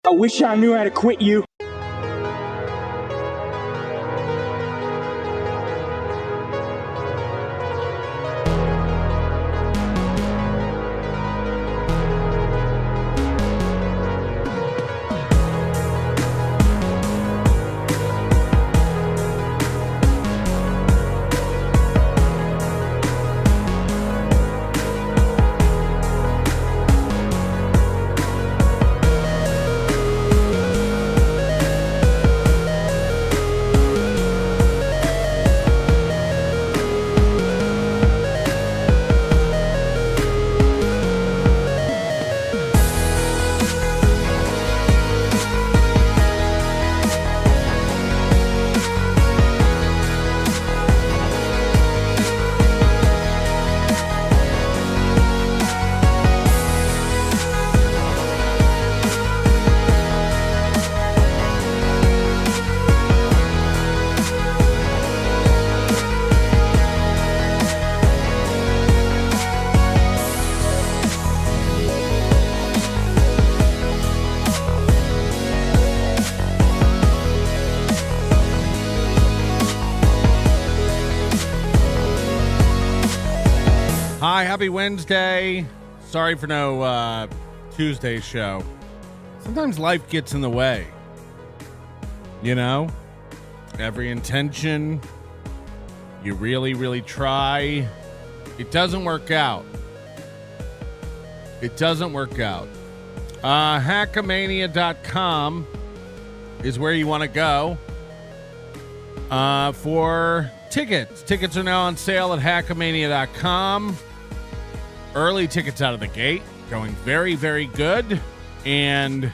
I wish I knew how to quit you. Hi, happy Wednesday. Sorry for no Tuesday show. Sometimes life gets in the way. You know? Every intention, you really, really try. It doesn't work out. It doesn't work out. Hackamania.com is where you want to go for tickets. Tickets are now on sale at hackamania.com. Early tickets out of the gate, going very, very good. And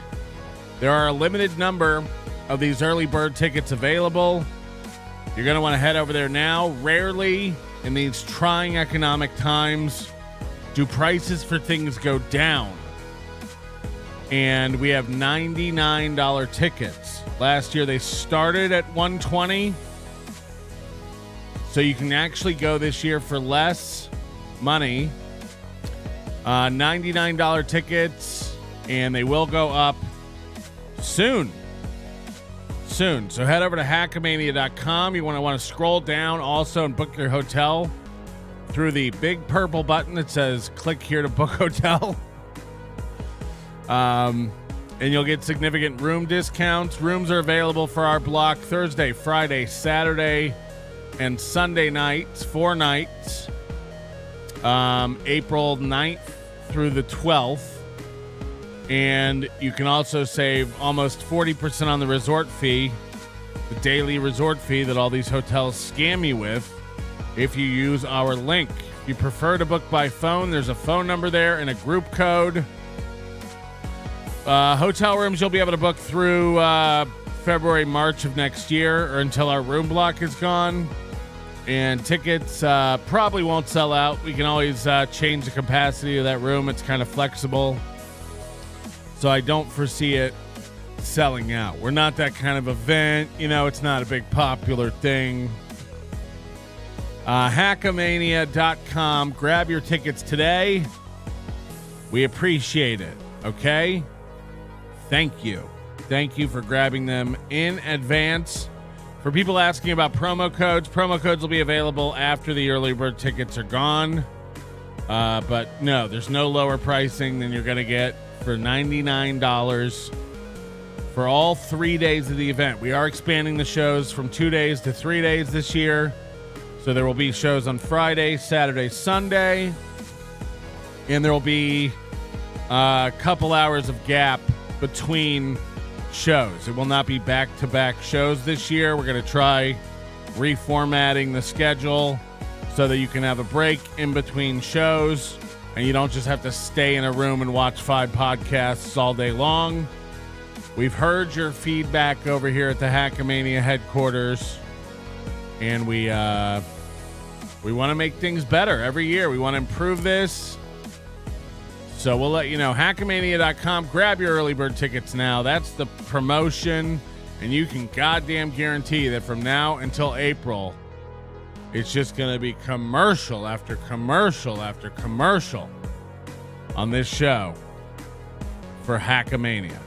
there are a limited number of these early bird tickets available. You're going to want to head over there now. Rarely in these trying economic times do prices for things go down. And we have $99 tickets. Last year they started at $120. So you can actually go this year for less money. $99 tickets, and they will go up soon. So head over to hackamania.com. You want to scroll down also and book your hotel through the big purple button that says click here to book hotel. And you'll get significant room discounts. Rooms are available for our block Thursday, Friday, Saturday, and Sunday nights, 4 nights. April 9th through the 12th. And you can also save almost 40% on the resort fee, the daily resort fee that all these hotels scam you with, if you use our link. If you prefer to book by phone, there's a phone number there and a group code. Hotel rooms you'll be able to book through February, March of next year, or until our room block is gone. And tickets probably won't sell out. We can always change the capacity of that room. It's kind of flexible. So I don't foresee it selling out. We're not that kind of event. You know, it's not a big popular thing. Hackamania.com. Grab your tickets today. We appreciate it. Okay? Thank you. Thank you for grabbing them in advance. For people asking about promo codes will be available after the early bird tickets are gone. But no, there's no lower pricing than you're going to get for $99 for all 3 days of the event. We are expanding the shows from 2 days to 3 days this year. So there will be shows on Friday, Saturday, Sunday. And there will be a couple hours of gap between shows. It will not be back-to-back shows this year. We're going to try reformatting the schedule so that you can have a break in between shows and you don't just have to stay in a room and watch 5 podcasts all day long. We've heard your feedback over here at the Hackamania headquarters, and we want to make things better every year. We want to improve this. So we'll let you know. Hackamania.com. Grab your early bird tickets now. That's the promotion. And you can goddamn guarantee that from now until April, it's just going to be commercial after commercial after commercial on this show for Hackamania.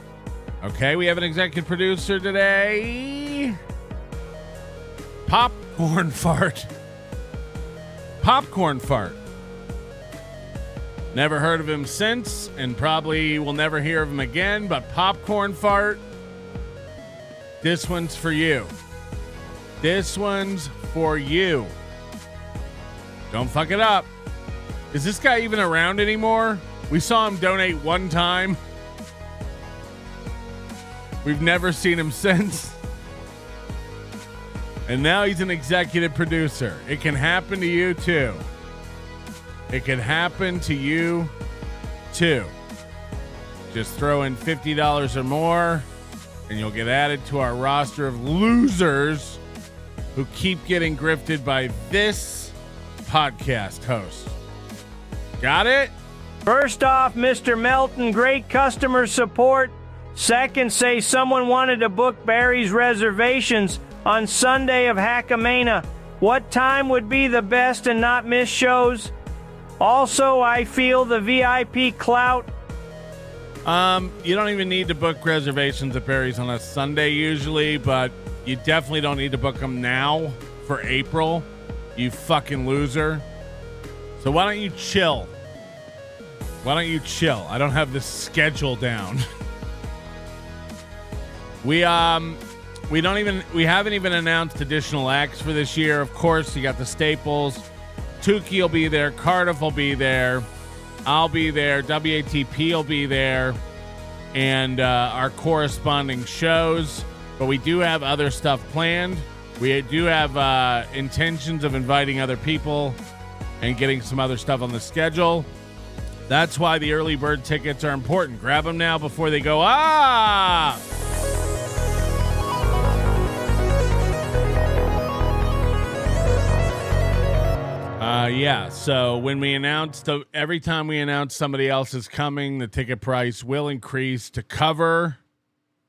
Okay, we have an executive producer today. Popcorn Fart. Popcorn Fart. Never heard of him since, and probably will never hear of him again, but Popcorn Fart, this one's for you. This one's for you. Don't fuck it up. Is this guy even around anymore? We saw him donate one time. We've never seen him since. And now he's an executive producer. It can happen to you too. It can happen to you too. Just throw in $50 or more and you'll get added to our roster of losers who keep getting grifted by this podcast host. Got it? First off, Mr. Melton, great customer support. Second, say someone wanted to book Barry's reservations on Sunday of Hackamania. What time would be the best and not miss shows? Also, I feel the VIP clout. You don't even need to book reservations at Barry's on a Sunday usually, but you definitely don't need to book them now for April, you fucking loser. So why don't you chill? Why don't you chill? I don't have this schedule down. We haven't even announced additional acts for this year. Of course, you got the staples. Tukey will be there. Cardiff will be there. I'll be there. WATP will be there. And our corresponding shows. But we do have other stuff planned. We do have intentions of inviting other people and getting some other stuff on the schedule. That's why the early bird tickets are important. Grab them now before they go, yeah, so when we announced, every time we announce somebody else is coming, the ticket price will increase to cover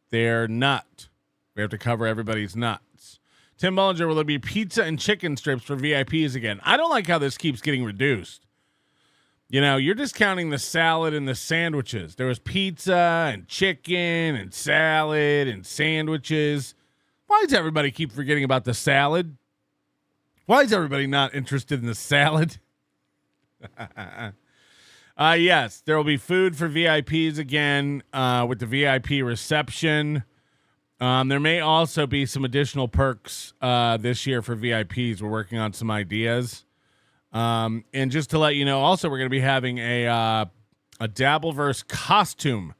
their nut. We have to cover everybody's nuts. Tim Bollinger, will there be pizza and chicken strips for VIPs again? I don't like how this keeps getting reduced. You know, you're discounting the salad and the sandwiches. There was pizza and chicken and salad and sandwiches. Why does everybody keep forgetting about the salad? Why is everybody not interested in the salad? Yes, there will be food for VIPs again with the VIP reception. There may also be some additional perks this year for VIPs. We're working on some ideas. And just to let you know, also, we're going to be having a Dabbleverse costume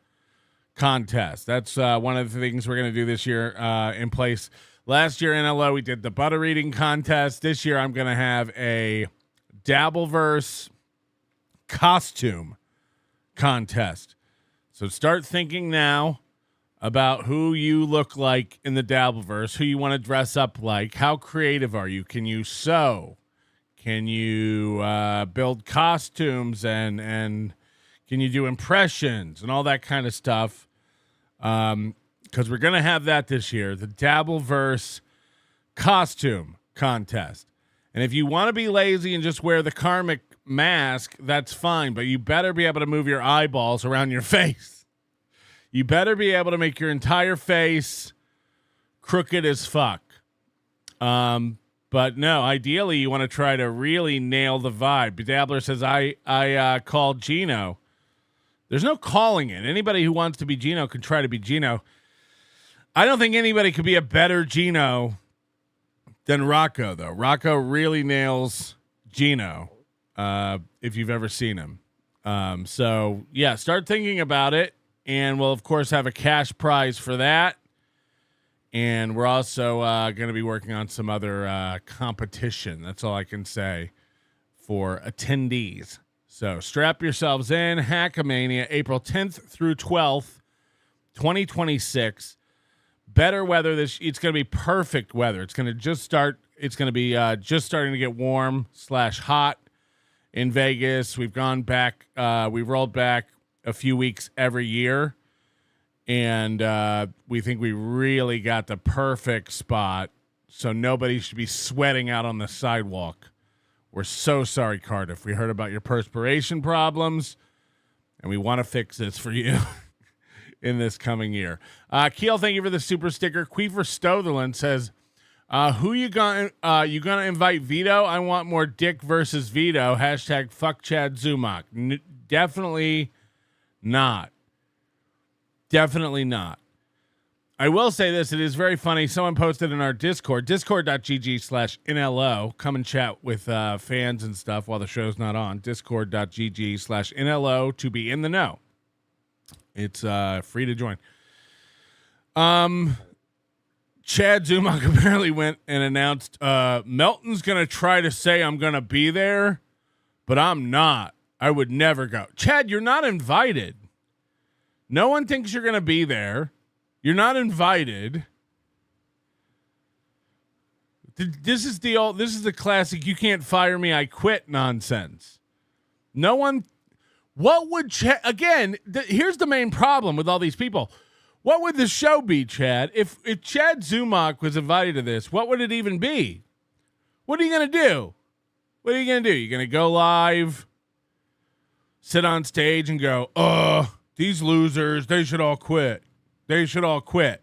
contest. That's one of the things we're going to do this year in place. Last year, NLO, we did the butter eating contest. This year, I'm going to have a Dabbleverse costume contest. So start thinking now about who you look like in the Dabbleverse, who you want to dress up like. How creative are you? Can you sew? Can you build costumes and can you do impressions and all that kind of stuff? Because we're going to have that this year, the Dabbleverse costume contest. And if you want to be lazy and just wear the Karmic mask, that's fine. But you better be able to move your eyeballs around your face. You better be able to make your entire face crooked as fuck. But no, ideally you want to try to really nail the vibe. Dabbler says, I called Gino. There's no calling it. Anybody who wants to be Gino can try to be Gino. I don't think anybody could be a better Gino than Rocco, though. Rocco really nails Gino, if you've ever seen him. So, yeah, start thinking about it. And we'll, of course, have a cash prize for that. And we're also going to be working on some other competition. That's all I can say for attendees. So strap yourselves in. Hackamania, April 10th through 12th, 2026. Better weather. It's going to be perfect weather. It's going to just start. It's going to be just starting to get warm / hot in Vegas. We've gone back. We've rolled back a few weeks every year. And we think we really got the perfect spot so nobody should be sweating out on the sidewalk. We're so sorry, Cardiff. We heard about your perspiration problems, and we want to fix this for you. in this coming year. Keel, thank you for the super sticker. Queefer Stotherland says, who you gonna invite? Vito? I want more Dick versus Vito. Hashtag fuck Chad Zumach. Definitely not. Definitely not. I will say this. It is very funny. Someone posted in our Discord, discord.gg/NLO. Come and chat with fans and stuff while the show's not on. Discord.gg/NLO to be in the know. It's free to join. Chad Zumach apparently went and announced Melton's going to try to say I'm going to be there, but I'm not. I would never go. Chad, you're not invited. No one thinks you're going to be there. You're not invited. This is the classic you can't fire me, I quit nonsense. No one. What would Chad, again, here's the main problem with all these people. What would the show be, Chad? If Chad Zumach was invited to this, what would it even be? What are you going to do? What are you going to do? You're going to go live, sit on stage and go, these losers, they should all quit. They should all quit.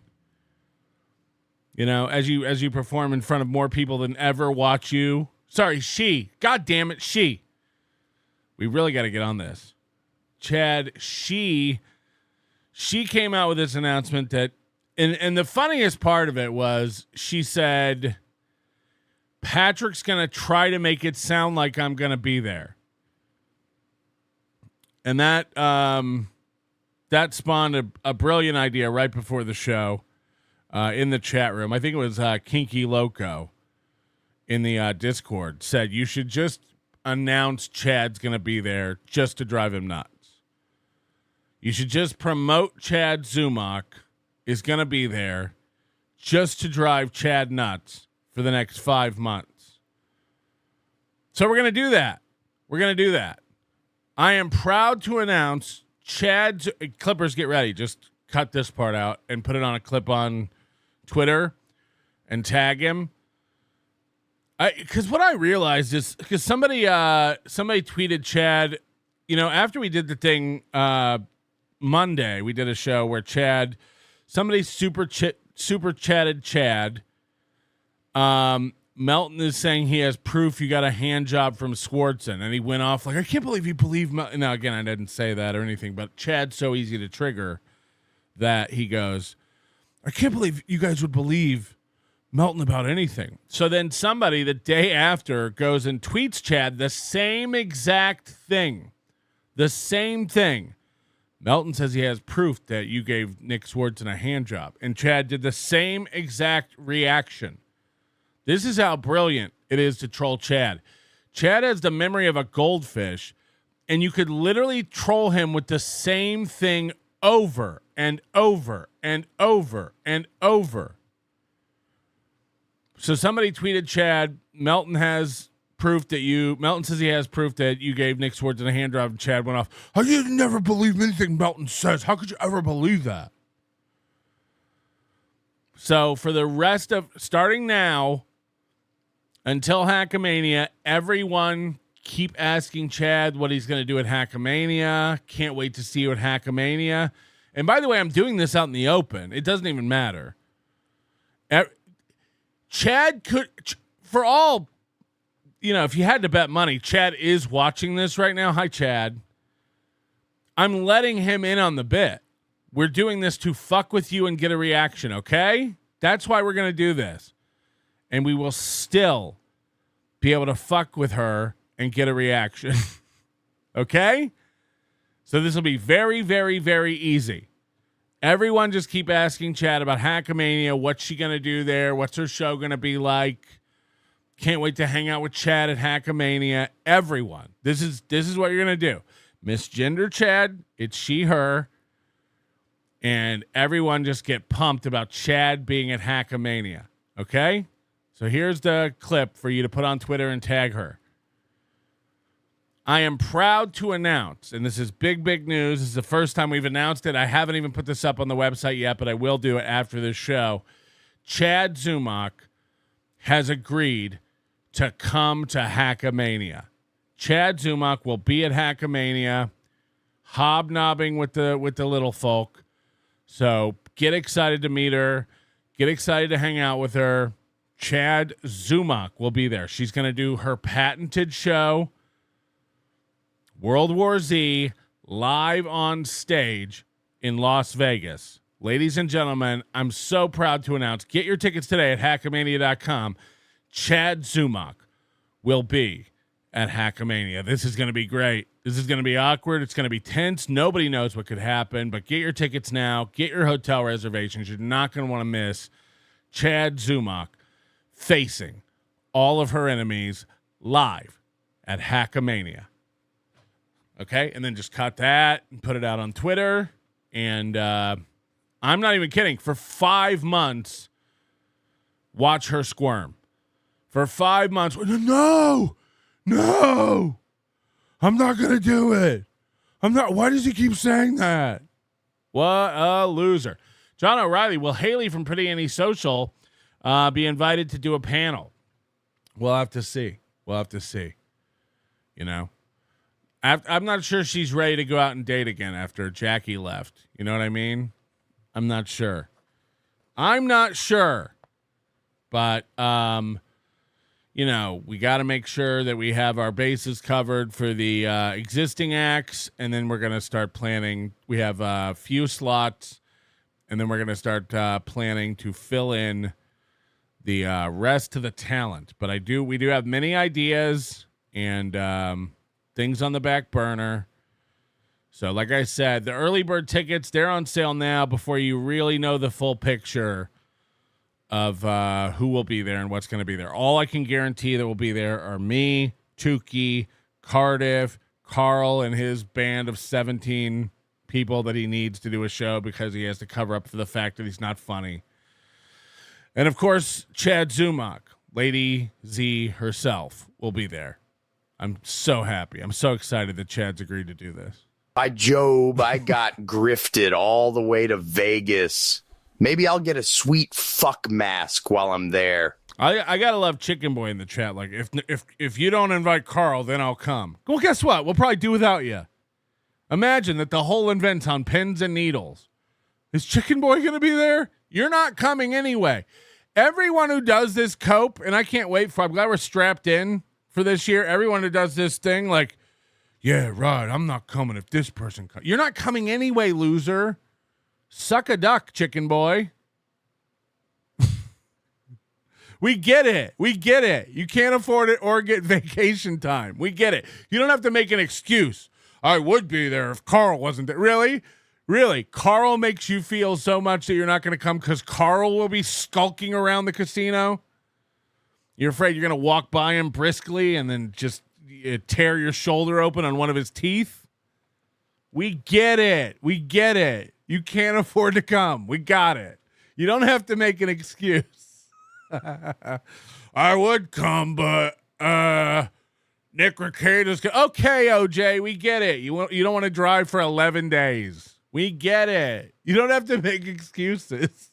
You know, as you perform in front of more people than ever watch you. Sorry, she. God damn it, she. We really got to get on this. Chad, she came out with this announcement that, and the funniest part of it was she said, Patrick's going to try to make it sound like I'm going to be there. And that spawned a brilliant idea right before the show in the chat room. I think it was Kinky Loco in the Discord said you should just announce Chad's going to be there just to drive him nuts. You should just promote Chad Zumach is going to be there just to drive Chad nuts for the next 5 months. So we're going to do that. We're going to do that. I am proud to announce Chad's Clippers. Get ready. Just cut this part out and put it on a clip on Twitter and tag him. Because what I realized is because somebody tweeted Chad, you know, after we did the thing Monday, we did a show where Chad, somebody super chatted Chad. Melton is saying he has proof you got a hand job from Swartzen, and he went off like, I can't believe you believe Melton. Now, again, I didn't say that or anything, but Chad's so easy to trigger that he goes, I can't believe you guys would believe Melton about anything. So then somebody the day after goes and tweets Chad the same exact thing. The same thing. Melton says he has proof that you gave Nick Swartzen a hand job. And Chad did the same exact reaction. This is how brilliant it is to troll Chad. Chad has the memory of a goldfish, and you could literally troll him with the same thing over and over and over and over. So somebody tweeted Chad, Melton says he has proof that you gave Nick Swartzen a hand job, and Chad went off, oh, you never believe anything Melton says. How could you ever believe that? So for the rest of, starting now until Hackamania, everyone keep asking Chad what he's going to do at Hackamania. Can't wait to see you at Hackamania. And by the way, I'm doing this out in the open. It doesn't even matter. Chad could, for all, you know, if you had to bet money, Chad is watching this right now. Hi, Chad. I'm letting him in on the bit. We're doing this to fuck with you and get a reaction, okay? That's why we're going to do this. And we will still be able to fuck with her and get a reaction. Okay? So this will be very, very, very easy. Everyone just keep asking Chad about Hackamania. What's she going to do there? What's her show going to be like? Can't wait to hang out with Chad at Hackamania. Everyone. This is what you're going to do. Misgender Chad. It's she, her. And everyone just get pumped about Chad being at Hackamania. Okay? So here's the clip for you to put on Twitter and tag her. I am proud to announce, and this is big, big news. This is the first time we've announced it. I haven't even put this up on the website yet, but I will do it after this show. Chad Zumach has agreed to come to Hackamania. Chad Zumach will be at Hackamania, hobnobbing with the little folk. So get excited to meet her. Get excited to hang out with her. Chad Zumach will be there. She's going to do her patented show, World War Z, live on stage in Las Vegas. Ladies and gentlemen, I'm so proud to announce, get your tickets today at hackamania.com. Chad Zumach will be at Hackamania. This is going to be great. This is going to be awkward. It's going to be tense. Nobody knows what could happen, but get your tickets now. Get your hotel reservations. You're not going to want to miss Chad Zumach facing all of her enemies live at Hackamania. Okay? And then just cut that and put it out on Twitter. And I'm not even kidding. For 5 months, watch her squirm. For 5 months. No, I'm not going to do it. I'm not. Why does he keep saying that? What a loser. John O'Reilly, will Haley from Pretty Antisocial be invited to do a panel? We'll have to see. You know, I'm not sure she's ready to go out and date again after Jackie left. You know what I mean? I'm not sure. But, you know, we got to make sure that we have our bases covered for the existing acts, and then we're going to start planning. We have a few slots, and then we're going to start planning to fill in the rest of the talent. But we do have many ideas and things on the back burner. So like I said, the early bird tickets, they're on sale now before you really know the full picture of who will be there and what's going to be there. All I can guarantee that will be there are me, Tukey, Cardiff, Carl, and his band of 17 people that he needs to do a show because he has to cover up for the fact that he's not funny. And, of course, Chad Zumach, Lady Z herself, will be there. I'm so happy. I'm so excited that Chad's agreed to do this. By Job, I got grifted all the way to Vegas. Maybe I'll get a sweet fuck mask while I'm there. I gotta love Chicken Boy in the chat. Like, if you don't invite Carl, then I'll come. Well, guess what? We'll probably do without you. Imagine that the whole event's on pins and needles. Is Chicken Boy gonna be there? You're not coming anyway. Everyone who does this cope, and I can't wait for. I'm glad we're strapped in for this year. Everyone who does this thing, like, yeah, right. I'm not coming if this person comes. You're not coming anyway, loser. Suck a duck, Chicken Boy. We get it. You can't afford it or get vacation time. We get it. You don't have to make an excuse. I would be there if Carl wasn't there. Really? Carl makes you feel so much that you're not going to come because Carl will be skulking around the casino? You're afraid you're going to walk by him briskly and then just tear your shoulder open on one of his teeth? We get it. You can't afford to come. We got it. You don't have to make an excuse. I would come, but Nick Ricardo's okay, OJ, we get it. You don't want to drive for 11 days. We get it. You don't have to make excuses.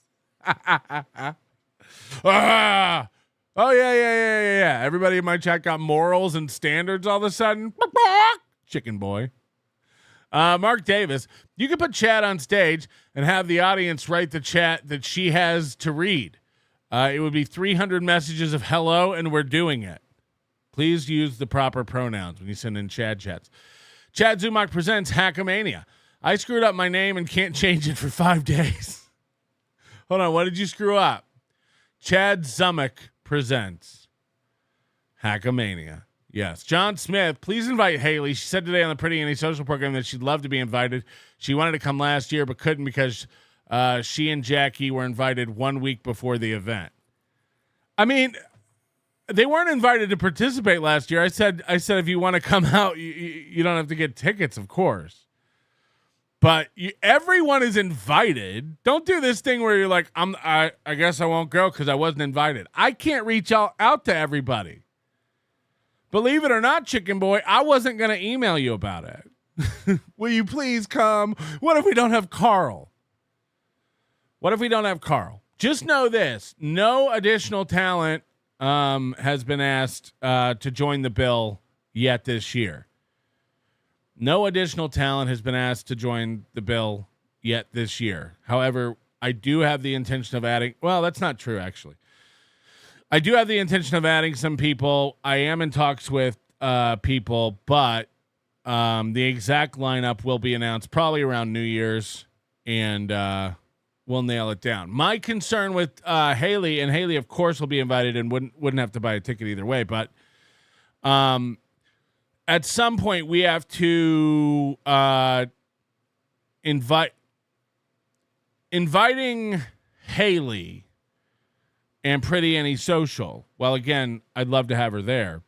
Oh, yeah. Everybody in my chat got morals and standards all of a sudden. Chicken Boy. Mark Davis, you can put Chad on stage and have the audience write the chat that she has to read. It would be 300 messages of hello, and we're doing it. Please use the proper pronouns when you send in Chad chats. Chad Zumach presents Hackamania. I screwed up my name and can't change it for 5 days. Hold on, what did you screw up? Chad Zumach presents Hackamania. Yes. John Smith, please invite Haley. She said today on the Pretty Antisocial program that she'd love to be invited. She wanted to come last year but couldn't because she and Jackie were invited 1 week before the event. I mean, they weren't invited to participate last year. I said if you want to come out, you don't have to get tickets, of course. But everyone is invited. Don't do this thing where you're like, I guess I won't go because I wasn't invited. I can't reach out to everybody. Believe it or not, Chicken Boy, I wasn't going to email you about it. Will you please come? What if we don't have Carl? Just know this. No additional talent has been asked to join the bill yet this year. No additional talent has been asked to join the bill yet this year. However, I do have the intention of adding, well, that's not true, actually. I do have the intention of adding some people. I am in talks with people, but the exact lineup will be announced probably around New Year's, and we'll nail it down. My concern with Haley, and Haley, of course, will be invited and wouldn't have to buy a ticket either way, but at some point we have to inviting Haley and Pretty Antisocial. Well, again, I'd love to have her there.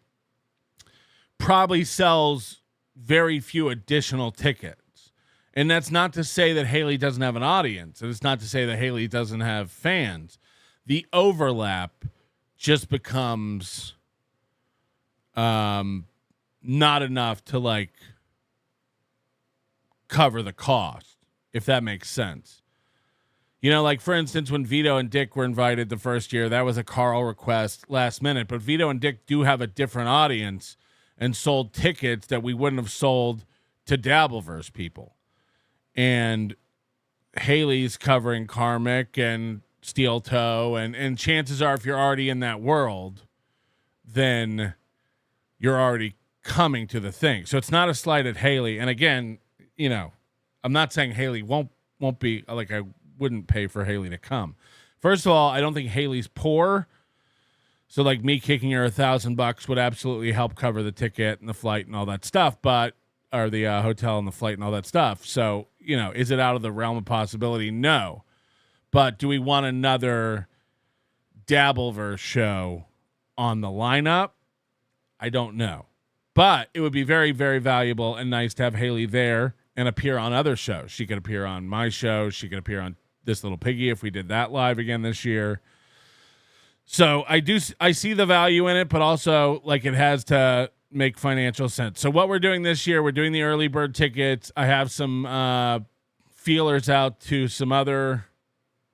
Probably sells very few additional tickets. And that's not to say that Haley doesn't have an audience. And it's not to say that Haley doesn't have fans. The overlap just becomes not enough to like cover the cost, if that makes sense. You know, like for instance, when Vito and Dick were invited the first year, that was a Carl request last minute, but Vito and Dick do have a different audience and sold tickets that we wouldn't have sold to Dabbleverse people. And Haley's covering Karmic and Steel Toe, and chances are if you're already in that world, then you're already coming to the thing. So it's not a slight at Haley. And again, you know, I'm not saying Haley won't be, like, I wouldn't pay for Haley to come. First of all, I don't think Haley's poor. So like me kicking her $1,000 would absolutely help cover the ticket and the flight and all that stuff, or the hotel and the flight and all that stuff. So, you know, is it out of the realm of possibility? No. But do we want another Dabbleverse show on the lineup? I don't know. But it would be very, very valuable and nice to have Haley there and appear on other shows. She could appear on my show. She could appear on This Little Piggy if we did that live again this year. So I see the value in it, but also like it has to make financial sense. So what we're doing this year, we're doing the early bird tickets. I have some feelers out to some other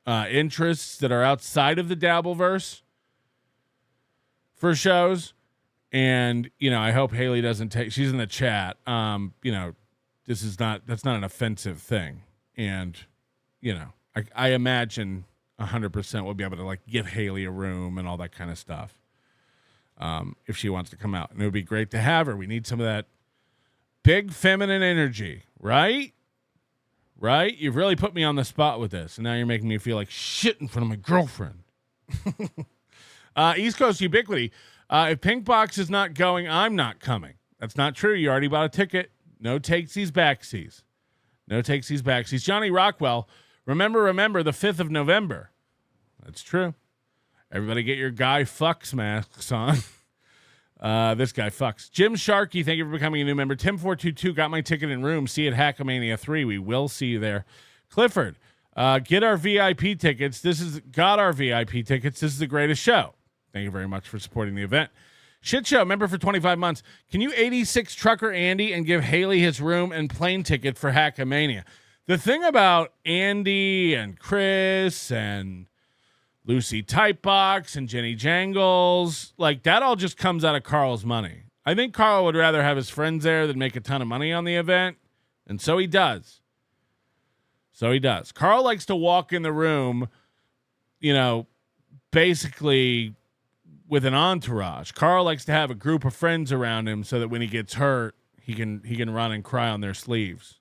interests that are outside of the Dabbleverse for shows. And, you know, I hope Haley doesn't take, she's in the chat. You know, that's not an offensive thing. And, you know, I imagine 100% we'll be able to like give Haley a room and all that kind of stuff. If she wants to come out, and it would be great to have her. We need some of that big feminine energy, right? Right? You've really put me on the spot with this, and now you're making me feel like shit in front of my girlfriend. East Coast Ubiquity. If Pink Box is not going, I'm not coming. That's not true. You already bought a ticket. No takesies, backsies. No takesies, backsies. Johnny Rockwell. Remember, the 5th of November. That's true. Everybody get your guy fucks masks on. This guy fucks. Jim Sharkey, thank you for becoming a new member. Tim422 got my ticket in room. See you at Hackamania 3. We will see you there. Clifford, get our VIP tickets. Got our VIP tickets. This is the greatest show. Thank you very much for supporting the event. Shit Show, member for 25 months. Can you 86 Trucker Andy and give Haley his room and plane ticket for Hackamania? The thing about Andy and Chris and Lucy Typebox and Jenny Jangles, like that all just comes out of Carl's money. I think Carl would rather have his friends there than make a ton of money on the event. And so he does. Carl likes to walk in the room, you know, basically with an entourage. Carl likes to have a group of friends around him so that when he gets hurt, he can run and cry on their sleeves.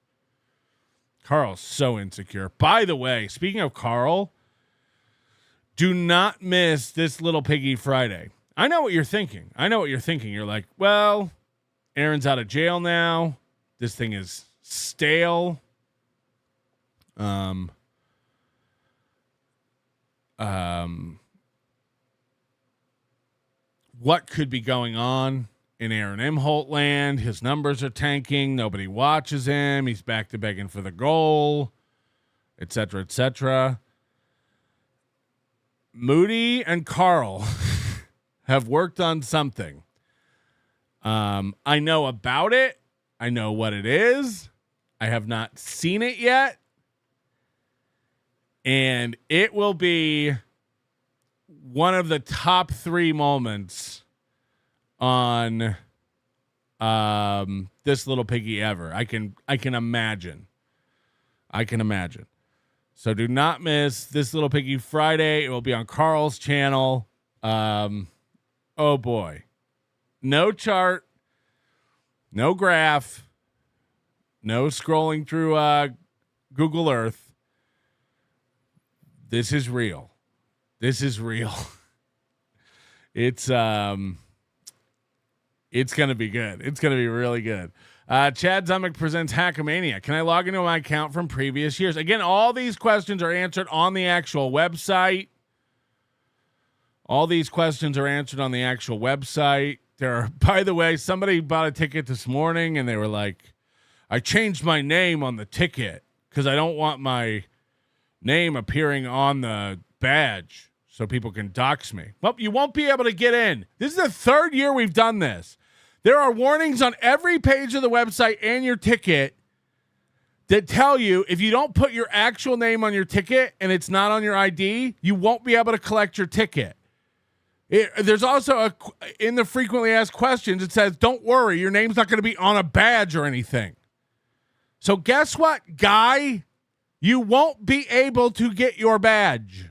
Carl's so insecure. By the way, speaking of Carl, do not miss This Little Piggy Friday. I know what you're thinking. You're like, well, Aaron's out of jail now. This thing is stale. What could be going on in Aaron Imholt land? His numbers are tanking. Nobody watches him. He's back to begging for the goal, et cetera, et cetera. Moody and Carl have worked on something. I know about it. I know what it is. I have not seen it yet. And it will be one of the top 3 moments on This Little Piggy ever. I can imagine. I can imagine. So do not miss This Little Piggy Friday. It will be on Carl's channel. Oh boy. No chart, no graph, no scrolling through Google Earth. This is real. This is real. It's going to be good. It's going to be really good. Chad Zumick presents Hackamania. Can I log into my account from previous years? Again, all these questions are answered on the actual website. All these questions are answered on the actual website. There are, by the way, somebody bought a ticket this morning and they were like, I changed my name on the ticket because I don't want my name appearing on the badge so people can dox me. Well, you won't be able to get in. This is the third year we've done this. There are warnings on every page of the website and your ticket that tell you if you don't put your actual name on your ticket and it's not on your ID, you won't be able to collect your ticket. There's also in the frequently asked questions, it says, don't worry, your name's not going to be on a badge or anything. So guess what, guy? You won't be able to get your badge.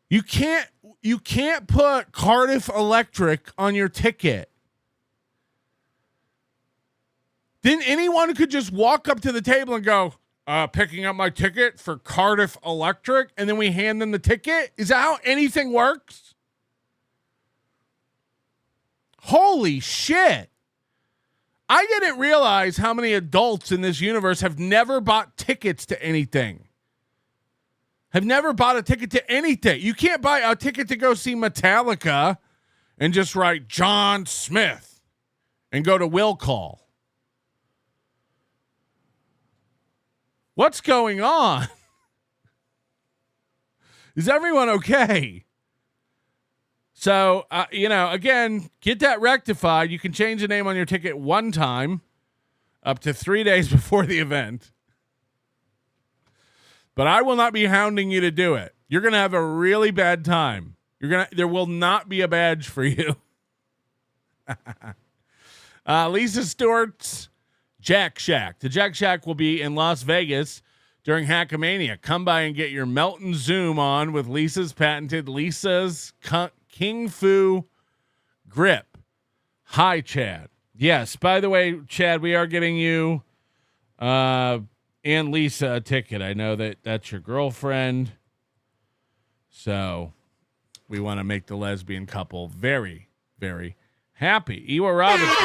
You can't put Cardiff Electric on your ticket. Then anyone could just walk up to the table and go, picking up my ticket for Cardiff Electric, and then we hand them the ticket? Is that how anything works? Holy shit. I didn't realize how many adults in this universe have never bought tickets to anything. Have never bought a ticket to anything. You can't buy a ticket to go see Metallica and just write John Smith and go to will call. What's going on? Is everyone okay? So, again, get that rectified. You can change the name on your ticket one time up to 3 days before the event. But I will not be hounding you to do it. You're going to have a really bad time. There will not be a badge for you. Lisa Stewart's Jack Shack. The Jack Shack will be in Las Vegas during Hackamania. Come by and get your Melton Zoom on with Lisa's patented Lisa's King Fu grip. Hi, Chad. Yes, by the way, Chad, we are getting you and Lisa a ticket. I know that's your girlfriend. So we want to make the lesbian couple very, very happy. Ewa Robinson.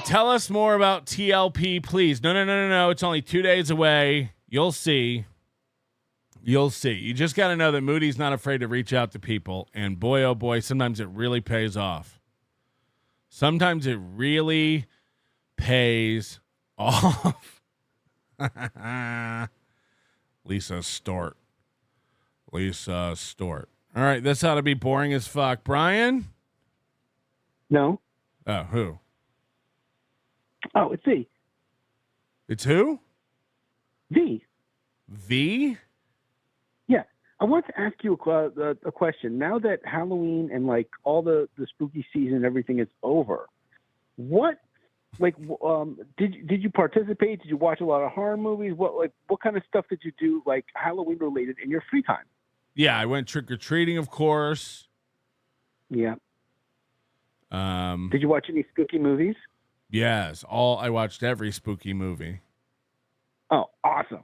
Tell us more about TLP, please. No. It's only 2 days away. You'll see. You just got to know that Moody's not afraid to reach out to people. And boy, oh boy, sometimes it really pays off. Sometimes it really pays off. Lisa Stort. All right, this ought to be boring as fuck. Brian? No. Oh, who? Oh, it's V. It's who? V. V? Yeah. I want to ask you a question. Now that Halloween and like all the spooky season and everything is over, what did you participate? Did you watch a lot of horror movies? What kind of stuff did you do like Halloween related in your free time? Yeah, I went trick or treating, of course. Yeah. Did you watch any spooky movies? Yes, I watched every spooky movie. Oh, awesome.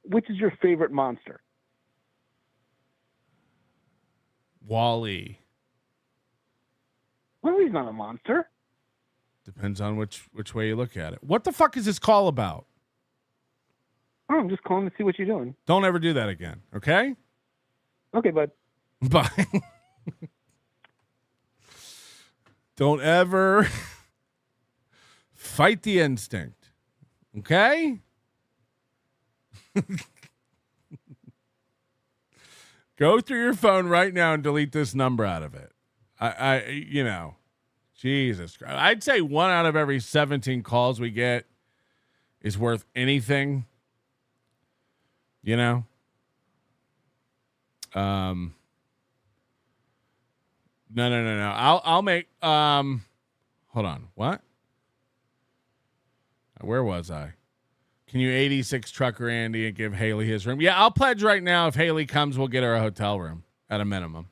Which is your favorite monster? Wall-E. Wally's not a monster. Depends on which way you look at it. What the fuck is this call about? Oh, I'm just calling to see what you're doing. Don't ever do that again, okay? Okay, bud. Bye. Don't ever fight the instinct, okay? Go through your phone right now and delete this number out of it. Jesus Christ. I'd say 1 out of every 17 calls we get is worth anything. No. I'll make hold on. What? Where was I? Can you 86 Trucker Andy and give Haley his room? Yeah, I'll pledge right now. If Haley comes, we'll get her a hotel room at a minimum.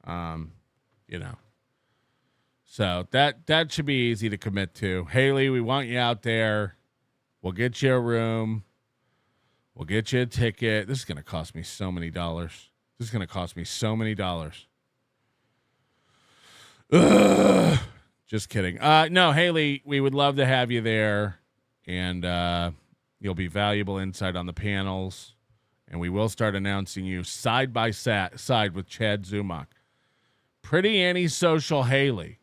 You know. So that should be easy to commit to. Haley, we want you out there. We'll get you a room. We'll get you a ticket. This is going to cost me so many dollars. Ugh. Just kidding. No, Haley, we would love to have you there, and you'll be valuable insight on the panels, and we will start announcing you side by side with Chad Zumach. Pretty antisocial Haley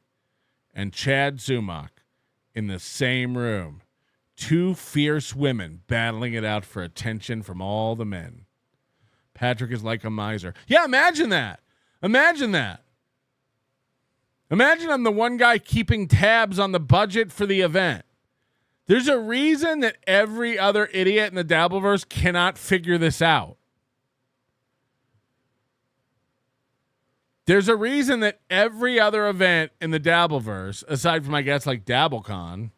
and Chad Zumach in the same room. Two fierce women battling it out for attention from all the men. Patrick is like a miser. Yeah, imagine that. Imagine I'm the one guy keeping tabs on the budget for the event. There's a reason that every other idiot in the Dabbleverse cannot figure this out. There's a reason that every other event in the Dabbleverse, aside from I guess like DabbleCon,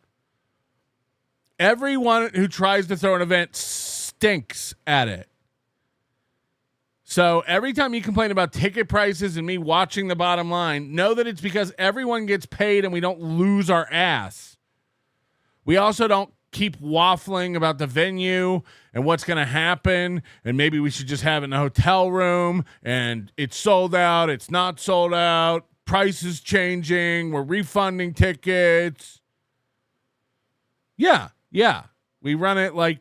everyone who tries to throw an event stinks at it. So every time you complain about ticket prices and me watching the bottom line, know that it's because everyone gets paid and we don't lose our ass. We also don't keep waffling about the venue and what's going to happen, and maybe we should just have it in a hotel room, and it's sold out, it's not sold out, price is changing, we're refunding tickets. Yeah. We run it like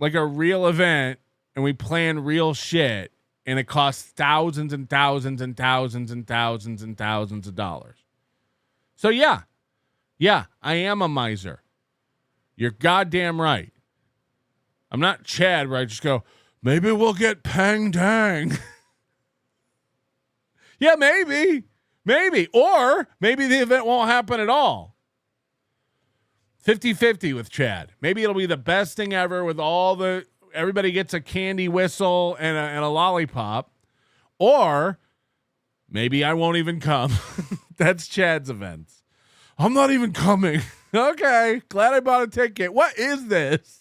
a real event, and we plan real shit, and it costs thousands and thousands and thousands and thousands and thousands of dollars. So yeah, I am a miser. You're goddamn right. I'm not Chad where I just go, maybe we'll get Pang Tang. Yeah, maybe. Or maybe the event won't happen at all. 50-50 with Chad. Maybe it'll be the best thing ever with everybody gets a candy whistle and a lollipop. Or maybe I won't even come. That's Chad's events. I'm not even coming. Okay, glad I bought a ticket. What is this?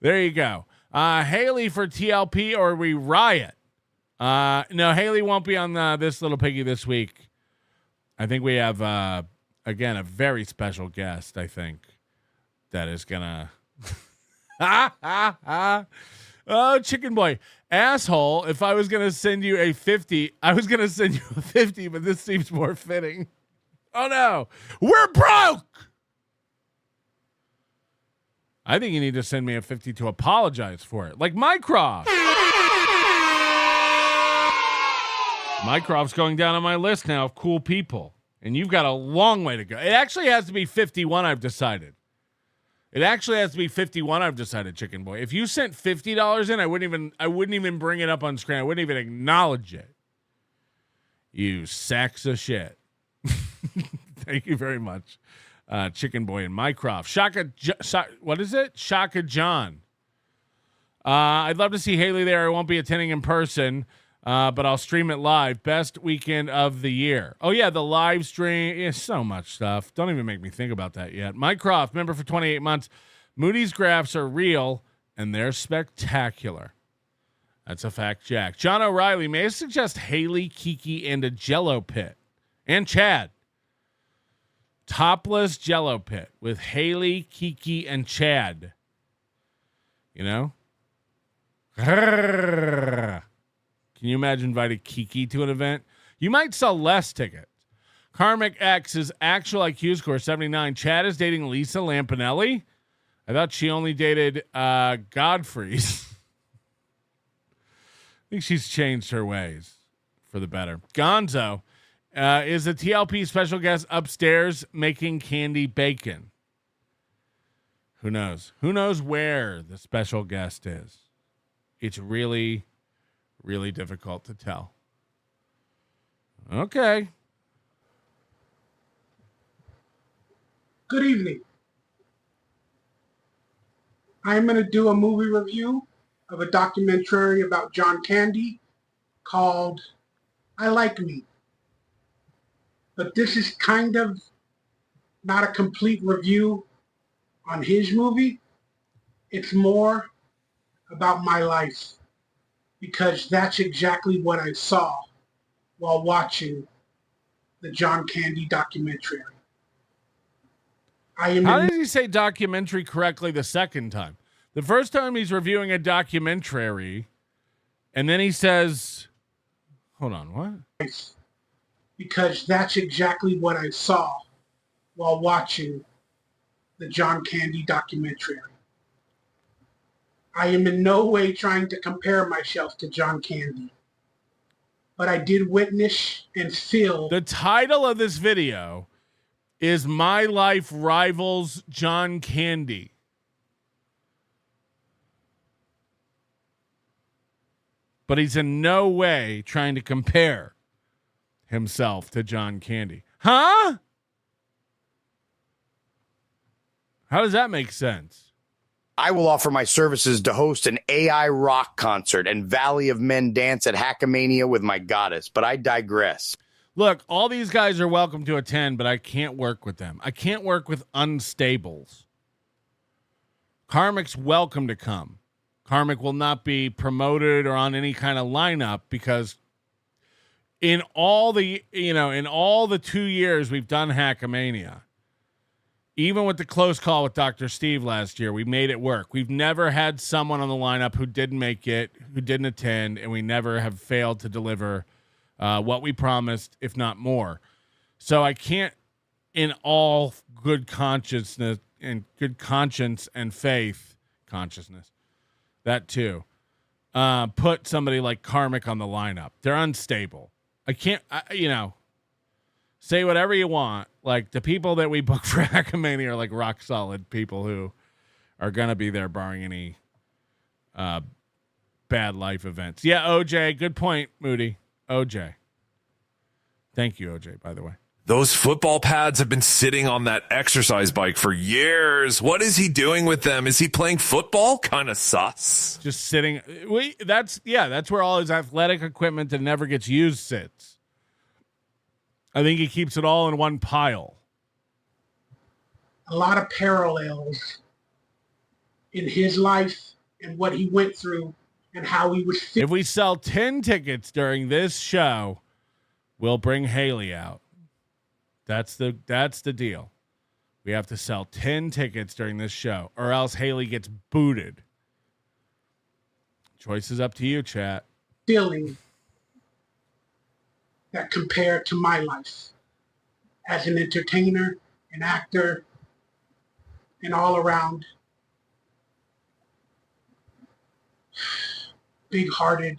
There you go. Haley for TLP, or we riot. No, Haley won't be on this little piggy this week. I think we have, again, a very special guest, I think, that is going to... Oh, Chicken Boy. Asshole, if I was going to send you a 50, I was going to send you a 50, but this seems more fitting. Oh, no. We're broke. I think you need to send me a 50 to apologize for it. Like Mycroft. Mycroft's going down on my list now of cool people. And you've got a long way to go. It actually has to be 51, I've decided. Chicken Boy. If you sent $50 in, I wouldn't even bring it up on screen. I wouldn't even acknowledge it. You sacks of shit. Thank you very much, Chicken Boy and Mycroft. What is it? Shaka John. I'd love to see Haley there. I won't be attending in person, but I'll stream it live. Best weekend of the year. Oh, yeah, the live stream. Yeah, so much stuff. Don't even make me think about that yet. Mycroft, member for 28 months. Moody's graphs are real, and they're spectacular. That's a fact, Jack. John O'Reilly, may I suggest Haley, Kiki, and a Jello pit? And Chad. Topless Jello pit with Haley, Kiki, and Chad. You know? Can you imagine inviting Kiki to an event? You might sell less tickets. KarmicX's actual IQ score 79. Chad is dating Lisa Lampanelli. I thought she only dated Godfrey's. I think she's changed her ways for the better. Gonzo is a TLP special guest upstairs making candy bacon. Who knows? Who knows where the special guest is? It's really, really difficult to tell. Okay. Good evening. I'm going to do a movie review of a documentary about John Candy called I like me. But this is kind of not a complete review on his movie. It's more about my life, because that's exactly what I saw while watching the John Candy documentary. How did he say documentary correctly the second time? The first time he's reviewing a documentary, and then he says, hold on, what? Because that's exactly what I saw while watching the John Candy documentary. I am in no way trying to compare myself to John Candy, but I did witness and feel. The title of this video is My Life Rivals John Candy. But he's in no way trying to compare himself to John Candy. Huh? How does that make sense? I will offer my services to host an AI rock concert and Valley of Men dance at Hackamania with my goddess, but I digress. Look, all these guys are welcome to attend, but I can't work with them. I can't work with unstables. Karmic's welcome to come. Karmic will not be promoted or on any kind of lineup because in all the 2 years we've done Hackamania, even with the close call with Dr. Steve last year, we made it work. We've never had someone on the lineup who didn't make it, who didn't attend, and we never have failed to deliver what we promised, if not more. So I can't, in all good consciousness and good conscience and faith, consciousness, that too, put somebody like Karmic on the lineup. They're unstable. I can't, say whatever you want. Like, the people that we book for Hackamania are like rock solid people who are going to be there barring any bad life events. Yeah, OJ, good point, Moody. OJ. Thank you, OJ, by the way. Those football pads have been sitting on that exercise bike for years. What is he doing with them? Is he playing football? Kind of sus. Just sitting. That's where all his athletic equipment that never gets used sits. I think he keeps it all in one pile. A lot of parallels in his life and what he went through and how he was. If we sell 10 tickets during this show, we'll bring Haley out. That's the deal. We have to sell 10 tickets during this show, or else Haley gets booted. Choice is up to you, chat. Feeling that compared to my life as an entertainer, an actor, an all-around big-hearted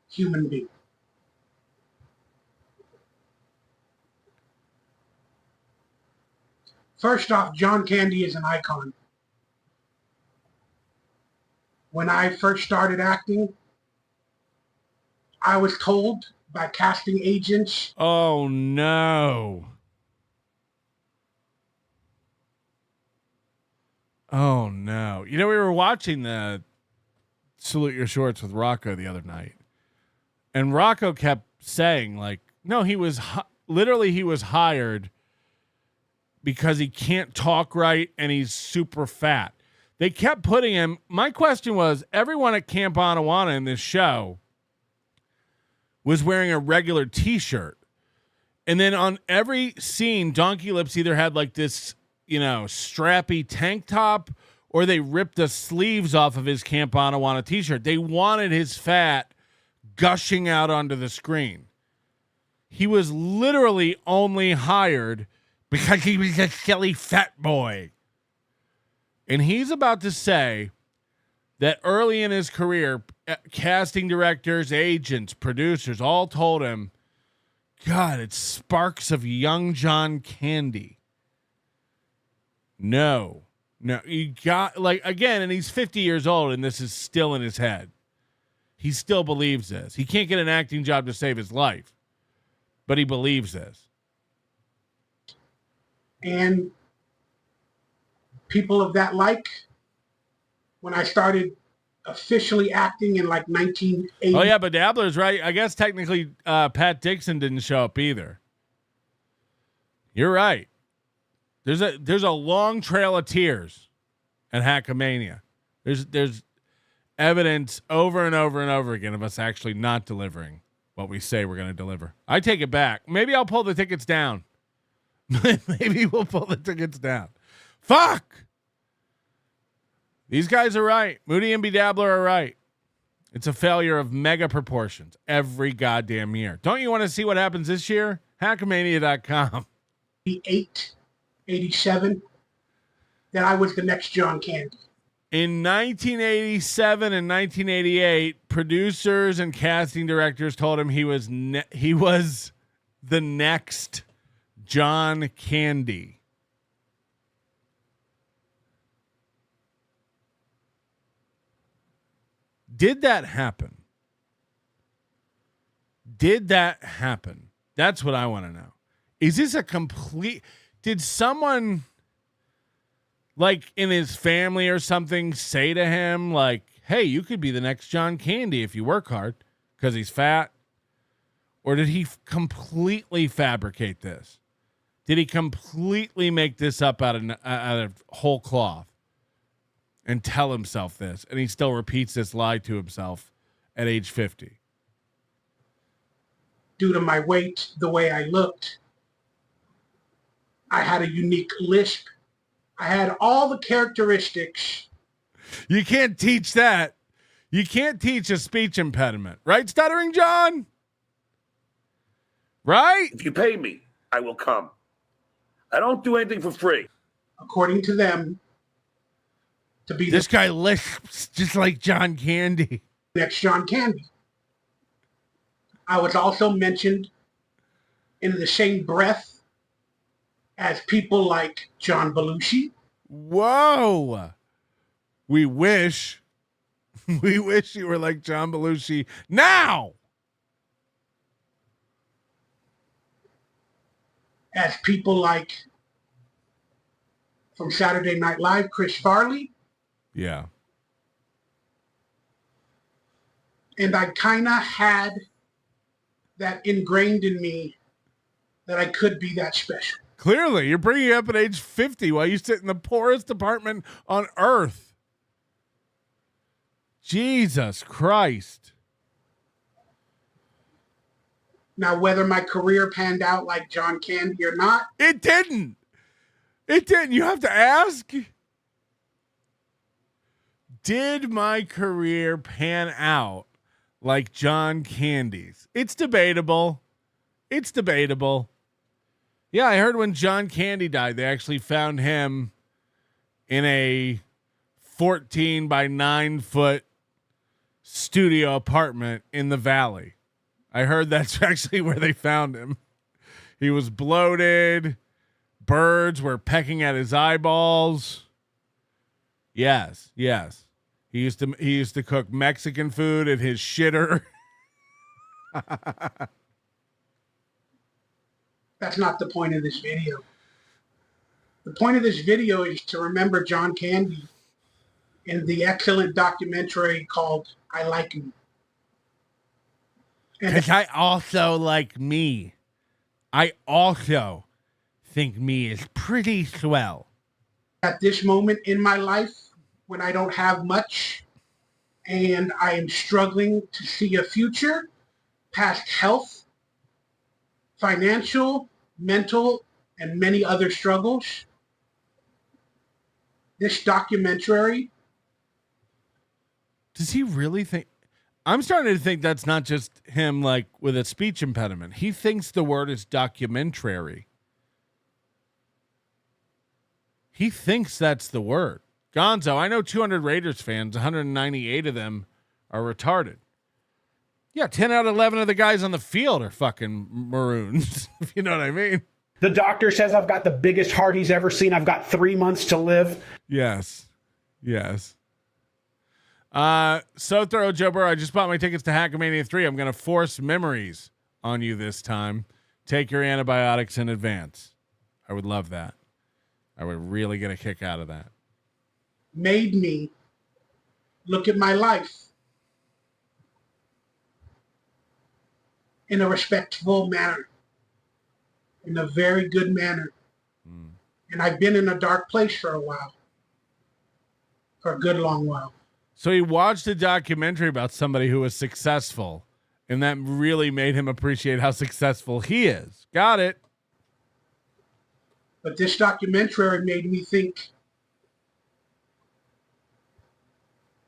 human being. First off, John Candy is an icon. When I first started acting, I was told by casting agents. Oh, no. Oh, no. You know, we were watching the Salute Your Shorts with Rocco the other night. And Rocco kept saying, like, no, he was hired because he can't talk right and he's super fat. They kept putting him. My question was, everyone at Camp Anawana in this show was wearing a regular T-shirt. And then on every scene, Donkey Lips either had like this, strappy tank top, or they ripped the sleeves off of his Camp Anawana T-shirt. They wanted his fat gushing out onto the screen. He was literally only hired because he was a silly fat boy. And he's about to say that early in his career, casting directors, agents, producers all told him, God, it's sparks of young John Candy. No, you got, again, and he's 50 years old and this is still in his head. He still believes this. He can't get an acting job to save his life, but he believes this. And people of that like, when I started officially acting in like 1980. Oh yeah, but Dabbler's right. I guess technically Pat Dixon didn't show up either. You're right. There's a long trail of tears at Hackamania. There's evidence over and over and over again of us actually not delivering what we say we're going to deliver. I take it back. Maybe I'll pull the tickets down. Maybe we'll pull the tickets down. Fuck! These guys are right. Moody and B. Dabbler are right. It's a failure of mega proportions every goddamn year. Don't you want to see what happens this year? Hackamania.com. 87, that I was the next John Candy. In 1987 and 1988, producers and casting directors told him he was the next John Candy. Did that happen? Did that happen? That's what I want to know. Is this a complete... Did someone, like, in his family or something say to him, like, hey, you could be the next John Candy if you work hard because he's fat? Or did he completely fabricate this? Did he completely make this up out of whole cloth and tell himself this? And he still repeats this lie to himself at age 50. Due to my weight, the way I looked, I had a unique lisp. I had all the characteristics. You can't teach that. You can't teach a speech impediment. Right, Stuttering John? Right? If you pay me, I will come. I don't do anything for free. According to them, to be this guy lisps just like John Candy. Next John Candy. I was also mentioned in the same breath as people like John Belushi. Whoa. We wish you were like John Belushi now. As people like from Saturday Night Live, Chris Farley. Yeah. And I kind of had that ingrained in me that I could be that special. Clearly, you're bringing it up at age 50 while you sit in the poorest apartment on earth. Jesus Christ. Now, whether my career panned out like John Candy or not. It didn't. It didn't. You have to ask. Did my career pan out like John Candy's? It's debatable. It's debatable. Yeah, I heard when John Candy died, they actually found him in a 14 by 9 foot studio apartment in the valley. I heard that's actually where they found him. He was bloated. Birds were pecking at his eyeballs. Yes, yes. He used to cook Mexican food in his shitter. That's not the point of this video. The point of this video is to remember John Candy in the excellent documentary called I Like Me. Because I also like me. I also think me is pretty swell. At this moment in my life, when I don't have much and I am struggling to see a future past health, financial, mental, and many other struggles, this documentary. Does he really think? I'm starting to think that's not just him, like, with a speech impediment. He thinks the word is documentary. He thinks that's the word. Gonzo, I know 200 Raiders fans, 198 of them are retarded. Yeah, 10 out of 11 of the guys on the field are fucking maroons, if you know what I mean. The doctor says I've got the biggest heart he's ever seen. I've got 3 months to live. Yes. Yes. So thorough, Joe Burrow. I just bought my tickets to Hackamania 3. I'm going to force memories on you this time. Take your antibiotics in advance. I would love that. I would really get a kick out of that. Made me look at my life in a respectful manner, in a very good manner. And I've been in a dark place for a while, for a good long while. So he watched a documentary about somebody who was successful, and that really made him appreciate how successful he is. Got it. But this documentary made me think,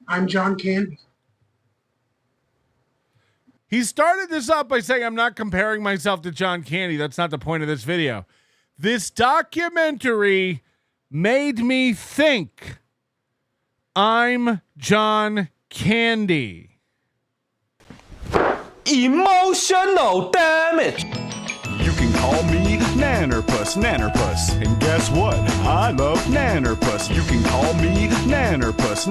I'm John Candy. He started this up by saying, I'm not comparing myself to John Candy. That's not the point of this video. This documentary made me think I'm John Candy. Emotional damage. You can call me Nannerpuss, and guess what? I love Nannerpuss. You can call me Nannerpuss,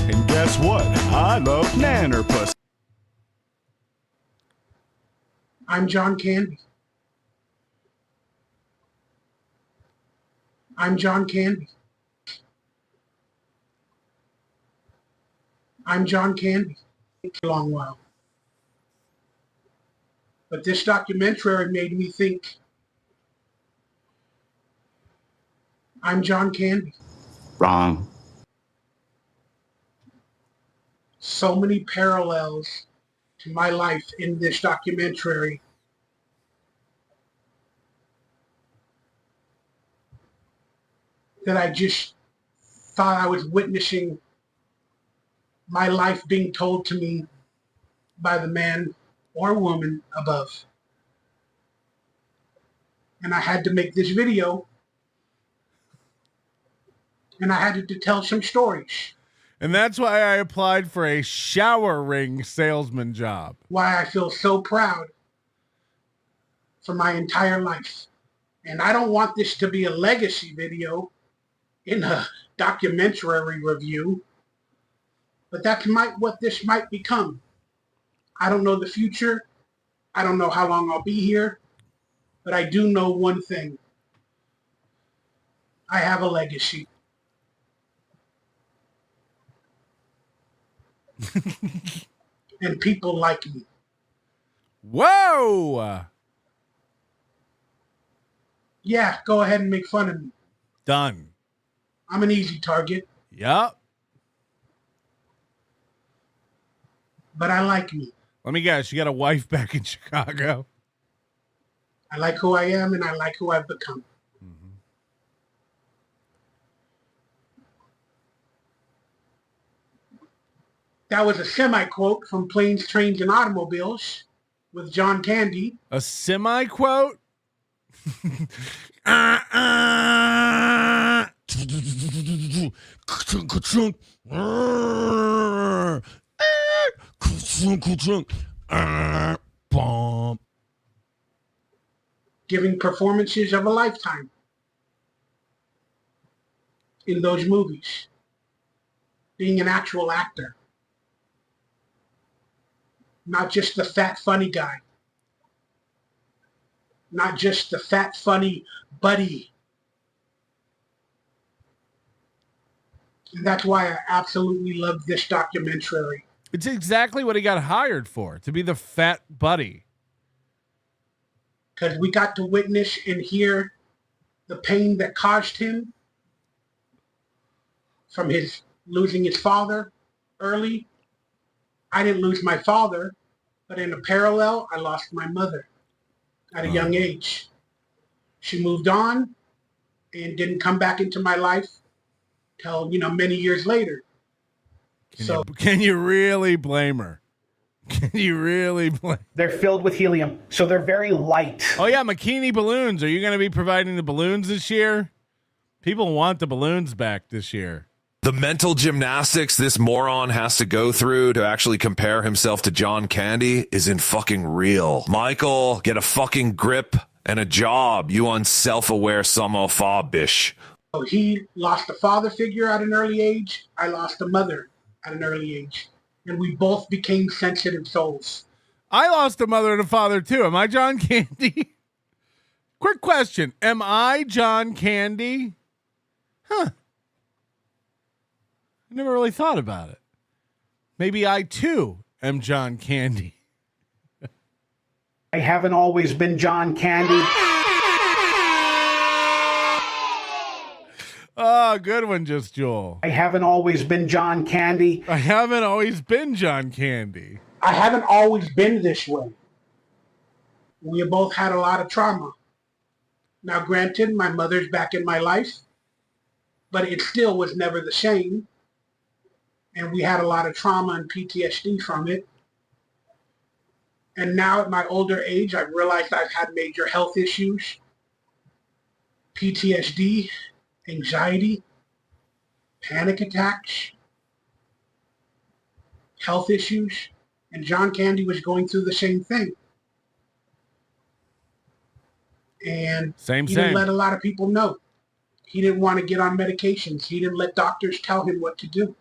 and guess what? I love Nannerpuss. I'm John Candy. I'm John Candy. I'm John Candy. A long while. But this documentary made me think, I'm John Candy. Wrong. So many parallels to my life in this documentary. That I just thought I was witnessing my life being told to me by the man or woman above. And I had to make this video, and I had to tell some stories. And that's why I applied for a shower ring salesman job. Why I feel so proud for my entire life. And I don't want this to be a legacy video in a documentary review, but that's what this might become. I don't know the future. I don't know how long I'll be here, but I do know one thing. I have a legacy. And people like me. Whoa! Yeah, go ahead and make fun of me. Done. I'm an easy target. Yep. But I like me. Let me guess, you got a wife back in Chicago. I like who I am, and I like who I've become. Mm-hmm. That was a semi-quote from Planes, Trains, and Automobiles with John Candy. A semi-quote? Giving performances of a lifetime in those movies. Being an actual actor. Not just the fat, funny guy. Not just the fat, funny buddy. And that's why I absolutely love this documentary. It's exactly what he got hired for, to be the fat buddy. Because we got to witness and hear the pain that caused him from his losing his father early. I didn't lose my father, but in a parallel, I lost my mother at a young age. She moved on and didn't come back into my life till, many years later. Can you really blame her? Can you really blame? They're filled with helium, so they're very light. Oh yeah, Makini balloons. Are you going to be providing the balloons this year? People want the balloons back this year. The mental gymnastics this moron has to go through to actually compare himself to John Candy isn't fucking real. Michael, get a fucking grip and a job, you unself-aware bish. So he lost a father figure at an early age. I lost a mother at an early age. And we both became sensitive souls. I lost a mother and a father too. Am I John Candy? Quick question. Am I John Candy? Huh. I never really thought about it. Maybe I too am John Candy. I haven't always been John Candy. Oh, good one, Just Joel. I haven't always been John Candy. I haven't always been John Candy. I haven't always been this way. We have both had a lot of trauma. Now, granted, my mother's back in my life, but it still was never the same. And we had a lot of trauma and PTSD from it. And now at my older age, I've realized I've had major health issues, PTSD, anxiety, panic attacks, health issues, and John Candy was going through the same thing. And he didn't let a lot of people know. He didn't want to get on medications. He didn't let doctors tell him what to do.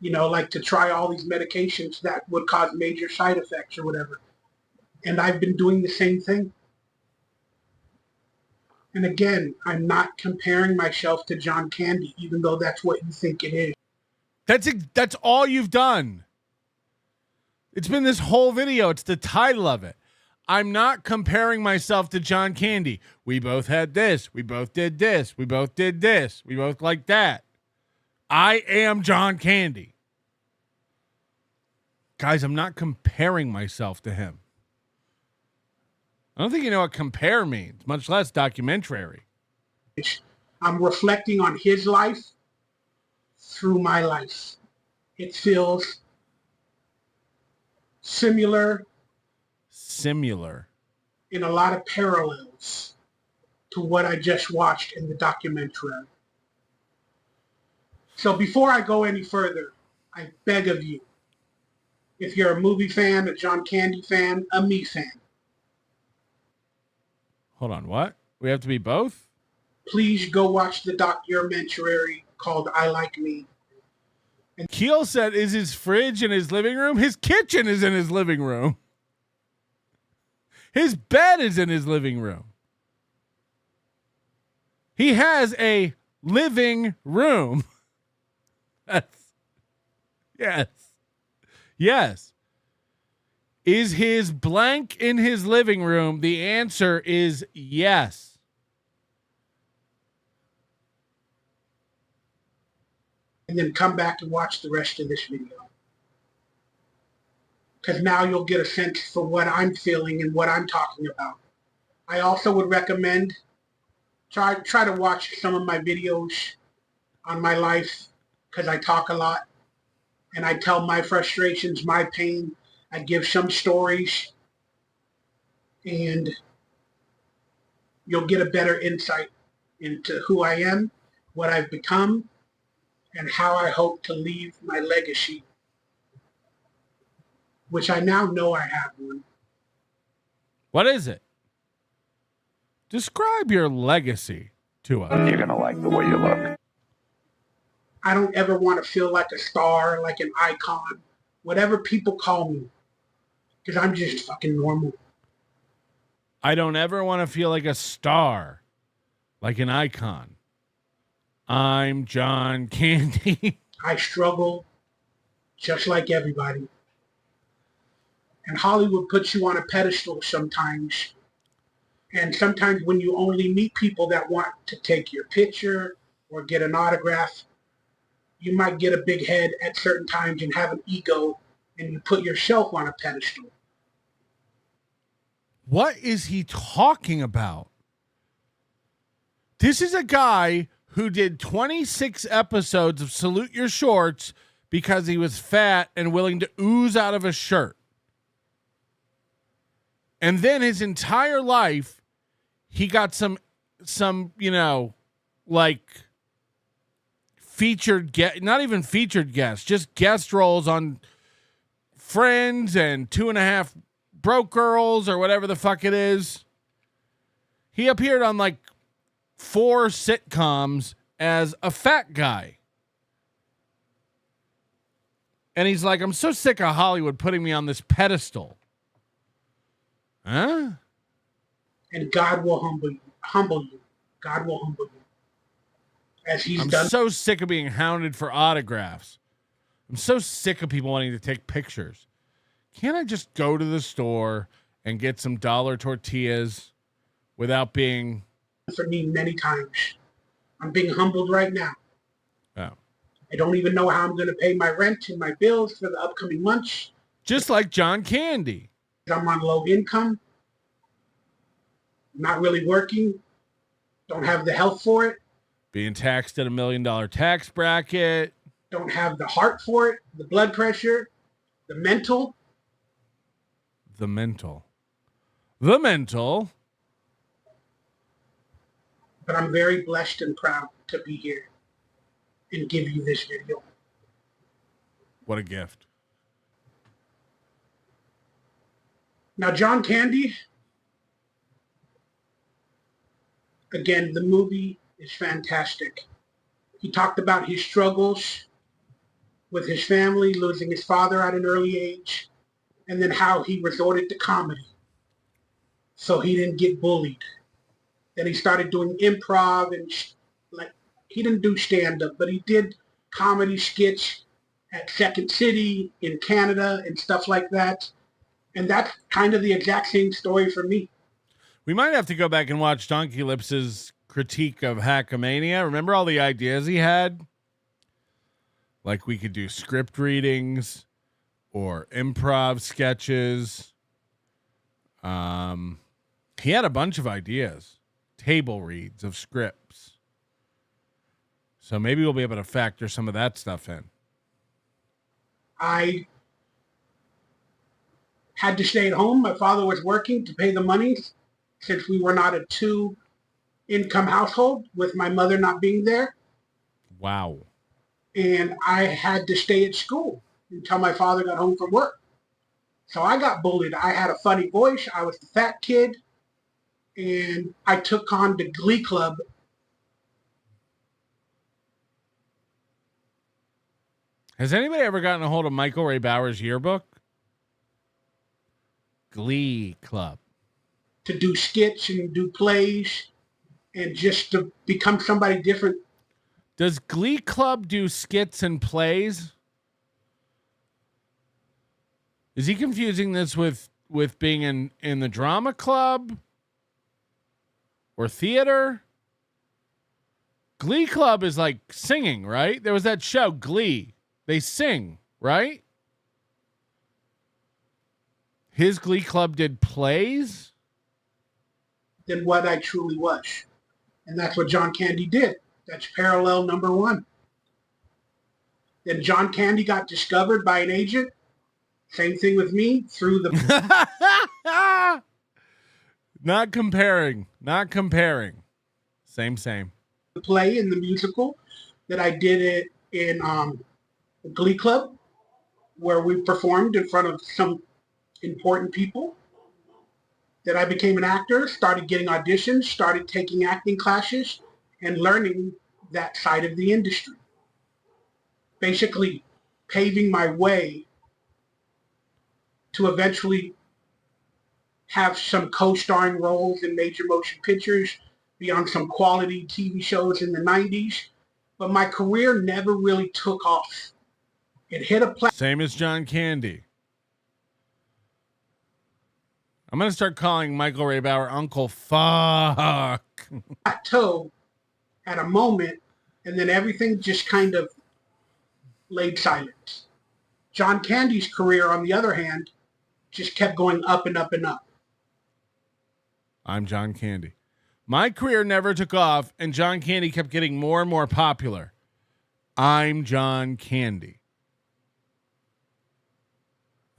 You know, like to try all these medications that would cause major side effects or whatever. And I've been doing the same thing. And again, I'm not comparing myself to John Candy, even though that's what you think it is. That's all you've done. It's been this whole video. It's the title of it. I'm not comparing myself to John Candy. We both had this. We both did this. We both did this. We both like that. I am John Candy. Guys, I'm not comparing myself to him. I don't think you know what compare means, much less documentary. I'm reflecting on his life through my life. It feels similar in a lot of parallels to what I just watched in the documentary. So before I go any further, I beg of you, if you're a movie fan, a John Candy fan, a me fan. Hold on, what? We have to be both? Please go watch the documentary called I Like Me. And Keel said, is his fridge in his living room? His kitchen is in his living room. His bed is in his living room. He has a living room. Yes. Yes. Is his blank in his living room? The answer is yes. And then come back and watch the rest of this video. Because now you'll get a sense for what I'm feeling and what I'm talking about. I also would recommend try to watch some of my videos on my life, because I talk a lot and I tell my frustrations, my pain. I give some stories, and you'll get a better insight into who I am, what I've become, and how I hope to leave my legacy, which I now know I have one. What is it? Describe your legacy to us. You're going to like the way you look. I don't ever want to feel like a star, like an icon, whatever people call me, because I'm just fucking normal. I don't ever want to feel like a star, like an icon. I'm John Candy. I struggle just like everybody. And Hollywood puts you on a pedestal sometimes. And sometimes when you only meet people that want to take your picture or get an autograph, you might get a big head at certain times and have an ego, and you put yourself on a pedestal. What is he talking about? This is a guy who did 26 episodes of Salute Your Shorts because he was fat and willing to ooze out of a shirt. And then his entire life, he got some, like not even featured guests, just guest roles on Friends and 2.5 Broke Girls or whatever the fuck it is. He appeared on like 4 sitcoms as a fat guy. And he's like, I'm so sick of Hollywood putting me on this pedestal. Huh? And God will humble you. God will humble you. as he's I'm done. so sick of being hounded for autographs. I'm so sick of people wanting to take pictures. Can't I just go to the store and get some dollar tortillas without being... For me many times. I'm being humbled right now. Oh. I don't even know how I'm going to pay my rent and my bills for the upcoming months. Just like John Candy. I'm on low income, not really working, don't have the health for it. Being taxed at $1 million tax bracket. Don't have the heart for it, the blood pressure, the mental. The mental. The mental. But I'm very blessed and proud to be here and give you this video. What a gift. Now, John Candy, again, the movie is fantastic. He talked about his struggles with his family, losing his father at an early age, and then how he resorted to comedy so he didn't get bullied. Then he started doing improv, and he didn't do stand-up, but he did comedy skits at Second City in Canada and stuff like that. And that's kind of the exact same story for me. We might have to go back and watch Donkey Lips's critique of Hackamania. Remember all the ideas he had? Like we could do script readings or improv sketches. He had a bunch of ideas. Table reads of scripts. So maybe we'll be able to factor some of that stuff in. I had to stay at home. My father was working to pay the money since we were not a 2-income household with my mother not being there. Wow. And I had to stay at school until my father got home from work. So I got bullied. I had a funny voice. I was the fat kid. And I took on the Glee Club. Has anybody ever gotten a hold of Michael Ray Bauer's yearbook? Glee Club. To do skits and do plays and just to become somebody different. Does Glee Club do skits and plays? Is he confusing this with being in the drama club or theater? Glee Club is like singing, right? There was that show, Glee. They sing, right? His Glee Club did plays? Than what I truly was. And that's what John Candy did. That's parallel number one. Then John Candy got discovered by an agent. Same thing with me through the... Not comparing. Same. The play and the musical that I did it in the Glee Club, where we performed in front of some important people. Then I became an actor, started getting auditions, started taking acting classes, and learning that side of the industry. Basically paving my way to eventually have some co-starring roles in major motion pictures, be on some quality TV shows in the 90s. But my career never really took off. It hit a Same as John Candy. I'm going to start calling Michael Ray Bauer Uncle Fuck. plateau at a moment, and then everything just kind of laid silent. John Candy's career, on the other hand, just kept going up and up and up. I'm John Candy. My career never took off, and John Candy kept getting more and more popular. I'm John Candy.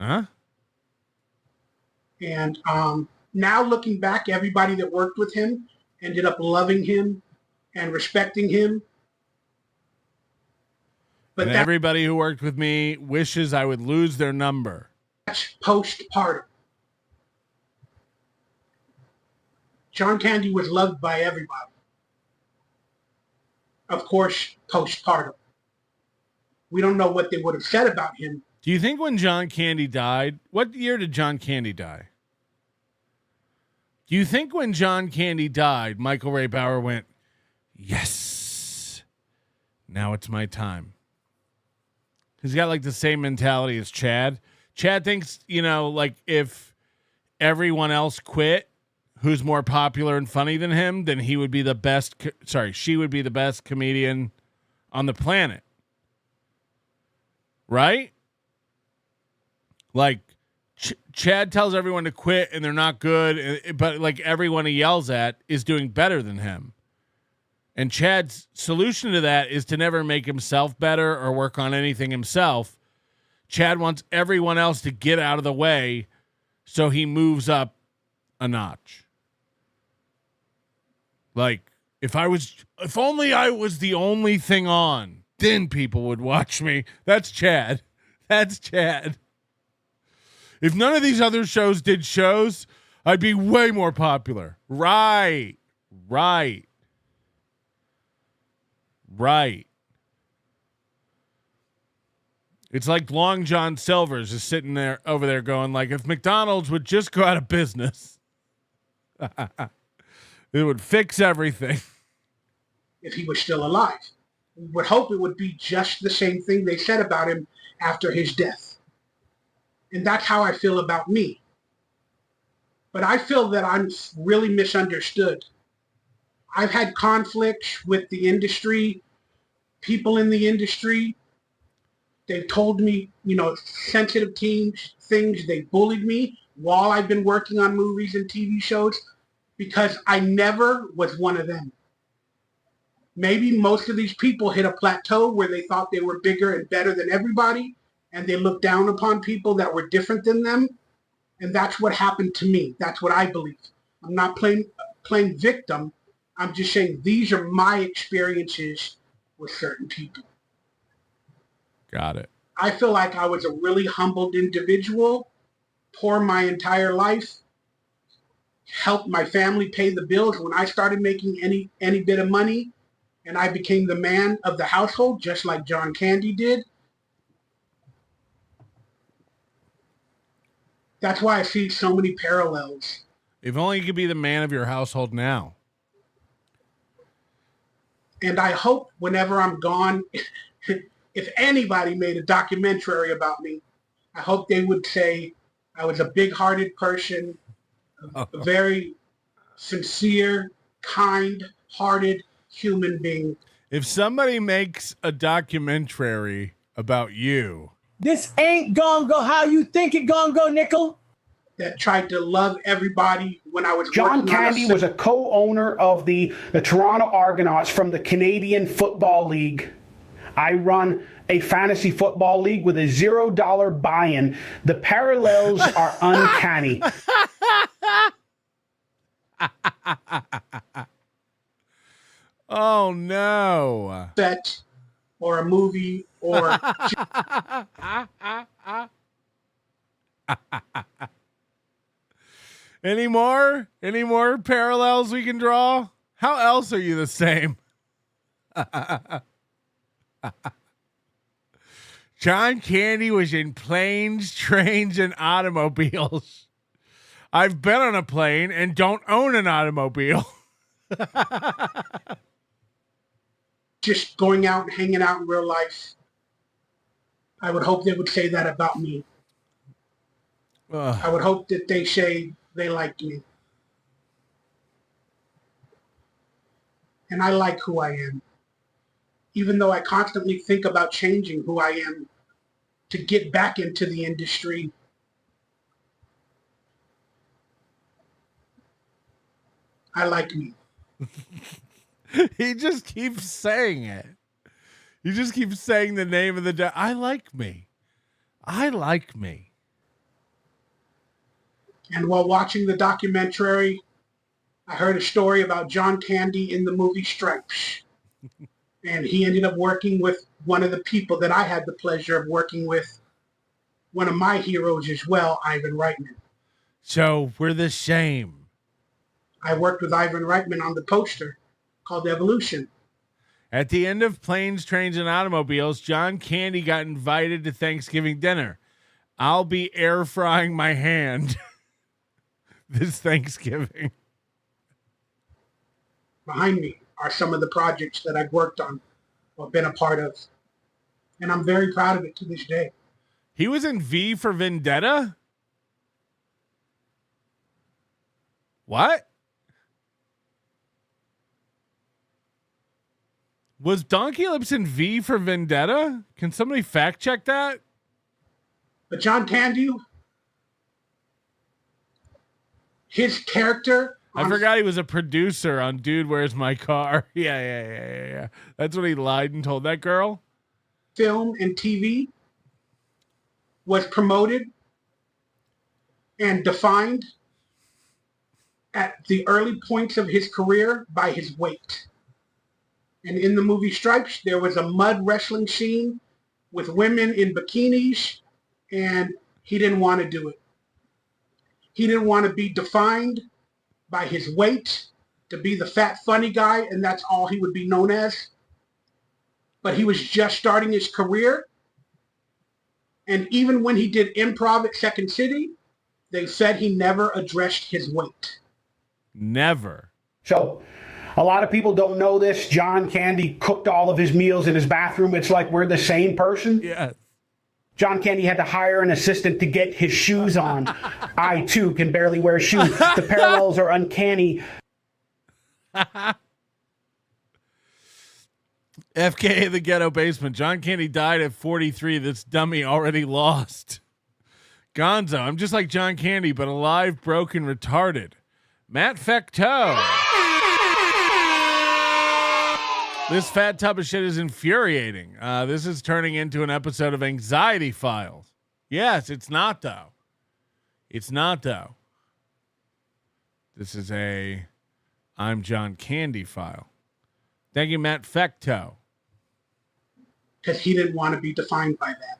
Huh? And now looking back, everybody that worked with him ended up loving him and respecting him. But and everybody who worked with me wishes I would lose their number. That's postpartum. John Candy was loved by everybody. Of course, postpartum. We don't know what they would have said about him. Do you think when John Candy died, what year did John Candy die? Do you think when John Candy died, Michael Ray Bauer went, yes, Now it's my time. He's got like the same mentality as Chad. Chad thinks, like if everyone else quit, who's more popular and funny than him, then he would be the best. She would be the best comedian on the planet. Right? Like Chad tells everyone to quit and they're not good, but like everyone he yells at is doing better than him. And Chad's solution to that is to never make himself better or work on anything himself. Chad wants everyone else to get out of the way so he moves up a notch. Like, if only I was the only thing on, then people would watch me. That's Chad. That's Chad. If none of these other shows did shows, I'd be way more popular. Right. It's like Long John Silver's is sitting there over there going like, if McDonald's would just go out of business, it would fix everything. If he was still alive. We would hope it would be just the same thing they said about him after his death. And that's how I feel about me. But I feel that I'm really misunderstood. I've had conflicts with the industry, people in the industry. They've told me, sensitive things. They bullied me while I've been working on movies and TV shows because I never was one of them. Maybe most of these people hit a plateau where they thought they were bigger and better than everybody, and they looked down upon people that were different than them. And that's what happened to me. That's what I believe. I'm not playing victim. I'm just saying these are my experiences with certain people. Got it. I feel like I was a really humbled individual, poor my entire life, helped my family pay the bills when I started making any bit of money, and I became the man of the household, just like John Candy did. That's why I see so many parallels. If only you could be the man of your household now. And I hope whenever I'm gone, if anybody made a documentary about me, I hope they would say I was a big-hearted person, a very sincere, kind-hearted human being. If somebody makes a documentary about you, this ain't gonna go how you think it gonna go, Nickel. That tried to love everybody when I was John Candy was a co-owner of the Toronto Argonauts from the Canadian Football League. I run a fantasy football league with a $0 buy-in. The parallels are uncanny. Oh no. Bet or a movie or Any more parallels we can draw? How else are you the same? John Candy was in planes, trains, and automobiles. I've been on a plane and don't own an automobile. Just going out and hanging out in real life. I would hope they would say that about me. I would hope that they say they liked me. And I like who I am. Even though I constantly think about changing who I am to get back into the industry. I like me. He just keeps saying it. He just keeps saying the name of the I like me. I like me. And while watching the documentary, I heard a story about John Candy in the movie Stripes. And he ended up working with one of the people that I had the pleasure of working with, one of my heroes as well, Ivan Reitman. So we're the same. I worked with Ivan Reitman on the poster called Evolution. At the end of Planes, Trains, and Automobiles, John Candy got invited to Thanksgiving dinner. I'll be air frying my hand this Thanksgiving. Behind me are some of the projects that I've worked on. or been a part of. And I'm very proud of it to this day. He was in V for Vendetta? What? Was Donkey Lips in V for Vendetta? Can somebody fact check that? But John Candy, his character... I forgot he was a producer on Dude, Where's My Car? Yeah. That's what he lied and told that girl. Film and TV was promoted and defined at the early points of his career by his weight. And in the movie Stripes, there was a mud wrestling scene with women in bikinis, and he didn't want to do it. He didn't want to be defined by his weight, to be the fat funny guy, and that's all he would be known as. But he was just starting his career. And even when he did improv at Second City, they said he never addressed his weight. Never. So a lot of people don't know this. John Candy cooked all of his meals in his bathroom. It's like we're the same person. Yes. John Candy had to hire an assistant to get his shoes on. I, too, can barely wear shoes. The parallels are uncanny. FKA the Ghetto Basement. John Candy died at 43. This dummy already lost. Gonzo. I'm just like John Candy, but alive, broken, retarded. Matt Fecteau. This fat tub of shit is infuriating. This is turning into an episode of Anxiety Files. Yes, it's not though. It's not though. This is a I'm John Candy file. Thank you, Matt Fecteau. Because he didn't want to be defined by that.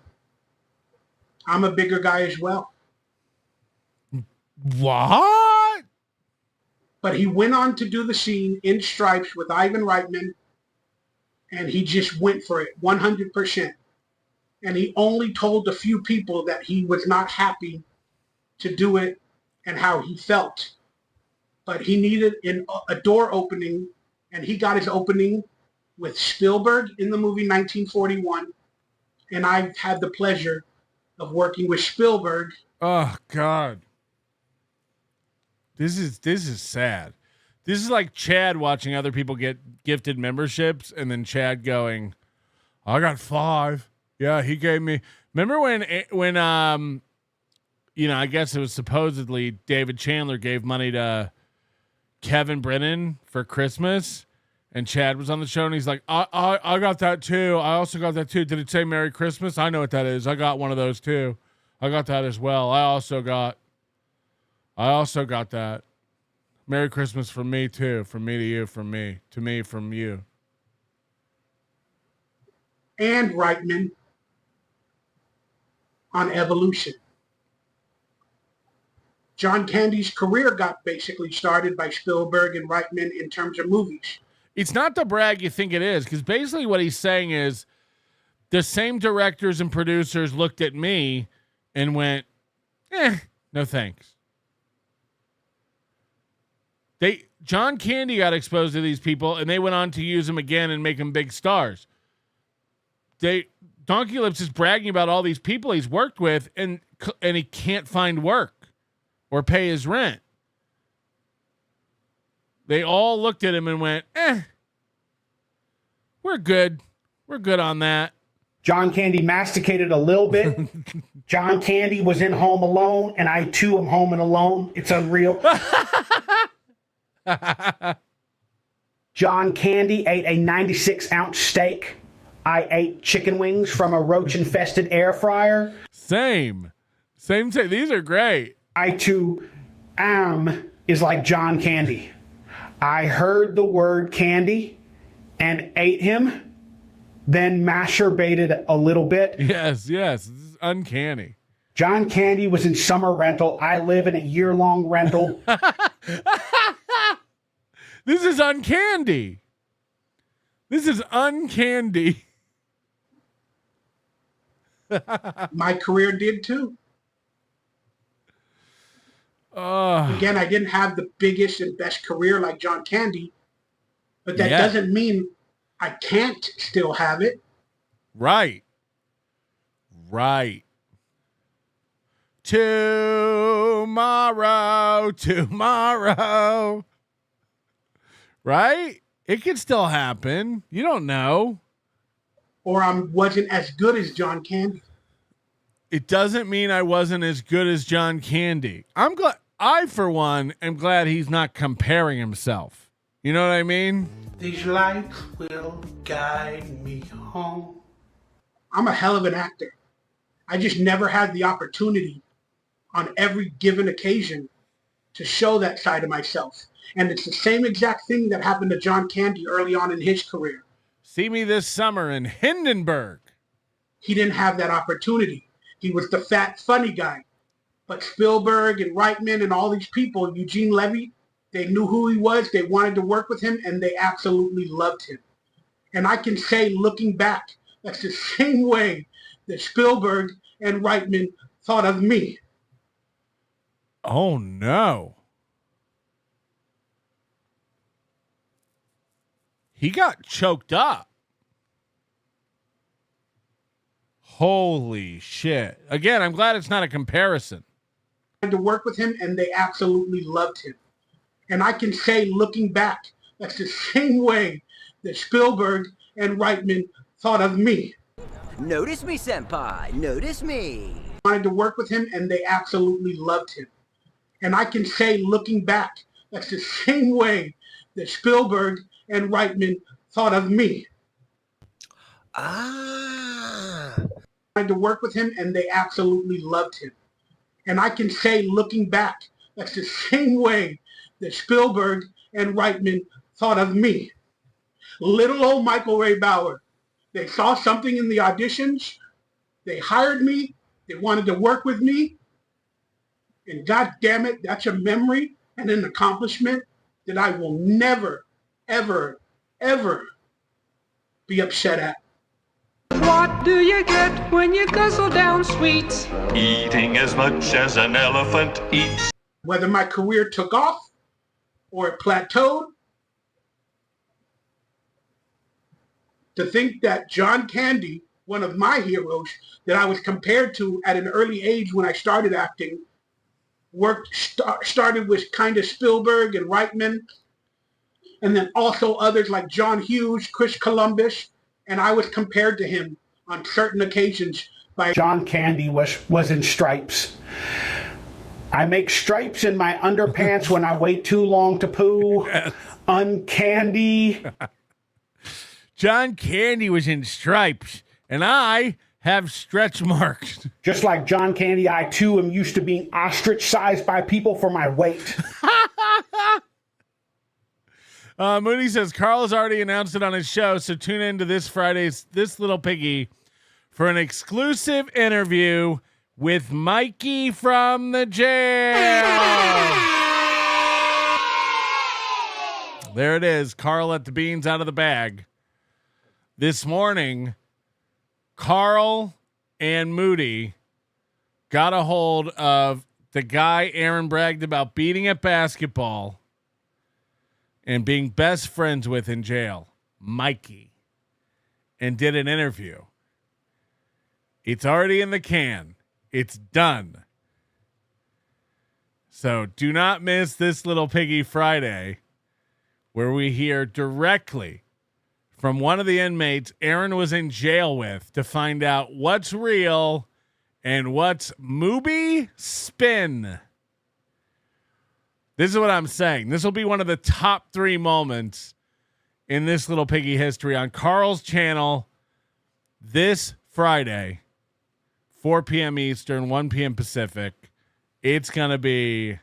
I'm a bigger guy as well. What? But he went on to do the scene in Stripes with Ivan Reitman, and he just went for it 100%. And he only told a few people that he was not happy to do it and how he felt. But he needed a door opening, and he got his opening with Spielberg in the movie 1941. And I've had the pleasure of working with Spielberg. Oh, God. This is sad. This is like Chad watching other people get gifted memberships and then Chad going, I got 5. Yeah, he gave me. Remember when I guess it was supposedly David Chandler gave money to Kevin Brennan for Christmas, and Chad was on the show and he's like, I got that too. I also got that too. Did it say Merry Christmas? I know what that is. I got one of those too. I got that as well. I also got that. Merry Christmas from me too. From me to you, from me to me, from you. And Reitman on Evolution. John Candy's career got basically started by Spielberg and Reitman in terms of movies. It's not the brag you think it is, because basically what he's saying is the same directors and producers looked at me and went, no thanks. John Candy got exposed to these people, and they went on to use him again and make him big stars. Donkey Lips is bragging about all these people he's worked with, and he can't find work or pay his rent. They all looked at him and went, we're good. We're good on that. John Candy masticated a little bit. John Candy was in Home Alone, and I too am home and alone. It's unreal. John Candy ate a 96-ounce steak. I ate chicken wings from a roach-infested air fryer. Same. These are great. I too am is like John Candy. I heard the word candy and ate him, then masturbated a little bit. Yes. This is uncanny. John Candy was in summer rental. I live in a year-long rental. This is uncandy. This is uncandy. My career did too. Again, I didn't have the biggest and best career like John Candy, but that doesn't mean I can't still have it. Right. Tomorrow. Right? It can still happen. You don't know. Or I wasn't as good as John Candy. It doesn't mean I wasn't as good as John Candy. I, for one, am glad he's not comparing himself. You know what I mean? These lights will guide me home. I'm a hell of an actor. I just never had the opportunity on every given occasion to show that side of myself. And it's the same exact thing that happened to John Candy early on in his career. See me this summer in Hindenburg. He didn't have that opportunity. He was the fat, funny guy. But Spielberg and Reitman and all these people, Eugene Levy, they knew who he was. They wanted to work with him, and they absolutely loved him. And I can say, looking back, that's the same way that Spielberg and Reitman thought of me. Oh, no. He got choked up. Holy shit. Again, I'm glad it's not a comparison. To work with him, and they absolutely loved him. And I can say, looking back, that's the same way that Spielberg and Reitman thought of me. Notice me, senpai. Notice me. Wanted to work with him, and they absolutely loved him. And I can say, looking back, that's the same way that Spielberg and Reitman thought of me. Wanted to work with him, and they absolutely loved him. And I can say, looking back, that's the same way that Spielberg and Reitman thought of me. Little old Michael Ray Bauer. They saw something in the auditions. They hired me. They wanted to work with me. And God damn it, that's a memory and an accomplishment that I will never, ever, ever be upset at. What do you get when you guzzle down sweets? Eating as much as an elephant eats. Whether my career took off or it plateaued, to think that John Candy, one of my heroes that I was compared to at an early age when I started acting, started with kind of Spielberg and Reitman, and then also others like John Hughes, Chris Columbus, and I was compared to him on certain occasions by John Candy was in stripes. I make stripes in my underpants when I wait too long to poo. Uncandy. John Candy was in stripes, and I have stretch marks. Just like John Candy, I too am used to being ostrich-sized by people for my weight. Mooney says Carl has already announced it on his show, so tune into this Friday's This Little Piggy for an exclusive interview with Mikey from the jail. There it is. Carl let the beans out of the bag. This morning, Carl and Moody got a hold of the guy Aaron bragged about beating at basketball and being best friends with in jail, Mikey, and did an interview. It's already in the can. It's done. So do not miss This Little Piggy Friday, where we hear directly from one of the inmates Aaron was in jail with to find out what's real and what's movie spin. This is what I'm saying. This will be one of the top 3 moments in This Little Piggy history on Carl's channel this Friday, 4 p.m. Eastern, 1 p.m. Pacific. It's gonna be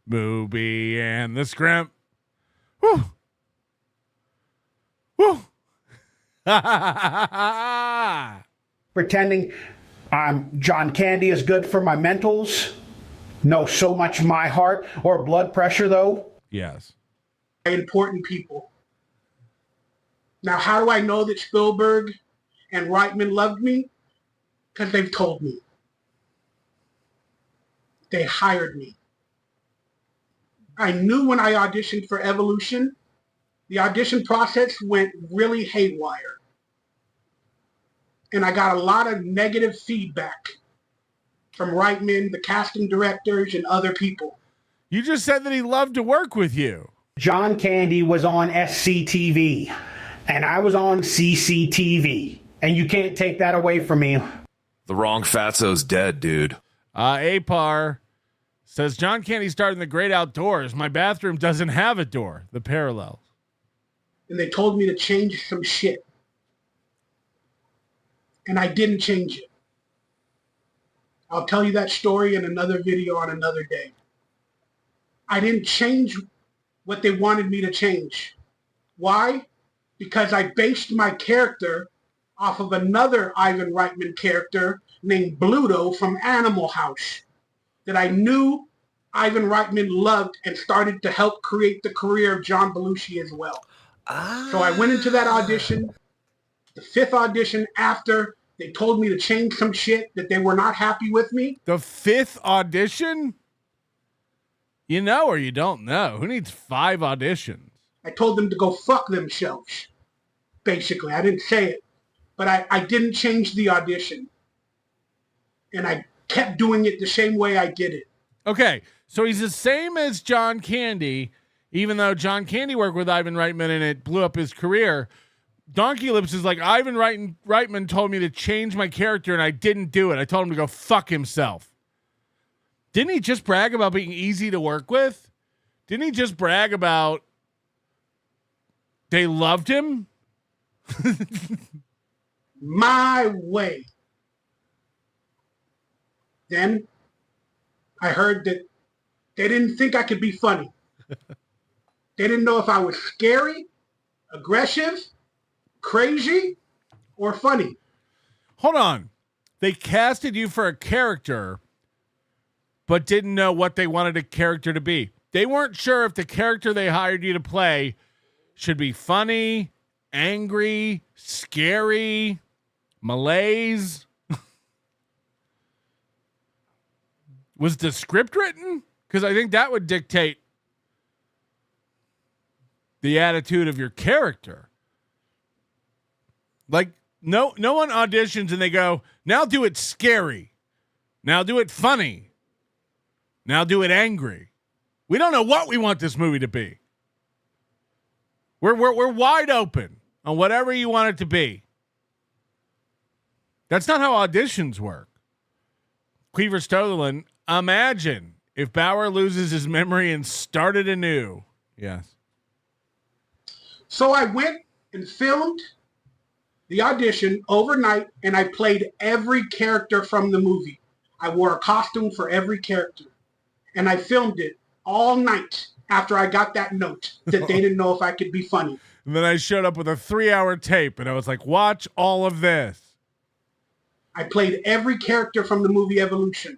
Movie and the Scrimp. Woo. Woo. Pretending John Candy is good for my mentals. No, so much my heart or blood pressure, though. Yes. Important people. Now, how do I know that Spielberg and Reitman loved me? Because they've told me. They hired me. I knew when I auditioned for Evolution, the audition process went really haywire. And I got a lot of negative feedback from Reitman, the casting directors, and other people. You just said that he loved to work with you. John Candy was on SCTV, and I was on CCTV, and you can't take that away from me. The wrong fatso's dead, dude. Apar says, John Candy started in the great outdoors. My bathroom doesn't have a door. The parallels. And they told me to change some shit. And I didn't change it. I'll tell you that story in another video on another day. I didn't change what they wanted me to change. Why? Because I based my character off of another Ivan Reitman character named Bluto from Animal House that I knew Ivan Reitman loved and started to help create the career of John Belushi as well. So I went into that audition, the 5th audition after they told me to change some shit that they were not happy with me. The 5th audition? You know or you don't know? Who needs 5 auditions? I told them to go fuck themselves, basically. I didn't say it, but I didn't change the audition. And I kept doing it the same way I did it. Okay, so he's the same as John Candy, even though John Candy worked with Ivan Reitman and it blew up his career. Donkey Lips is like, Ivan Reitman told me to change my character and I didn't do it. I told him to go fuck himself. Didn't he just brag about being easy to work with? Didn't he just brag about they loved him? My way. Then I heard that they didn't think I could be funny. They didn't know if I was scary, aggressive, crazy, or funny. Hold on. They casted you for a character, but didn't know what they wanted a character to be. They weren't sure if the character they hired you to play should be funny, angry, scary, malaise. Was the script written? Because I think that would dictate the attitude of your character. Like, no one auditions and they go, now do it scary. Now do it funny. Now do it angry. We don't know what we want this movie to be. We're wide open on whatever you want it to be. That's not how auditions work. Cleaver Stolen, imagine if Bauer loses his memory and started anew. Yes. So I went and filmed the audition overnight, and I played every character from the movie. I wore a costume for every character, and I filmed it all night after I got that note that they didn't know if I could be funny. And then I showed up with a 3-hour tape, and I was like, watch all of this. I played every character from the movie Evolution,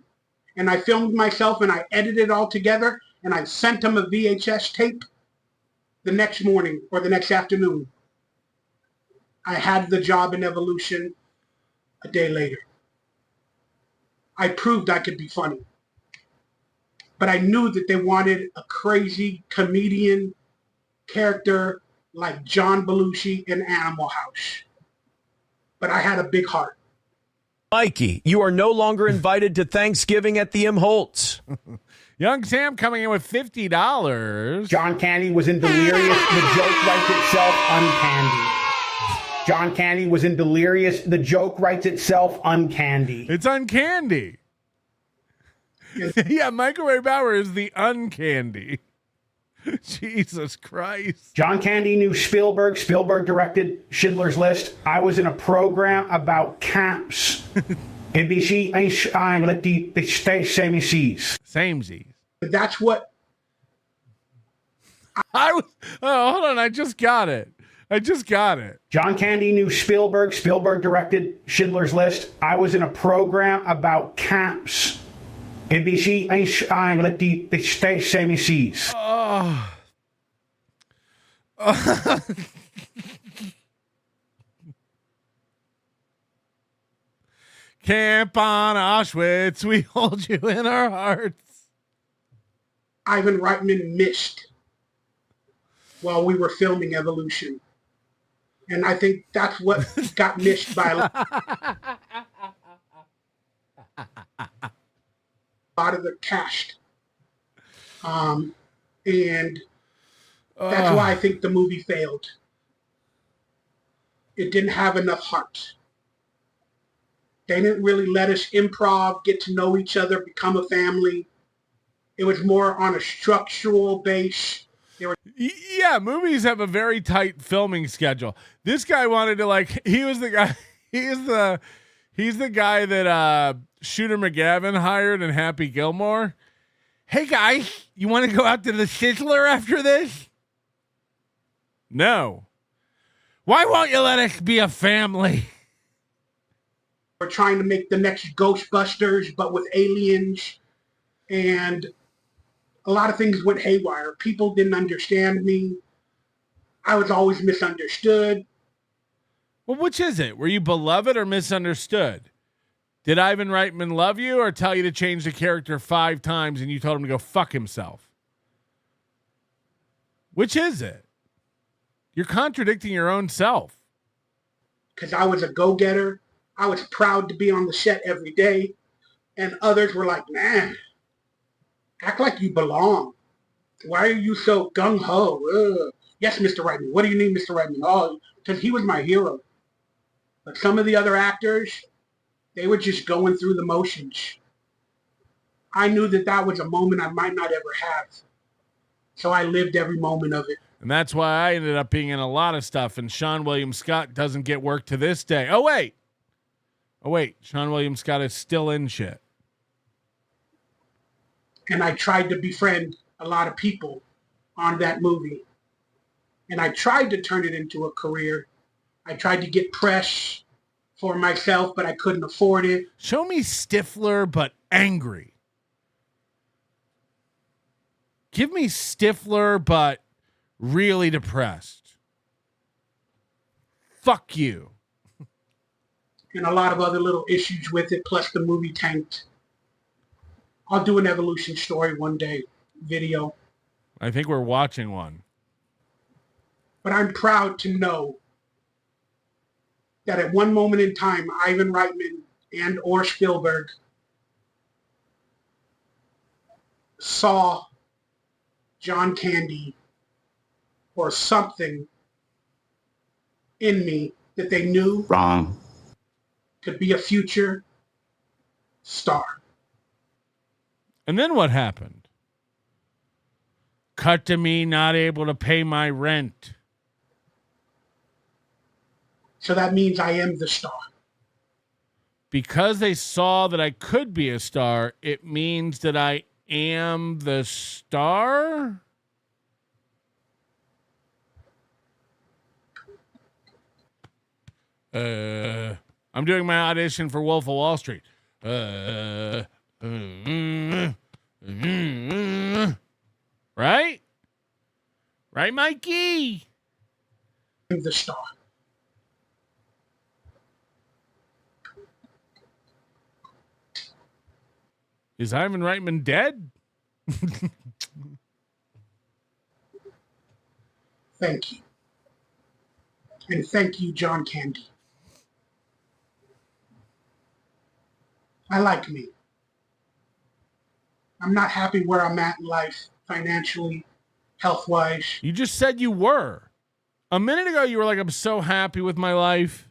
and I filmed myself, and I edited it all together, and I sent them a VHS tape the next morning or the next afternoon. I had the job in Evolution a day later. I proved I could be funny. But I knew that they wanted a crazy comedian character like John Belushi in Animal House. But I had a big heart. Mikey, you are no longer invited to Thanksgiving at the M. Holtz. Young Sam coming in with $50. John Candy was in Delirious. The joke writes itself uncandy. John Candy was in Delirious. The joke writes itself uncandy. It's uncandy. Yeah, Michael Ray Bauer is the uncandy. Jesus Christ. John Candy knew Spielberg. Spielberg directed Schindler's List. I was in a program about camps. NBC, let the stay samesies. Samesies. That's what hold on, I just got it. John Candy knew Spielberg. Spielberg directed Schindler's List. I was in a program about camps. NBC, let the stay samesies. Camp on Auschwitz, we hold you in our hearts. Ivan Reitman missed while we were filming Evolution. And I think that's what got missed by a lot of the cast. And that's why I think the movie failed. It didn't have enough heart. They didn't really let us improv, get to know each other, become a family. It was more on a structural base. Yeah, movies have a very tight filming schedule. This guy wanted to he was the guy. He's the guy that Shooter McGavin hired in Happy Gilmore. Hey guys, you want to go out to the Sizzler after this? No. Why won't you let us be a family? We're trying to make the next Ghostbusters, but with aliens, and a lot of things went haywire. People didn't understand me. I was always misunderstood. Well, which is it? Were you beloved or misunderstood? Did Ivan Reitman love you or tell you to change the character 5 times and you told him to go fuck himself? Which is it? You're contradicting your own self. Because I was a go-getter. I was proud to be on the set every day. And others were like, man, act like you belong. Why are you so gung-ho? Yes, Mr. Reitman. What do you need, Mr. Reitman? Oh, because he was my hero. But some of the other actors, they were just going through the motions. I knew that that was a moment I might not ever have. So I lived every moment of it. And that's why I ended up being in a lot of stuff. And Sean William Scott doesn't get work to this day. Oh, wait. Sean William Scott is still in shit. And I tried to befriend a lot of people on that movie. And I tried to turn it into a career. I tried to get press for myself, but I couldn't afford it. Show me Stifler, but angry. Give me Stifler, but really depressed. Fuck you. And a lot of other little issues with it, plus the movie tanked. I'll do an Evolution story one day, video. I think we're watching one. But I'm proud to know that at one moment in time, Ivan Reitman and or Spielberg saw John Candy or something in me that they knew wrong could be a future star. And then what happened? Cut to me not able to pay my rent. So that means I am the star. Because they saw that I could be a star, it means that I am the star? I'm doing my audition for Wolf of Wall Street. Right? Right, Mikey? I'm the star. Is Ivan Reitman dead? Thank you. And thank you, John Candy. I like me. I'm not happy where I'm at in life, financially, health-wise. You just said you were. A minute ago, you were like, I'm so happy with my life.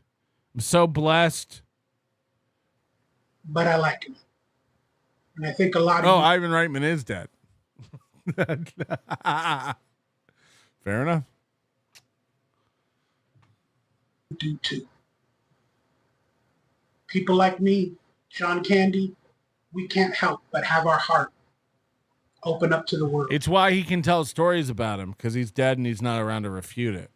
I'm so blessed. But I like me. And I think a lot of Ivan Reitman is dead. Fair enough. Do too. People like me, John Candy, we can't help but have our heart open up to the world. It's why he can tell stories about him, because he's dead and he's not around to refute it.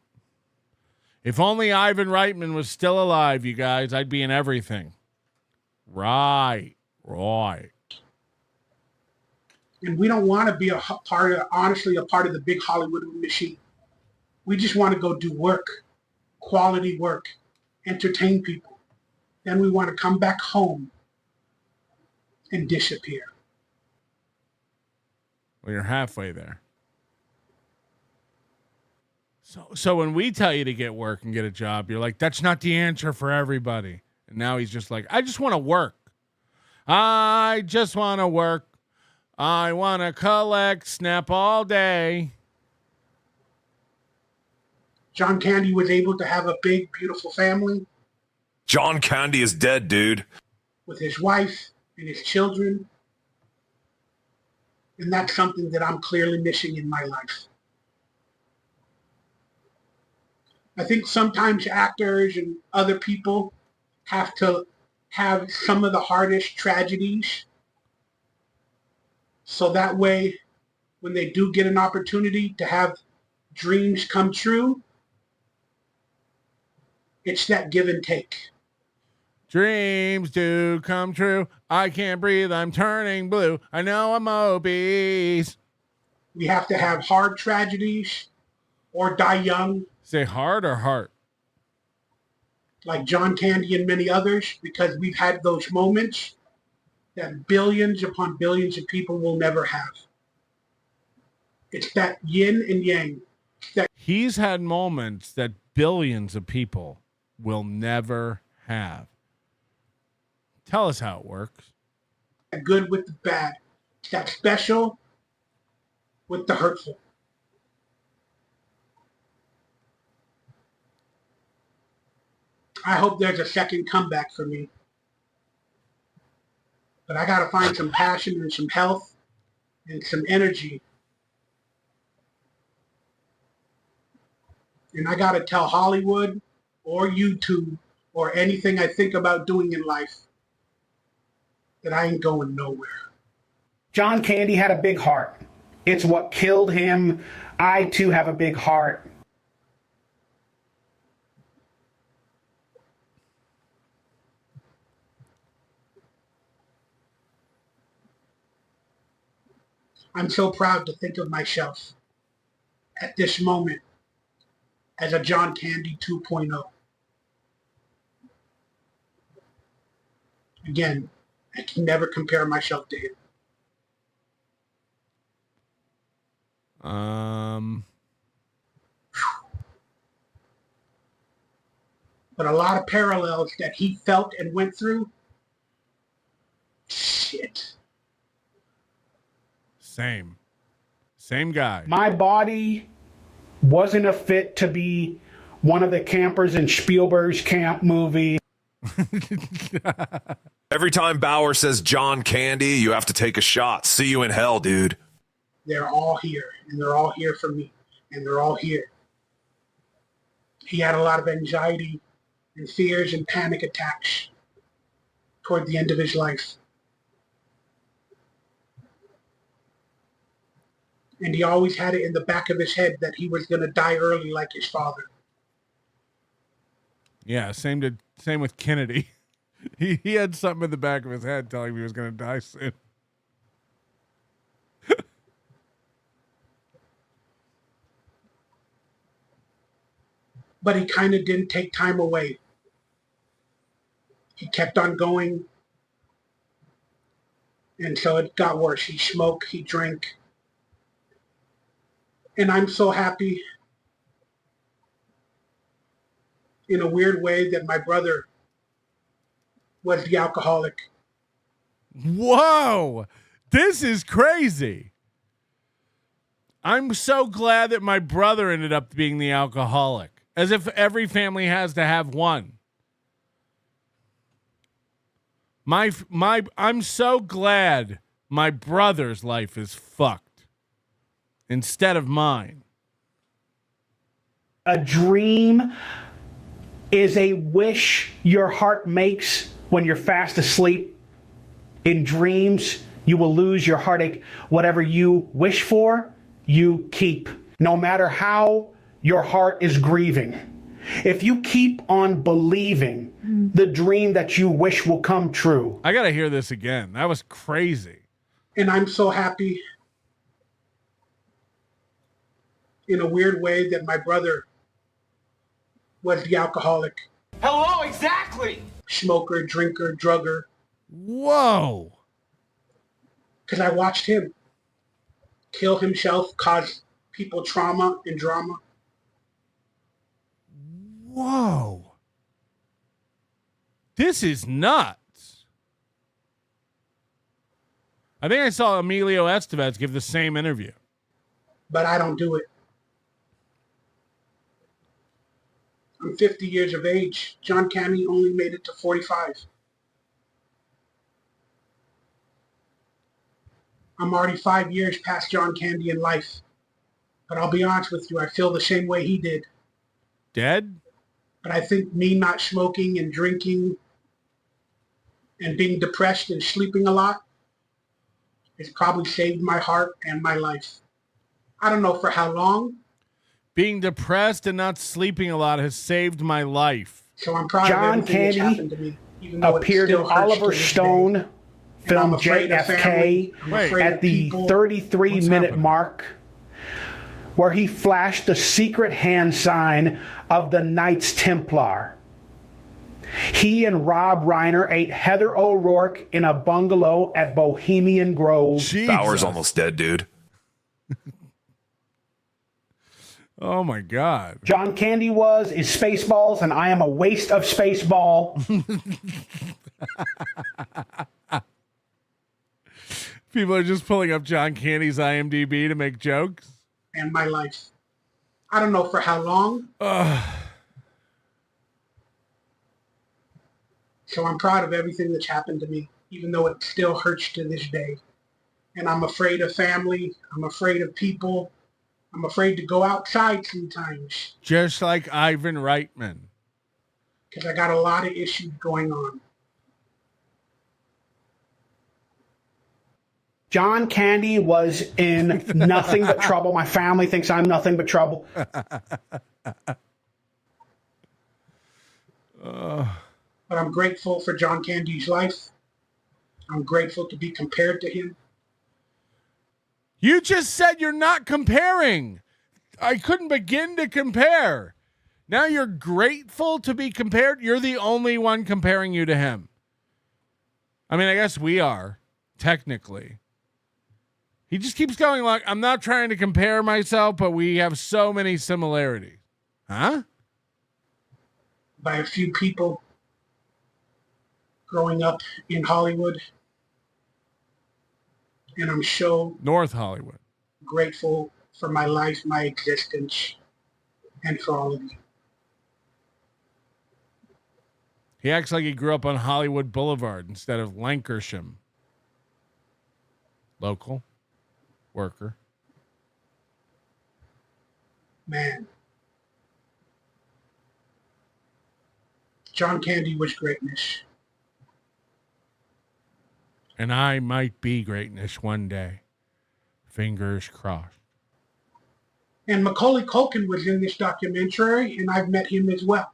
If only Ivan Reitman was still alive, you guys, I'd be in everything. Right. And we don't want to be a part of the big Hollywood machine. We just want to go do work, quality work, entertain people. Then we want to come back home and disappear. Well, you're halfway there. So when we tell you to get work and get a job, you're like, that's not the answer for everybody. And now he's just like, I just want to work. I just want to work. I want to collect Snap all day. John Candy was able to have a big, beautiful family. John Candy is dead, dude. With his wife and his children. And that's something that I'm clearly missing in my life. I think sometimes actors and other people have to have some of the hardest tragedies. So that way, when they do get an opportunity to have dreams come true, it's that give and take. Dreams do come true. I can't breathe. I'm turning blue. I know I'm obese. We have to have hard tragedies or die young. Say hard or heart? Like John Candy and many others, because we've had those moments that billions upon billions of people will never have. It's that yin and yang. He's had moments that billions of people will never have. Tell us how it works. That good with the bad. It's that special with the hurtful. I hope there's a second comeback for me. But I got to find some passion and some health and some energy. And I got to tell Hollywood or YouTube or anything I think about doing in life that I ain't going nowhere. John Candy had a big heart. It's what killed him. I, too, have a big heart. I'm so proud to think of myself at this moment as a John Candy 2.0. Again, I can never compare myself to him. But a lot of parallels that he felt and went through. Shit. Same guy. My body wasn't a fit to be one of the campers in Spielberg's camp movie. Every time Bauer says John Candy, you have to take a shot. See you in hell, dude. They're all here, and they're all here for me, and they're all here. He had a lot of anxiety and fears and panic attacks toward the end of his life. And he always had it in the back of his head that he was going to die early like his father. Yeah, same with Kennedy. He had something in the back of his head telling him he was going to die soon. But he kind of didn't take time away. He kept on going. And so it got worse. He smoked, he drank. And I'm so happy in a weird way that my brother was the alcoholic. Whoa, this is crazy. I'm so glad that my brother ended up being the alcoholic, as if every family has to have one. I'm so glad my brother's life is fucked instead of mine. A dream is a wish your heart makes when you're fast asleep. In dreams, you will lose your heartache. Whatever you wish for, you keep. No matter how your heart is grieving. If you keep on believing the dream that you wish will come true. I got to hear this again. That was crazy. And I'm so happy in a weird way that my brother was the alcoholic. Hello, exactly. Smoker, drinker, drugger. Whoa. Because I watched him. kill himself, cause people trauma and drama. Whoa. This is nuts. I think I saw Emilio Estevez give the same interview. But I don't do it. I'm 50 years of age. John Candy only made it to 45. I'm already 5 years past John Candy in life. But I'll be honest with you, I feel the same way he did. Dead? But I think me not smoking and drinking and being depressed and sleeping a lot has probably saved my heart and my life. I don't know for how long. Being depressed and not sleeping a lot has saved my life. So I'm proud John of everything that's Candy happened to me. Even though it appeared in still hurts Oliver to this Stone day. film I'm afraid of JFK family. I'm afraid at of the people. 33-minute mark, where he flashed the secret hand sign of the Knights Templar. He and Rob Reiner ate Heather O'Rourke in a bungalow at Bohemian Grove. Bauer's almost dead, dude. Oh my God. John Candy is Spaceballs, and I am a waste of Spaceball. People are just pulling up John Candy's IMDb to make jokes. And my life. I don't know for how long. So I'm proud of everything that's happened to me, even though it still hurts to this day. And I'm afraid of family. I'm afraid of people. I'm afraid to go outside sometimes. Just like Ivan Reitman. Because I got a lot of issues going on. John Candy was in nothing but trouble. My family thinks I'm nothing but trouble. But I'm grateful for John Candy's life. I'm grateful to be compared to him. You just said you're not comparing. I couldn't begin to compare. Now you're grateful to be compared. You're the only one comparing you to him. I mean, I guess we are, technically. He just keeps going like, I'm not trying to compare myself, but we have so many similarities. Huh? By a few people growing up in Hollywood. And I'm so North Hollywood. Grateful for my life, my existence, and for all of you. He acts like he grew up on Hollywood Boulevard instead of Lancashire. Local. Worker. Man. John Candy was greatness. And I might be greatness one day. Fingers crossed. And Macaulay Culkin was in this documentary, and I've met him as well.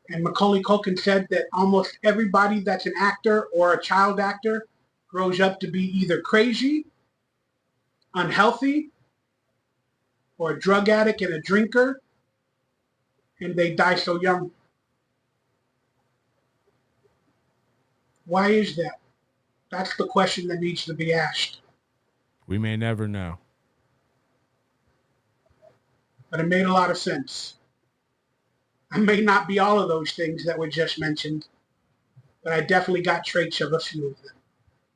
And Macaulay Culkin said that almost everybody that's an actor or a child actor grows up to be either crazy, unhealthy, or a drug addict and a drinker, and they die so young. Why is that? That's the question that needs to be asked. We may never know. But it made a lot of sense. I may not be all of those things that were just mentioned, but I definitely got traits of a few of them.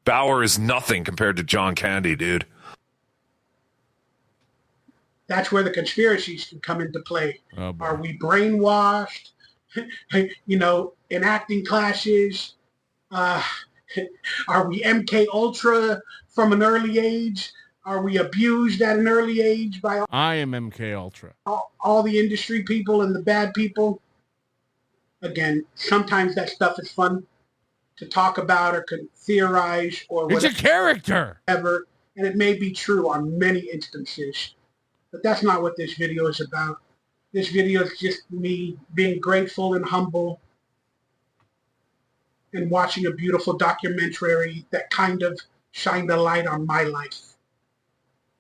Bauer is nothing compared to John Candy, dude. That's where the conspiracies can come into play. Oh, are we brainwashed? In acting classes? Are we MK Ultra from an early age? Are we abused at an early age by I am MK Ultra. all the industry people and the bad people? Again, sometimes that stuff is fun to talk about or could theorize or whatever. It's a character. And it may be true on many instances. But that's not what this video is about. This video is just me being grateful and humble and watching a beautiful documentary that kind of shined a light on my life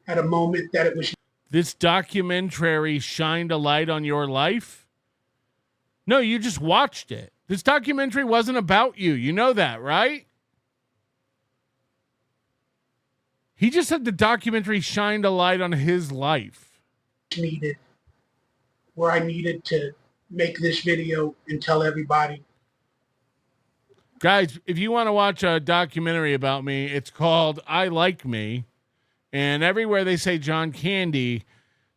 at a moment that it was. This documentary shined a light on your life? No, you just watched it. This documentary wasn't about you. You know that, right? He just said the documentary shined a light on his life. Needed, where I needed to make this video and tell everybody. Guys, if you want to watch a documentary about me, it's called I Like Me. And everywhere they say John Candy,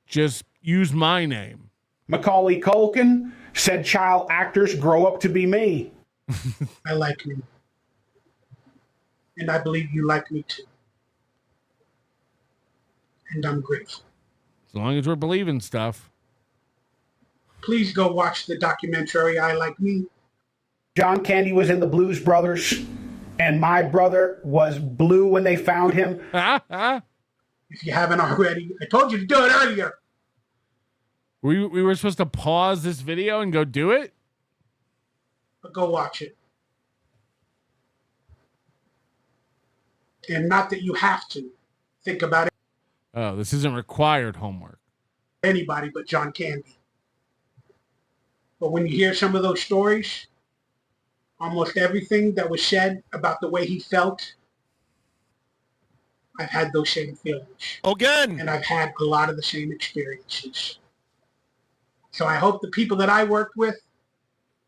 just use my name. Macaulay Culkin said child actors grow up to be me. I like me. And I believe you like me too. And I'm grateful. As long as we're believing stuff. Please go watch the documentary I Like Me. John Candy was in the Blues Brothers, and my brother was blue when they found him. If you haven't already, I told you to do it earlier. We were supposed to pause this video and go do it? But go watch it. And not that you have to think about it. Oh, this isn't required homework. Anybody but John Candy. But when you hear some of those stories, almost everything that was said about the way he felt, I've had those same feelings. Again. And I've had a lot of the same experiences. So I hope the people that I worked with,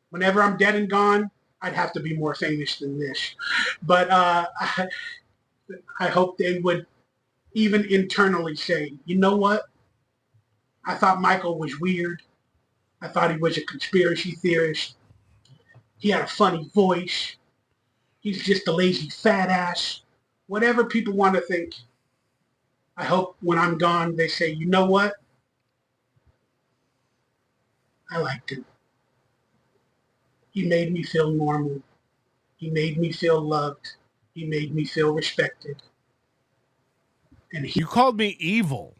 whenever I'm dead and gone, I'd have to be more famous than this. But I hope they would even internally say, you know what? I thought Michael was weird. I thought he was a conspiracy theorist. He had a funny voice. He's just a lazy fat ass. Whatever people want to think, I hope when I'm gone, they say, you know what? I liked him. He made me feel normal. He made me feel loved. He made me feel respected. And you called me evil.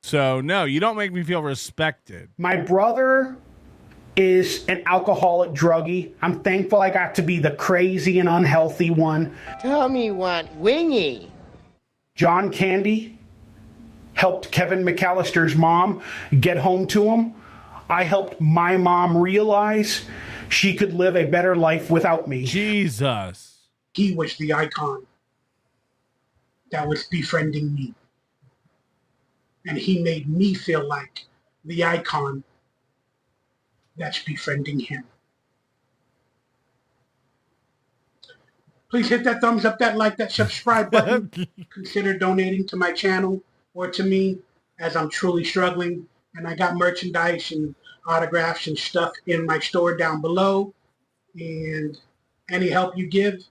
So, no, you don't make me feel respected. My brother is an alcoholic druggie. I'm thankful I got to be the crazy and unhealthy one. Tell me what wingy. John Candy helped Kevin McAllister's mom get home to him. I helped my mom realize she could live a better life without me. Jesus. He was the icon that was befriending me. And he made me feel like the icon that's befriending him. Please hit that thumbs up, that like, that subscribe button. Consider donating to my channel or to me, as I'm truly struggling. And I got merchandise and autographs and stuff in my store down below. And any help you give.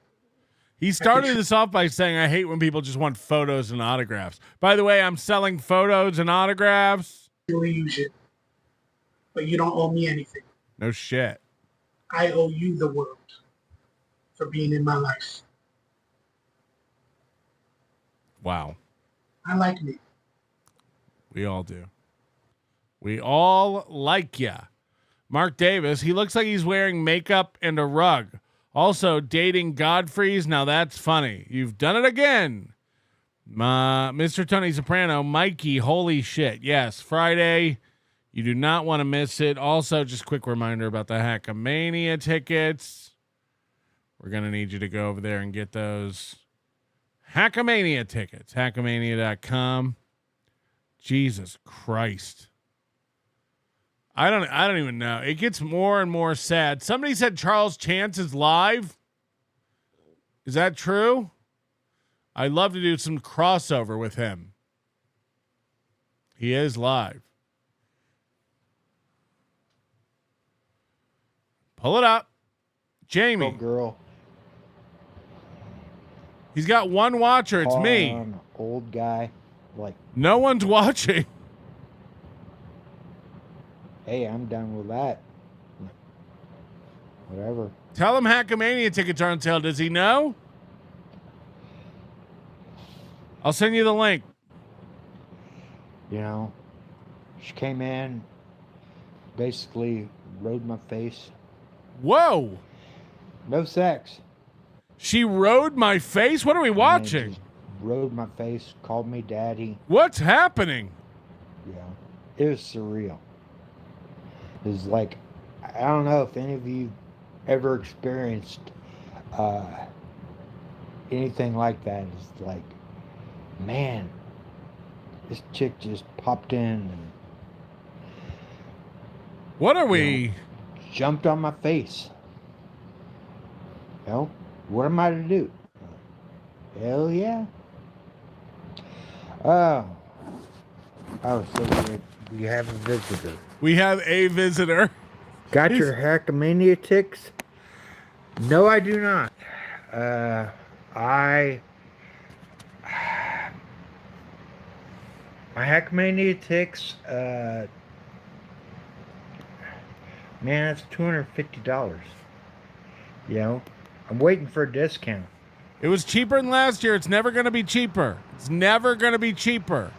He started this off by saying, I hate when people just want photos and autographs. By the way, I'm selling photos and autographs. Really use it. But you don't owe me anything. No shit. I owe you the world for being in my life. Wow. I like me. We all do. We all like ya. Mark Davis, he looks like he's wearing makeup and a rug. Also, dating Godfrey's. Now that's funny. You've done it again. Mr. Tony Soprano, Mikey, holy shit. Yes, Friday. You do not want to miss it. Also, just quick reminder about the Hackamania tickets. We're going to need you to go over there and get those Hackamania tickets. Hackamania.com. Jesus Christ. I don't even know. It gets more and more sad. Somebody said Charles Chance is live. Is that true? I'd love to do some crossover with him. He is live. Pull it up. Jamie. Girl. He's got one watcher. It's me. Old guy. Like, no one's watching. Hey, I'm done with that. Whatever. Tell him Hackamania tickets are on sale. Does he know? I'll send you the link. You know, she came in, basically rode my face. Whoa. No sex. She rode my face? What are we watching? Rode my face, called me daddy. What's happening? Yeah, it was surreal. It was like, I don't know if any of you ever experienced anything like that is like, man, this chick just popped in and what are we? Jumped on my face. Well, what am I to do? Hell yeah. Oh, so we have a visitor. We have a visitor. Got your Hackmania ticks? No, I do not. My Hackmania ticks, man, that's $250. You know, I'm waiting for a discount. It was cheaper than last year. It's never going to be cheaper. It's never going to be cheaper.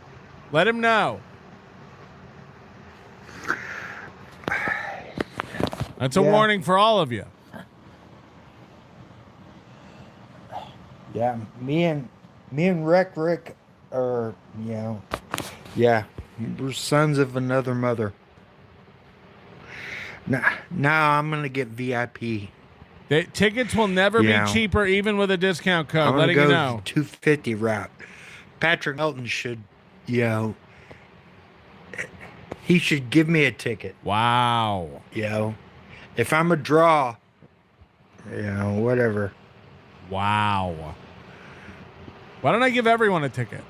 Let him know. That's a warning for all of you. Yeah, me and Rick are, you know, yeah, we're sons of another mother. Now I'm gonna get VIP. The tickets will never be cheaper, even with a discount code. Letting you know. $250 route. Patrick Melton should, you know, he should give me a ticket. Wow. You know, if I'm a draw, you know, whatever. Wow. Why don't I give everyone a ticket?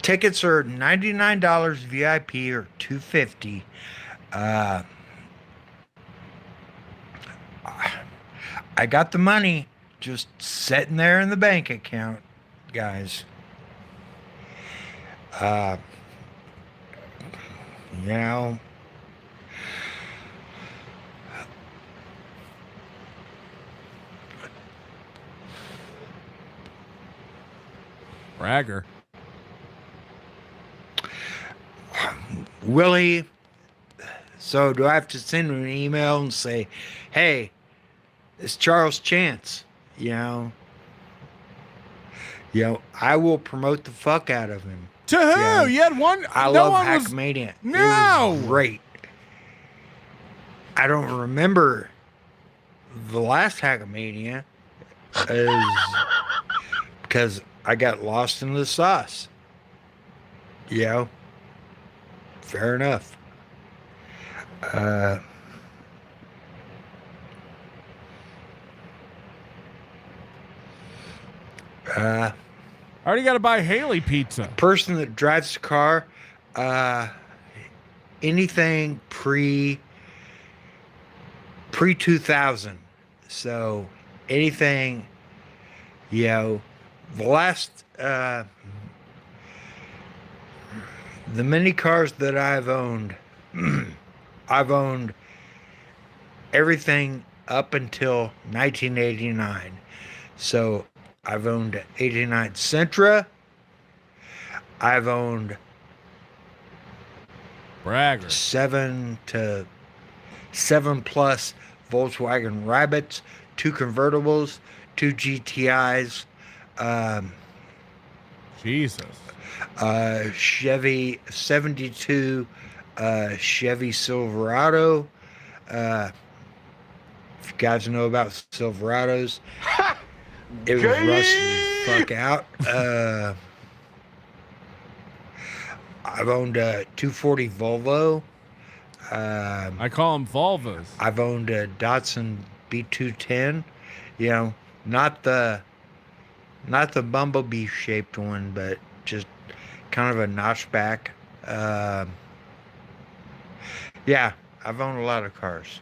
Tickets are $99 VIP or $250. I got the money just sitting there in the bank account, guys. You know, bragger. Willie, so do I have to send him an email and say, hey, it's Charles Chance, you know, I will promote the fuck out of him. To who? You had one. I love Hackmania. No. It was great. I don't remember the last Hackmania because I got lost in the sauce. You know, fair enough. I already got to buy Haley pizza. Person that drives the car, anything pre 2000. So anything, you know, the last, the many cars that I've owned, I've owned everything up until 1989. So I've owned 89 Sentra. I've owned bragger 7 plus Volkswagen Rabbits, 2 convertibles, 2 GTIs, Jesus, Chevy 72, Chevy Silverado. If you guys know about Silverados, it was rusted the fuck out. I've owned a 240 Volvo. I call them Volvos. I've owned a Datsun B210. You know, not the bumblebee shaped one, but just kind of a notchback. Yeah, I've owned a lot of cars.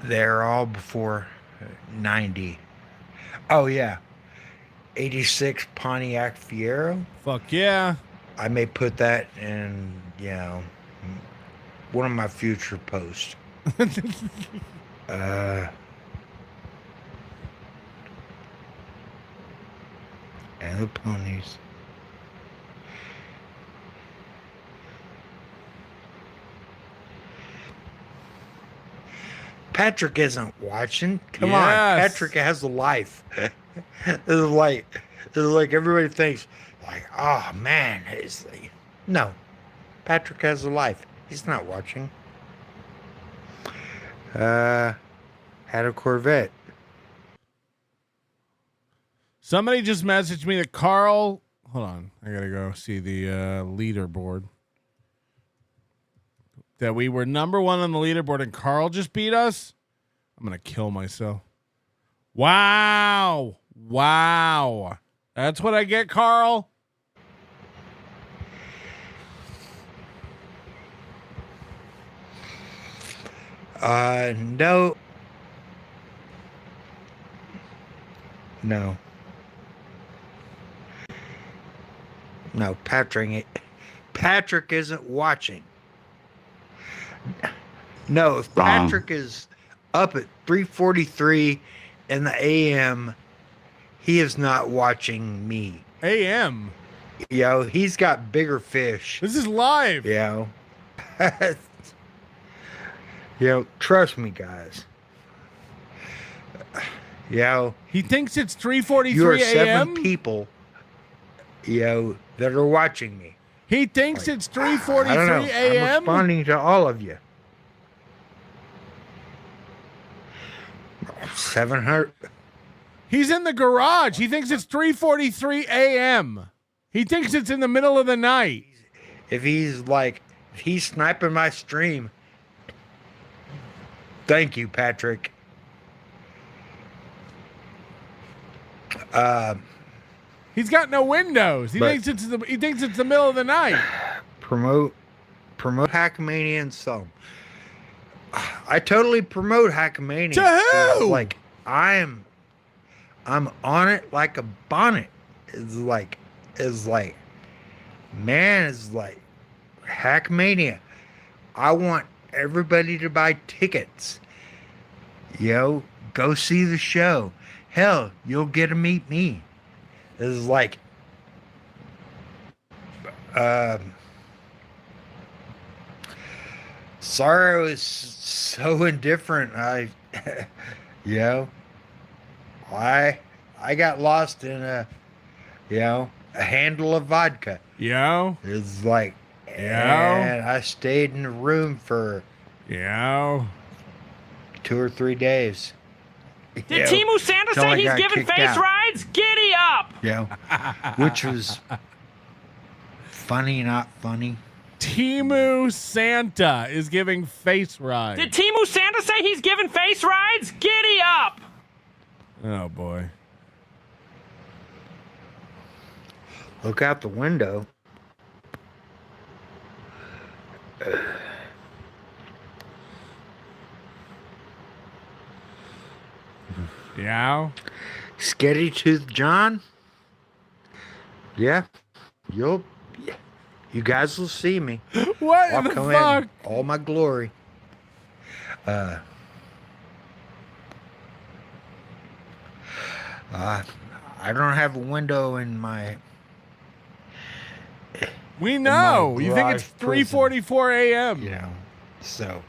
They're all before 90. Oh yeah, 86 Pontiac Fiero. Fuck yeah. I may put that in, you know, one of my future posts. And the ponies. Patrick isn't watching. Come on, Patrick has a life. This is like everybody thinks, like, oh man, No. Patrick has a life. He's not watching. Had a Corvette. Somebody just messaged me that Carl. Hold on, I gotta go see the leaderboard. That we were number 1 on the leaderboard, and Carl just beat us. I'm gonna kill myself. Wow, that's what I get, Carl. No. No, Patrick isn't watching. No, if Patrick is up at 3:43 in the AM, he is not watching me. AM? Yo, he's got bigger fish. This is live. Yo. Yo, trust me, guys. Yo. He thinks it's 3:43 You are AM? 7 people, yo, that are watching me. He thinks Like, it's 3:43 I'm AM? responding to all of you. 700. He's in the garage. He thinks it's 3:43 AM. He thinks it's in the middle of the night. If he's sniping my stream, thank you, Patrick. He's got no windows. He thinks it's the middle of the night. Promote Hackamania and some. I totally promote Hackamania. To who? Like I'm on it like a bonnet. It's like Hackamania. I want everybody to buy tickets. Yo, go see the show. Hell, you'll get to meet me. This is like sorry I was so indifferent. I got lost in a handle of vodka. It's like and I stayed in the room for 2 or 3 days. Did Timu Santa say he's giving face rides? Giddy up! Yeah, which was funny, not funny. Timu Santa is giving face rides. Did Timu Santa say he's giving face rides? Giddy up! Oh boy. Look out the window. Yeah. Sketty Tooth John. Yeah, you guys will see me. What I'll in the come fuck? in all my glory. I don't have a window in my. We know. my You think it's garage 3:44 AM. You know, so.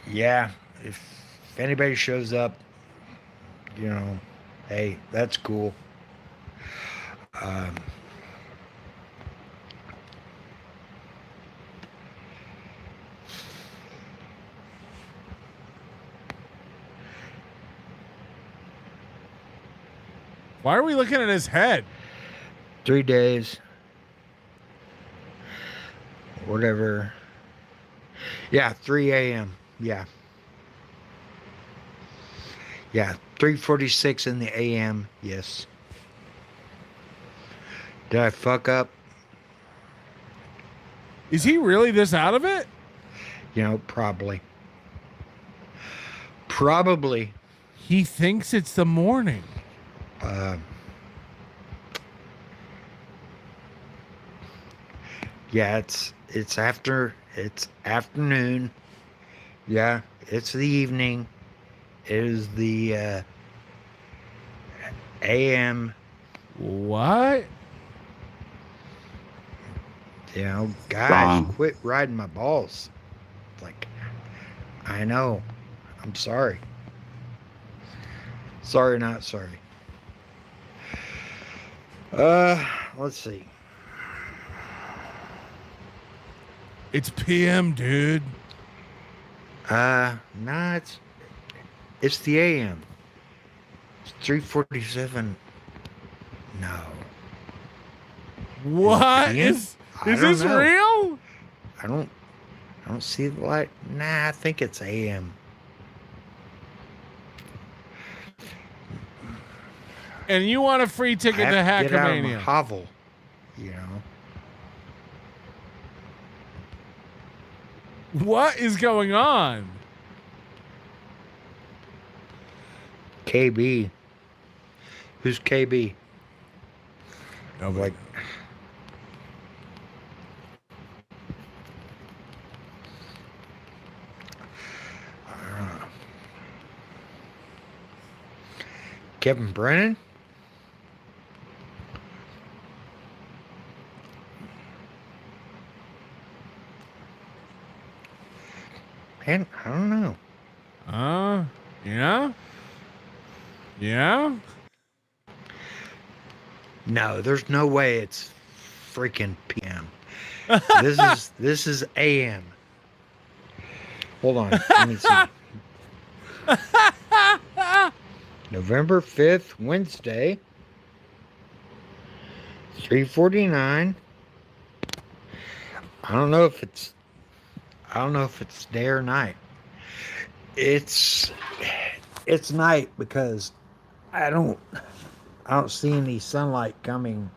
Yeah, if anybody shows up, hey, that's cool. Why are we looking at his head? 3 days. Whatever. Yeah, 3 a.m. Yeah. Yeah, 3:46 in the a.m. Yes. Did I fuck up? Is he really this out of it? Probably. Probably. He thinks it's the morning. Yeah, it's afternoon. Yeah, it's the evening. It is the AM. What? Guys, quit riding my balls. Like, I know. I'm sorry. Sorry, not sorry. let's see. It's PM, dude. Nah, it's the AM. It's 3:47. No. What PM? is I don't this know. real? I don't see the light. Nah, I think it's AM. And you want a free ticket I to have to get out of my Hackamania? hovel, you know. What is going on? KB. Who's KB? Nobody Like, Kevin Brennan? Man, I don't know. Yeah? Yeah? No, there's no way it's freaking PM. This is AM. Hold on. Let me see. November 5th, Wednesday. 3:49. I don't know if it's day or night. It's night because I don't see any sunlight coming.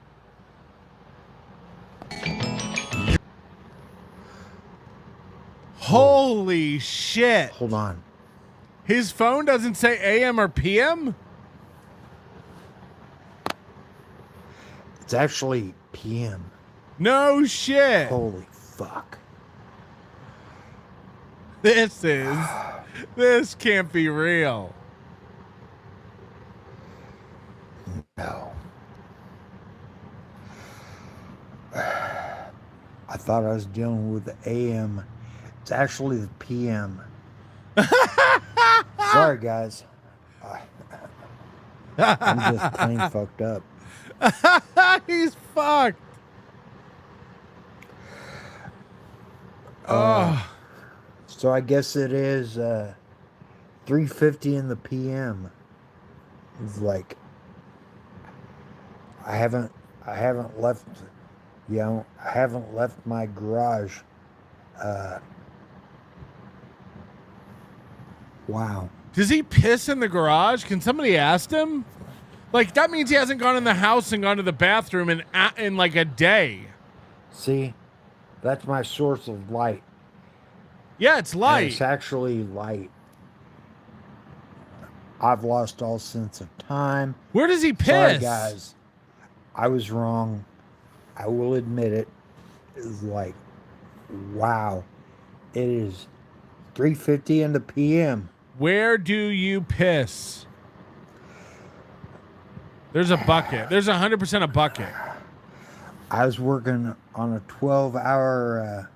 Holy shit. Hold on. His phone doesn't say AM or PM? It's actually PM. No shit. Holy fuck. This can't be real. No. I thought I was dealing with the AM. It's actually the PM. Sorry, guys. I'm just plain fucked up. He's fucked. So I guess it is 3:50 in the PM. It's like I haven't left, I haven't left my garage. Wow. Does he piss in the garage? Can somebody ask him? Like, that means he hasn't gone in the house and gone to the bathroom in like a day. See, that's my source of light. Yeah, it's And light. it's actually light. I've lost all sense of time. Where does he piss? Sorry, guys. I was wrong. I will admit it. It's like, wow. It is 3:50 in the PM. Where do you piss? There's a bucket. There's 100% a bucket. I was working on a 12-hour,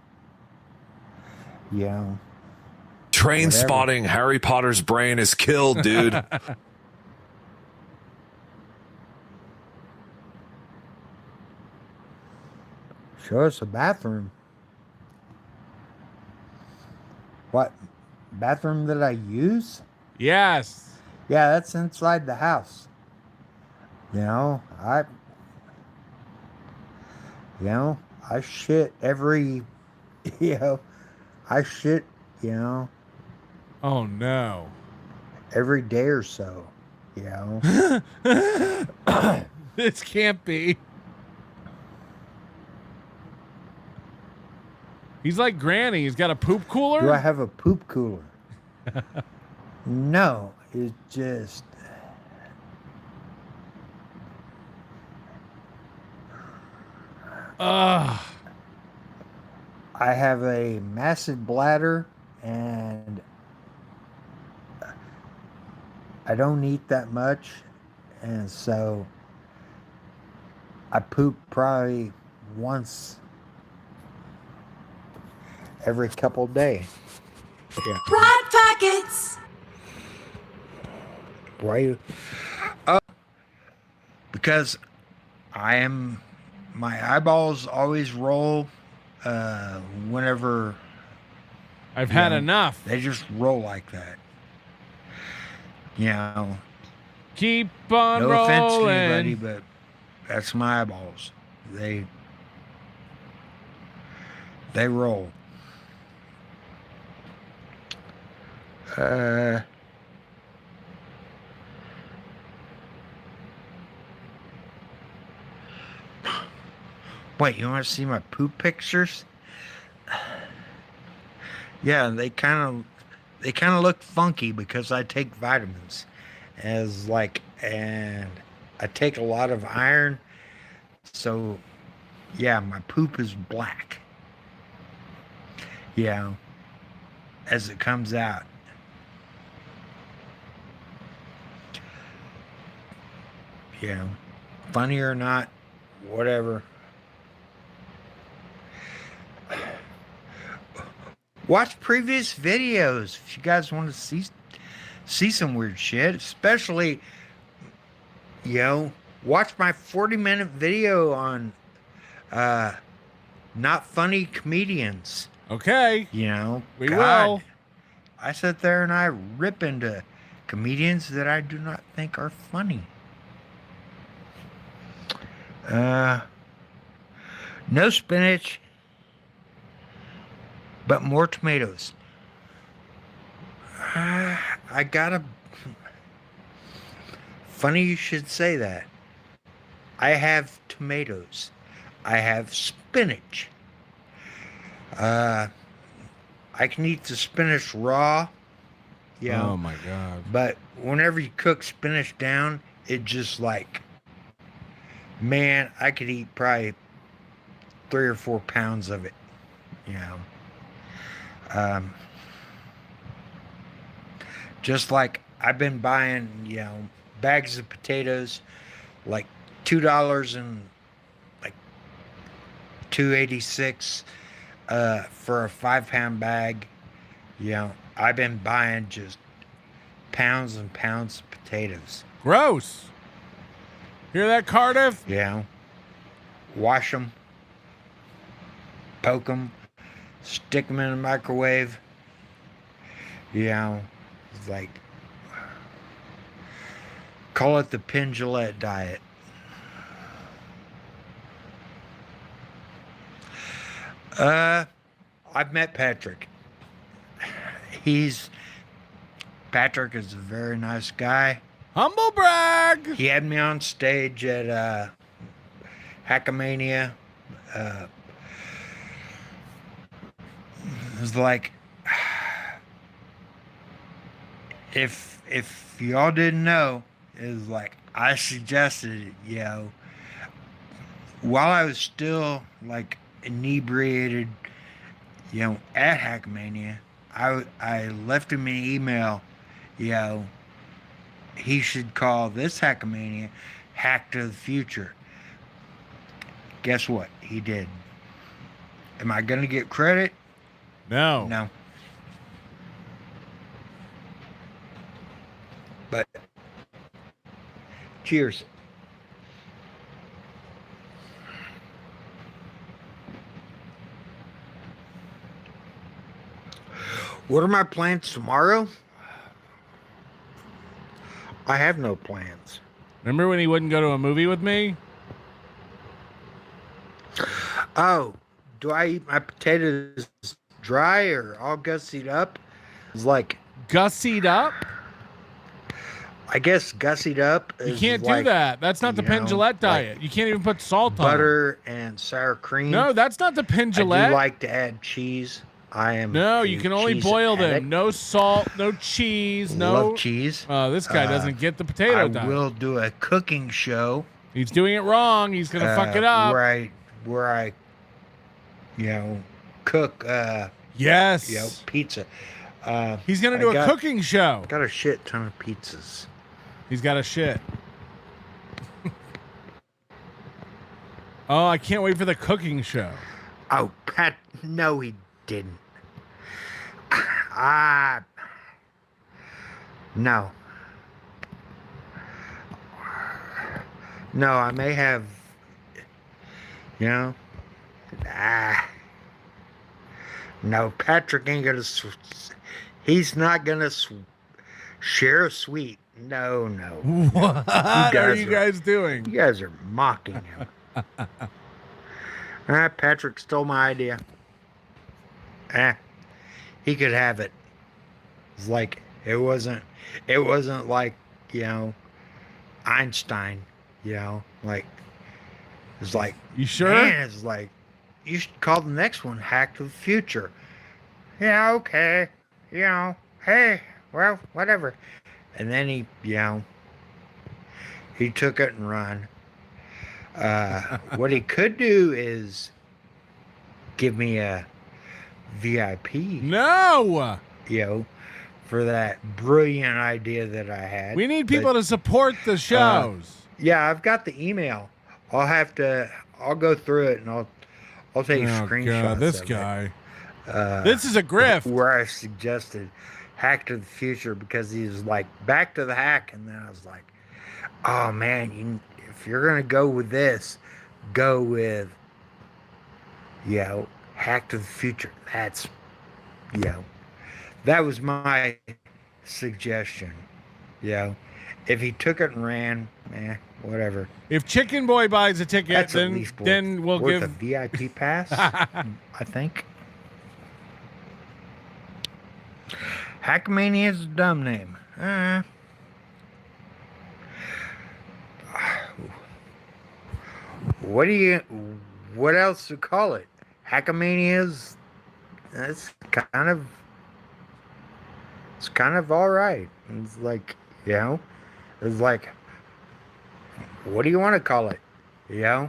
Train whatever. spotting Harry Potter's brain is killed, dude. Show us a bathroom. What? Bathroom that I use? Yes. Yeah, that's inside the house. I shit every, I shit, Oh no. every day or so, This can't be. He's like Granny. He's got a poop cooler. Do I have a poop cooler? No, it's just. Ugh. I have a massive bladder and I don't eat that much, and so I poop probably once every couple days. Yeah. Right pockets. Why you? Because I am my eyeballs always roll whenever I've had enough. They just roll like that. You know. Keep on no rolling. offense to anybody, but that's my eyeballs. They roll. Wait, you want to see my poop pictures? Yeah, they kind of look funky because I take vitamins, and I take a lot of iron, so yeah, my poop is black. Yeah, as it comes out. Yeah, funny or not, whatever. Watch previous videos if you guys want to see some weird shit. Especially, watch my 40-minute video on not funny comedians. Okay. We will. I sit there and I rip into comedians that I do not think are funny. No spinach, but more tomatoes. I gotta. Funny you should say that. I have tomatoes. I have spinach. I can eat the spinach raw. Yeah. Oh my God. But whenever you cook spinach down, it just man, I could eat probably 3 or 4 pounds of it. Just like I've been buying, bags of potatoes, like $2 and like $2.86 for a 5-pound bag. I've been buying just pounds and pounds of potatoes. Gross. Hear that, Cardiff? Yeah. Wash them, poke them, stick them in the microwave. It's like, call it the Pendulette diet. I've met Patrick. Patrick is a very nice guy. Humble brag. He had me on stage at Hackamania. It was like, if y'all didn't know, it was like I suggested it, while I was still like inebriated, at Hackamania, I left him an email, he should call this Hackamania Hack to the Future. Guess what? He did. Am I going to get credit? No. No. But cheers. What are my plans tomorrow? I have no plans. Remember when he wouldn't go to a movie with me? Oh, do I eat my potatoes dry or all gussied up? It's like gussied up? I guess gussied up is you can't do that. That's not the Pendulette diet. You can't even put salt on butter and sour cream. No, that's not the Pendulette. I do like to add cheese. No, you can only boil them. No salt, no cheese, no love cheese. This guy doesn't get the potato diet. I will do a cooking show. He's doing it wrong. He's gonna fuck it up. Where I cook. Yes. Pizza. He's gonna do a cooking show. Got a shit ton of pizzas. He's got a shit. Oh, I can't wait for the cooking show. Oh, Pat, no, he didn't. No. No, I may have You know? No, Patrick ain't gonna. He's not gonna share a suite. No. What are you guys doing? You guys are mocking him. Patrick stole my idea. He could have it. It's like it wasn't like, Einstein, like it's like, you sure? Man, it's like you should call the next one Hack to the Future. Yeah, okay. Hey, well, whatever. And then he took it and run. What he could do is give me a VIP. No! For that brilliant idea that I had. We need people to support the shows. Yeah, I've got the email. I'll go through it and I'll take screenshots. God, this of guy. It. This is a grift. Where I suggested Hack to the Future because he was like, back to the hack. And then I was like, oh man, if you're going to go with this, go with, Hack to the Future. That's, that was my suggestion. If he took it and ran, whatever. If Chicken Boy buys a ticket, That's then we'll give a VIP pass, I think. Hackmania is a dumb name. What else to call it? Hackmania is, it's kind of all right. It's like, it's like, what do you want to call it? Yeah.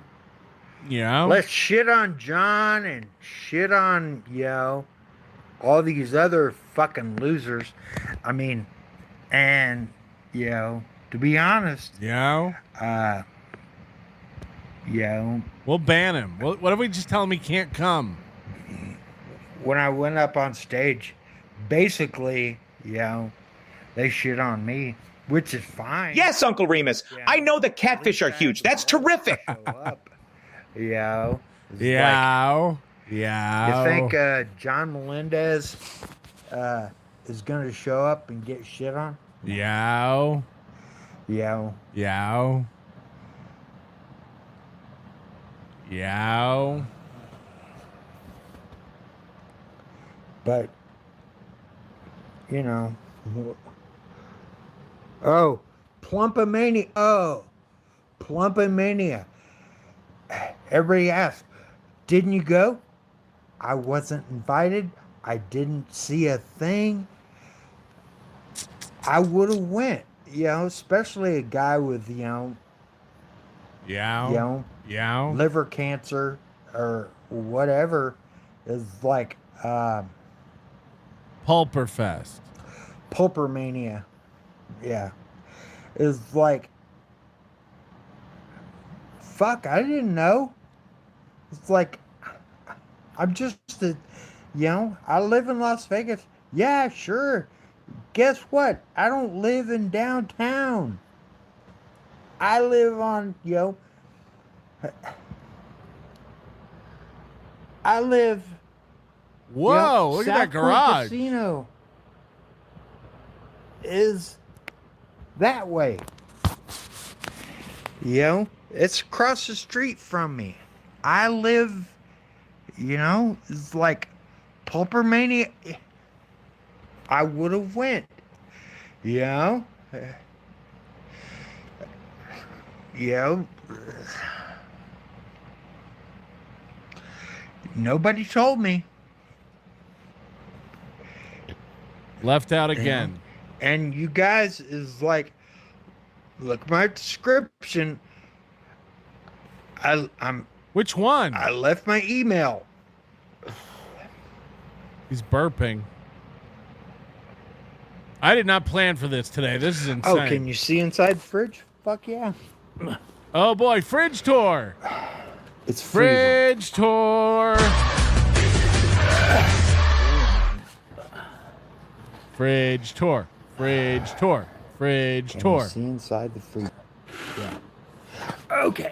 Let's shit on John and shit on, all these other fucking losers. I mean, and, to be honest. We'll ban him. What if we just tell him he can't come? When I went up on stage, basically, they shit on me, which is fine. Yes, Uncle Remus. I know the catfish are huge. That's terrific. You think John Melendez is going to show up and get shit on? But, oh, Plumpamania. Plumpamania. Everybody asked, didn't you go? I wasn't invited. I didn't see a thing. I would have went, especially a guy with, liver cancer or whatever is like, Pulperfest. Pulpermania. Yeah. Is like, fuck, I didn't know. It's like, I'm just I live in Las Vegas. Yeah, sure. Guess what? I don't live in downtown. I live on, I live. Whoa, look at that garage. Casino is that way. It's across the street from me. I live, it's like Pulpermania. I would have went, Nobody told me. Left out again. And you guys is like, look at my description. I'm. Which one? I left my email. He's burping. I did not plan for this today. This is insane. Oh, can you see inside the fridge? Fuck yeah. Oh boy, fridge tour. It's fridge tour. Fridge tour. Fridge tour. Fridge Can tour. You see inside the fridge. Yeah. Okay.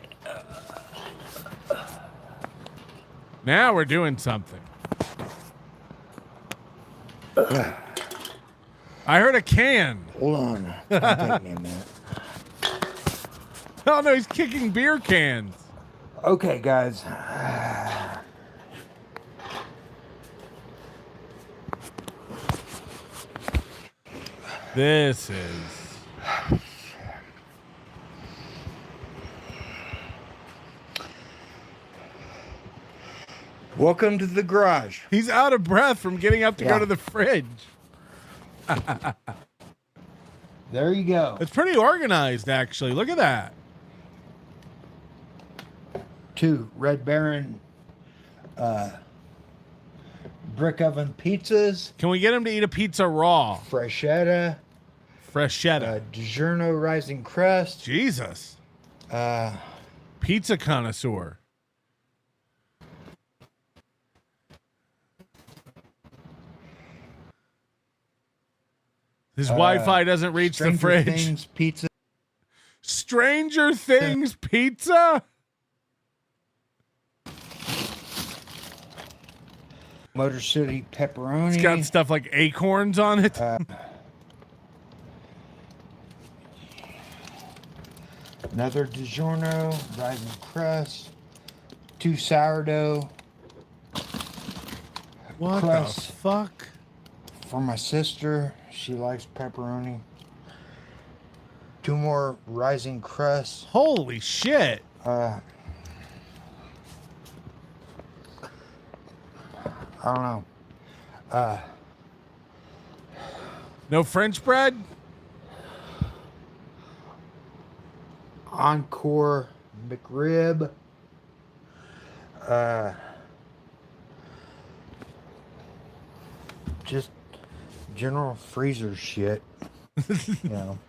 Now we're doing something. I heard a can. Hold on. It'll take me a minute. Oh no, he's kicking beer cans. Okay, guys. This is... Welcome to the garage. He's out of breath from getting up to go to the fridge. There you go. It's pretty organized, actually. Look at that. 2 Red Baron brick oven pizzas. Can we get him to eat a pizza raw? Freshetta. DiGiorno rising crust. Jesus. Pizza connoisseur. His Wi-Fi doesn't reach the fridge. Things pizza. Stranger Things pizza? Motor City pepperoni. It's got stuff like acorns on it. Another DiGiorno rising crust. 2 sourdough. What crust the fuck? For my sister. She likes pepperoni. 2 more rising crusts. Holy shit. I don't know. No French bread? Encore McRib. Just general freezer shit. You know.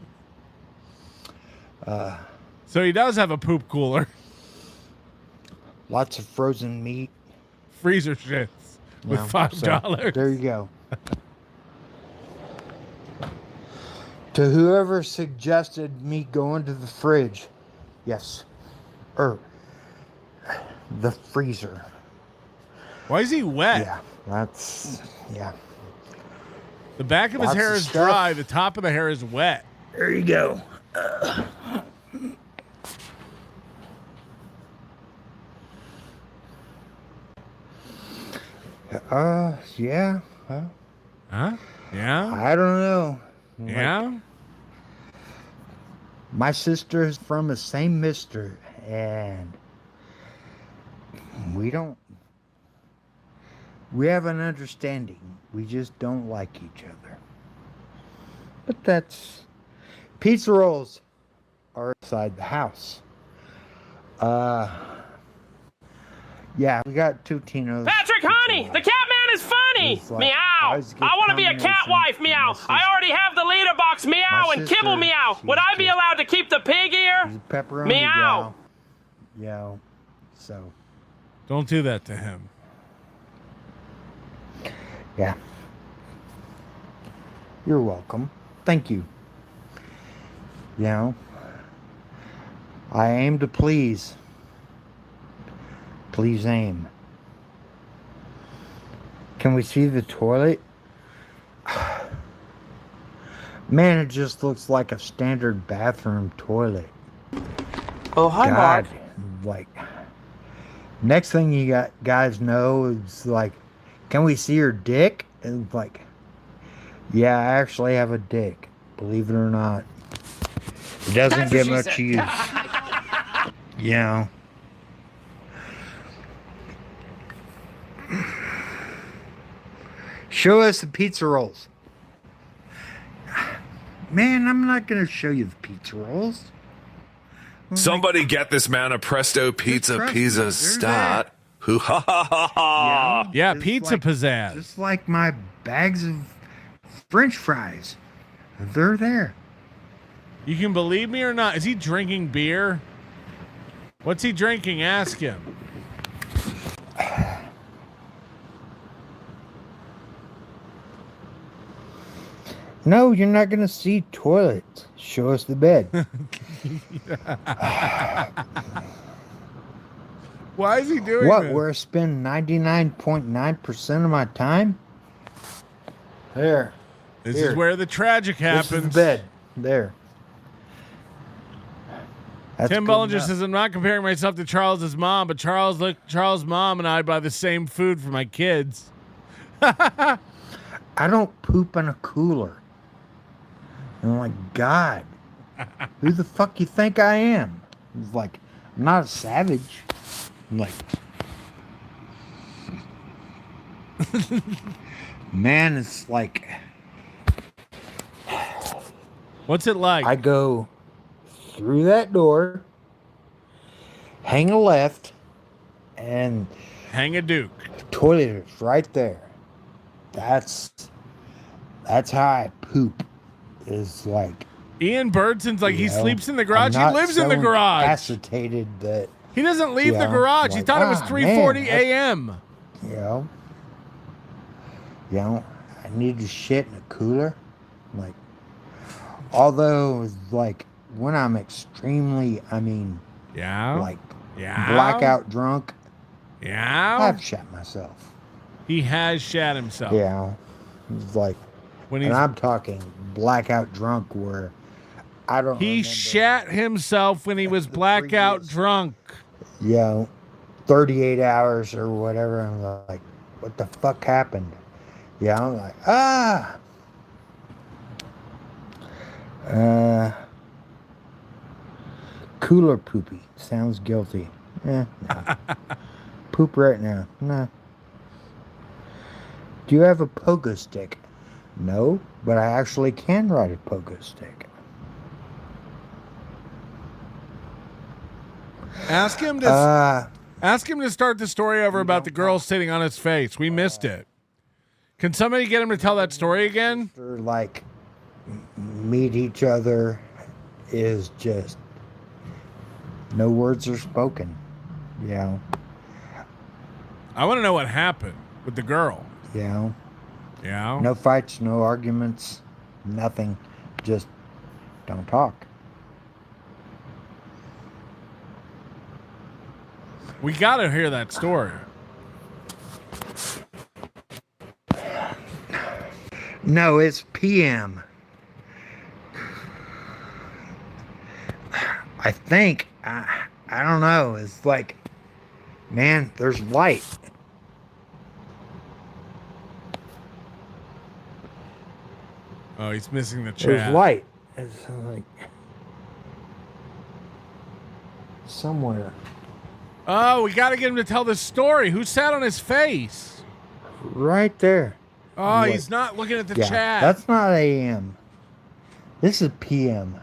So he does have a poop cooler. Lots of frozen meat. Freezer shits with $5. So, there you go. To whoever suggested me going to the fridge, yes, the freezer. Why is he wet? Yeah, yeah. The back of his hair is dry. The top of the hair is wet. There you go. Yeah. Huh? Yeah? I don't know. Yeah? My sister is from the same mister, and we have an understanding. We just don't like each other. But that's... Pizza rolls are inside the house. Yeah, we got 2 Tinos. Patrick, honey, the cat man is funny. Like, meow. I want to be a cat wife. Meow. I already have the leader box. Meow and kibble. Meow. Would I be allowed to keep the pig ear? Pepperoni. Meow. Yeah. So. Don't do that to him. Yeah. You're welcome. Thank you. You know, I aim to please. Please aim. Can we see the toilet? Man, it just looks like a standard bathroom toilet. Oh, hi, God, Mark. like, next thing you got guys know is like, can we see your dick? And like, yeah, I actually have a dick. Believe it or not. It doesn't get much use. You know. Show us the pizza rolls. Man, I'm not going to show you the pizza rolls. Somebody get this man a Presto Pizza stat. Hoo ha ha ha ha. Yeah, pizza pizzazz. Just like my bags of French fries. They're there. You can believe me or not. Is he drinking beer? What's he drinking? Ask him. No, you're not going to see toilets. Show us the bed. Why is he doing what? this? Where I spend 99.9% of my time? There. This Here. is where the tragic happens. This is the bed. There. That's Tim good Bollinger enough. says, I'm not comparing myself to Charles's mom, but Charles' mom and I buy the same food for my kids. I don't poop in a cooler. And I'm like, God, who the fuck you think I am? It's like, I'm not a savage. I'm like, man, it's like, what's it like? I go through that door, hang a left, and hang a Duke. The toilet is right there. That's how I poop. Is like Ian Birdson's like he sleeps in the garage. He I'm not lives in the so garage. Incapacitated that He doesn't leave the Yeah, garage. He like, thought it was 3:40 man, a.m. You know, I need to shit in a cooler. Like, although, like, when I'm extremely, like, blackout drunk, I've shat myself. He has shat himself. Yeah. It's like, When and he's- I'm talking blackout drunk where I don't He shat himself when he was blackout drunk. 38 hours or whatever. I'm like, what the fuck happened? Yeah, I'm like, cooler poopy. Sounds guilty. No. Poop right now. No. Do you have a pogo stick? No, but I actually can ride a pogo stick. Ask him to start the story over about the girl sitting on his face. We missed it. Can somebody get him to tell that story again? Like, meet each other is just no words are spoken. Yeah. I want to know what happened with the girl. Yeah. Yeah. No fights, no arguments, nothing. Just don't talk. We got to hear that story. No, it's PM. I think, I don't know. It's like, man, there's light. Oh, he's missing the chat. There's light. It's like somewhere. Oh, we got to get him to tell the story. Who sat on his face? Right there. Oh, Look. he's not looking at the Yeah, chat. that's not AM. This is PM.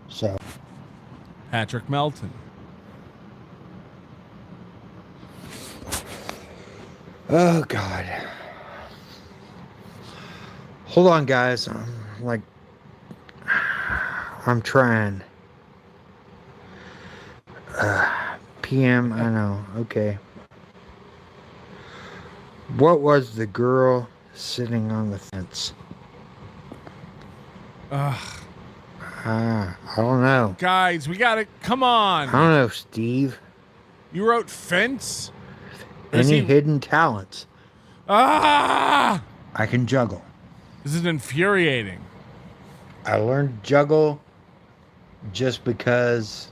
So. Patrick Melton. Oh, God. Hold on, guys. I'm trying. PM, I know. Okay. What was the girl sitting on the fence? I don't know. Guys, we got to come on. I don't know, Steve. You wrote fence? Any hidden talents? Ah! I can juggle. This is infuriating. I learned to juggle just because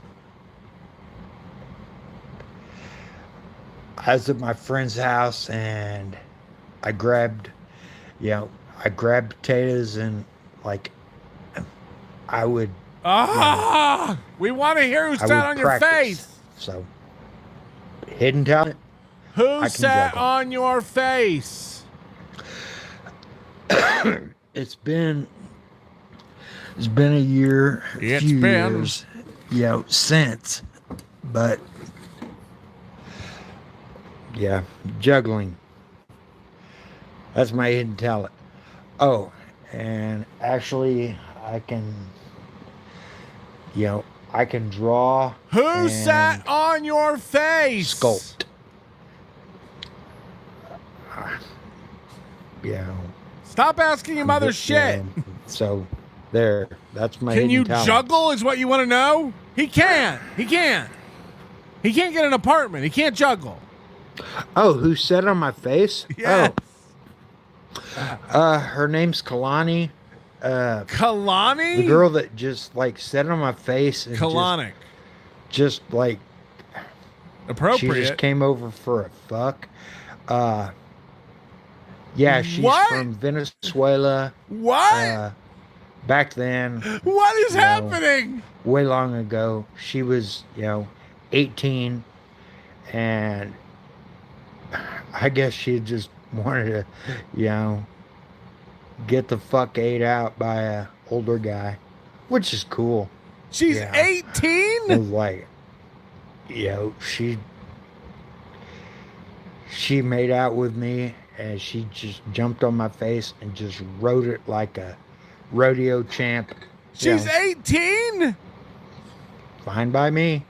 I was at my friend's house and I grabbed potatoes and I would. We want to hear who I sat would on your practice. face. So, hidden talent. Who can sat juggle. on your face? It's been a year, It's few been. years, since, but yeah, juggling. That's my hidden talent. Oh, and actually, I can draw. Who and sat on your face? Sculpt. Stop asking him other shit. So, that's my Can hidden you talent. juggle is what you want to know? He can't. He can't. He can't get an apartment. He can't juggle. Oh, who said on my face? Yes. Oh. Her name's Kalani. Kalani? The girl that just like said on my face. And Kalanic. Just like appropriate. She just came over for a fuck. Yeah, she's from Venezuela. What? Back then. What is happening? Way long ago. She was, 18, and I guess she just wanted to, get the fuck ate out by a older guy, which is cool. She's 18? It was like, she made out with me, and she just jumped on my face and just rode it like a rodeo champ. She's 18? Fine by me.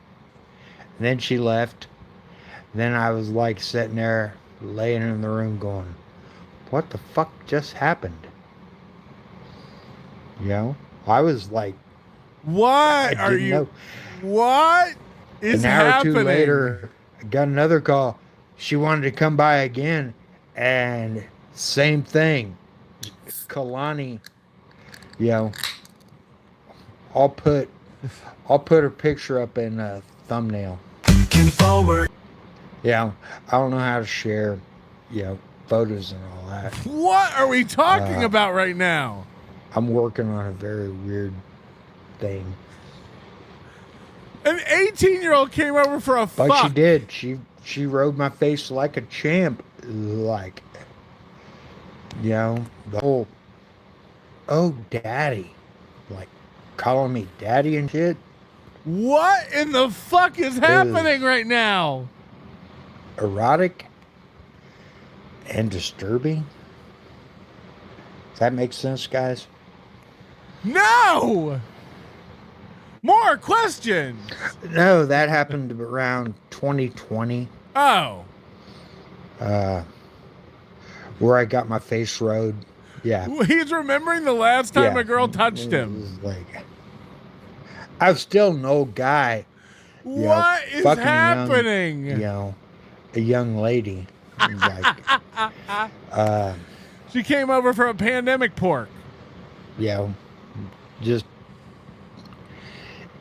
And then she left. Then I was like sitting there, laying in the room going, what the fuck just happened? I was like, what are you? Know. What is happening? An hour or two happening? later, I got another call. She wanted to come by again, and same thing. Kalani, I'll put her picture up in a thumbnail. Forward. I don't know how to share, photos and all that. What are we talking about right now? I'm working on a very weird thing. An 18-year-old came over for a fuck. But she did. She rode my face like a champ. Like, the whole, oh, daddy. Like, calling me daddy and shit. What in the fuck is happening right now? Erotic and disturbing. Does that make sense, guys? No! More questions. No, that happened around 2020. Oh. Where I got my face rode. Yeah. He's remembering the last time a girl touched him. I'm still an old guy. What is happening? A young lady. She came over for a pandemic pork. Just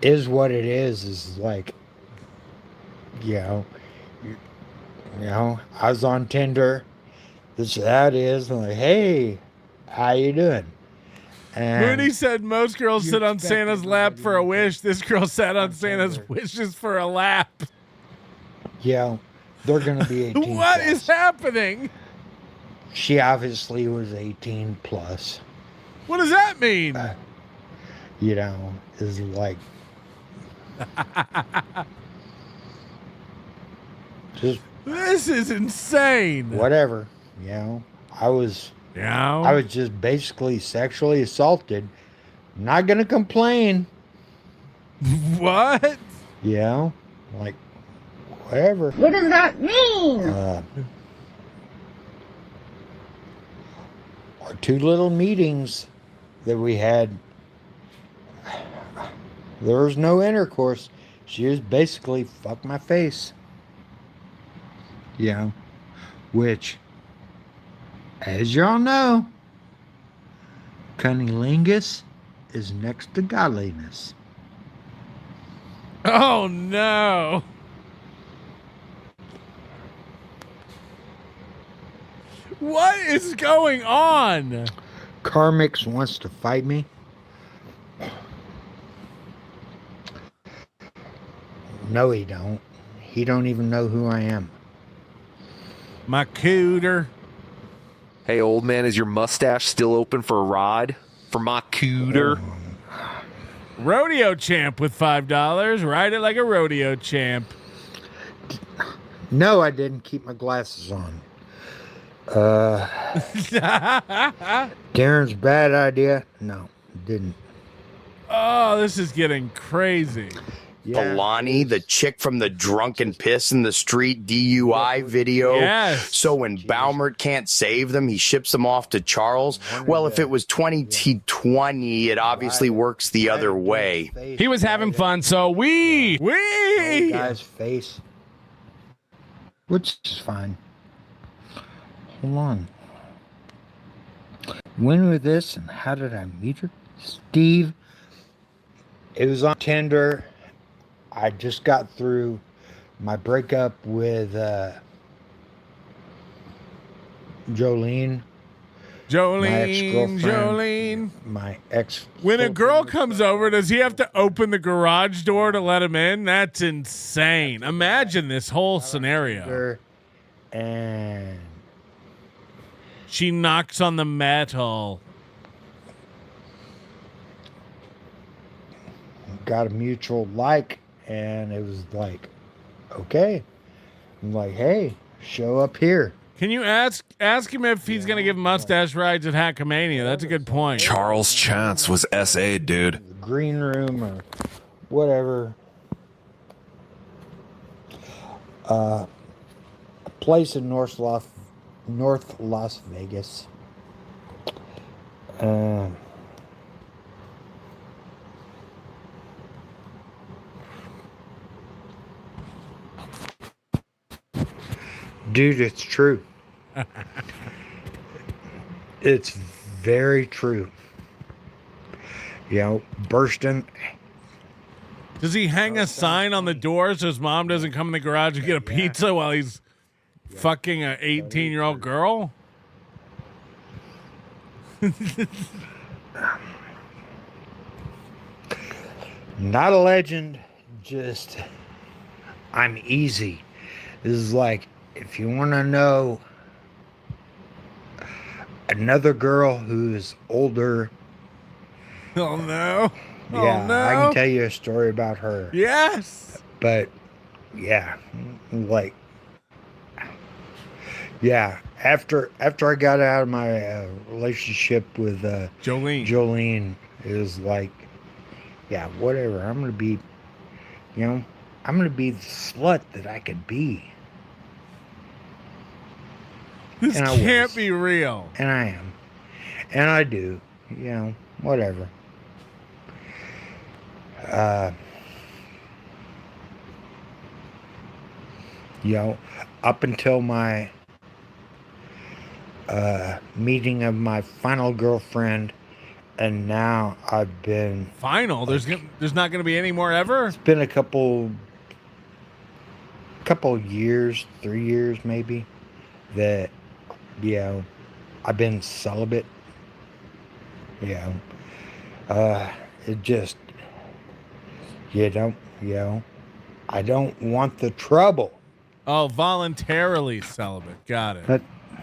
is what it is like, I was on Tinder. That is. I'm like, hey, how you doing? And Mooney said most girls sit on Santa's lap for a wish. This girl sat on Santa's wishes for a lap. They're going to be 18 What plus. is happening? She obviously was 18 plus. What does that mean? Is like just this is insane. Whatever. I was just basically sexually assaulted. Not gonna complain. What? Like whatever. What does that mean? Our two little meetings that we had, there was no intercourse. She was basically fuck my face. Which, as y'all know, cunnilingus is next to godliness. Oh no. What is going on? KarmicX wants to fight me. No, he don't. He don't even know who I am. My cooter. Hey, old man, is your mustache still open for a ride? For my cooter? Rodeo champ with $5. Ride it like a rodeo champ. No, I didn't keep my glasses on. Darren's bad idea? No, didn't. Oh, this is getting crazy. Alani, the chick from the drunken piss in the street DUI video. Yes. So when Baumert can't save them, he ships them off to Charles. Well, if it was 2020, it obviously works the other way. He was having fun, so we. Guy's face, which is fine. Hold on. When was this and how did I meet her? Steve. It was on Tinder. I just got through my breakup with Jolene. Jolene. My ex. When a girl comes over, does he have to open the garage door to let him in? That's insane. Imagine this whole scenario. And she knocks on the metal. Got a mutual like, and it was like, okay. I'm like, hey, show up here. Can you ask him if he's going to give mustache rides at Hackamania? That's a good point. Charles Chance was SA, dude. The green room or whatever. A place in North Las Vegas. Dude, it's true. It's very true. You know, bursting. Does he hang a sign on the door so his mom doesn't come in the garage and get a pizza while he's fucking an 18-year-old girl? Not a legend, just I'm easy. This is like, if you want to know another girl who's older. Oh no. Yeah, oh, no. I can tell you a story about her. Yes. But yeah, like, yeah, after I got out of my relationship with Jolene, it was like, yeah, whatever. I'm going to be, you know, I'm going to be the slut that I could be. This can't be real. And I am. And I do. You know, whatever. You know, up until my meeting of my final girlfriend, and now I've been... Final? There's not going to be any more ever? It's been a couple years, 3 years maybe, that, you know, I've been celibate. You know, it just, you know, I don't want the trouble. Oh, voluntarily celibate. Got it. But,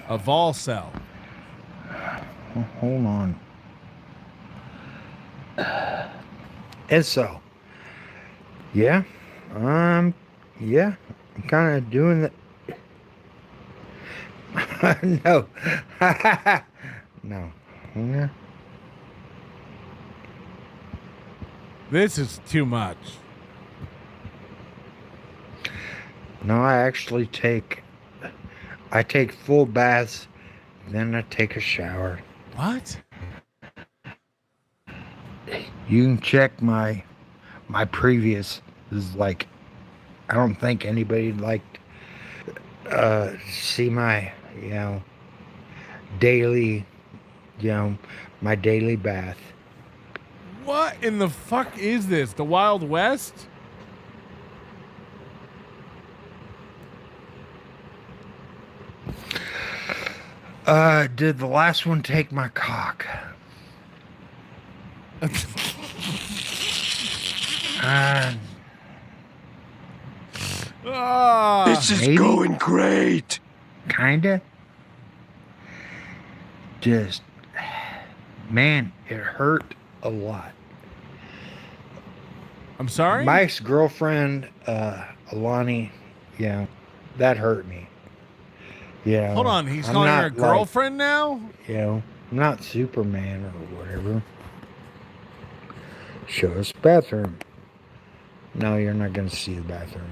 a vol cell. Hold on. And so, yeah, I'm kind of doing that. No. No. Yeah. This is too much. No, I actually take full baths, then I take a shower. What? You can check my previous. This is like, I don't think anybody liked see my, you know, daily, you know, my daily bath. What in the fuck is this? The Wild West? Did the last one take my cock? This is maybe? going great. Kinda. Just, man, it hurt a lot. I'm sorry? My ex-girlfriend, Alani, you know, that hurt me. Yeah. Hold on, he's calling her a girlfriend now? You know, I'm not Superman or whatever. Show us bathroom. No, you're not going to see the bathroom.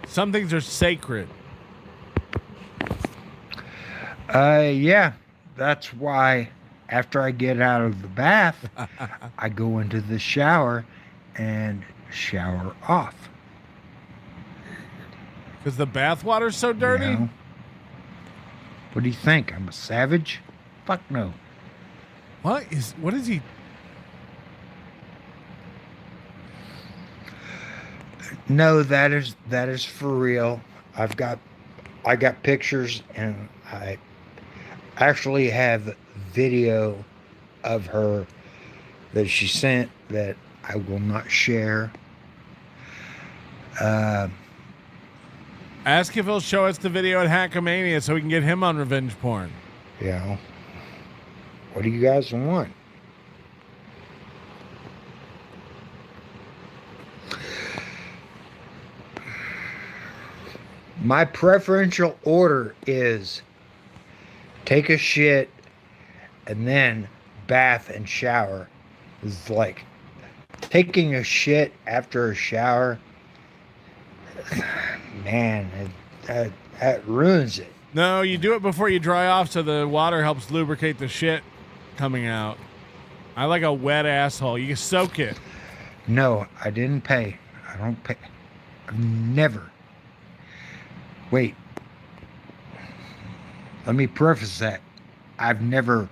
Some things are sacred. Yeah. That's why after I get out of the bath, I go into the shower and shower off. Because the bath water's so dirty? You know? What do you think? I'm a savage? Fuck no. What is he? No, that is for real. I got pictures, and I actually have video of her that she sent that I will not share. Ask if he'll show us the video at Hackamania so we can get him on revenge porn. You know, what do you guys want? My preferential order is take a shit and then bath and shower. It's like taking a shit after a shower. Man, that ruins it. No, you do it before you dry off so the water helps lubricate the shit coming out. I like a wet asshole. You can soak it. No, I didn't pay. I don't pay. I've never. Wait. Let me preface that. I've never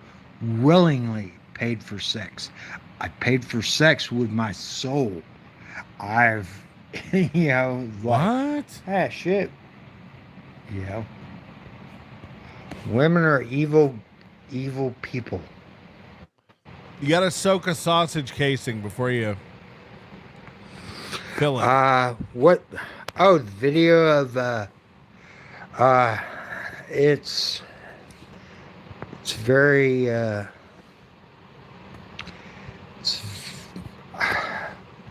willingly paid for sex. I paid for sex with my soul. I've, you know, like, what? Shit. You know, women are evil people. You gotta soak a sausage casing before you fill it. What? Oh, the video of it's very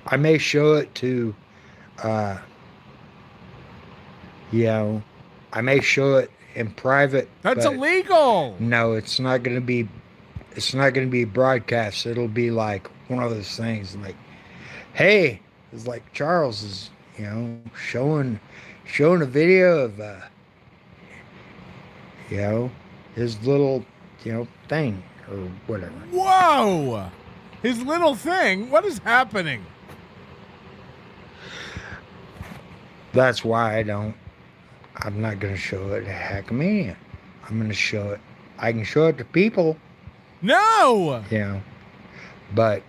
I may show it to you know, I may show it in private. That's illegal. No, it's not going to be broadcast. It'll be like one of those things like, hey, it's like Charles is, you know, showing a video of you know, his little, you know, thing or whatever. Whoa! His little thing? What is happening? That's why I'm not going to show it at Hackamania. I'm going to show it. I can show it to people. No! You know, but.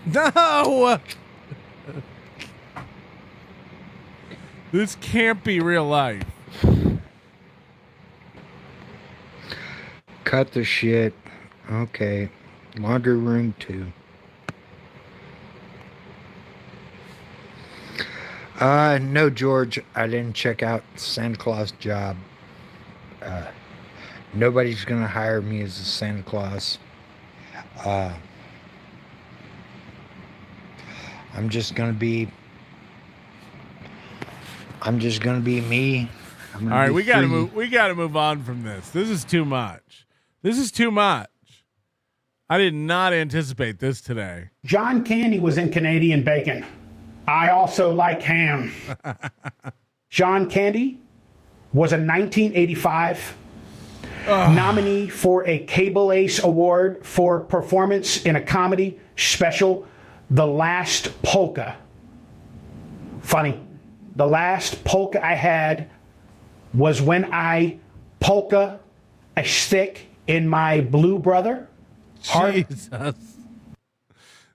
No! This can't be real life. Cut the shit. Okay. Laundry room 2. No, George, I didn't check out Santa Claus job. Nobody's gonna hire me as a Santa Claus. I'm just gonna be me. All right, we gotta move on from this. This is too much. I did not anticipate this today. John Candy was in Canadian Bacon. I also like ham. John Candy was a 1985 nominee for a Cable Ace Award for performance in a comedy special, The Last Polka. Funny. The last polka I had was when I polka a stick in my Blue Brother heart. Jesus.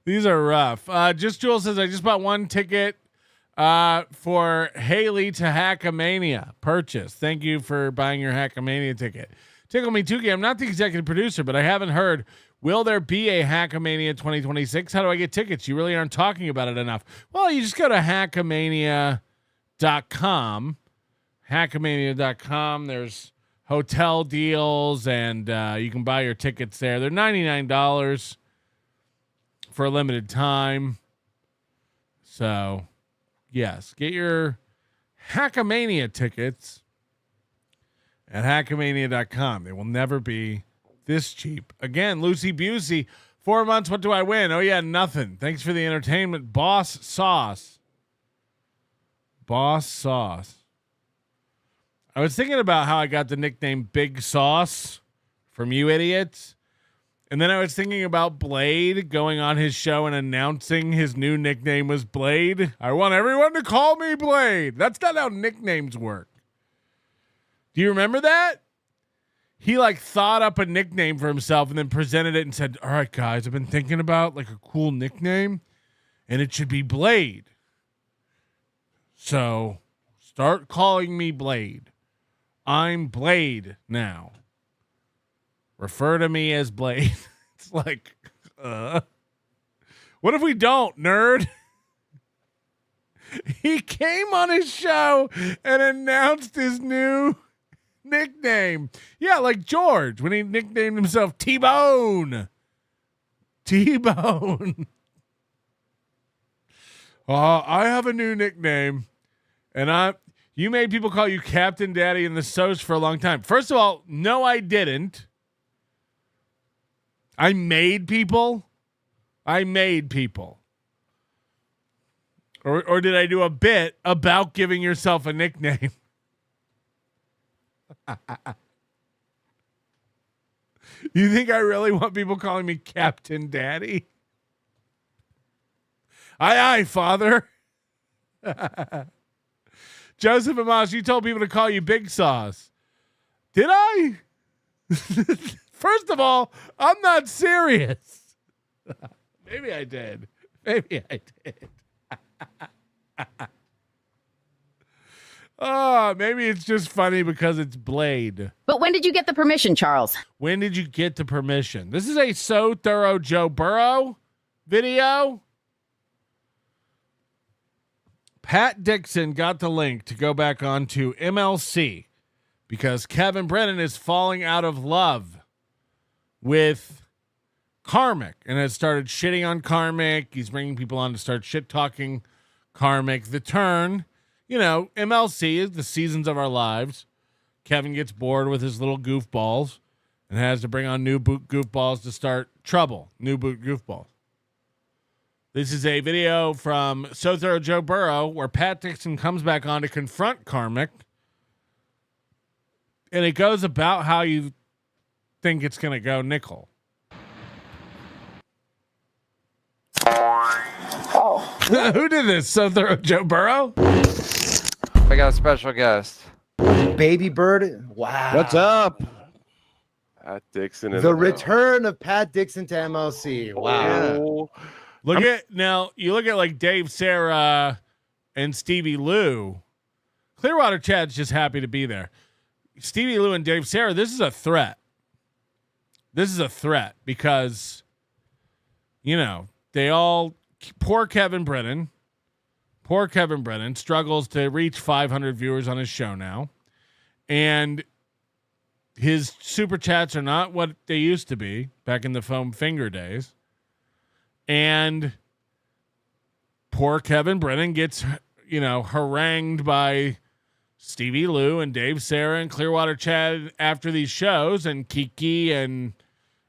These are rough. Just Jewel says, I just bought one ticket for Haley to Hackamania. Purchase. Thank you for buying your Hackamania ticket. Tickle Me 2K. I'm not the executive producer, but I haven't heard. Will there be a Hackamania 2026? How do I get tickets? You really aren't talking about it enough. Well, you just go to Hackamania.com. Hackamania.com. There's hotel deals, and you can buy your tickets there. They're $99 for a limited time. So, yes, get your Hackamania tickets at Hackamania.com. They will never be this cheap. Again, Lucy Busey, 4 months. What do I win? Oh yeah, nothing. Thanks for the entertainment, Boss Sauce. Boss Sauce. I was thinking about how I got the nickname Big Sauce from you idiots. And then I was thinking about Blade going on his show and announcing his new nickname was Blade. I want everyone to call me Blade. That's not how nicknames work. Do you remember that? He like thought up a nickname for himself and then presented it and said, all right, guys, I've been thinking about like a cool nickname and it should be Blade. So start calling me Blade. I'm Blade now. Refer to me as Blade. It's like, what if we don't, nerd? He came on his show and announced his new nickname. Yeah, like George when he nicknamed himself T-Bone. T-Bone. I have a new nickname, and you made people call you Captain Daddy in the Soch for a long time. First of all, no, I didn't. I made people. Or did I do a bit about giving yourself a nickname? You think I really want people calling me Captain Daddy? Aye, father. Joseph Amos, you told people to call you Big Sauce. Did I? First of all, I'm not serious. Maybe I did. Oh, maybe it's just funny because it's Blade. But when did you get the permission, Charles? When did you get the permission? This is a So Thorough Joe Burrow video. Pat Dixon got the link to go back onto MLC because Kevin Brennan is falling out of love with Karmic and has started shitting on Karmic. He's bringing people on to start shit talking Karmic. The Turn, MLC is the seasons of our lives. Kevin gets bored with his little goofballs and has to bring on new goofballs to start trouble. New goofballs. This is a video from So Thorough Joe Burrow where Pat Dixon comes back on to confront Karmic. And it goes about how you think it's going to go, Nickel. Oh. Who did this? So Thorough Joe Burrow? I got a special guest. Baby Bird. Wow. What's up? Pat Dixon. The return of Pat Dixon to MLC. Wow. Yeah. You look at like Dave Sarah and Stevie Lou. Clearwater Chad's just happy to be there. Stevie Lou and Dave Sarah, this is a threat. Because, they all, poor Kevin Brennan struggles to reach 500 viewers on his show now. And his super chats are not what they used to be back in the foam finger days. And poor Kevin Brennan gets, harangued by Stevie Lou and Dave Sarah and Clearwater Chad after these shows, and Kiki and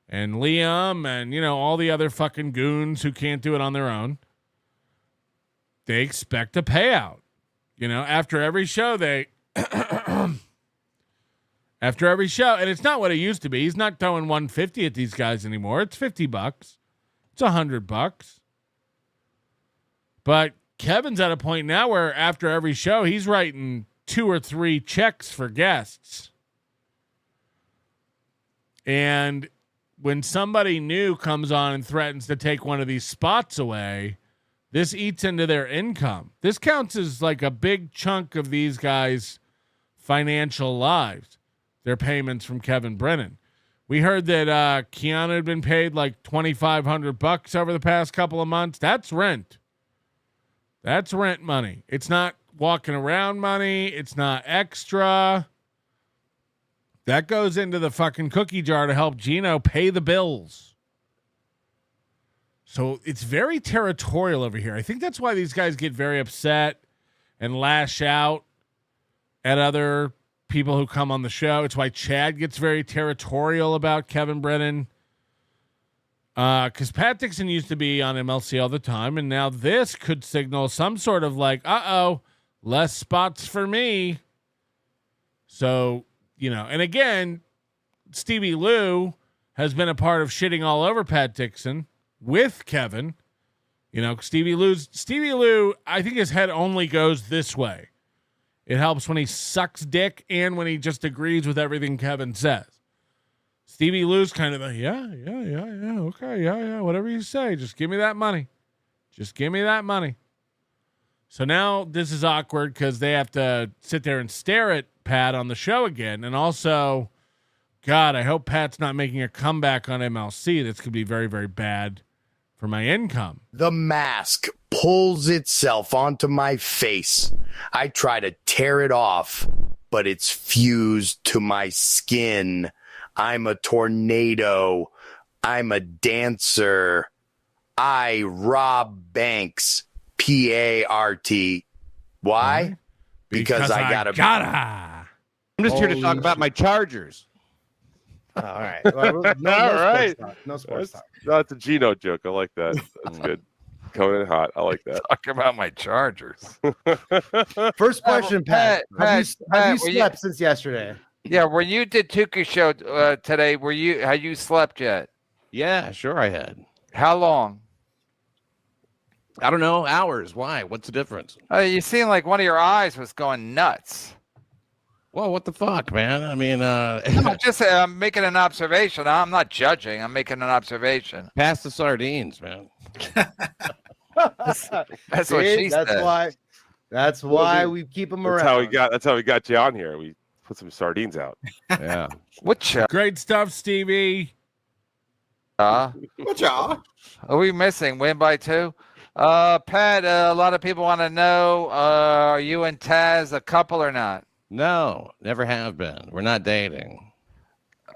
Liam and, all the other fucking goons who can't do it on their own. They expect a payout. After every show, after every show, and it's not what it used to be. He's not throwing $150 at these guys anymore. It's $50. It's $100. But Kevin's at a point now where after every show, he's writing 2 or 3 checks for guests. And when somebody new comes on and threatens to take one of these spots away, this eats into their income. This counts as like a big chunk of these guys' financial lives, their payments from Kevin Brennan. We heard that Keanu had been paid like $2,500 over the past couple of months. That's rent. That's rent money. It's not walking around money. It's not extra. That goes into the fucking cookie jar to help Gino pay the bills. So it's very territorial over here. I think that's why these guys get very upset and lash out at other people who come on the show. It's why Chad gets very territorial about Kevin Brennan. Because Pat Dixon used to be on MLC all the time, and now this could signal some sort of like, less spots for me. So, and again, Stevie Lou has been a part of shitting all over Pat Dixon with Kevin. Stevie Lou, I think his head only goes this way. It helps when he sucks dick and when he just agrees with everything Kevin says. Stevie Lou's kind of okay, whatever you say. Just give me that money. So now this is awkward because they have to sit there and stare at Pat on the show again. And also, God, I hope Pat's not making a comeback on MLC. This could be very, very bad for my income. The mask pulls itself onto my face. I try to tear it off, but it's fused to my skin. I'm a tornado. I'm a dancer. I rob banks. P-A-R-T. Why? Because I gotta. I'm just here to talk about my Chargers. All right. Well, no sports talk. That's a Gino joke. I like that. That's good. Coming in hot. I like that. Talk about my Chargers. First question, Pat. Have you slept since yesterday? Yeah, when you did Tuku show today, had you slept yet? Yeah, sure I had. How long? I don't know, hours. Why? What's the difference? You seem like one of your eyes was going nuts. Well, what the fuck, man? I mean, I'm making an observation. I'm not judging. I'm making an observation. Pass the sardines, man. That's what she said. That's why we keep them around. That's how we got you on here. We put some sardines out. Yeah. Great stuff, Stevie. What y'all? Are we missing? Win by 2? Pat, a lot of people want to know, are you and Taz a couple or not? No, never have been. We're not dating.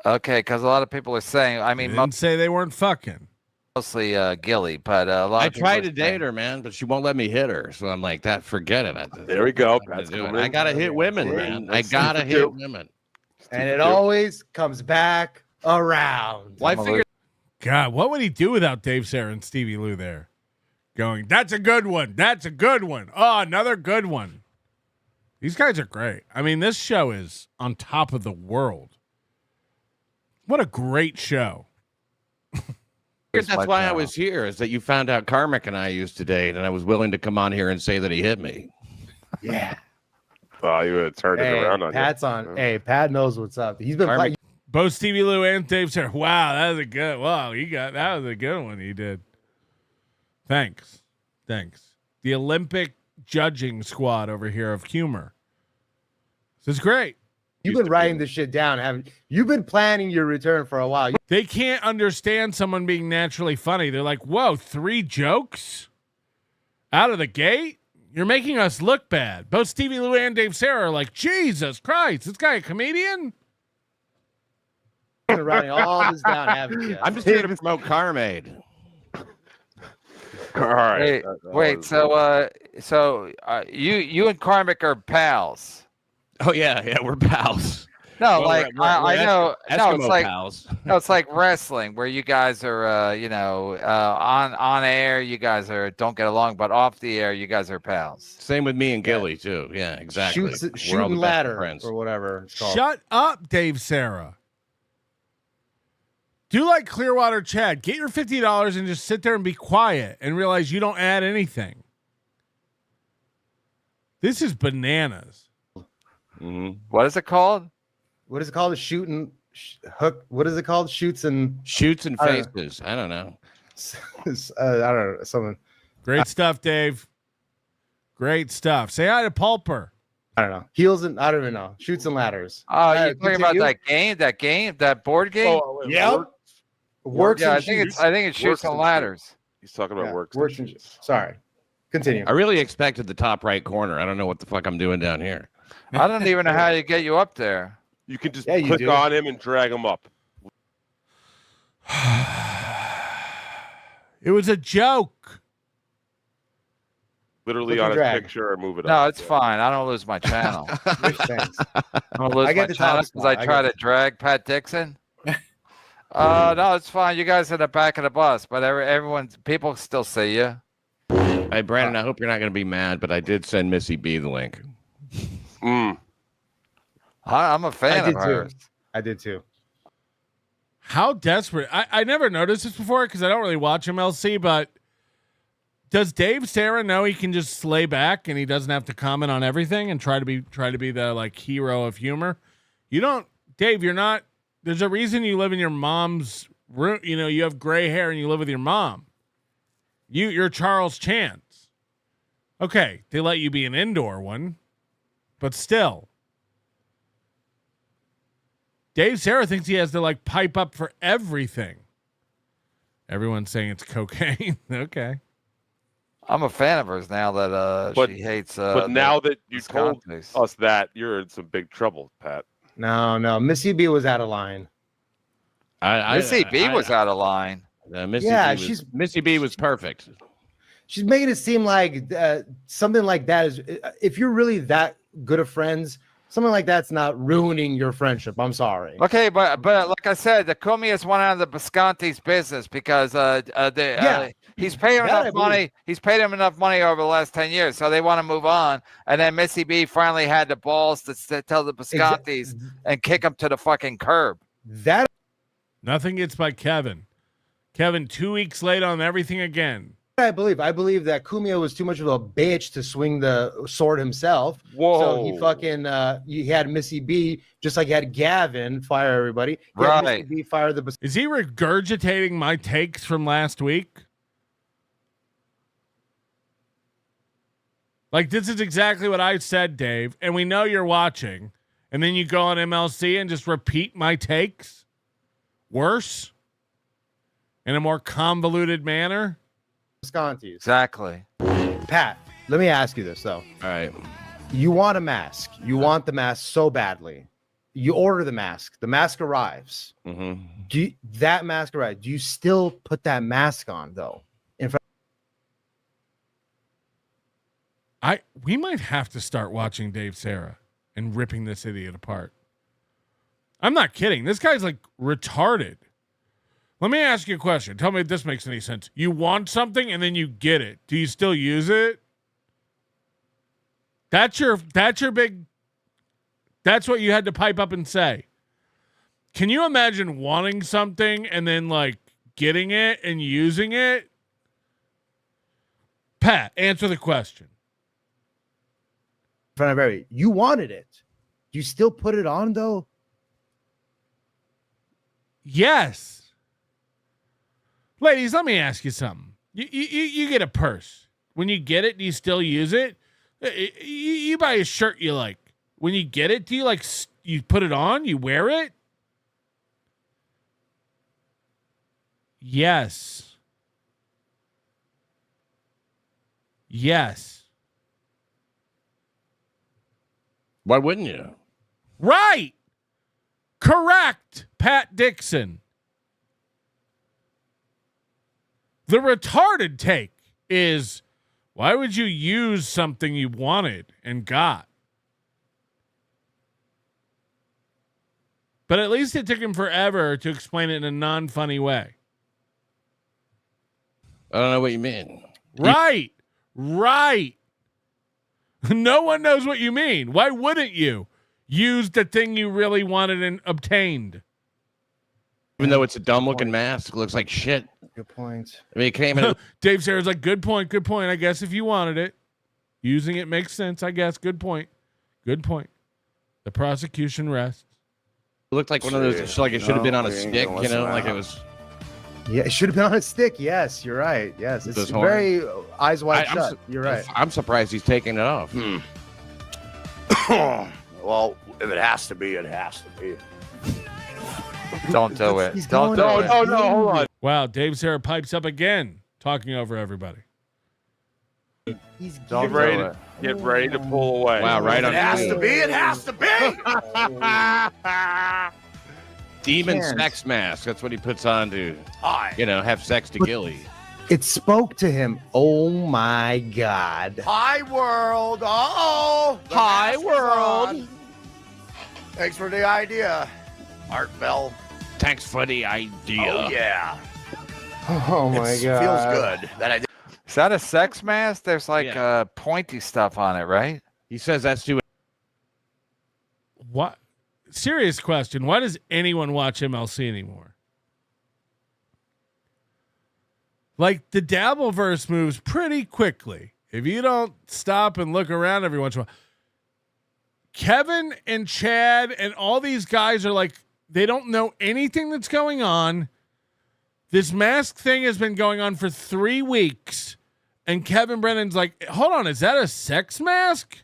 Okay, because a lot of people are saying, They didn't say they weren't fucking. Mostly Gilly, but a lot I of people tried to date her, man, but she won't let me hit her. So I'm like, forget it. There we go. I gotta hit women, man. I gotta hit women. And it always comes back around. Well, I figured. God, what would he do without Dave Sarah and Stevie Lou there? Going, that's a good one. That's a good one. Oh, another good one. These guys are great. I mean, this show is on top of the world. What a great show. That's why I was here, is that you found out Karmic and I used to date, and I was willing to come on here and say that he hit me. Yeah. Well, you would have turned it around on Pat's you. on. Hey, Pat knows what's up. He's been playing. Both Stevie Lou and Dave Sarah. Wow, that was a good. Wow, that was a good one. He did. Thanks. The Olympic judging squad over here of humor. This is great. You've been writing this shit down, haven't you? You've been planning your return for a while. They can't understand someone being naturally funny. They're like, whoa, 3 jokes out of the gate? You're making us look bad. Both Stevie Lou and Dave Sarah are like, Jesus Christ, this guy a comedian? You've been writing all this down, haven't you? I'm just here to promote Carmade. All right. Wait. So you and Karmic are pals. Oh yeah, we're pals. No, well, like we're I know. Eskimo No, it's like pals. No, it's like wrestling where you guys are, on air you guys don't get along, but off the air you guys are pals. Same with me and Gilly too. Yeah, exactly. Shooting ladder or whatever it's called. Shut up, Dave Sarah. Do like Clearwater Chad. Get your $50 and just sit there and be quiet and realize you don't add anything. This is bananas. Mm-hmm. What is it called? What is it called? Shooting hook. What is it called? Shoots and faces. I don't know. I don't know. Something. Great stuff, Dave. Great stuff. Say hi to Pulper. I don't know. Heels and I don't even know. Shoots and ladders. Oh, you're talking about that board game? Oh, yeah. Works. Yeah, I think it's shoots and ladders. He's talking about works. Sorry. Continue. I really expected the top right corner. I don't know what the fuck I'm doing down here. I don't even know how to get you up there. You can just click on him and drag him up. It was a joke. Literally on his picture or move it up. No, it's fine. I don't lose my channel. Thanks. I don't lose my channel because I try to drag Pat Dixon. No, it's fine. You guys are in the back of the bus, but people still see you. Hey, Brandon, I hope you're not going to be mad, but I did send Missy B the link. I'm a fan of hers. I did too. How desperate. I never noticed this before because I don't really watch MLC, but does Dave Sarah know he can just lay back and he doesn't have to comment on everything and try to be the like hero of humor? You don't, Dave, you're not, there's a reason you live in your mom's room. You know, you have gray hair and you live with your mom. You're Charles Chance. Okay, they let you be an indoor one, but still. Dave Sarah thinks he has to like pipe up for everything. Everyone's saying it's cocaine. Okay. I'm a fan of hers now that she hates. But now that you told us that, you're in some big trouble, Pat. No. Missy B was out of line. Missy B was out of line. Missy B was perfect. She's making it seem like something like that is. If you're really that good of friends, something like that's not ruining your friendship. I'm sorry. Okay, but like I said, the Cumias went out of the Bisconti's business because he's paid him enough money. He's paid him enough money over the last 10 years, so they want to move on. And then Missy B finally had the balls to tell the Biscontis and kick him to the fucking curb. Nothing gets by Kevin. Kevin, 2 weeks late on everything again. I believe that Kumio was too much of a bitch to swing the sword himself. Whoa. So he fucking he had Missy B just like he had Gavin fire everybody. He had Missy B fire the. Is he regurgitating my takes from last week? Like, this is exactly what I said, Dave, and we know you're watching. And then you go on MLC and just repeat my takes? Worse? In a more convoluted manner? Visconti's. Exactly. Pat, let me ask you this, though. All right. You want a mask. You want the mask so badly. You order the mask. The mask arrives. Mm-hmm. That mask arrives. Do you still put that mask on, though? We might have to start watching Dave Sarah and ripping this idiot apart. I'm not kidding. This guy's like retarded. Let me ask you a question. Tell me if this makes any sense. You want something and then you get it. Do you still use it? That's what you had to pipe up and say. Can you imagine wanting something and then like getting it and using it? Pat, answer the question. In front of everybody. You wanted it. Do you still put it on though? Yes. Ladies, let me ask you something. You get a purse. When you get it, do you still use it? You buy a shirt you like. When you get it, do you like you put it on? You wear it? Yes. Yes. Why wouldn't you? Right. Correct, Pat Dixon. The retarded take is, why would you use something you wanted and got? But at least it took him forever to explain it in a non-funny way. I don't know what you mean. Right. No one knows what you mean. Why wouldn't you use the thing you really wanted and obtained? Even though it's a dumb-looking mask, it looks like shit. Good point. I mean, it came in. Dave Sarah's like, good point. I guess if you wanted it, using it makes sense. I guess. Good point. The prosecution rests. It looked like one of those, like it should have been on a stick, you know, like it was. Yeah, it should have been on a stick. Yes, you're right. Yes, it's very eyes wide shut. You're right. I'm surprised he's taking it off. Well, if it has to be, it has to be. Don't do it. Don't do it. Oh, no, hold on. Wow, Dave Sarah pipes up again, talking over everybody. Get ready to pull away. Wow, right on. It has to be. It has to be. Demon sex mask. That's what he puts on to, have sex to Gilly. It spoke to him. Oh my God. Hi, world. Uh-oh. Hi, world. Thanks for the idea, Art Bell. Thanks for the idea. Oh yeah. Oh my god. Feels good that I did. Is that a sex mask? There's like pointy stuff on it, right? He says that's too. What? Serious question. Why does anyone watch MLC anymore? Like, the Dabbleverse moves pretty quickly. If you don't stop and look around every once in a while. Kevin and Chad and all these guys are like, they don't know anything that's going on. This mask thing has been going on for 3 weeks. And Kevin Brennan's like, hold on, is that a sex mask?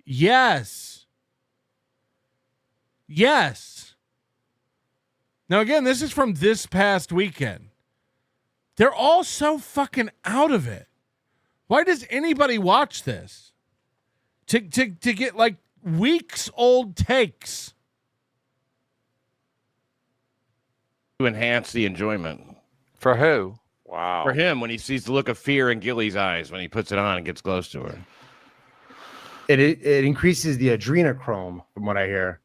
Yes. Yes. Now, again, this is from this past weekend. They're all so fucking out of it. Why does anybody watch this? To get like weeks old takes. To enhance the enjoyment. For who? Wow. For him, when he sees the look of fear in Gilly's eyes when he puts it on and gets close to her. It increases the adrenochrome, from what I hear.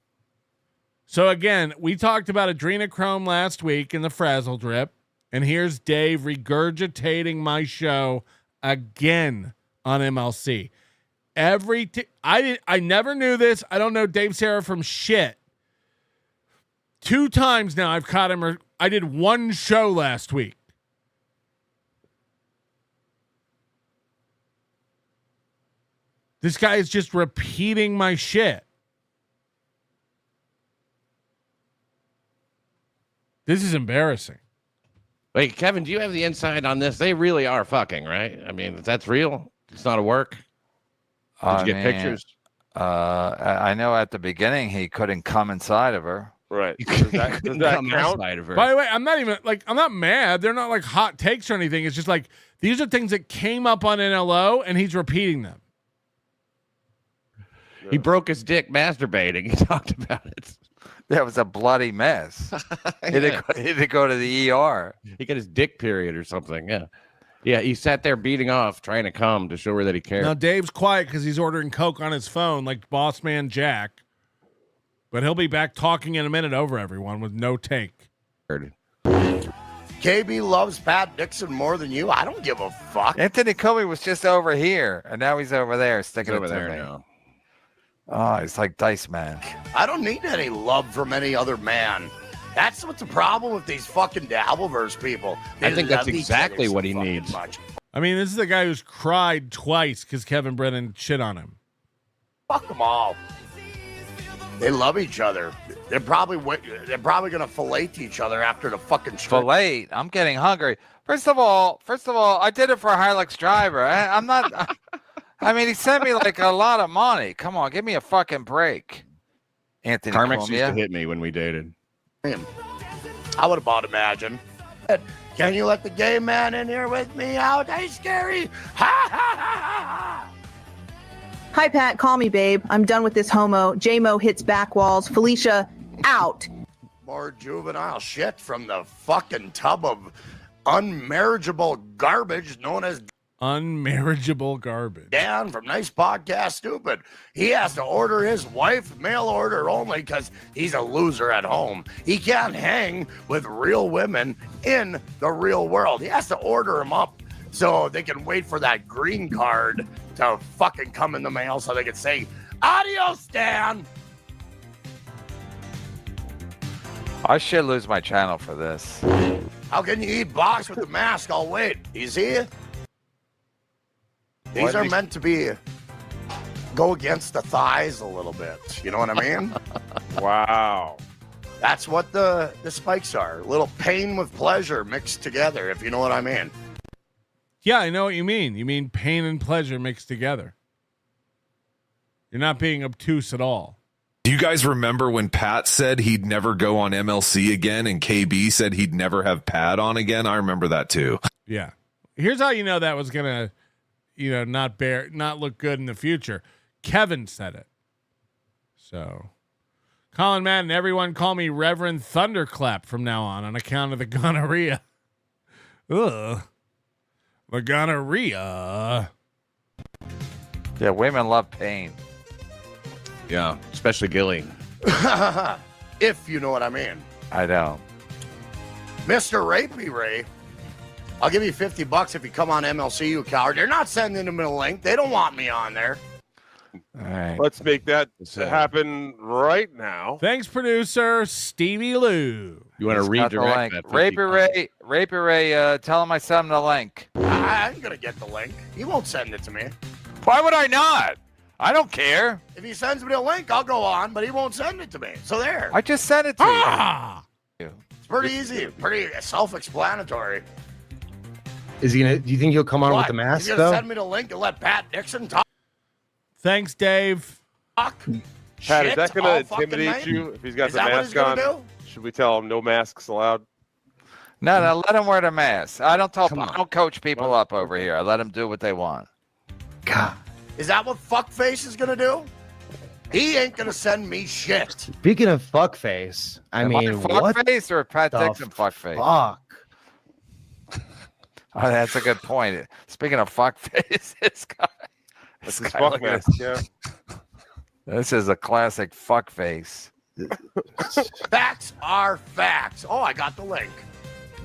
So again, we talked about adrenochrome last week in the Frazzle Drip, and here's Dave regurgitating my show again on MLC. I never knew this. I don't know Dave Sarah from shit. 2 times now I've caught him. I did 1 show last week. This guy is just repeating my shit. This is embarrassing. Wait, Kevin, do you have the inside on this? They really are fucking, right? I mean, that's real. It's not a work. Did you get pictures? I know at the beginning he couldn't come inside of her. Right. Does that count? By the way, I'm not mad. They're not like hot takes or anything. It's just like, these are things that came up on NLO and he's repeating them. He broke his dick masturbating. He talked about it. That was a bloody mess. He had to go to the ER. He got his dick period or something. Yeah. Yeah, he sat there beating off, trying to come to show her that he cared. Now, Dave's quiet because he's ordering Coke on his phone like boss man Jack. But he'll be back talking in a minute over everyone with no take. KB loves Pat Dixon more than you. I don't give a fuck. Anthony Comey was just over here, and now he's over there sticking over it to there me. now. Oh, it's like Dice Man. I don't need any love from any other man. That's what's the problem with these fucking Dabbleverse people. I think that's exactly what he needs. I mean, this is the guy who's cried twice because Kevin Brennan shit on him. Fuck them all. They love each other. They're probably gonna fillet each other after the fucking strip. Fillet? I'm getting hungry. First of all, I did it for a Hilux driver. I'm not. I mean, he sent me like a lot of money. Come on, give me a fucking break. Anthony Karmic Comey. used to hit me when we dated. I would have bought Imagine. Can you let the gay man in here with me out? Hey, scary. Ha, ha, ha, ha, ha. Hi, Pat. Call me, babe. I'm done with this homo. J-Mo hits back walls. Felicia, out. More juvenile shit from the fucking tub of unmarriageable garbage known as unmarriageable garbage. Dan from Nice Podcast Stupid. He has to order his wife mail order only because he's a loser at home. He can't hang with real women in the real world. He has to order them up so they can wait for that green card to fucking come in the mail so they can say, adios, Dan. I should lose my channel for this. How can you eat box with the mask? I'll wait. You see? These are meant to go against the thighs a little bit. You know what I mean? Wow. That's what the spikes are. A little pain with pleasure mixed together, if you know what I mean. Yeah, I know what you mean. You mean pain and pleasure mixed together. You're not being obtuse at all. Do you guys remember when Pat said he'd never go on MLC again and KB said he'd never have Pat on again? I remember that too. Yeah. Here's how you know that was going to, not look good in the future. Kevin said it. So, Colin Madden, everyone call me Reverend Thunderclap from now on account of the gonorrhea. Ugh. The gonorrhea. Yeah, women love pain. Yeah, especially Gilly. If you know what I mean. I don't. Mr. Rapey Ray, I'll give you $50 if you come on MLC, you coward. They're not sending them a link. They don't want me on there. All right. Let's make that happen right now. Thanks, producer Stevie Lou. You want to redirect that? Rapey Ray, tell him I sent him the link. I ain't going to get the link. He won't send it to me. Why would I not? I don't care. If he sends me the link, I'll go on, but he won't send it to me. So there. I just sent it to you. It's pretty easy, pretty self-explanatory. Is he gonna? Do you think he'll come on with the mask He's gonna though? send me the link and let Pat Dixon talk. Thanks, Dave. Pat, is that going to intimidate you if he's got the mask on? Should we tell him no masks allowed? No, let him wear the mask. I don't coach people up over here. I let them do what they want. God. Is that what fuckface is gonna do? He ain't gonna send me shit. Speaking of fuckface, I mean, what? Fuckface or Pat Dixon fuckface? Fuck. Oh, that's a good point. Speaking of fuckface, this guy. Fuck mask, yeah. This is a classic fuckface. Facts are facts. Oh, I got the link.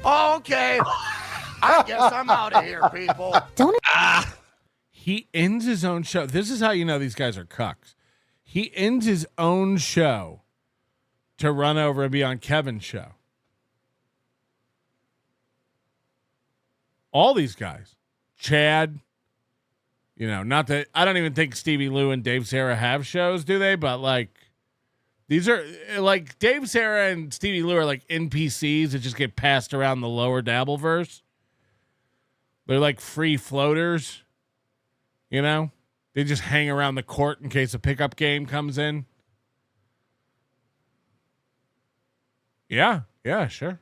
Oh, okay. I guess I'm out of here, people. He ends his own show. This is how you know these guys are cucks. He ends his own show to run over and be on Kevin's show. All these guys. Chad. You know, not that I don't even think Stevie Lou and Dave Sarah have shows, do they? But like, these are like Dave Sarah and Stevie Lou are like NPCs that just get passed around the lower Dabbleverse. They're like free floaters. You know, they just hang around the court in case a pickup game comes in. Yeah, sure.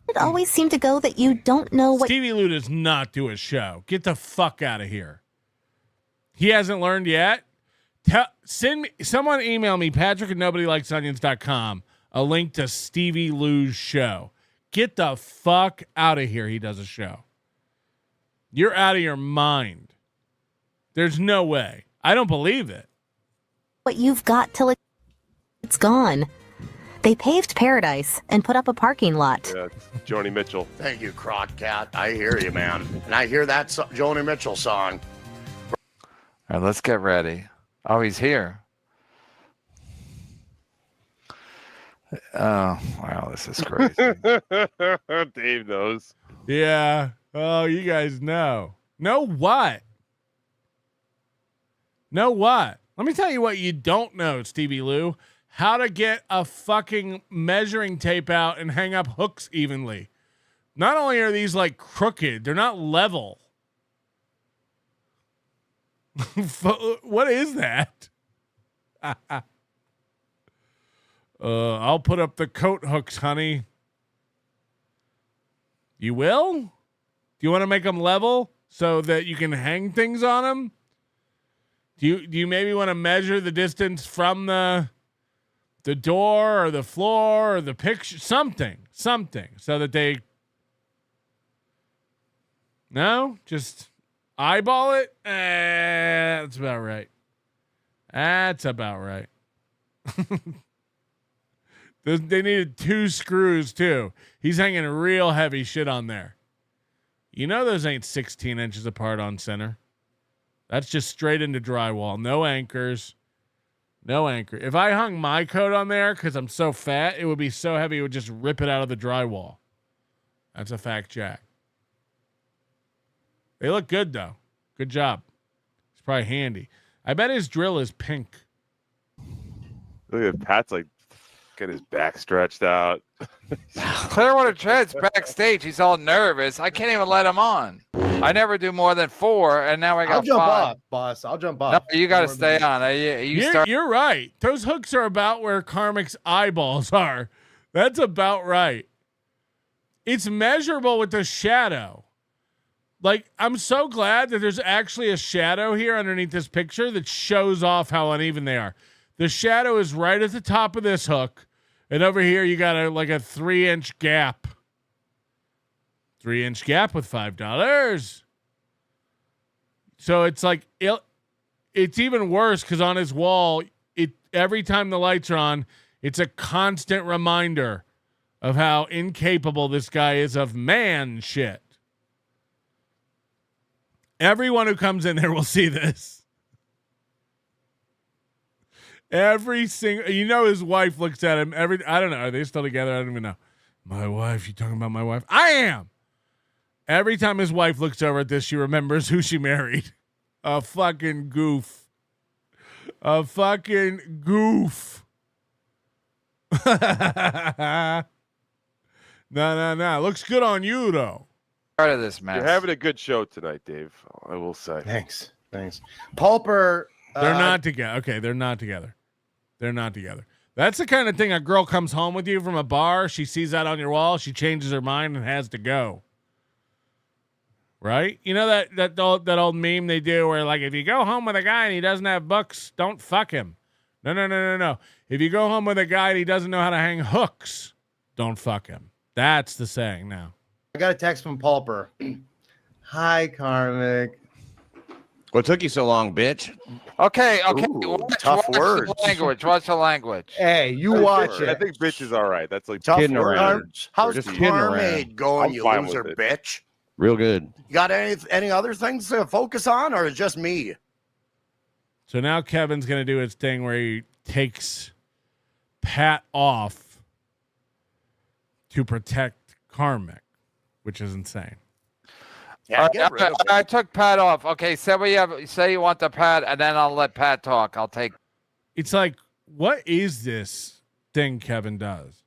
It always seemed to go that you don't know what. Stevie Lou does not do a show. Get the fuck out of here. He hasn't learned yet. Someone email me, Patrick@nobodylikesonions.com, a link to Stevie Lou's show. Get the fuck out of here. He does a show. You're out of your mind. There's no way. I don't believe it. What you've got till it's gone. They paved paradise and put up a parking lot. Yeah, it's Joni Mitchell. Thank you, Croc Cat. I hear you, man. And I hear that Joni Mitchell song. All right, let's get ready. Oh, he's here. Oh, wow, this is crazy. Dave knows. Yeah. Oh, you guys know. Know what? Know what? Let me tell you what you don't know, Stevie Lou. How to get a fucking measuring tape out and hang up hooks evenly. Not only are these like crooked, they're not level. What is that? I'll put up the coat hooks, honey. You will? Do you want to make them level so that you can hang things on them? Do you maybe want to measure the distance from the door or the floor or the picture? Something so that they... No? Just eyeball it? That's about right. That's about right. They needed 2 screws, too. He's hanging real heavy shit on there. You know those ain't 16 inches apart on center. That's just straight into drywall. No anchors. No anchor. If I hung my coat on there because I'm so fat, it would be so heavy it would just rip it out of the drywall. That's a fact, Jack. They look good, though. Good job. It's probably handy. I bet his drill is pink. Look at Pat's like, get his back stretched out. Clearwater Tread's backstage. He's all nervous. I can't even let him on. I never do more than 4, and now I got 5. I'll jump off, boss. I'll jump off. No, you got to stay on. You're right. Those hooks are about where Karmic's eyeballs are. That's about right. It's measurable with the shadow. Like, I'm so glad that there's actually a shadow here underneath this picture that shows off how uneven they are. The shadow is right at the top of this hook, and over here you got a 3-inch gap. 3-inch gap with $5. So it's like it's even worse because on his wall, every time the lights are on, It's a constant reminder of how incapable this guy is of man shit. Everyone who comes in there will see this. Every single, his wife looks at him I don't know. Are they still together? I don't even know. My wife, you talking about my wife? I am. Every time his wife looks over at this, she remembers who she married. A fucking goof. A fucking goof. No. Looks good on you, though. Part of this mess. You're having a good show tonight, Dave. I will say. Thanks. Pulper. They're not together. Okay, they're not together. That's the kind of thing a girl comes home with you from a bar. She sees that on your wall. She changes her mind and has to go. Right? You know that old meme they do where, like, if you go home with a guy and he doesn't have books, don't fuck him. No. If you go home with a guy and he doesn't know how to hang hooks, don't fuck him. That's the saying now. I got a text from Pulper. Hi, Karmic. What took you so long, bitch? Okay. Ooh, tough words. Watch the language. Hey, you watch it. I think bitch is all right. That's like Tough kidding words. around. How's Just kidding around. Karmic going, I'm you fine loser with it. bitch? Real good. You got any other things to focus on, or is it just me? So now Kevin's going to do his thing where he takes Pat off to protect Karmic, which is insane. Yeah, get rid of it. I took Pat off. Okay, say you want the Pat, and then I'll let Pat talk. I'll take. It's like, what is this thing Kevin does?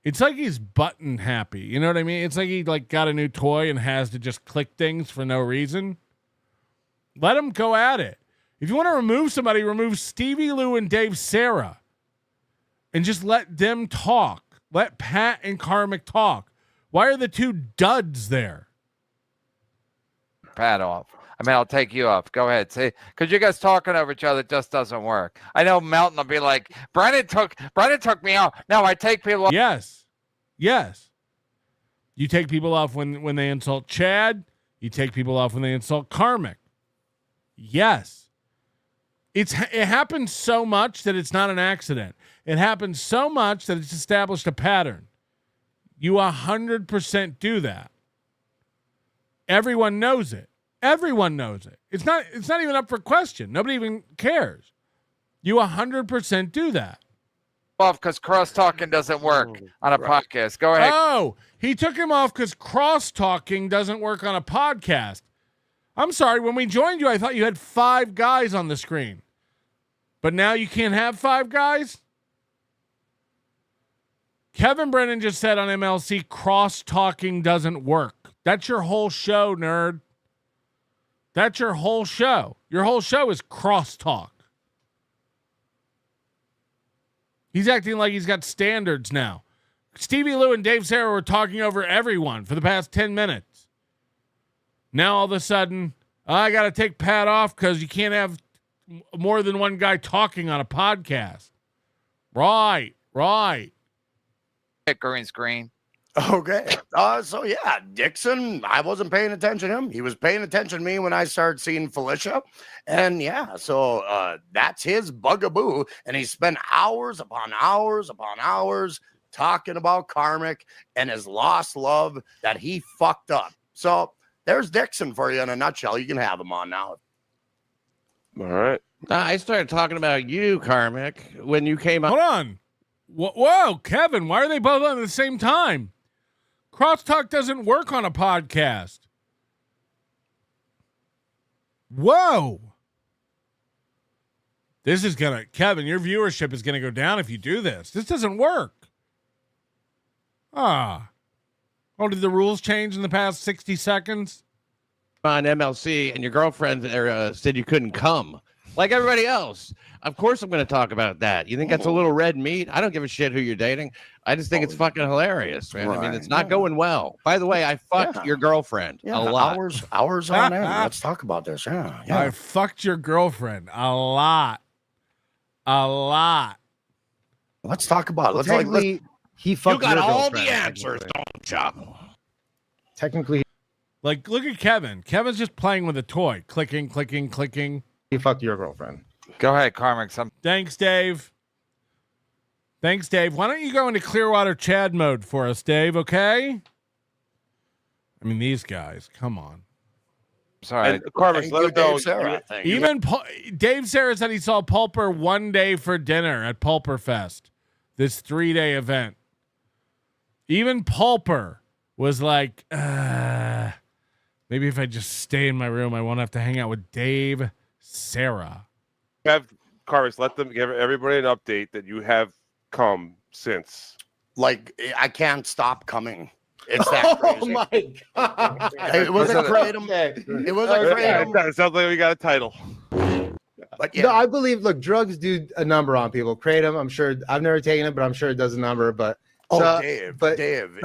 It's like he's button happy. You know what I mean? It's like he got a new toy and has to just click things for no reason. Let him go at it. If you want to remove somebody, remove Stevie Lou and Dave Sarah. And just let them talk. Let Pat and Karmic talk. Why are the two duds there? Pat off. I mean, I'll take you off. Go ahead. See, because you guys talking over each other just doesn't work. I know Melton will be like, Brennan took me out. No, I take people off. Yes. You take people off when they insult Chad. You take people off when they insult Karmic. Yes. It happens so much that it's not an accident. It happens so much that it's established a pattern. You 100% do that. Everyone knows it. It's not even up for question. Nobody even cares. You 100% do that. Off because cross talking doesn't work on a podcast. Go ahead. Oh, he took him off because cross talking doesn't work on a podcast. I'm sorry. When we joined you, I thought you had 5 guys on the screen. But now you can't have 5 guys? Kevin Brennan just said on MLC, cross-talking doesn't work. That's your whole show, nerd. That's your whole show. Your whole show is cross-talk. He's acting like he's got standards now. Stevie Lou and Dave Sarah were talking over everyone for the past 10 minutes. Now all of a sudden, I got to take Pat off because you can't have more than one guy talking on a podcast. Right. Green screen. Okay. So yeah, Dixon, I wasn't paying attention to him. He was paying attention to me when I started seeing Felicia. And yeah, so that's his bugaboo. And he spent hours upon hours talking about Karmic and his lost love that he fucked up. So there's Dixon for you in a nutshell. You can have him on now. All right. I started talking about you, Karmic, when you came Hold up. on. Whoa, Kevin, why are they both on at the same time? Crosstalk doesn't work on a podcast. Whoa. This is going to, Kevin, your viewership is going to go down if you do this. This doesn't work. Oh, did the rules change in the past 60 seconds? On MLC, and your girlfriend there said you couldn't come. Like everybody else. Of course I'm going to talk about that. You think that's a little red meat? I don't give a shit who you're dating. I just think it's fucking hilarious, man. Right. I mean, it's not going well. By the way, I fucked your girlfriend a lot. Hours on end. Let's talk about this. Yeah. I fucked your girlfriend a lot. Let's talk about it. Technically, he fucked You got your all girlfriend, the answers, don't you? Technically, like, look at Kevin. Kevin's just playing with a toy. Clicking. he fucked your girlfriend. Go ahead, Karmic. Thanks, Dave. Thanks, Dave. Why don't you go into Clearwater Chad mode for us, Dave? Okay. I mean, these guys. Come on. Sorry, Karmic, let him know. Sarah, Even Dave Sarah said he saw Pulper one day for dinner at Pulperfest, this 3-day event. Even Pulper was like, maybe if I just stay in my room, I won't have to hang out with Dave Sarah. Have Karmic, let them give everybody an update that you have come since. Like, I can't stop coming. It's that crazy. Oh my god! It was a kratom. It was a kratom. It sounds like we got a title. But yeah. No, I believe. Look, drugs do a number on people. Kratom. I'm sure. I've never taken it, but I'm sure it does a number. But Dave, it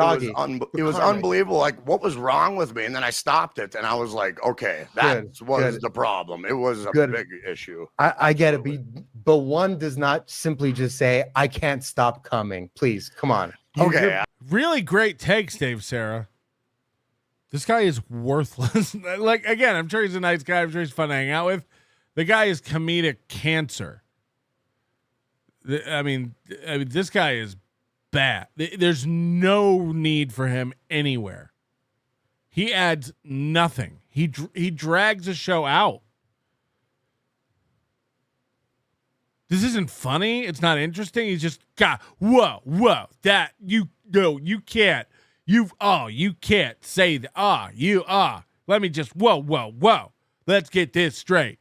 was unbelievable. Like, what was wrong with me? And then I stopped it, and I was like, okay, that was the problem. It was a big issue. I get it, but one does not simply just say, "I can't stop coming." Please, come on. Okay. Really great takes, Dave Sarah. This guy is worthless. Like, again, I'm sure he's a nice guy. I'm sure he's fun to hang out with. The guy is comedic cancer. I mean, this guy is bad. There's no need for him anywhere. He adds nothing. He drags a show out. This isn't funny. It's not interesting. He's just whoa, that you can't. You can't say that. Let me just whoa. Let's get this straight.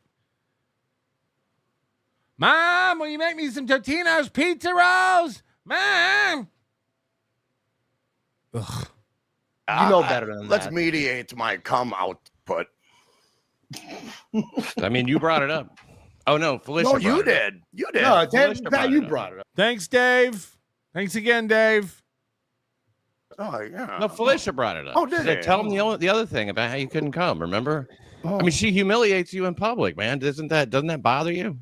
Mom, will you make me some Totino's pizza rolls? Mom. Ugh. You know better than that. Let's mediate my come output. I mean, you brought it up. Oh, no, Felicia. No, you did. You did. No, Dave, you brought it up. Thanks, Dave. Thanks again, Dave. Oh, yeah. No, Felicia brought it up. Oh, did it? Tell him the other thing about how you couldn't come, remember? I mean, she humiliates you in public, man. Doesn't that bother you?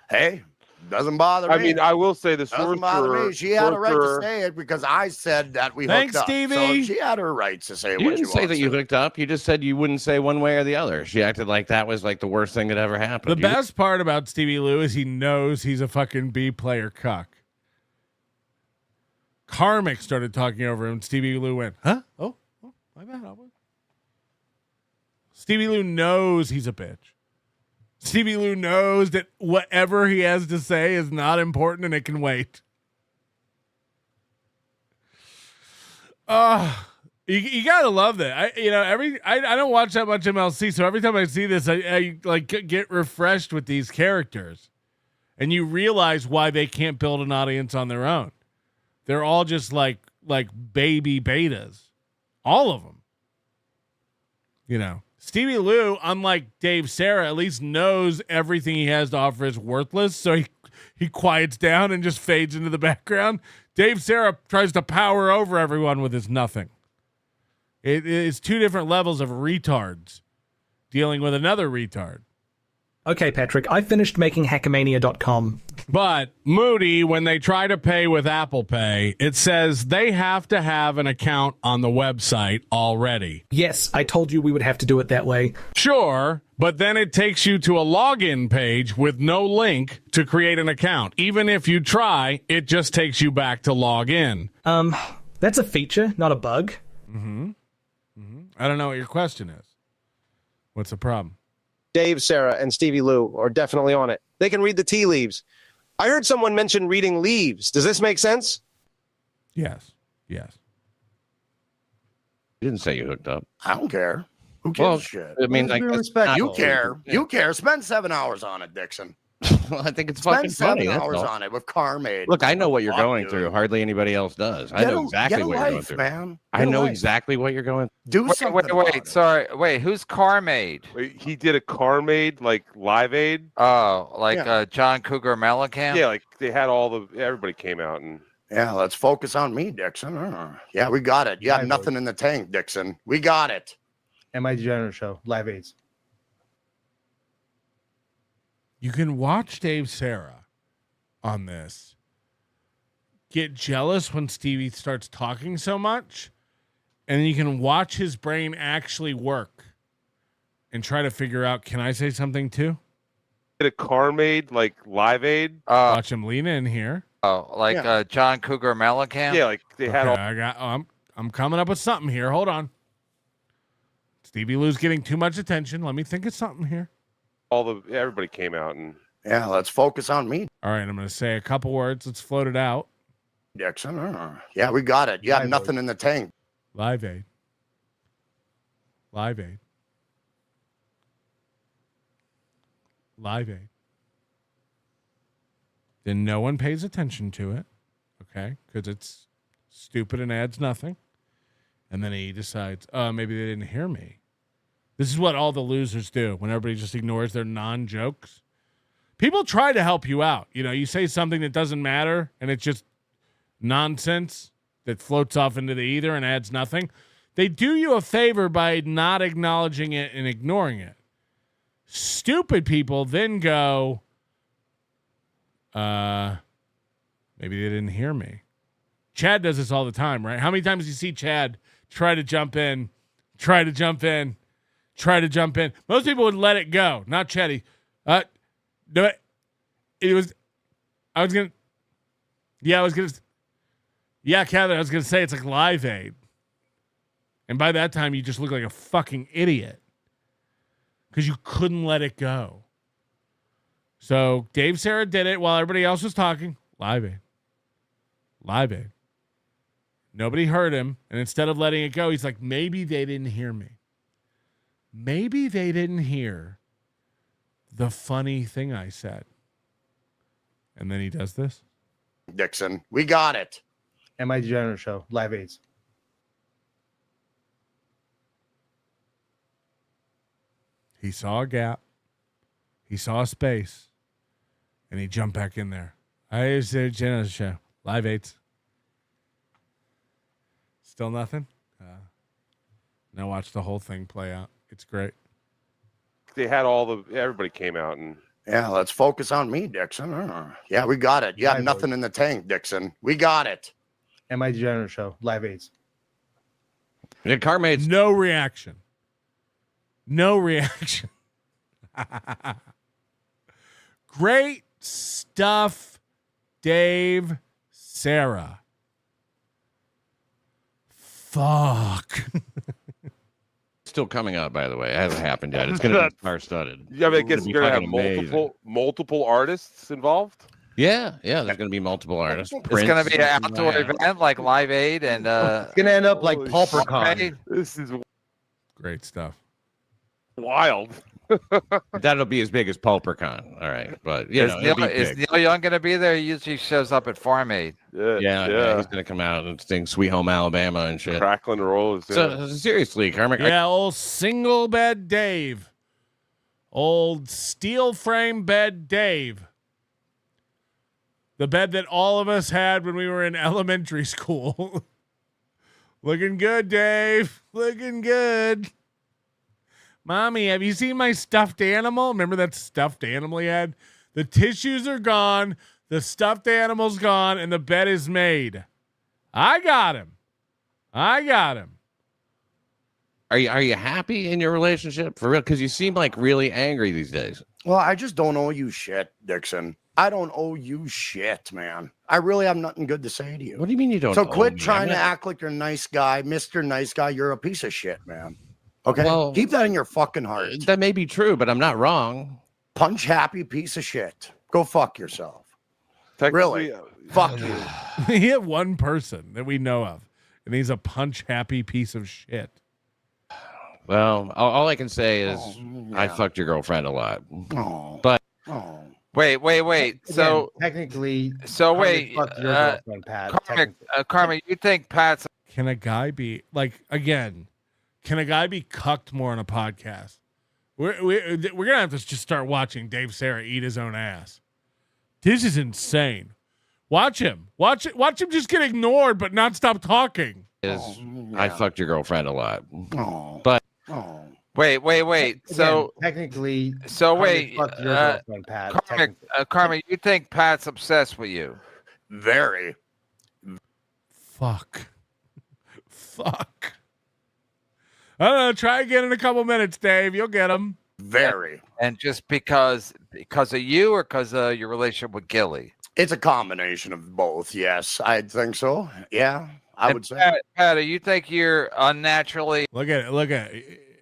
Hey, doesn't bother me. I mean, I will say the doesn't bother me. She had a right to say it because I said that we hooked up. Stevie. So she had her rights to say You what didn't she say wants that you hooked up. You just said you wouldn't say one way or the other. She acted like that was like the worst thing that ever happened. The best part about Stevie Lou is he knows he's a fucking B-player cuck. Karmic started talking over him. Stevie Lou went, huh? Oh, my bad. Stevie Lou knows he's a bitch. Stevie Lou knows that whatever he has to say is not important and it can wait. You gotta love that. I don't watch that much MLC, so every time I see this, I like get refreshed with these characters, and you realize why they can't build an audience on their own. They're all just like baby betas, all of them. You know. Stevie Lou, unlike Dave Sarah, at least knows everything he has to offer is worthless, so he quiets down and just fades into the background. Dave Sarah tries to power over everyone with his nothing. It is two different levels of retards dealing with another retard. Okay, Patrick, I finished making Hackmania.com. But Moody, when they try to pay with Apple Pay, it says they have to have an account on the website already. Yes, I told you we would have to do it that way. Sure, but then it takes you to a login page with no link to create an account. Even if you try, it just takes you back to log in. That's a feature, not a bug. I don't know what your question is. What's the problem? Dave, Sarah, and Stevie Lou are definitely on it. They can read the tea leaves. I heard someone mention reading leaves. Does this make sense? Yes. You didn't say you hooked up. I don't care. Who gives a shit? I mean, like, you care. You care. Spend 7 hours on it, Dixon. Well, I think it's fucking funny. Spend 7 hours on it with Karmic. Look, I know what you're going through. Hardly anybody else does. I know exactly what you're going through. Man. I know exactly what you're going through. Wait. Sorry. Wait, who's Karmic? He did a Karmic, like Live Aid. Oh, like John Cougar Mellencamp? Yeah, like they had everybody came out and. Yeah, let's focus on me, Dixon. Yeah, we got it. You have nothing in the tank, Dixon. We got it. My Degenerate Show, Live Aids. You can watch Dave Sarah on this. Get jealous when Stevie starts talking so much, and then you can watch his brain actually work and try to figure out, can I say something too? Did a Karmic, like Live Aid. Watch him lean in here. Oh, like John Cougar Mellencamp? Yeah, like they had all. I'm coming up with something here. Hold on. Stevie Lou's getting too much attention. Let me think of something here. Everybody came out and. Yeah, let's focus on me. All right, I'm going to say a couple words. Let's float it out. Dixon. Yeah, we got it. You have nothing in the tank. Live Aid. Live Aid. Live Aid. Then no one pays attention to it, okay, because it's stupid and adds nothing. And then he decides, oh, maybe they didn't hear me. This is what all the losers do when everybody just ignores their non-jokes. People try to help you out. You know, you say something that doesn't matter, and it's just nonsense that floats off into the ether and adds nothing. They do you a favor by not acknowledging it and ignoring it. Stupid people then go, maybe they didn't hear me. Chad does this all the time, right? How many times do you see Chad try to jump in? Most people would let it go. Not Chatty. No, Kevin, I was going to say it's like Live Aid. And by that time, you just look like a fucking idiot because you couldn't let it go. So Dave Sarah did it while everybody else was talking. Live Aid. Live Aid. Nobody heard him. And instead of letting it go, he's like, maybe they didn't hear me. Maybe they didn't hear the funny thing I said. And then he does this. Dixon, we got it. And my degenerate show, Live Aids. He saw a gap. He saw a space. And he jumped back in there. I said degenerate show, Live Aids. Still nothing? Now watch the whole thing play out. It's great. They had everybody came out and. Yeah, let's focus on me, Dixon. Yeah, we got it. You have nothing in the tank, Dixon. We got it. And my degenerate show, Live Aids. Yeah, Karmic's no reaction. No reaction. Great stuff, Dave Sarah. Fuck. Still coming out, by the way. It hasn't happened yet. It's going to be star-studded. Yeah, I guess you're going to have multiple artists involved. Yeah, there's going to be multiple artists. It's going to be an outdoor event like Live Aid, and it's going to end up like PulperCon. This is great stuff. Wild. That'll be as big as PulperCon. All right, but is Neil Young going to be there? He usually shows up at Farm Aid. Yeah, he's going to come out and sing "Sweet Home Alabama" and shit. Crackling Rose. So seriously, Karmic. Yeah, old single bed Dave, old steel frame bed Dave, the bed that all of us had when we were in elementary school. Looking good, Dave. Looking good. Mommy, have you seen my stuffed animal? Remember that stuffed animal he had? The tissues are gone, the stuffed animal's gone, and the bed is made. I got him. Are you happy in your relationship for real? Because you seem like really angry these days. Well, I just don't owe you shit, Dixon. I don't owe you shit, man. I really have nothing good to say to you. What do you mean you don't? So quit trying to act like you're a nice guy, Mr. Nice Guy. You're a piece of shit, man. Okay, well, keep that in your fucking heart. That may be true, but I'm not wrong. Punch happy piece of shit. Go fuck yourself. Really? Fuck you. He had one person that we know of, and he's a punch happy piece of shit. Well, all I can say is I fucked your girlfriend a lot. But wait. Again, so technically, wait, Karmic, you think Pat's? Can a guy be like again? Can a guy be cucked more on a podcast? We're gonna have to just start watching Dave Sarah eat his own ass. This is insane. Watch him just get ignored but not stop talking. I fucked your girlfriend a lot. But wait. So technically, Karmic, you think Pat's obsessed with you? Very. Fuck. I don't know. Try again in a couple minutes, Dave. You'll get him. Very. And just because of you or because of your relationship with Gilly? It's a combination of both. Yes, I think so. Yeah, I would say. Pat, you think you're unnaturally? Look at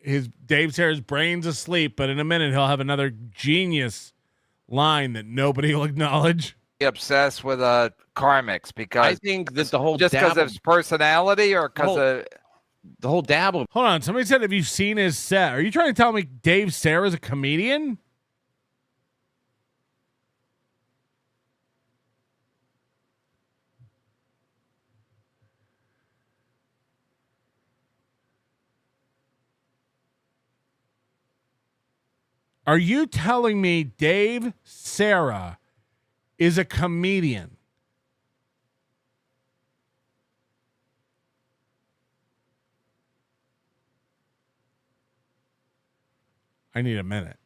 his Dave Sarah's brain's asleep, but in a minute he'll have another genius line that nobody will acknowledge. Obsessed with Karmics because I think that the whole just because of his personality or because of the whole dabble. Hold on, somebody said, have you seen his set? Are you trying to tell me Dave Sarah's a comedian? Are you telling me Dave Sarah is a comedian? I need a minute.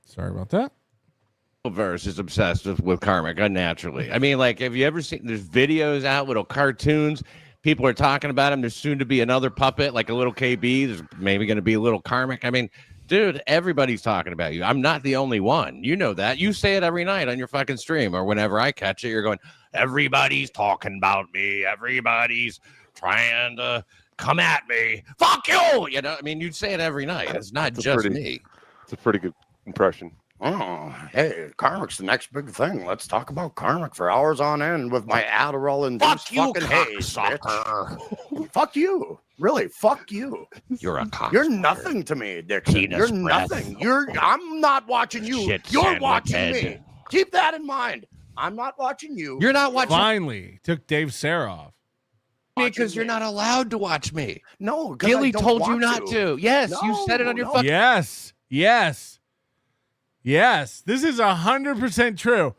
Sorry about that. Verse is obsessed with Karmic unnaturally. I mean, like, have you ever seen? There's videos out, little cartoons. People are talking about him. There's soon to be another puppet, like a little KB. There's maybe going to be a little Karmic. I mean, dude, everybody's talking about you. I'm not the only one. You know that. You say it every night on your fucking stream, or whenever I catch it, you're going, everybody's talking about me. Everybody's trying to come at me. Fuck you. You know, I mean, you'd say it every night. It's not just me. It's a pretty good impression. Oh, hey, Karmic's the next big thing. Let's talk about Karmic for hours on end with my Adderall and fuck you, fucking haze, bitch. Fuck you. Really, fuck you. You're a cocksucker. You're nothing to me, Dixon. Penis You're breath. nothing. I'm not watching you. Shit You're sandwich watching head. me. Keep that in mind. I'm not watching you. You're not watching Finally took Dave Sarah off. because you're not allowed to watch me. No, 'cause Gilly I don't told you want not to. Yes, you said it on your fucking. Yes. This is 100% true.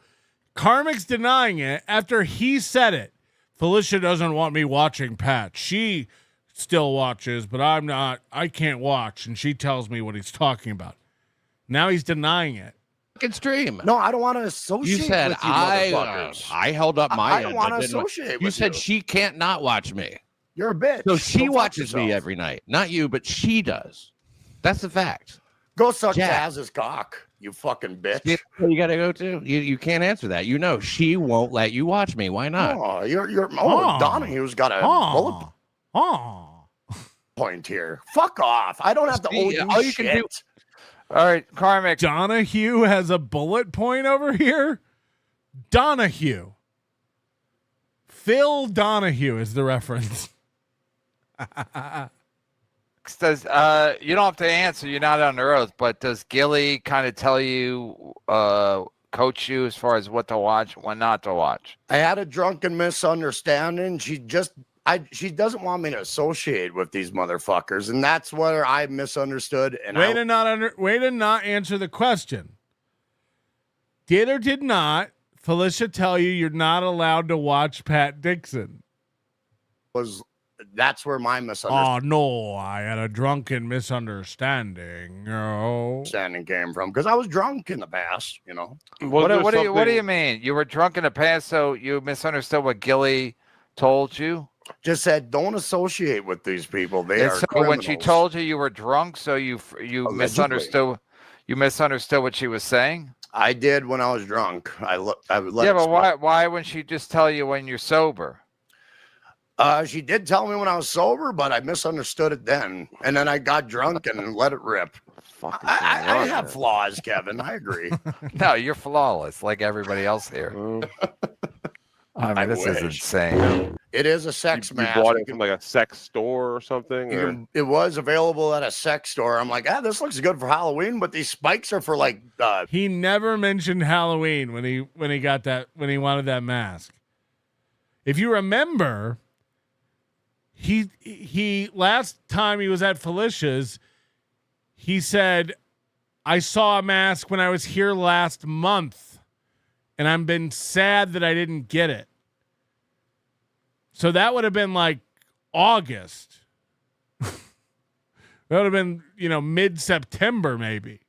Karmic's denying it after he said it. Felicia doesn't want me watching Pat. She still watches, but I'm not. I can't watch, and she tells me what he's talking about. Now he's denying it. Fucking stream. No, I don't want to associate You said with you motherfuckers. I held up my I end. don't want to didn't I? associate You with said you. she can't not watch me. You're a bitch. So she Go fuck watches me yourself. every night. Not you, but she does. That's the fact. Go suck Jack. Taz's cock, you fucking bitch. You know where you got to go to? You can't answer that. You know she won't let you watch me. Why not? Oh, Donahue's got a bullet point here. Fuck off. I don't have to owe you all you shit. can do. All right, Karmic. Donahue has a bullet point over here. Donahue. Phil Donahue is the reference. Does you don't have to answer, you're not under oath, but does Gilly kind of tell you, coach you as far as what to watch, what not to watch? I had a drunken misunderstanding. She doesn't want me to associate with these motherfuckers, and that's where I misunderstood. And Way to not answer the question. Did or did not Felicia tell you you're not allowed to watch Pat Dixon? That's where my misunderstanding. Oh no, I had a drunken misunderstanding. No, came from because I was drunk in the past. You know. What do you mean? You were drunk in the past, so you misunderstood what Gilly told you? Just said don't associate with these people. They And are so criminals. when she told you were drunk, so you misunderstood. You misunderstood what she was saying. I did when I was drunk. I would let Yeah, it but slip. why wouldn't she just tell you when you're sober? She did tell me when I was sober, but I misunderstood it then. And then I got drunk and let it rip. I have flaws, Kevin. I agree. No, you're flawless, like everybody else here. I mean, this is insane. It is a sex You mask. bought it from like a sex store or something? Or? It was available at a sex store. I'm like, this looks good for Halloween, but these spikes are for like. he never mentioned Halloween when he wanted that mask. If you remember, he last time he was at Felicia's, he said, I saw a mask when I was here last month, and I've been sad that I didn't get it. So that would have been like August. That would have been, mid-September maybe.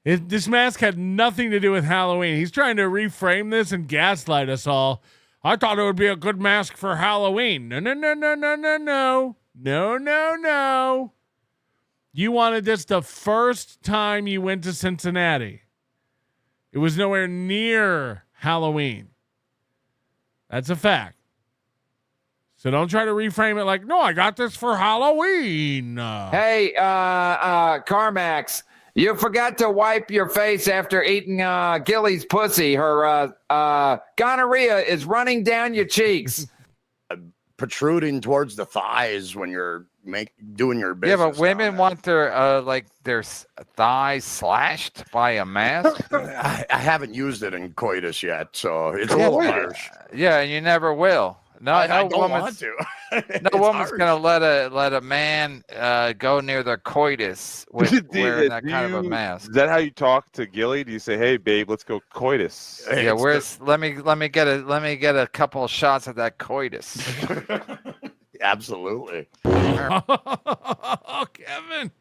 This mask had nothing to do with Halloween. He's trying to reframe this and gaslight us all. I thought it would be a good mask for Halloween. No. No. You wanted this the first time you went to Cincinnati. It was nowhere near Halloween. That's a fact. So don't try to reframe it like, no, I got this for Halloween. Hey, CarmicX, you forgot to wipe your face after eating Gilly's pussy. Her gonorrhea is running down your cheeks. Protruding towards the thighs when you're doing your business. Yeah, but women want their thighs slashed by a mask. I haven't used it in coitus yet, so it's a little harsh. Yeah, and you never will. I don't want to. No woman's gonna let a man go near their coitus with wearing that kind of a mask. Is that how you talk to Gilly? Do you say, "Hey, babe, let's go coitus"? Yeah, let me get a couple of shots of that coitus. Absolutely. Oh, Kevin.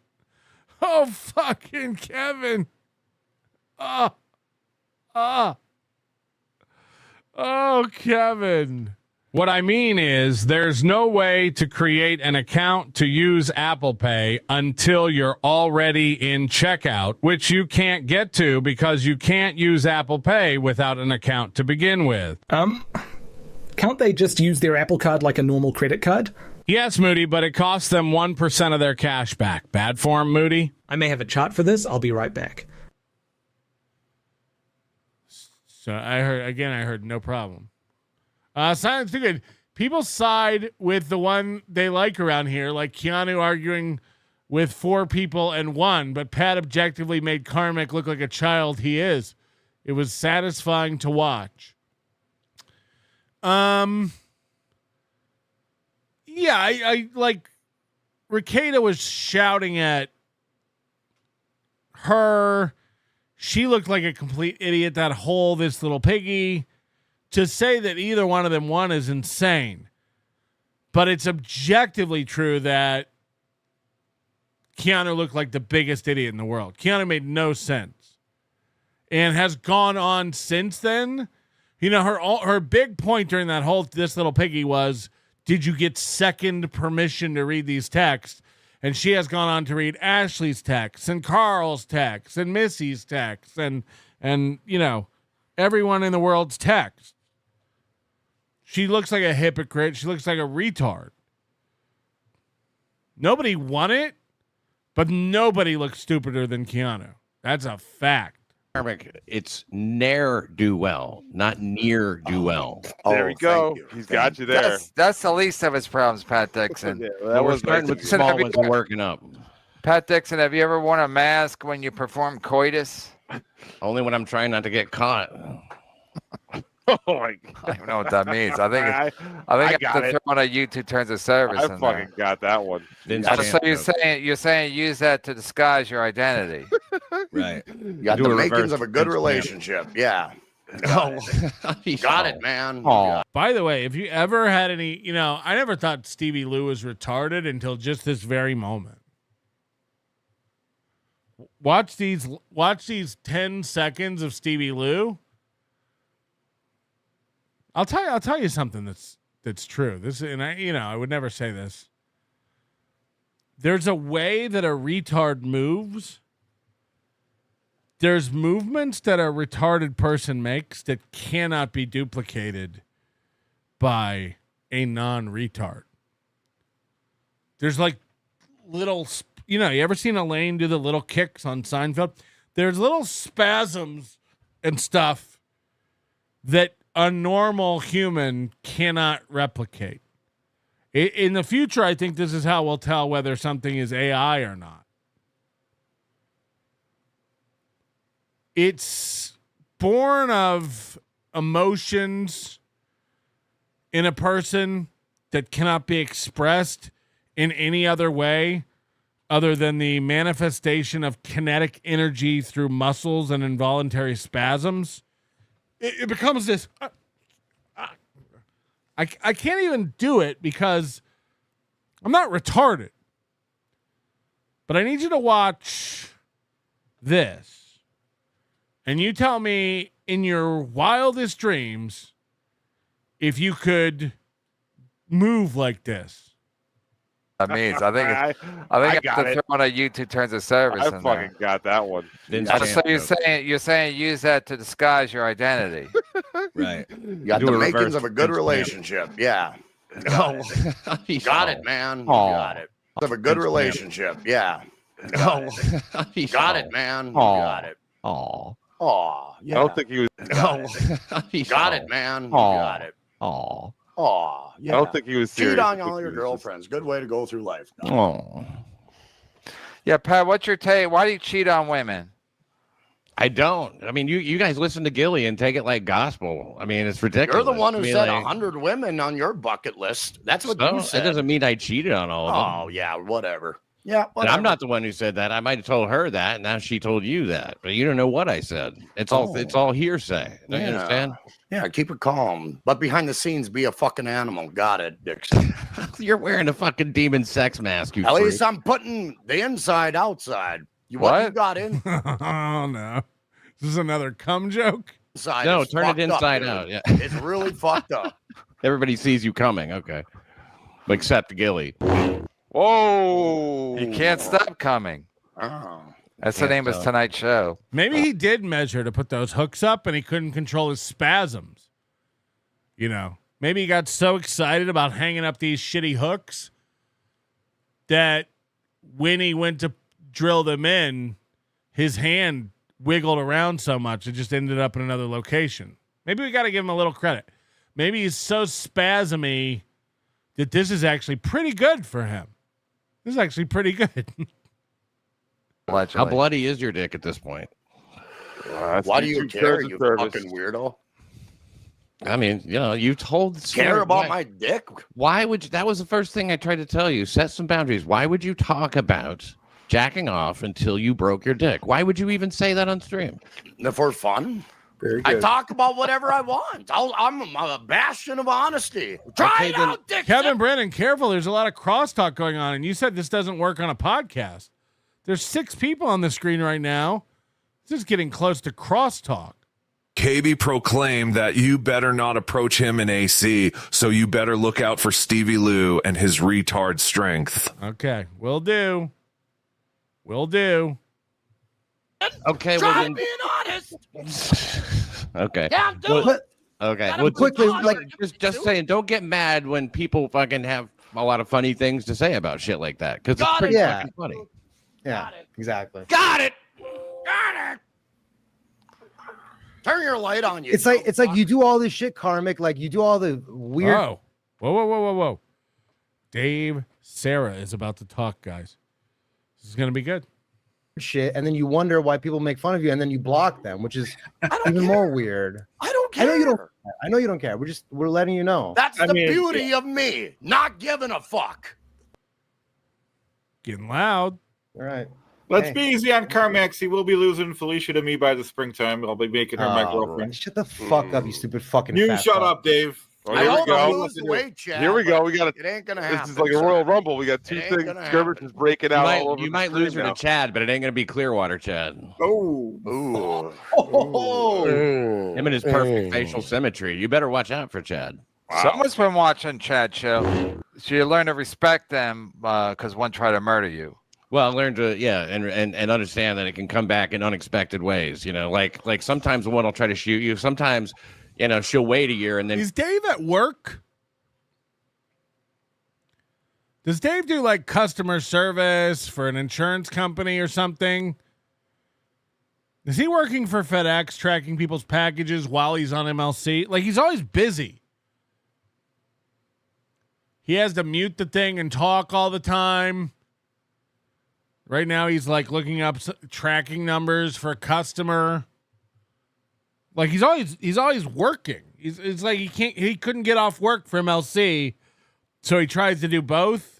Oh, fucking Kevin. Oh, Kevin. What I mean is there's no way to create an account to use Apple Pay until you're already in checkout, which you can't get to because you can't use Apple Pay without an account to begin with. Can't they just use their Apple Card like a normal credit card? Yes, Moody, but it costs them 1% of their cash back. Bad form, Moody? I may have a chart for this. I'll be right back. So I heard no problem. Silence too good. People side with the one they like around here, like Keanu arguing with 4 people and 1, but Pat objectively made Karmic look like a child he is. It was satisfying to watch. Yeah, I like Ricada was shouting at her. She looked like a complete idiot. This little piggy. To say that either one of them won is insane. But it's objectively true that Keanu looked like the biggest idiot in the world. Keanu made no sense. And has gone on since then. Her big point during this little piggy was, did you get second permission to read these texts? And she has gone on to read Ashley's texts and Carl's texts and Missy's texts and everyone in the world's texts. She looks like a hypocrite. She looks like a retard. Nobody won it, but nobody looks stupider than Keanu. That's a fact. Karmic, it's ne'er do well, not near do well. There we go. He's got you there. That's the least of his problems, Pat Dixon. Yeah, that We're was starting with the small ones and working up. Pat Dixon, have you ever worn a mask when you perform coitus? Only when I'm trying not to get caught. Oh my God. I don't know what that means. I think I have to throw on a YouTube terms of service. I fucking got that one. So you're saying use that to disguise your identity. Right. You got the makings of a good relationship. Yeah. Got it, man. By the way, if you ever had any, I never thought Stevie Lou was retarded until just this very moment. Watch these 10 seconds of Stevie Lou. I'll tell you something that's true. I would never say this. There's a way that a retard moves. There's movements that a retarded person makes that cannot be duplicated by a non-retard. There's like little, you ever seen Elaine do the little kicks on Seinfeld? There's little spasms and stuff that a normal human cannot replicate. In the future, I think this is how we'll tell whether something is AI or not. It's born of emotions in a person that cannot be expressed in any other way other than the manifestation of kinetic energy through muscles and involuntary spasms, it becomes this. I can't even do it because I'm not retarded. But I need you to watch this. And you tell me in your wildest dreams if you could move like this. That means I think I have to throw one of you two turns of service. I fucking got that one. So you're saying use that to disguise your identity. Right. You got the makings of a good relationship. Yeah. Got it, man. You got it. Of a good relationship. Yeah. Got it, man. You got it. Yeah. I don't think he was. Got it, man. You got it. Yeah. I don't think he was serious. Cheat on all your girlfriends. Good way to go through life. Yeah, Pat, what's your take? Why do you cheat on women? I don't. I mean, you guys listen to Gilly and take it like gospel. I mean, it's ridiculous. You're the one who said 100 women on your bucket list. That's what you said. That doesn't mean I cheated on all of them. Oh, yeah, whatever. Yeah, and I'm not the one who said that. I might have told her that, and now she told you that. But you don't know what I said. It's all hearsay. Don't you understand? Yeah, keep it calm. But behind the scenes, be a fucking animal. Got it, Dixon. You're wearing a fucking demon sex mask, you At freak. least I'm putting the inside outside. What you got in? Oh, no. Is this another cum joke? No, turn it inside out. Yeah. It's really fucked up. Everybody sees you coming. Okay. Except Gilly. Whoa! You can't stop coming. Oh, that's the name of tonight's show. Maybe he did measure to put those hooks up and he couldn't control his spasms. You know, maybe he got so excited about hanging up these shitty hooks that when he went to drill them in, his hand wiggled around so much it just ended up in another location. Maybe we got to give him a little credit. Maybe he's so spasmy that this is actually pretty good for him. This is actually pretty good. How bloody is your dick at this point? Why do you care, you fucking weirdo? I mean, you know, you told care about my dick. Why would you? That was the first thing I tried to tell you. Set some boundaries. Why would you talk about jacking off until you broke your dick? Why would you even say that on stream? For fun. I talk about whatever I want. I'm a bastion of honesty. Try it out, Dixon. Kevin Brennan, careful. There's a lot of crosstalk going on, and you said this doesn't work on a podcast. There's 6 people on the screen right now. This is getting close to crosstalk. KB proclaimed that you better not approach him in AC, so you better look out for Stevie Lou and his retard strength. Okay, will do. Will do. Okay, try being honest. Okay. Yeah, okay. Well, quickly, like just saying, don't get mad when people fucking have a lot of funny things to say about shit like that, because it's pretty fucking funny. Yeah, exactly. Got it. Got it. Turn your light on, you. It's like you do all this shit, Karmic. Like you do all the weird. Whoa. Dave, Sarah is about to talk, guys. This is gonna be good. Shit, and then you wonder why people make fun of you, and then you block them, which is even more weird. I don't care. I know you don't care. We're letting you know. That's the beauty of me, not giving a fuck. Getting loud. All right. Let's be easy on CarmicX. He will be losing Felicia to me by the springtime. I'll be making her my girlfriend. Shut the fuck up, you stupid fucking. You fat shut fuck. up, Dave. Oh, here we go. Here we go. We got it. Ain't gonna happen. This is like a Royal Rumble. We got 2 things. Skirmishes breaking out all over. You might lose her to Chad, but it ain't gonna be Clearwater Chad. Oh. Him and his perfect facial symmetry. You better watch out for Chad. Wow. Someone's been watching Chad's show, so you learn to respect them because one tried to murder you. Well, learn to and understand that it can come back in unexpected ways. You know, like sometimes one will try to shoot you. Sometimes, you know, she'll wait a year and then. Is Dave at work? Does Dave do like customer service for an insurance company or something? Is he working for FedEx, tracking people's packages while he's on MLC? Like, he's always busy. He has to mute the thing and talk all the time. Right now, he's like looking up tracking numbers for a customer. Like, he's always working. It's like he couldn't get off work for MLC, so he tries to do both.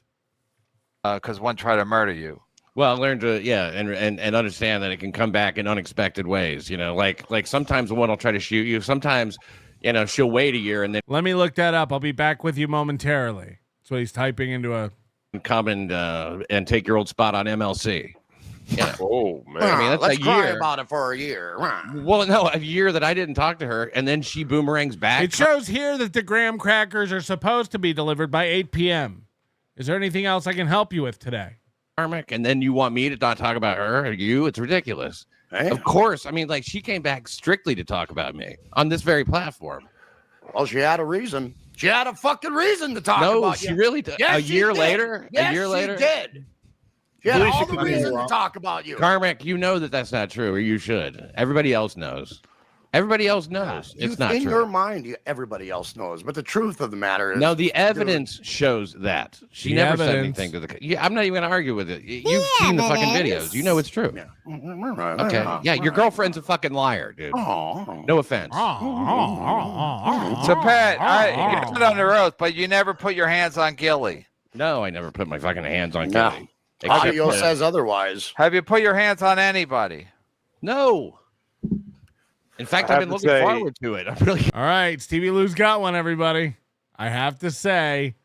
Because one tried to murder you. Well, learn to and understand that it can come back in unexpected ways. You know, like sometimes one will try to shoot you. Sometimes, you know, she'll wait a year and then Let me look that up. I'll be back with you momentarily. That's what he's typing into a. come and take your old spot on MLC. Yeah. Oh man. I mean, that's Let's a cry year. about it for a year. Well, no, a year that I didn't talk to her, and then she boomerangs back. It shows here that the graham crackers are supposed to be delivered by 8 p.m. Is there anything else I can help you with today? Karmic, and then you want me to not talk about her or you? It's ridiculous. Hey. Of course. I mean, like, she came back strictly to talk about me on this very platform. Well, she had a reason. She had a fucking reason to talk No, about she you. really did. Yes, A she year did. later? Yes, A year later? she did. She had Felicia all the could be reason to wrong. talk about you. Karmic, you know that that's not true, or you should. Everybody else knows. Everybody else knows it's not in true. your mind, everybody else knows. But the truth of the matter is, No, the evidence shows that. She The never said evidence. anything to the. Yeah, I'm not even going to argue with it. You've seen the fucking videos. You know it's true. Yeah. Okay. Yeah, your girlfriend's a fucking liar, dude. Oh. No offense. So Pat, you're put under oath, but you never put your hands on Gilly. No, I never put my fucking hands on No. Gilly. Audio Except- says otherwise. Have you put your hands on anybody? No. In fact, I I've have been to looking say- forward to it. I'm really. All right, Stevie Lou's got one, everybody. I have to say,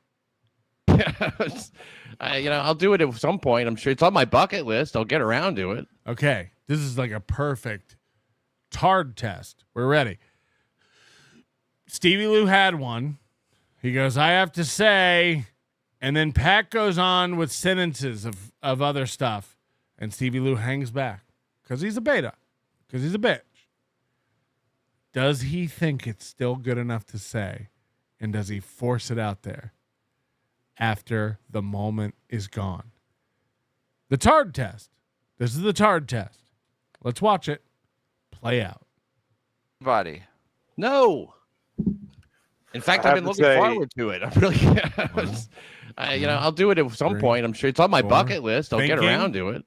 I'll do it at some point. I'm sure it's on my bucket list. I'll get around to it. okay, this is like a perfect tard test. We're ready. Stevie Lou had one. He goes, I have to say, and then Pat goes on with sentences of other stuff, and Stevie Lou hangs back because he's a beta, because he's a bitch. Does he think it's still good enough to say, and does he force it out there after the moment is gone? The tard test. This is the tard test. Let's watch it play out. Buddy. No. In fact, I I've have been to looking say- forward to it. I'm really. I'll do it at some Three, point. I'm sure it's on my four. bucket list. I'll get Thinking. around to it.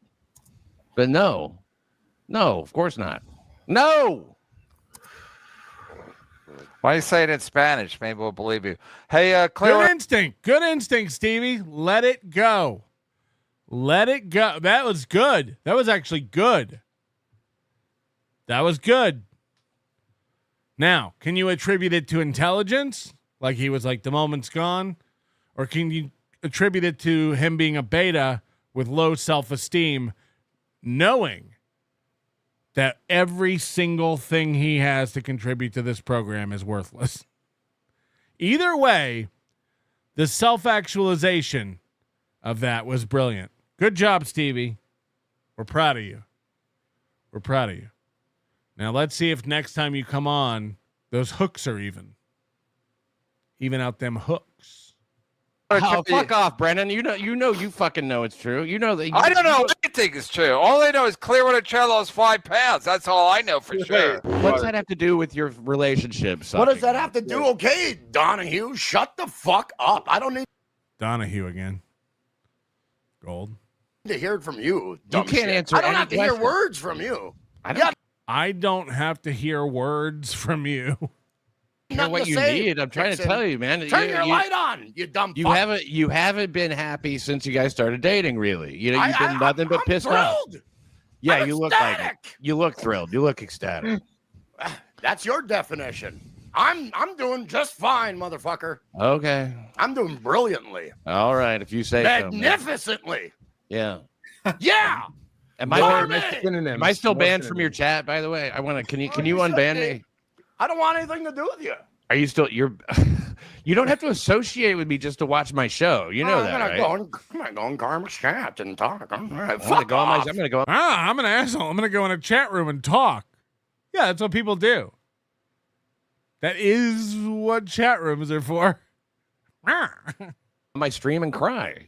But no, of course not. No. Why do you say it in Spanish? Maybe we'll believe you. Hey, Good Clear. instinct. Good instinct, Stevie. Let it go. Let it go. That was good. That was actually good. That was good. Now, can you attribute it to intelligence? Like he was like, the moment's gone? Or can you attribute it to him being a beta with low self-esteem, knowing that every single thing he has to contribute to this program is worthless? Either way, the self-actualization of that was brilliant. Good job, Stevie. We're proud of you. We're proud of you. Now let's see if next time you come on, those hooks are even. Even out them hooks. Oh, fuck off, Brennan. You fucking know it's true. You know that. I don't know anything is true. All I know is Clearwater-Cello's 5 pounds. That's all I know for sure. What's that have to do with your relationship? What does that have to do? Okay, Donahue, shut the fuck up. I don't need Donahue again. Gold. to hear it from you. You dumb can't shit. answer I don't any have to hear question. words from you. I don't have to hear words from you. You know what you need. I'm trying to tell you, man. Turn your light on, you dumb You fuck. haven't been happy since you guys started dating, really. You've been nothing but I'm pissed off. thrilled. Yeah, I'm you look like it. ecstatic. You look thrilled. You look ecstatic. That's your definition. I'm doing just fine, motherfucker. Okay. I'm doing brilliantly. All right. If you say so. man. Magnificently. Yeah. Yeah. Am Gourmet. I still banned from your chat, by the way? Can you unban me? I don't want anything to do with you. Are you still you don't have to associate with me just to watch my show. You know I'm that, gonna right? I'm gonna go in Karmic's chat and talk. All right, I'm fuck off. I'm gonna go. I'm an asshole. I'm going to go in a chat room and talk. Yeah, that's what people do. That is what chat rooms are for. on my stream and cry.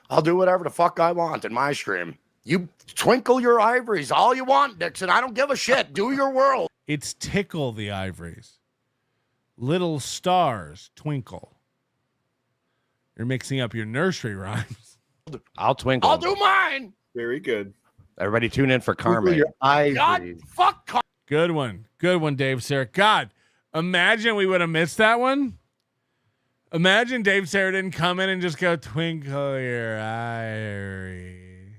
I'll do whatever the fuck I want in my stream. You twinkle your ivories all you want, Dixon. I don't give a shit. Do your world. It's tickle the ivories. Little stars twinkle. You're mixing up your nursery rhymes. I'll twinkle. I'll do mine. Very good. Everybody tune in for Twinkle Karmic. your God, ivories. fuck. Good one. Good one, Dave Sarah. God, imagine we would have missed that one. Imagine Dave Sarah didn't come in and just go, twinkle your ivories.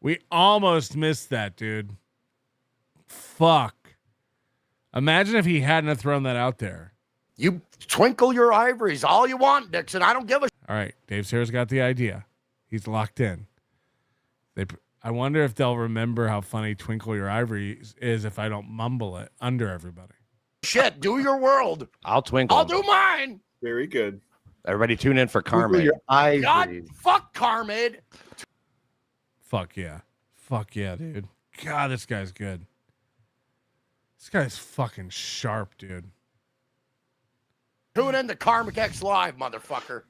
We almost missed that, dude. Fuck. Imagine if he hadn't have thrown that out there. You twinkle your ivories all you want, Dixon. I don't give a. All right, Dave Sarah's got the idea. He's locked in. I wonder if they'll remember how funny Twinkle Your Ivories is if I don't mumble it under everybody. Shit, do your world. I'll twinkle. I'll do mine. Very good. Everybody tune in for Karmic. God, fuck Karmic. Fuck yeah. Fuck yeah, dude. God, this guy's good. This guy's fucking sharp, dude. Tune in to KarmicX Live, motherfucker.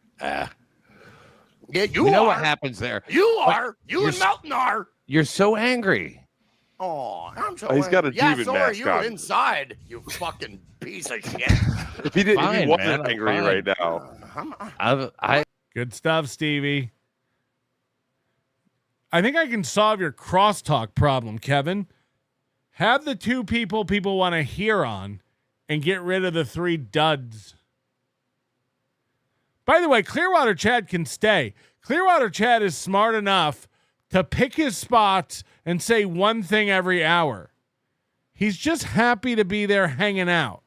Yeah, you know what happens there. You are. You and Melton are. You're so angry. Oh, I'm so He's got a yeah, demon so are mask you on. inside, you fucking piece of shit. If he didn't, if he Fine, wasn't man, I'm angry fine. right now. Good stuff, Stevie. I think I can solve your crosstalk problem, Kevin. Have the two people want to hear on and get rid of the three duds. By the way, Clearwater Chad can stay. Clearwater Chad is smart enough to pick his spots and say one thing every hour. He's just happy to be there hanging out.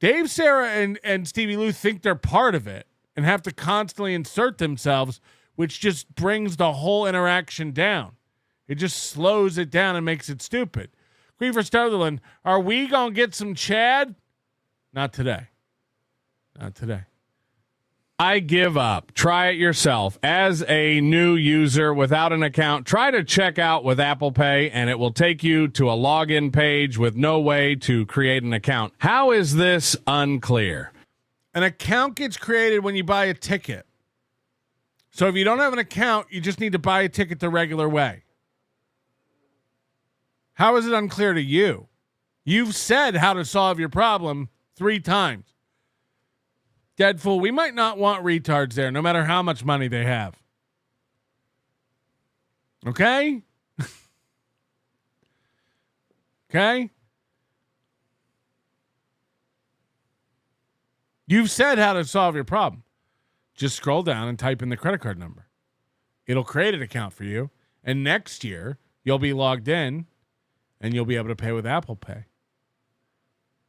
Dave, Sarah, and Stevie Lou think they're part of it and have to constantly insert themselves, which just brings the whole interaction down. It just slows it down and makes it stupid. Griefer Sterling, are we going to get some Chad? Not today. Not today. I give up. Try it yourself. As a new user without an account, try to check out with Apple Pay, and it will take you to a login page with no way to create an account. How is this unclear? An account gets created when you buy a ticket. So if you don't have an account, you just need to buy a ticket the regular way. How is it unclear to you? You've said how to solve your problem 3 times. Dead fool, we might not want retards there, no matter how much money they have. Okay? Okay? You've said how to solve your problem. Just scroll down and type in the credit card number. It'll create an account for you, and next year you'll be logged in and you'll be able to pay with Apple Pay.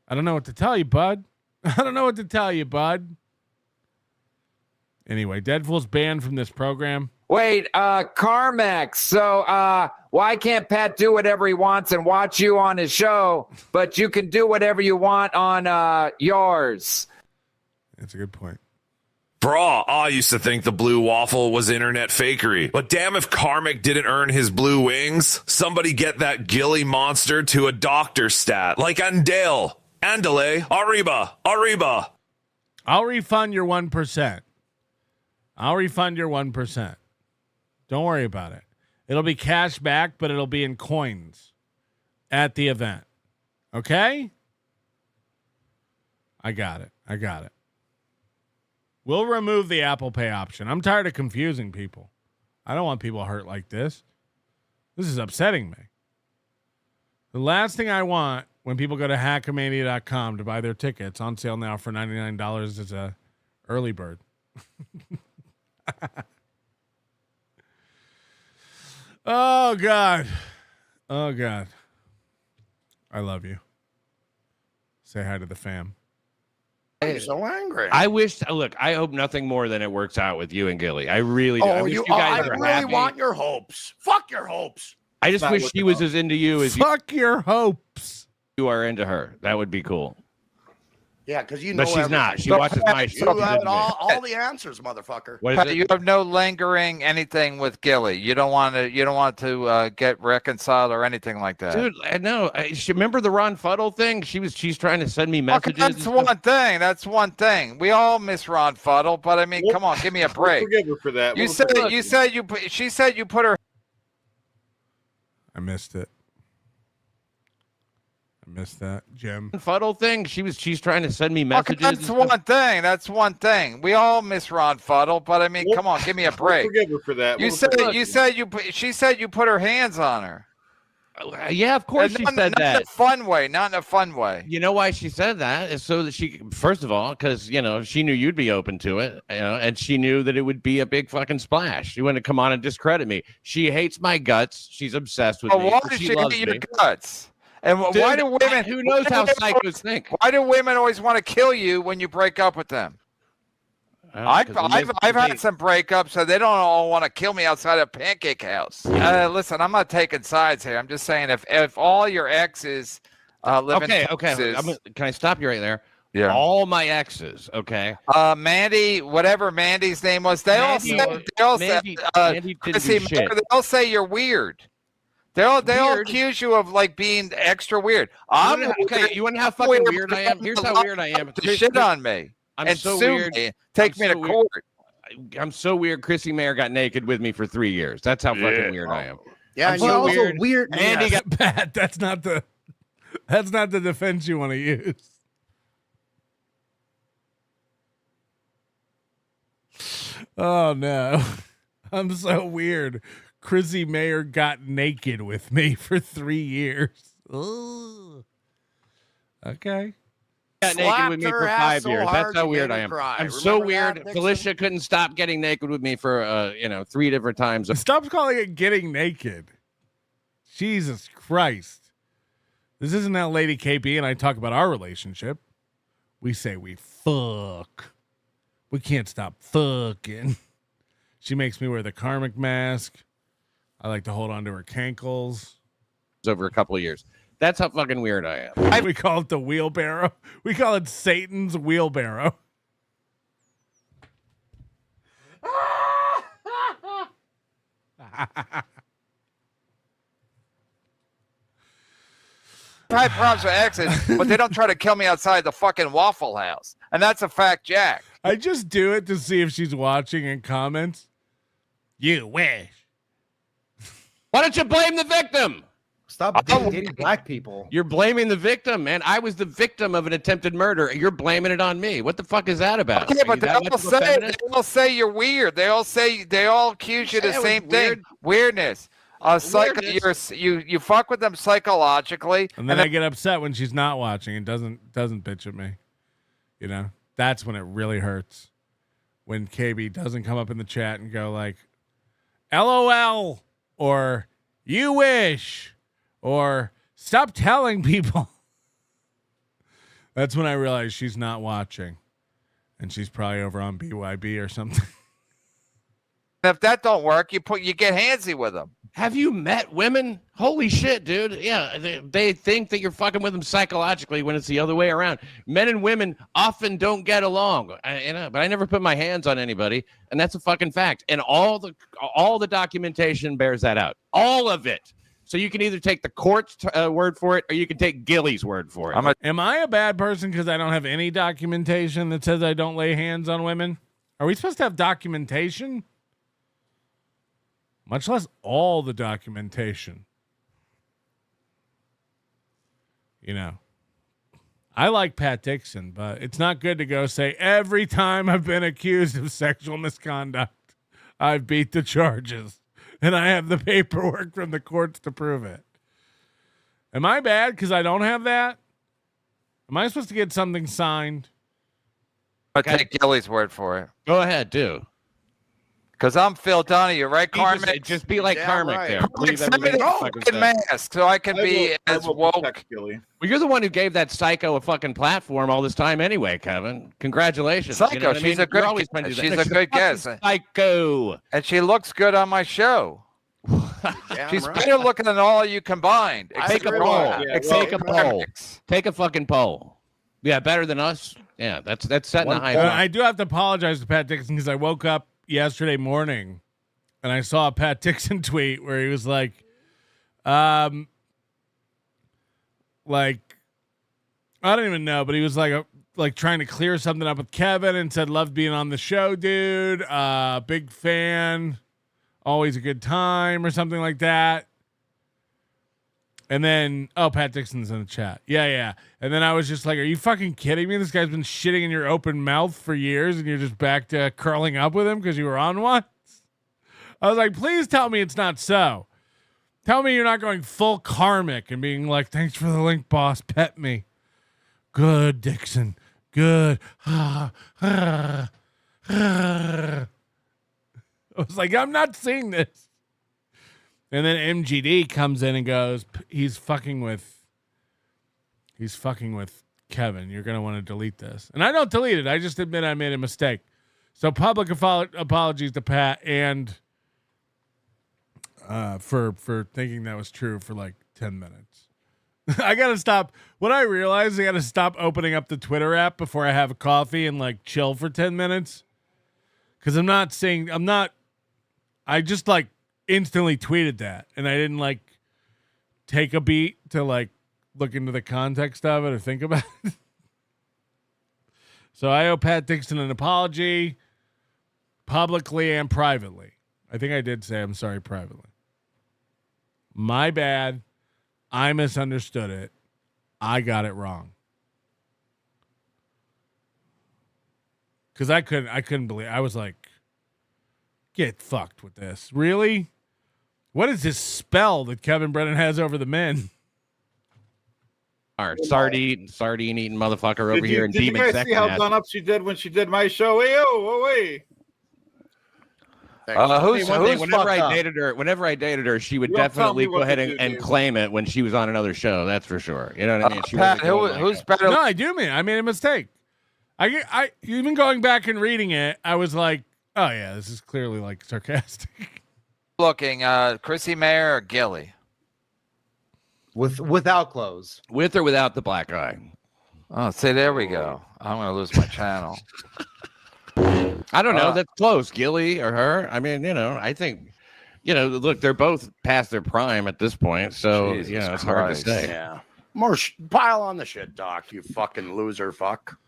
I don't know what to tell you, bud. I don't know what to tell you, bud. Anyway, Deadpool's banned from this program. Wait, CarmicX. So why can't Pat do whatever he wants and watch you on his show, but you can do whatever you want on yours? That's a good point. Brah, I used to think the blue waffle was internet fakery. But damn if Karmic didn't earn his blue wings. Somebody get that gilly monster to a doctor stat. Like Andale. Andale. Arriba. Arriba. I'll refund your 1%. I'll refund your 1%. Don't worry about it. It'll be cash back, but it'll be in coins at the event. Okay? I got it. I got it. We'll remove the Apple Pay option. I'm tired of confusing people. I don't want people hurt like this. This is upsetting me. The last thing I want when people go to hackamania.com to buy their tickets, on sale now for $99, is a early bird. Oh, God. Oh, God. I love you. Say hi to the fam. I'm so angry. I wish. Look, I hope nothing more than it works out with you and Gilly. I really do. Oh, I wish you guys I are really happy. want your hopes. Fuck your hopes. I just wish she was as into you as Fuck your hopes. You are into her. That would be cool. Yeah, because you know. But she's not. She everything. watches my You show. have all the answers, motherfucker. What is Pat, it? you have no lingering anything with Gilly. You don't want to. You don't want to get reconciled or anything like that, Dude, I know. Remember the Ron Fuddle thing? She's trying to send me messages. That's one thing. That's one thing. We all miss Ron Fuddle, but I mean, come on, give me a break. We'll forgive her for that. She said you put her. I missed it. I missed that, Jim. Fuddle thing. She's trying to send me messages. That's one thing. That's one thing. We all miss Ron Fuddle, but I mean, come on, give me a break. We'll forgive her for that. She said you put her hands on her. Yeah, of course she said not that. in a fun way. Not in a fun way. You know why she said that is so that she, first of all, because she knew you'd be open to it, and she knew that it would be a big fucking splash. She wouldn't come on and discredit me. She hates my guts. She's obsessed with me. Why does she hate your guts? And why do women? Who knows how psychos think? Why do women always want to kill you when you break up with them? I've had some breakups, so they don't all want to kill me outside of Pancake House. Listen, I'm not taking sides here. I'm just saying if all your exes live in Texas, can I stop you right there? Yeah. All my exes, okay. Mandy, whatever Mandy's name was, they all say you're weird. They'll accuse you of like being extra weird. You want to know how fucking weird I am? Here's how weird I am. Shit on me. I'm so sue weird. Me. Take me to court. I'm so weird. Chrissy Mayer got naked with me for 3 years. That's how fucking weird I am. Yeah, I'm so weird. Andy got Pat. That's not the defense you want to use. Oh no, I'm so weird. Chrissy Mayer got naked with me for 3 years. Ooh. Okay. Got naked with me for 5 years. That's how weird I am. I'm so weird. Felicia couldn't stop getting naked with me for 3 different times. Stop calling it getting naked. Jesus Christ. This isn't how Lady KB and I talk about our relationship. We say we fuck. We can't stop fucking. She makes me wear the Karmic mask. I like to hold on to her cankles. Over a couple of years. That's how fucking weird I am. We call it the wheelbarrow. We call it Satan's wheelbarrow. I had problems with exes, but they don't try to kill me outside the fucking Waffle House. And that's a fact, Jack. I just do it to see if she's watching and comments. You wish. Why don't you blame the victim? Stop dating black people. You're blaming the victim, man. I was the victim of an attempted murder. You're blaming it on me. What the fuck is that about? Okay, but they all say you're weird. They all accuse you the same thing. Weirdness. You fuck with them psychologically, and then I get upset when she's not watching and doesn't bitch at me. That's when it really hurts. When KB doesn't come up in the chat and go like, "LOL" or "You wish" or "Stop telling people." That's when I realize she's not watching, and she's probably over on BYB or something. If that don't work, you get handsy with them. Have you met women? Holy shit, dude. Yeah, they think that you're fucking with them psychologically when it's the other way around. Men and women often don't get along. But I never put my hands on anybody, and that's a fucking fact. And all the documentation bears that out. All of it. So you can either take the court's word for it, or you can take Gilly's word for it. Am I a bad person because I don't have any documentation that says I don't lay hands on women? Are we supposed to have documentation? Much less all the documentation. I like Pat Dixon, but it's not good to go say, every time I've been accused of sexual misconduct, I've beat the charges, and I have the paperwork from the courts to prove it. Am I bad because I don't have that? Am I supposed to get something signed? I'll take Gilly's word for it. Go ahead, do. Because I'm Phil Donahue, right, Karmic? Just be like Karmic there. Send me the fucking mask so I can be as woke. Well, you're the one who gave that psycho a fucking platform all this time anyway, Kevin. Congratulations. Psycho, she's a good guest. Psycho. And she looks good on my show. She's better looking than all of you combined. Take a poll. Take a poll. Take a fucking poll. Yeah, better than us. Yeah, that's setting a high bar. I do have to apologize to Pat Dixon because I woke up yesterday morning and I saw a Pat Dixon tweet where he was like I don't even know, but he was like trying to clear something up with Kevin and said, "Loved being on the show, dude. Big fan. Always a good time," or something like that. And then, Pat Dixon's in the chat. Yeah. And then I was just like, are you fucking kidding me? This guy's been shitting in your open mouth for years and you're just back to curling up with him because you were on once? I was like, please tell me it's not so. Tell me you're not going full Karmic and being like, thanks for the link, boss. Pet me. Good, Dixon. Good. I was like, I'm not seeing this. And then MGD comes in and goes, he's fucking with Kevin. You're going to want to delete this. And I don't delete it. I just admit I made a mistake. So public apologies to Pat and for thinking that was true for like 10 minutes. I got to stop. What I realized, I got to stop opening up the Twitter app before I have a coffee and like chill for 10 minutes. Because I just like instantly tweeted that. And I didn't like take a beat to like look into the context of it or think about it. So I owe Pat Dixon an apology publicly and privately. I think I did say I'm sorry privately. My bad. I misunderstood it. I got it wrong. Because I couldn't believe. I was like, get fucked with this. Really? What is this spell that Kevin Brennan has over the men? Sardine eating motherfucker over here and did you demon guys see how done up she did when she did my show? Whenever I dated her, she would definitely go ahead and claim it when she was on another show. That's for sure. You know what I mean? Pat, who's better? No, I do mean I made a mistake. I even going back and reading it, I was like, oh yeah, this is clearly like sarcastic. Looking, Chrissy Mayer or Gilly? Without clothes. With or without the black eye? Oh, see, there we go. I'm going to lose my channel. I don't know. That's close. Gilly or her? I mean, I think, look, they're both past their prime at this point. So, it's hard to say. Yeah. More pile on the shit, Doc, you fucking loser fuck.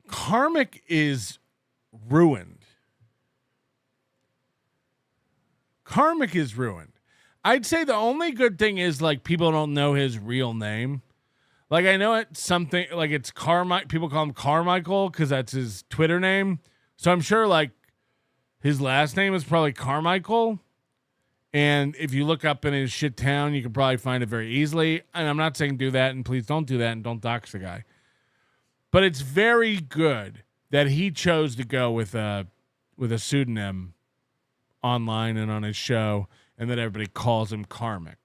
Karmic is ruined. Karmic is ruined. I'd say the only good thing is like people don't know his real name. Like I know it's something like it's Karmic. People call him Carmichael because that's his Twitter name. So I'm sure like his last name is probably Carmichael. And if you look up in his shit town, you can probably find it very easily. And I'm not saying do that, and please don't do that, and don't dox the guy. But it's very good that he chose to go with a pseudonym online and on his show, and that everybody calls him Karmic.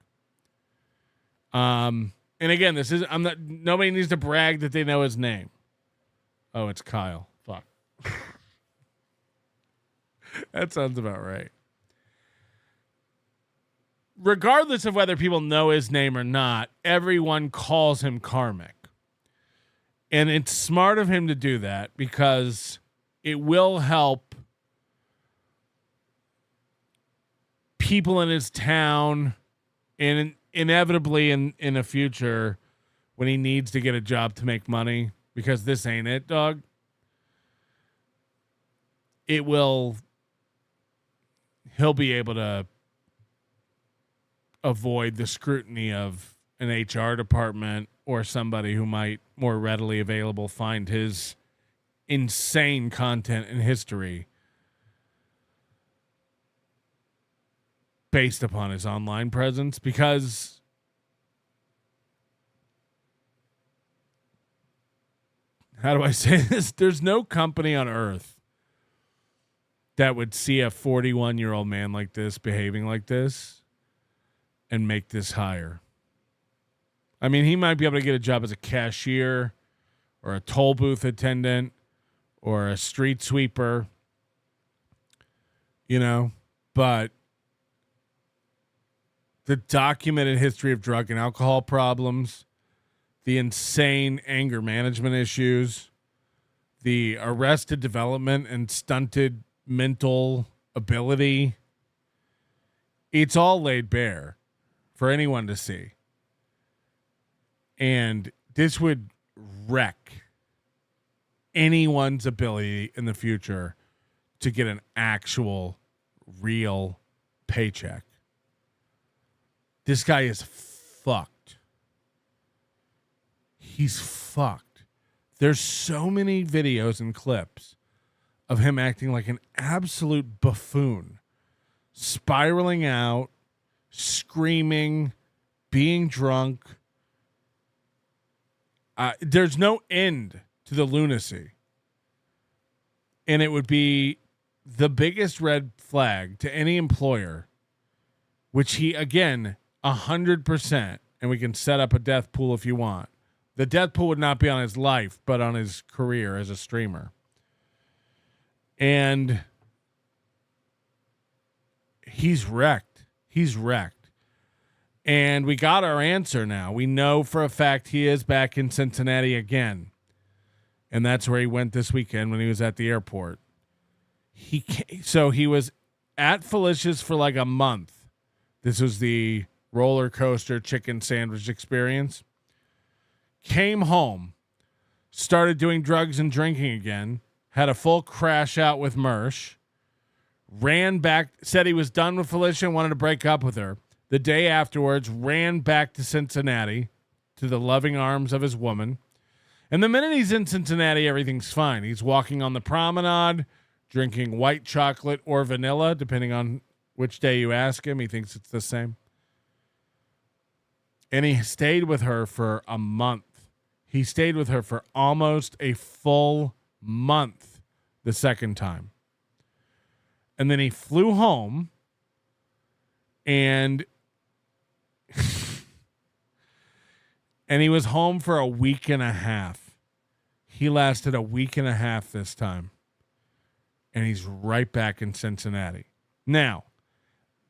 And again, nobody needs to brag that they know his name. Oh, it's Kyle. Fuck. That sounds about right. Regardless of whether people know his name or not, everyone calls him Karmic. And it's smart of him to do that because it will help people in his town and inevitably in the future when he needs to get a job to make money, because this ain't it, dog. He'll be able to avoid the scrutiny of an HR department or somebody who might more readily available find his insane content and history based upon his online presence, because how do I say this? There's no company on earth that would see a 41-year-old man like this behaving like this and make this hire. I mean, he might be able to get a job as a cashier or a toll booth attendant or a street sweeper, but the documented history of drug and alcohol problems, the insane anger management issues, the arrested development and stunted mental ability, it's all laid bare for anyone to see. And this would wreck anyone's ability in the future to get an actual, real paycheck. This guy is fucked. He's fucked. There's so many videos and clips of him acting like an absolute buffoon spiraling out, screaming, being drunk. There's no end to the lunacy. And it would be the biggest red flag to any employer, which he, again, 100%, and we can set up a death pool if you want. The death pool would not be on his life, but on his career as a streamer. And he's wrecked. He's wrecked. And we got our answer now. We know for a fact he is back in Cincinnati again. And that's where he went this weekend when he was at the airport. So he was at Felicia's for like a month. This was the roller coaster chicken sandwich experience. Came home, started doing drugs and drinking again, had a full crash out with Mersh, ran back, said he was done with Felicia and wanted to break up with her. The day afterwards, ran back to Cincinnati to the loving arms of his woman. And the minute he's in Cincinnati, everything's fine. He's walking on the promenade, drinking white chocolate or vanilla, depending on which day you ask him. He thinks it's the same. And he stayed with her for a month. He stayed with her for almost a full month the second time. And then he flew home and and he was home for a week and a half. He lasted a week and a half this time. And he's right back in Cincinnati. Now,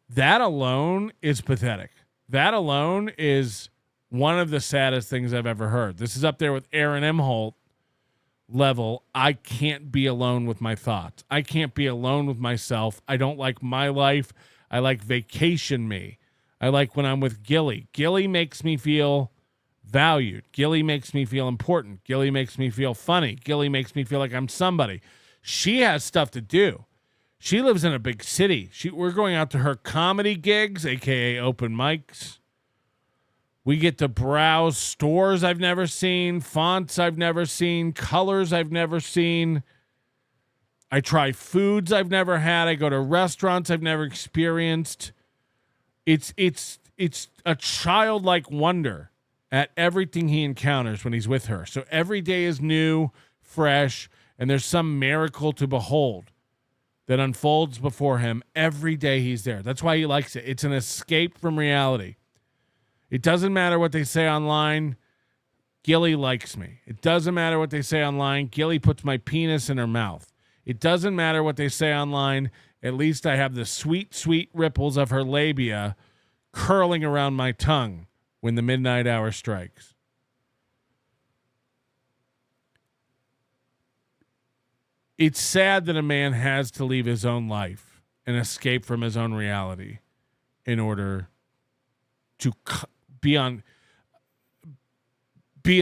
that alone is pathetic. That alone is one of the saddest things I've ever heard. This is up there with Aaron M. Holt level. I can't be alone with my thoughts. I can't be alone with myself. I don't like my life. I like vacation me. I like when I'm with Gilly. Gilly makes me feel valued. Gilly makes me feel important. Gilly makes me feel funny. Gilly makes me feel like I'm somebody. She has stuff to do. She lives in a big city. We're going out to her comedy gigs, a.k.a. open mics. We get to browse stores I've never seen, fonts I've never seen, colors I've never seen. I try foods I've never had. I go to restaurants I've never experienced. It's a childlike wonder at everything he encounters when he's with her. So every day is new, fresh, and there's some miracle to behold that unfolds before him every day he's there. That's why he likes it. It's an escape from reality. It doesn't matter what they say online. Gilly likes me. It doesn't matter what they say online. Gilly puts my penis in her mouth. It doesn't matter what they say online. At least I have the sweet, sweet ripples of her labia curling around my tongue when the midnight hour strikes. It's sad that a man has to leave his own life and escape from his own reality in order to be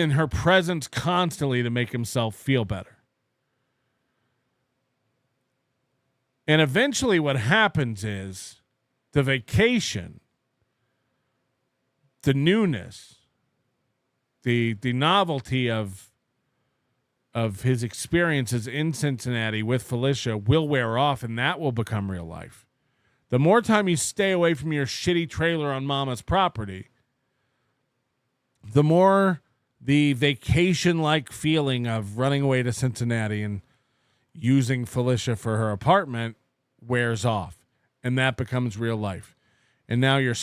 in her presence constantly to make himself feel better. And eventually what happens is the vacation, the newness, the novelty of his experiences in Cincinnati with Felicia will wear off, and that will become real life. The more time you stay away from your shitty trailer on mama's property, the more the vacation-like feeling of running away to Cincinnati and using Felicia for her apartment wears off, and that becomes real life. And now you're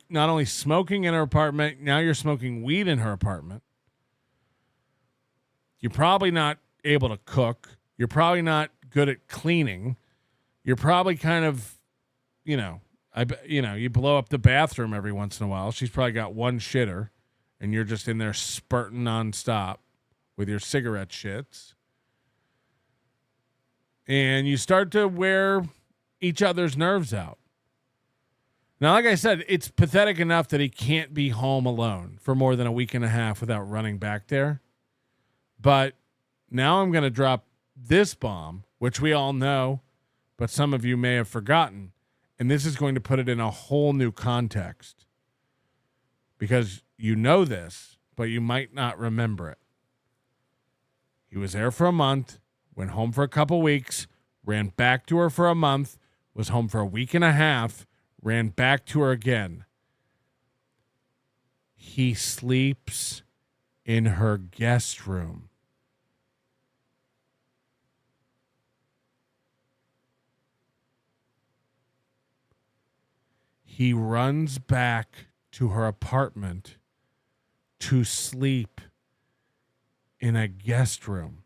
not only smoking in her apartment, now you're smoking weed in her apartment. You're probably not able to cook. You're probably not good at cleaning. You're probably kind of, you blow up the bathroom every once in a while. She's probably got one shitter, and you're just in there spurting nonstop with your cigarette shits. And you start to wear each other's nerves out. Now, like I said, it's pathetic enough that he can't be home alone for more than a week and a half without running back there. But now I'm going to drop this bomb, which we all know, but some of you may have forgotten. And this is going to put it in a whole new context. Because you know this, but you might not remember it. He was there for a month, went home for a couple weeks, ran back to her for a month, was home for a week and a half, ran back to her again. He sleeps in her guest room. He runs back to her apartment to sleep in a guest room.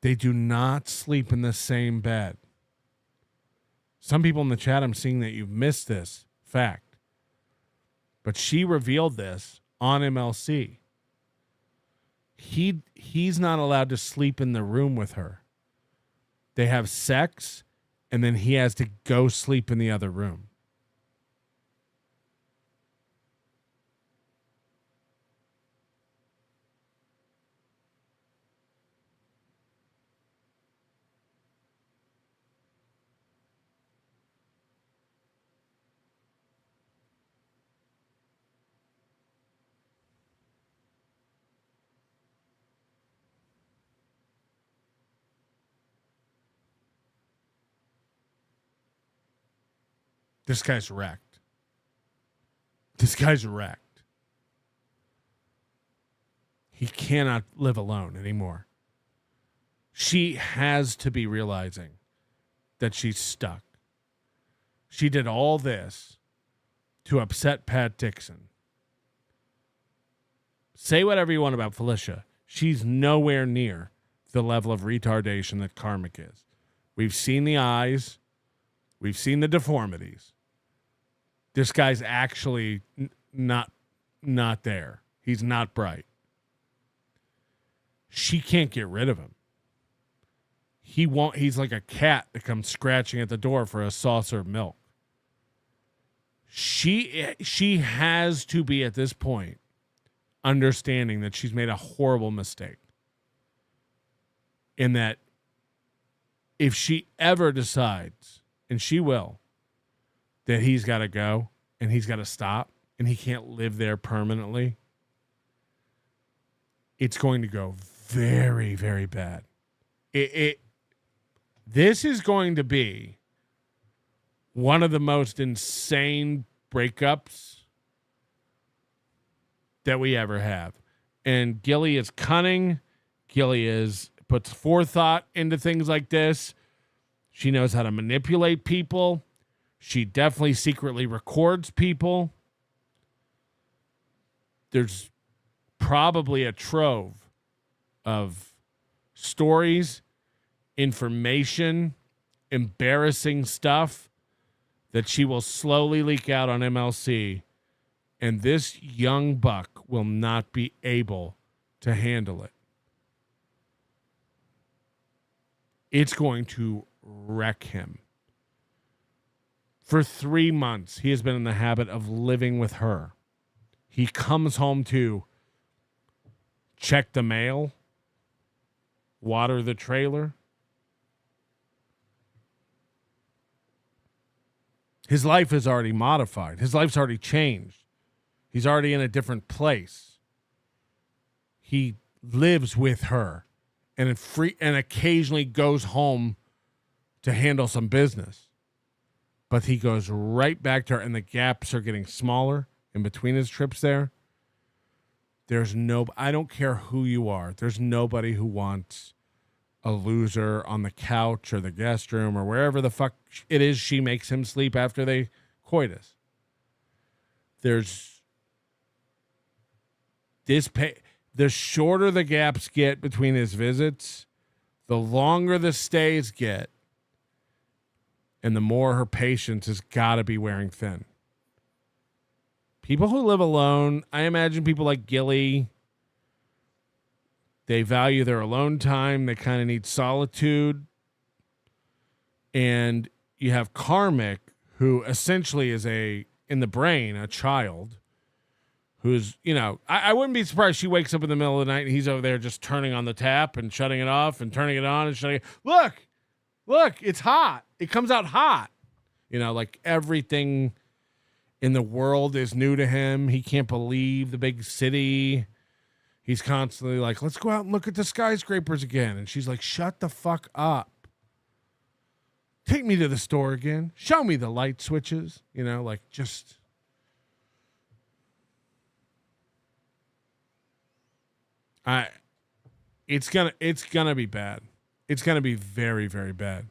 They do not sleep in the same bed. Some people in the chat, I'm seeing that you've missed this fact. But she revealed this on MLC. He's not allowed to sleep in the room with her. They have sex, and then he has to go sleep in the other room. This guy's wrecked. This guy's wrecked. He cannot live alone anymore. She has to be realizing that she's stuck. She did all this to upset Pat Dixon. Say whatever you want about Felicia. She's nowhere near the level of retardation that Karmic is. We've seen the eyes. We've seen the deformities. This guy's actually not there. He's not bright. She can't get rid of him. He's like a cat that comes scratching at the door for a saucer of milk. She has to be at this point understanding that she's made a horrible mistake. In that if she ever decides, and she will, that he's got to go and he's got to stop and he can't live there permanently, it's going to go very, very bad. This is going to be one of the most insane breakups that we ever have. And Gilly is cunning. Gilly puts forethought into things like this. She knows how to manipulate people. She definitely secretly records people. There's probably a trove of stories, information, embarrassing stuff that she will slowly leak out on MLC, and this young buck will not be able to handle it. It's going to wreck him. For 3 months, he has been in the habit of living with her. He comes home to check the mail, water the trailer. His life is already modified. His life's already changed. He's already in a different place. He lives with her and occasionally goes home to handle some business. But he goes right back to her, and the gaps are getting smaller in between his trips there. I don't care who you are. There's nobody who wants a loser on the couch or the guest room or wherever the fuck it is she makes him sleep after they coitus. The shorter the gaps get between his visits, the longer the stays get, and the more her patience has got to be wearing thin. People who live alone, I imagine people like Gilly, they value their alone time. They kind of need solitude. And you have Karmic, who essentially is in the brain, a child who's, I wouldn't be surprised she wakes up in the middle of the night and he's over there just turning on the tap and shutting it off and turning it on and shutting it. Look, it's hot. It comes out hot. Like everything and the world is new to him. He can't believe the big city. He's constantly like, let's go out and look at the skyscrapers again. And she's like, shut the fuck up. Take me to the store again. Show me the light switches. You know, like just. It's gonna be bad. It's gonna be very, very bad.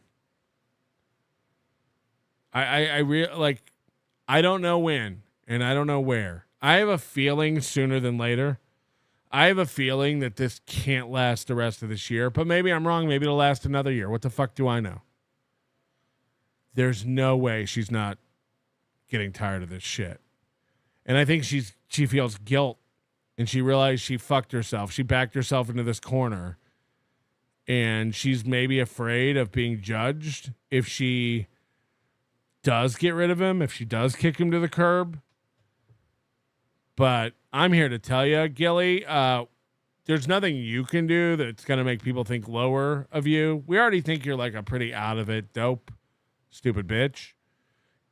I don't know when and I don't know where. I have a feeling sooner than later. I have a feeling that this can't last the rest of this year, but maybe I'm wrong. Maybe it'll last another year. What the fuck do I know? There's no way she's not getting tired of this shit. And I think she feels guilt, and she realized she fucked herself. She backed herself into this corner, and she's maybe afraid of being judged if she does get rid of him, if she does kick him to the curb. But I'm here to tell you, Gilly, there's nothing you can do that's going to make people think lower of you. We already think you're like a pretty out of it, dope, stupid bitch.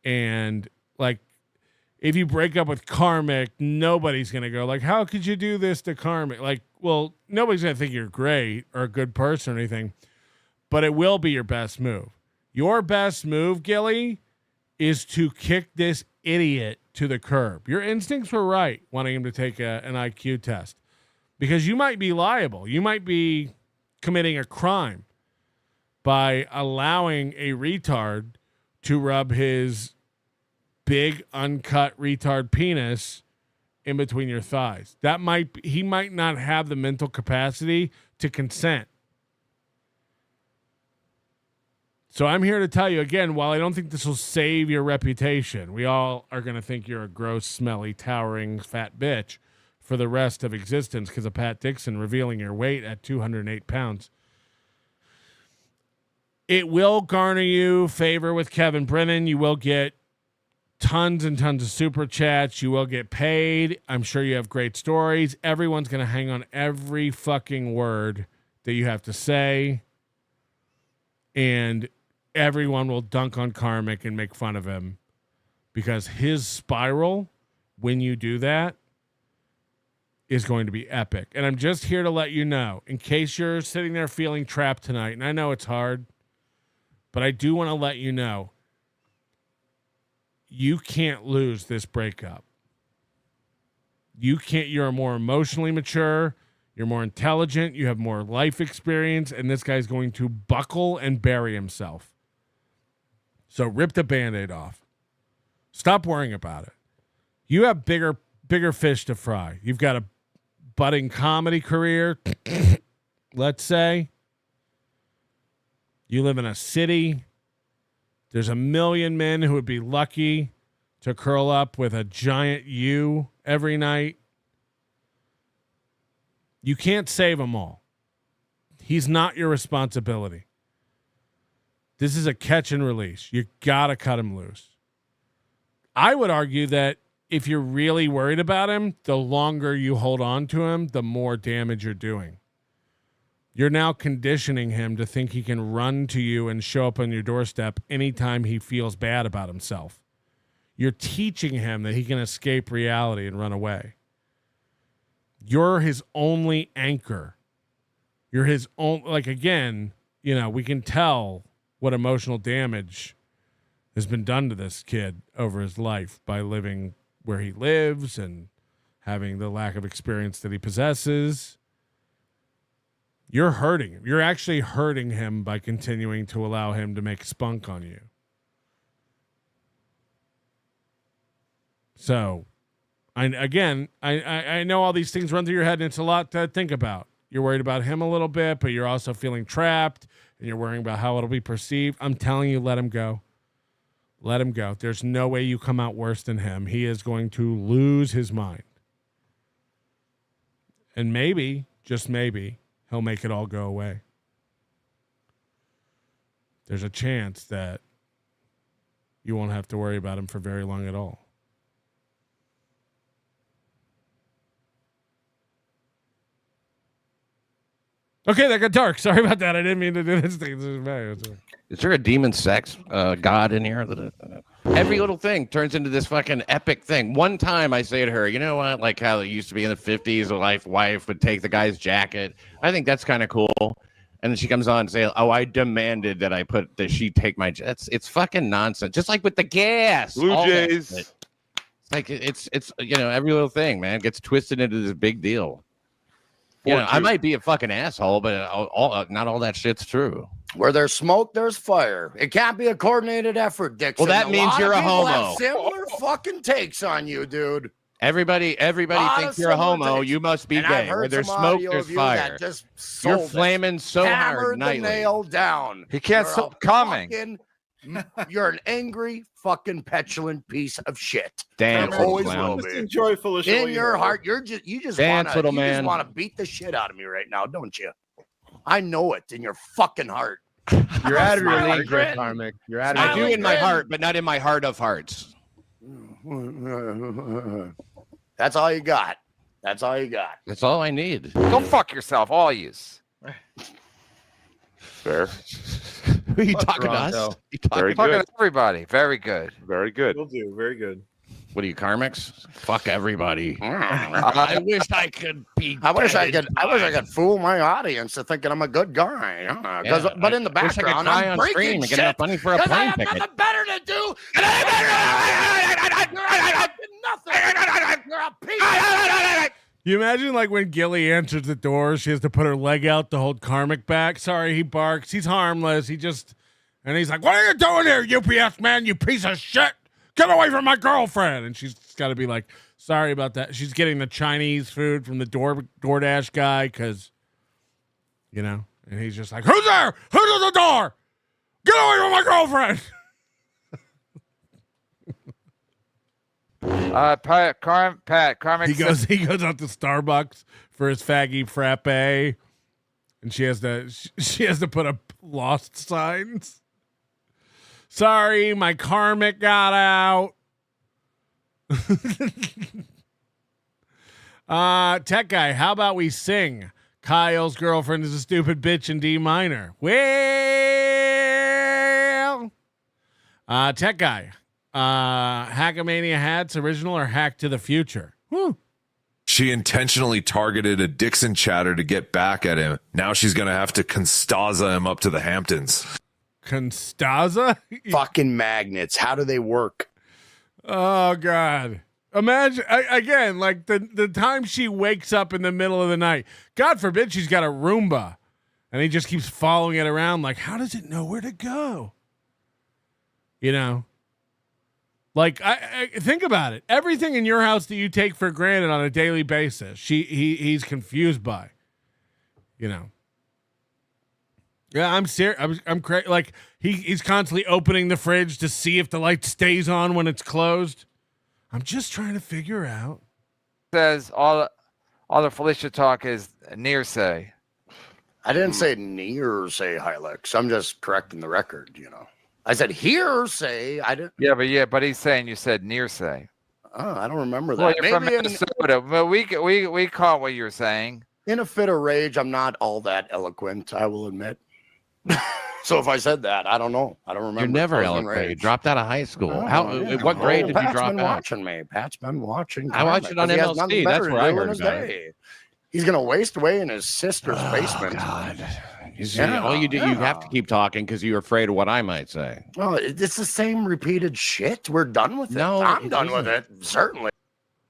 And like, if you break up with Karmic, nobody's going to go like, how could you do this to Karmic? Like, well, nobody's going to think you're great or a good person or anything, but it will be your best move. Your best move, Gilly, is to kick this idiot to the curb. Your instincts were right wanting him to take an IQ test, because you might be liable. You might be committing a crime by allowing a retard to rub his big uncut retard penis in between your thighs. He might not have the mental capacity to consent. So I'm here to tell you again, while I don't think this will save your reputation, we all are going to think you're a gross, smelly, towering, fat bitch for the rest of existence because of Pat Dixon revealing your weight at 208 pounds. It will garner you favor with Kevin Brennan. You will get tons and tons of super chats. You will get paid. I'm sure you have great stories. Everyone's going to hang on every fucking word that you have to say. And everyone will dunk on Karmic and make fun of him, because his spiral, when you do that, is going to be epic. And I'm just here to let you know, in case you're sitting there feeling trapped tonight, and I know it's hard, but I do want to let you know, you can't lose this breakup. You can't. You're more emotionally mature. You're more intelligent. You have more life experience. And this guy's going to buckle and bury himself. So rip the Band-Aid off. Stop worrying about it. You have bigger fish to fry. You've got a budding comedy career, let's say. You live in a city. There's a million men who would be lucky to curl up with a giant you every night. You can't save them all. He's not your responsibility. This is a catch and release. You got to cut him loose. I would argue that if you're really worried about him, the longer you hold on to him, the more damage you're doing. You're now conditioning him to think he can run to you and show up on your doorstep anytime he feels bad about himself. You're teaching him that he can escape reality and run away. You're his only anchor. You're his own, like, again, you know, we can tell what emotional damage has been done to this kid over his life by living where he lives and having the lack of experience that he possesses. You're hurting him. You're actually hurting him by continuing to allow him to make spunk on you. So, I know all these things run through your head, and it's a lot to think about. You're worried about him a little bit, but you're also feeling trapped, and you're worrying about how it'll be perceived. I'm telling you, let him go. Let him go. There's no way you come out worse than him. He is going to lose his mind. And maybe, just maybe, he'll make it all go away. There's a chance that you won't have to worry about him for very long at all. Okay, that got dark. Sorry about that. I didn't mean to do this thing. Is there a demon sex god in here? Every little thing turns into this fucking epic thing. One time I say to her, you know what? Like how it used to be in the 50s, a wife would take the guy's jacket. I think that's kind of cool. And then she comes on and say, "Oh, I demanded that she take my." It's fucking nonsense. Just like with the gas, Blue Jays. It's like it's every little thing, man, gets twisted into this big deal. I might be a fucking asshole, but not all that shit's true. Where there's smoke, there's fire. It can't be a coordinated effort, Dixon. Well, that means you're a homo. Have similar fucking takes on you, dude. Everybody thinks you're a homo. Takes. You must be and gay. I've heard Where there's some smoke, audio there's of you fire. that just You're sold it. flaming so Hammered hard the nightly. nail down. He can't You're stop a coming. You're an angry, fucking petulant piece of shit. Dance, You always clown. will be. Enjoy Felicia. In your heart, you just Dance, little man. want to beat the shit out of me right now, don't you? I know it in your fucking heart. You're out of your Smiling league, grin. Karmic. You're out of I your do league. in my heart, but not in my heart of hearts. That's all you got. That's all you got. That's all I need. Go fuck yourself, all yous. Fair. Who are you talking to us? Toronto. You talking Very Fucking good. everybody. Very good. Very good. Will do. Very good. What are you, Karmics? Fuck everybody. I wish I could be. I wish I dead. could fool my audience to thinking I'm a good guy. Yeah, But in the I wish I could background, cry I'm on breaking stream and shit. get enough money for a 'cause I plane have ticket. nothing better to do. And I nothing. You're a piece. You imagine like when Gilly answers the door, she has to put her leg out to hold Karmic back. Sorry, he barks. He's harmless. And he's like, "What are you doing here, UPS man, you piece of shit? Get away from my girlfriend." And she's got to be like, "Sorry about that." She's getting the Chinese food from the DoorDash guy because, and he's just like, "Who's there? Who's at the door? Get away from my girlfriend." Pat, Karmic. He goes out to Starbucks for his faggy frappe, and she has to put up lost signs. Sorry, my Karmic got out. Tech guy, how about we sing? Kyle's girlfriend is a stupid bitch in D minor. Well, tech guy, Hackamania hats, original or Hack to the Future? Whew. She intentionally targeted a Dixon chatter to get back at him. Now she's going to have to Constaza him up to the Hamptons. Constaza? Fucking magnets. How do they work? Oh, God. Imagine, again, like the time she wakes up in the middle of the night. God forbid she's got a Roomba. And he just keeps following it around like, how does it know where to go? Like, I think about it. Everything in your house that you take for granted on a daily basis, he's confused by. Yeah, I'm serious. I'm crazy. Like he's constantly opening the fridge to see if the light stays on when it's closed. I'm just trying to figure out. Says all the Felicia talk is nearsay. I didn't say near say Hilux. I'm just correcting the record, I said hearsay. I didn't. Yeah, but he's saying you said nearsay. Oh, I don't remember that. Well, you're from Maybe Minnesota, but we caught what you were saying. in a fit of rage, I'm not all that eloquent, I will admit. So if I said that, I don't know. I don't remember. You're never eloquent. You dropped out of high school. Oh, What grade did you Pat's drop been out? watching me. Pat's been watching. I watched it on Karmic, 'cause he has MLC. nothing That's better where to I do in heard his about it. day. He's gonna waste away in his sister's basement. God. All you do, you have to keep talking because you're afraid of what I might say. Well, it's the same repeated shit. We're done with it. No, I'm it done with isn't. it. Certainly.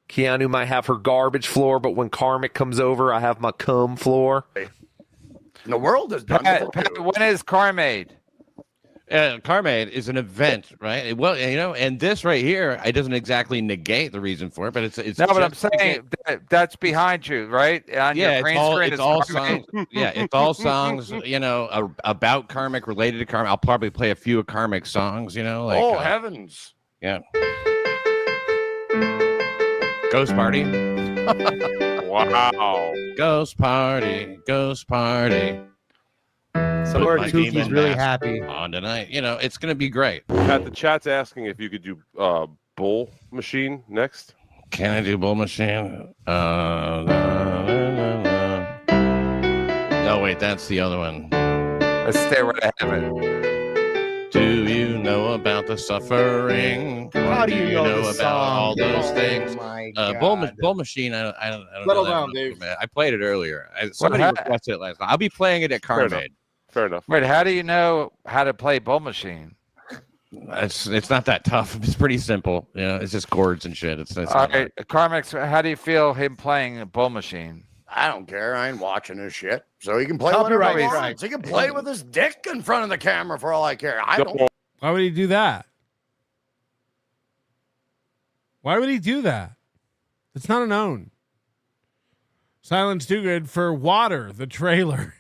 Keanu might have her garbage floor, but when Karmic comes over, I have my cum floor. The world is done with it. When is Carmade? Carmade is an event, right? Well, and this right here, it doesn't exactly negate the reason for it, but it's No, but I'm just- saying that's behind you, right? On your it's green all, screen it's is all Carmade. songs. Yeah, it's all songs, about Karmic, related to Karmic. I'll probably play a few of Karmic songs, Oh, heavens. Yeah. Ghost Party. Wow. Ghost Party. Ghost Party. Somewhere Put my Tuki's demon really mask happy. on tonight. It's going to be great. Pat, the chat's asking if you could do Bull Machine next. Can I do Bull Machine? No, wait. wait, that's the other one. Let's Stairway to Heaven. Do you know about the suffering? How do you know the about song? all those things? My Bull Machine. I don't Settle know that down, one. Dave. I played it earlier. Somebody requested it last night. I'll be playing it at Karmic. Fair enough. Wait, how do you know how to play Bull Machine? It's not that tough. It's pretty simple. You know, it's just chords and shit. It's All right, Karmic, how do you feel him playing Bull Machine? I don't care. I ain't watching this shit. So he can play whatever he wants. He can play with his dick in front of the camera for all I care. I don't. Why would he do that? Why would he do that? It's not a known. Silence too good for Water, the trailer.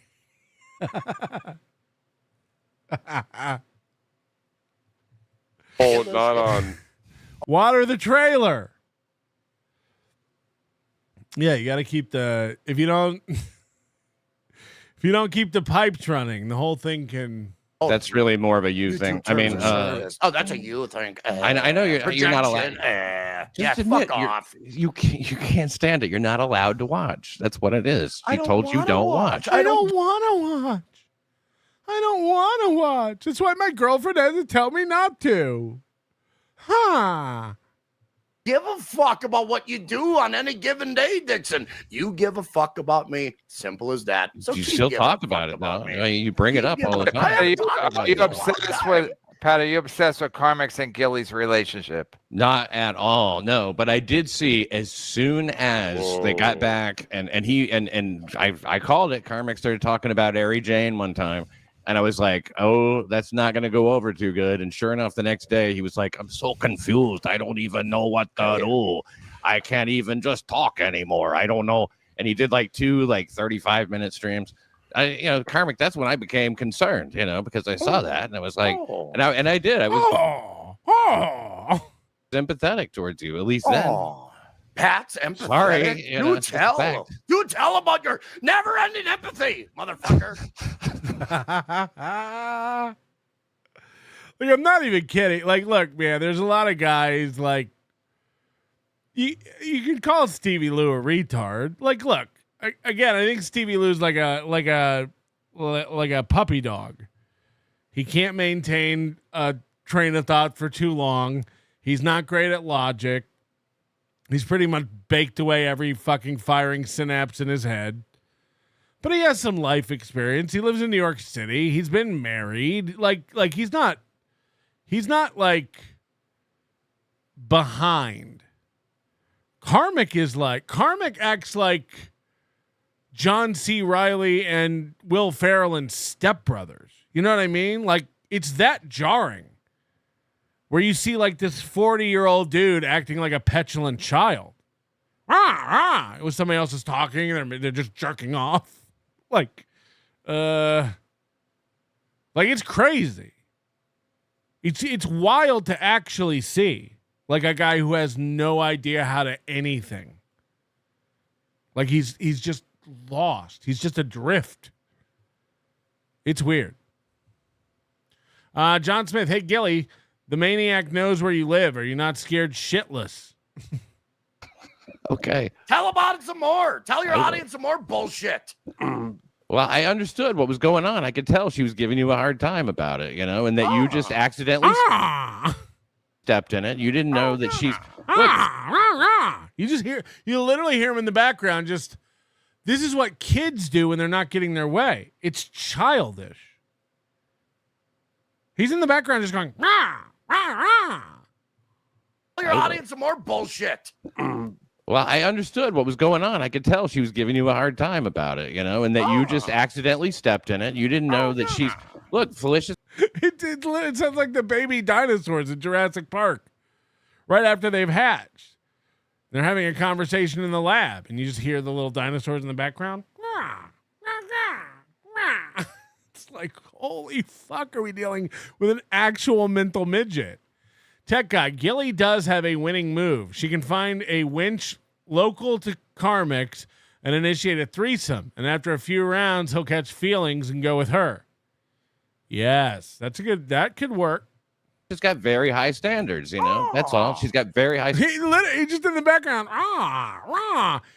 Oh, not on. Water, the trailer. Yeah, you got to keep the. If you don't keep the pipes running, the whole thing can. That's really more of a you thing. I mean, that's a you thing. I know you're not allowed. Yeah, admit, fuck off. You can't stand it. You're not allowed to watch. That's what it is. He told you don't watch. I don't want to watch. I don't want to watch. That's why my girlfriend has to tell me not to. Huh. Give a fuck about what you do on any given day, Dixon. You give a fuck about me. Simple as that. So You keep still giving a talk about fuck it, though. me. I mean, you bring it up all the time. Are you obsessed with Pat? Are you obsessed with Karmic's and Gilly's relationship? Not at all, no. But I did see as soon as they got back, and I called it. Karmic started talking about Ari Jane one time, and I was like, "Oh, that's not going to go over too good." And sure enough, the next day he was like, "I'm so confused. I don't even know what to do. I can't even just talk anymore. I don't know." And he did like 2 35-minute streams. Karmic, that's when I became concerned, because I saw that and I was like, and I did. I was sympathetic towards you, at least then. Pat's empathetic. Sorry, Do tell about your never-ending empathy, motherfucker. Like, I'm not even kidding. Like, look, man, there's a lot of guys like you could call Stevie Lou a retard. Like, look, again, I think Stevie Lou's like a puppy dog. He can't maintain a train of thought for too long. He's not great at logic. He's pretty much baked away every fucking firing synapse in his head. But he has some life experience. He lives in New York City. He's been married. Like he's not like behind. Karmic acts like John C. Reilly and Will Ferrell and Step Brothers. You know what I mean? Like, it's that jarring. Where you see like this 40-year-old dude acting like a petulant child. It was somebody else is talking and they're just jerking off. Like it's crazy. It's wild to actually see. Like a guy who has no idea how to anything. Like he's just lost. He's just adrift. It's weird. John Smith, hey Gilly, the maniac knows where you live. Are you not scared shitless? Okay. Tell about it some more. Tell your audience some more bullshit. Well, I understood what was going on. I could tell she was giving you a hard time about it, and that you just accidentally stepped in it. You didn't know that she's. You literally hear him in the background. This is what kids do when they're not getting their way. It's childish. He's in the background just going, rah, rah, rah. Tell your audience some more bullshit. Well, I understood what was going on. I could tell she was giving you a hard time about it, and that you just accidentally stepped in it. You didn't know that she's. Look, Felicia. It sounds like the baby dinosaurs in Jurassic Park. Right after they've hatched. They're having a conversation in the lab, and you just hear the little dinosaurs in the background. It's like, holy fuck, are we dealing with an actual mental midget? Tech guy, Gilly does have a winning move. She can find a winch local to Karmic's and initiate a threesome. And after a few rounds, he'll catch feelings and go with her. Yes, that could work. She's got very high standards, you know. That's all. She's got very high. He just in the background.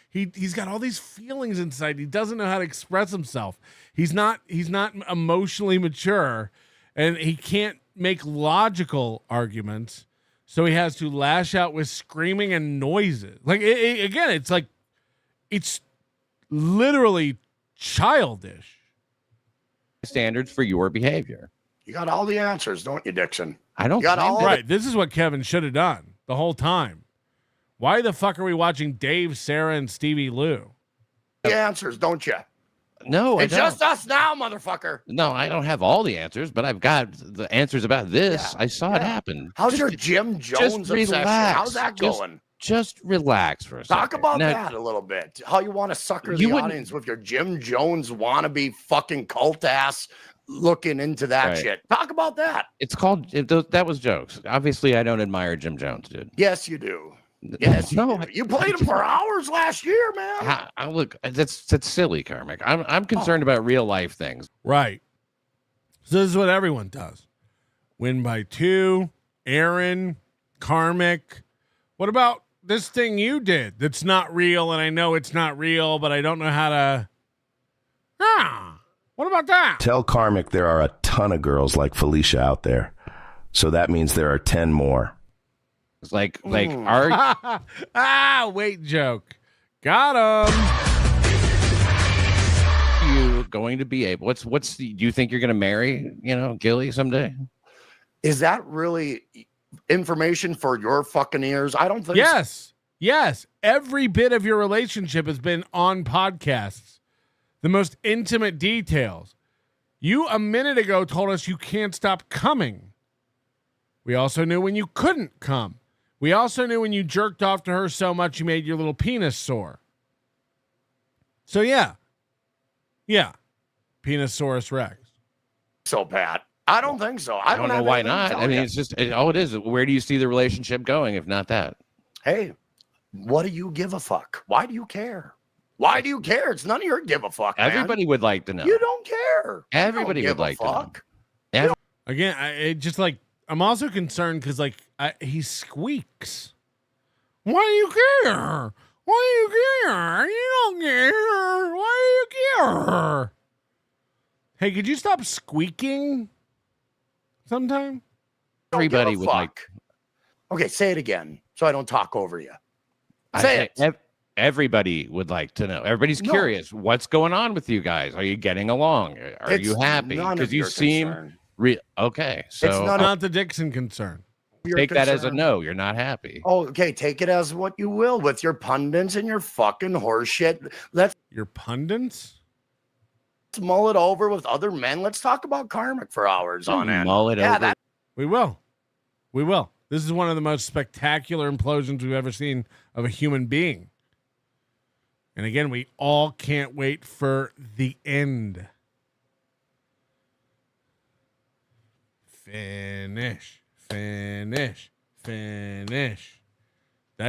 He's got all these feelings inside. He doesn't know how to express himself. He's not emotionally mature, and he can't make logical arguments. So he has to lash out with screaming and noises. Like again, it's like it's literally childish. Standards for your behavior. You got all the answers, don't you, Dixon? I don't. You got all right. This is what Kevin should have done the whole time. Why the fuck are we watching Dave, Sarah, and Stevie Lou? The answers, don't you? No, it's I don't. just us now, motherfucker. No, I don't have all the answers, but I've got the answers about this. Yeah, I saw it happen. How's your Jim Jones obsession? How's that going? Just relax for a second. Talk about that a little bit. How you want to sucker the audience with your Jim Jones wannabe fucking cult ass looking into that shit. Talk about that. It's called, that was jokes. Obviously, I don't admire Jim Jones, dude. Yes, you do. Yes, you played him for hours last year, man. Look, that's silly, Karmic. I'm concerned about real life things. Right. So this is what everyone does. Win by 2, Aaron, Karmic. What about this thing you did that's not real, and I know it's not real, but I don't know how to... What about that? Tell Karmic there are a ton of girls like Felicia out there. So that means there are 10 more. It's like wait joke. Got him. You going to be able? Do you think you're going to marry, Gilly someday? Is that really information for your fucking ears? I don't think. Yes. Every bit of your relationship has been on podcasts. The most intimate details. You a minute ago told us you can't stop coming. We also knew when you couldn't come. We also knew when you jerked off to her so much you made your little penis sore. So yeah. Penisaurus Rex. So, Pat, I don't think so. I don't know why not. I mean, it's just all it is. Where do you see the relationship going if not that? Hey, what do you give a fuck? Why do you care? Why do you care? It's none of your give a fuck, man. Everybody would like to know. You don't care. Everybody would like to know. Again, I'm also concerned because he squeaks. Why do you care? Why do you care? You don't care. Why do you care? Hey, could you stop squeaking sometime? Everybody would like. Okay, say it again so I don't talk over you. Say it. Everybody would like to know. Everybody's curious. What's going on with you guys? Are you getting along? Are you happy? Because you seem okay. So it's not the Dixon concern. Take that as a no. You're not happy. Oh, okay. Take it as what you will with your pundits and your fucking horseshit. Your pundits? Let's mull it over with other men. Let's talk about Karmic for hours on end. Mull it over. We will. This is one of the most spectacular implosions we've ever seen of a human being. And again, we all can't wait for the end. Finish. That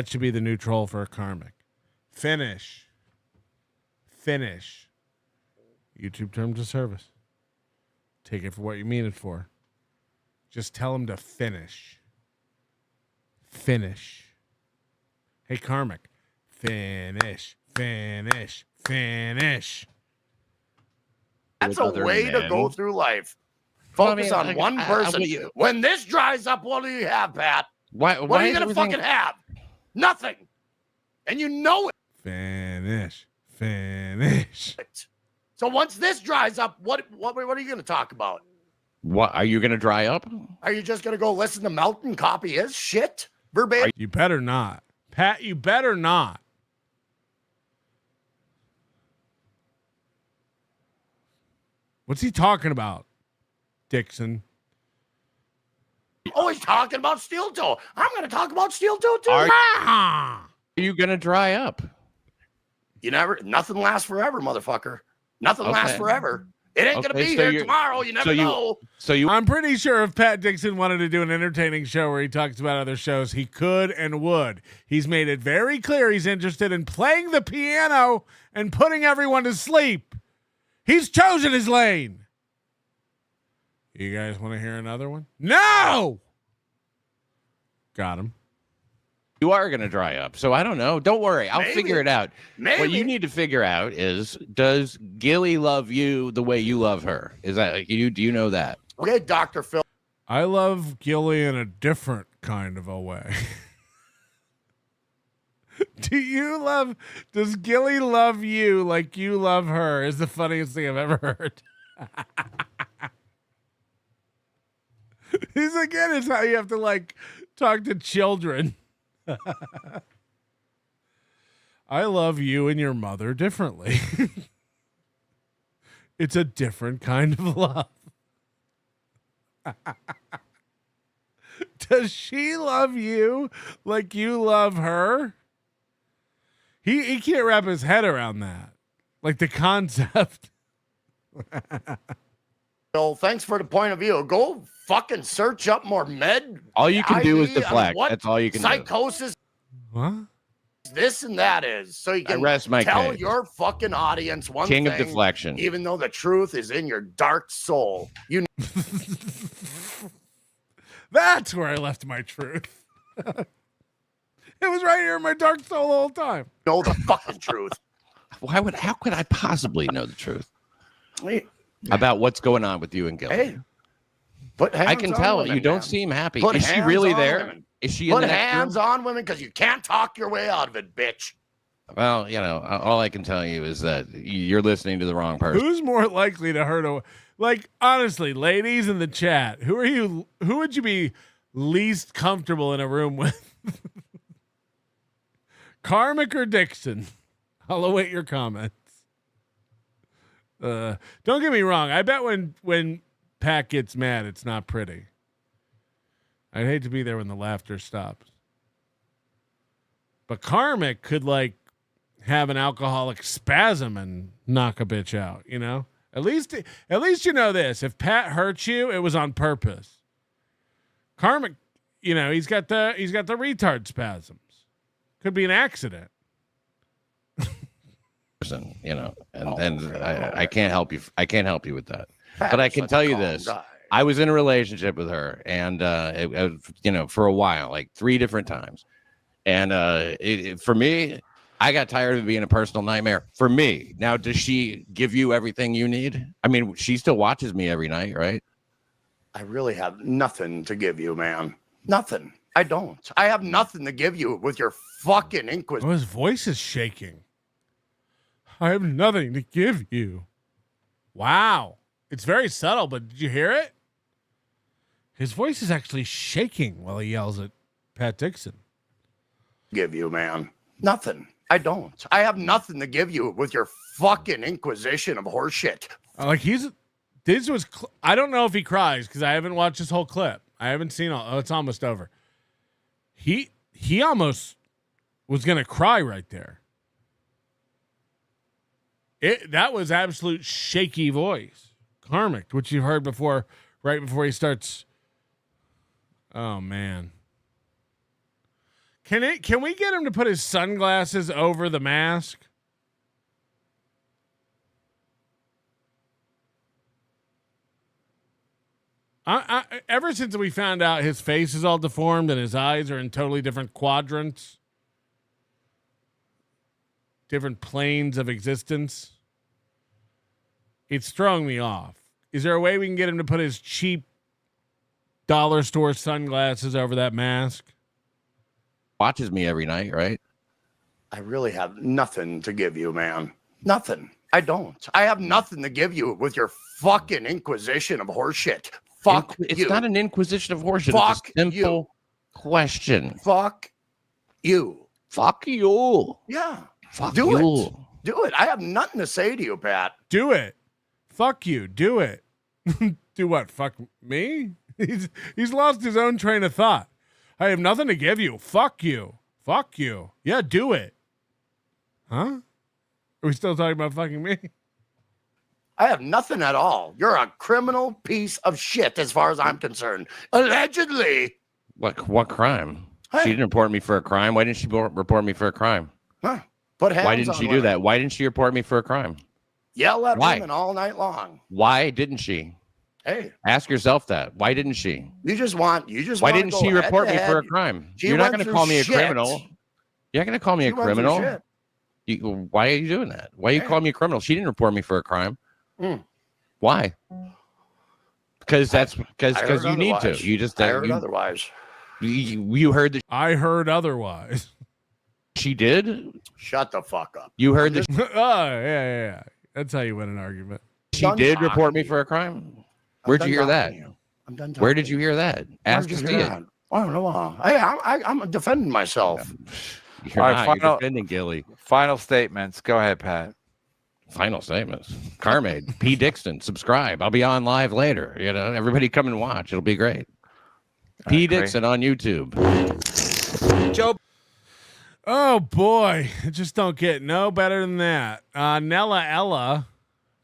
should be the new troll for a Karmic. Finish. YouTube terms of service. Take it for what you mean it for. Just tell him to finish. Hey, Karmic. Finish. That's a way to go through life. Focus on one person. When this dries up, what do you have, Pat? What are you going to fucking have? Nothing. And you know it. Finish. So once this dries up, what are you going to talk about? What are you going to dry up? Are you just going to go listen to Melton copy his shit verbatim? You better not. Pat, you better not. What's he talking about, Dixon? Oh, he's talking about steel toe. I'm going to talk about steel toe too. Are you going to dry up? Nothing lasts forever, motherfucker. Nothing lasts forever. It ain't going to be here tomorrow. You never know. I'm pretty sure if Pat Dixon wanted to do an entertaining show where he talks about other shows, he could and would. He's made it very clear he's interested in playing the piano and putting everyone to sleep. He's chosen his lane. You guys want to hear another one? No! Got him. You are going to dry up. So I don't know. Don't worry. I'll figure it out. Maybe. What you need to figure out is, does Gilly love you the way you love her? Is that you? Do you know that? Okay, Dr. Phil. I love Gilly in a different kind of a way. Does Gilly love you like you love her? Is the funniest thing I've ever heard. This again is how you have to like talk to children. I love you and your mother differently. It's a different kind of love. Does she love you like you love her? He can't wrap his head around that. Like the concept. Well, thanks for the point of view. Go fucking search up more med. All you can do is ID, deflect. what That's all you can do. psychosis, What? this and that is. So you can rest my tell case. your fucking audience one King thing. of deflection. Even though the truth is in your dark soul. You That's where I left my truth. It was right here in my dark soul the whole time. know the fucking truth. How could I possibly know the truth about what's going on with you and Gilly? Hey, put hands I can on tell women, you don't man. seem happy. Put Is she hands really on there? women. Is she in Put the next hands room? on women because you can't talk your way out of it, bitch. Well, you know, all I can tell you is that you're listening to the wrong person. Who's more likely to hurt a like honestly, ladies in the chat, who would you be least comfortable in a room with? Karmic or Dixon? I'll await your comments. Don't get me wrong. I bet when Pat gets mad, it's not pretty. I'd hate to be there when the laughter stops. But Karmic could like have an alcoholic spasm and knock a bitch out, you know? At least you know this. If Pat hurts you, it was on purpose. Karmic, you know, he's got the retard spasms. Could be an accident. You know, and I can't help you. I can't help you with that. But I can tell you this: I was in a relationship with her, and you know, for a while, like 3 different times, and for me, I got tired of being a personal nightmare. For me, now, does she give you everything you need? I mean, she still watches me every night, right? I really have nothing to give you, man. Nothing. I don't. I have nothing to give you with your fucking inquisition. Oh, his voice is shaking. I have nothing to give you. Wow. It's very subtle, but did you hear it? His voice is actually shaking while he yells at Pat Dixon. Give you, man. Nothing. I don't. I have nothing to give you with your fucking inquisition of horseshit. Like this was, I don't know if he cries because I haven't watched this whole clip. I haven't seen it's almost over. He almost was going to cry right there. That was absolute shaky voice. Karmic, which you've heard before, right before he starts. Oh man. Can we get him to put his sunglasses over the mask? Ever since we found out his face is all deformed and his eyes are in totally different quadrants, different planes of existence, it's throwing me off. Is there a way we can get him to put his cheap dollar store sunglasses over that mask? Watches me every night, right? I really have nothing to give you, man. Nothing. I don't. I have nothing to give you with your fucking inquisition of horseshit. Fuck It's you. not an inquisition of horseshit. Fuck it's a simple question. Fuck you. Fuck you. Yeah. Fuck Do you. it. Do it. I have nothing to say to you, Pat. Do it. Fuck you. Do it. Do what? Fuck me? He's lost his own train of thought. I have nothing to give you. Fuck you. Fuck you. Yeah, do it. Huh? Are we still talking about fucking me? I have nothing at all. You're a criminal piece of shit as far as I'm concerned. Allegedly. What crime? Hey. She didn't report me for a crime. Why didn't she report me for a crime? Huh. Put hands Why didn't she on do women. that? Why didn't she report me for a crime? Yell at Why? women all night long. Why didn't she? Hey, Ask yourself that. Why didn't she? you just Why wanna didn't go she head report to me for a head. crime? She You're not went going to through call me a shit. criminal. You're not going to call me She a went through criminal. shit. Why are you doing that? Why are you calling me a criminal? She didn't report me for a crime. Why? Because because you need to. You just I heard otherwise. You heard that. I heard otherwise. She did. Shut the fuck up. You heard that. Oh yeah. That's how you win an argument. She did report me for a crime. Where'd you hear that? I'm done. Where did you hear that? Ask to see it. I don't know. Hey, I'm defending myself. You're All not. right, You're defending Gilly. Final statements. Go ahead, Pat. Final statements. Karmic, P. Dixon, subscribe. I'll be on live later. You know, everybody come and watch. It'll be great. P. Dixon on YouTube. Joe. Oh boy, it just don't get no better than that. Nella Ella,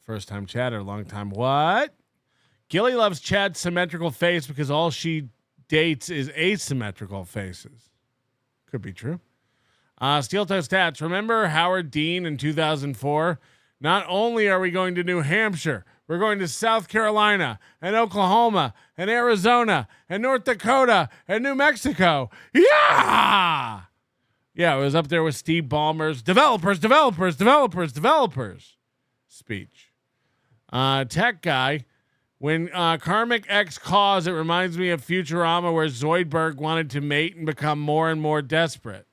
first time chatter, long time what? Gilly loves Chad's symmetrical face because all she dates is asymmetrical faces. Could be true. Steel Toe Stats. Remember Howard Dean in 2004? Not only are we going to New Hampshire, we're going to South Carolina and Oklahoma and Arizona and North Dakota and New Mexico. Yeah! Yeah, it was up there with Steve Ballmer's developers speech. Tech guy. When KarmicX calls, it reminds me of Futurama where Zoidberg wanted to mate and become more and more desperate.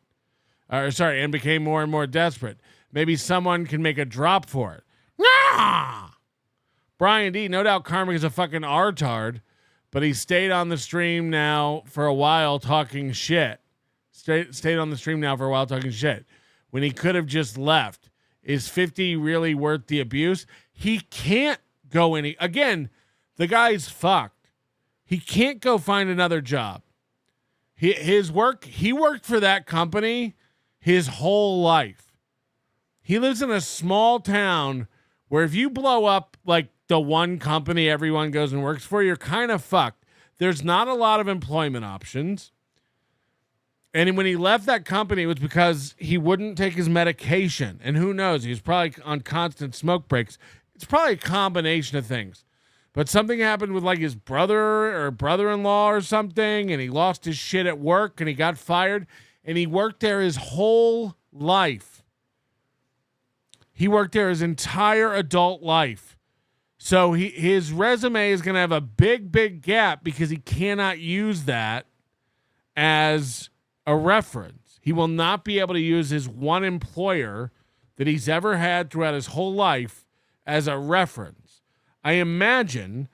And became more and more desperate. Maybe someone can make a drop for it. Nah! Brian D, no doubt Karmic is a fucking artard, but he stayed on the stream now for a while talking shit. Stayed on the stream now for a while talking shit. When he could have just left. Is 50 really worth the abuse? He can't go any... Again, the guy's fucked. He can't go find another job. He worked for that company his whole life. He lives in a small town where if you blow up like the one company everyone goes and works for, you're kind of fucked. There's not a lot of employment options. And when he left that company, it was because he wouldn't take his medication. And who knows? He was probably on constant smoke breaks. It's probably a combination of things. But something happened with like his brother or brother-in-law or something, and he lost his shit at work and he got fired. And he worked there his whole life. He worked there his entire adult life. So his resume is going to have a big gap because he cannot use that as a reference. He will not be able to use his one employer that he's ever had throughout his whole life as a reference. I imagine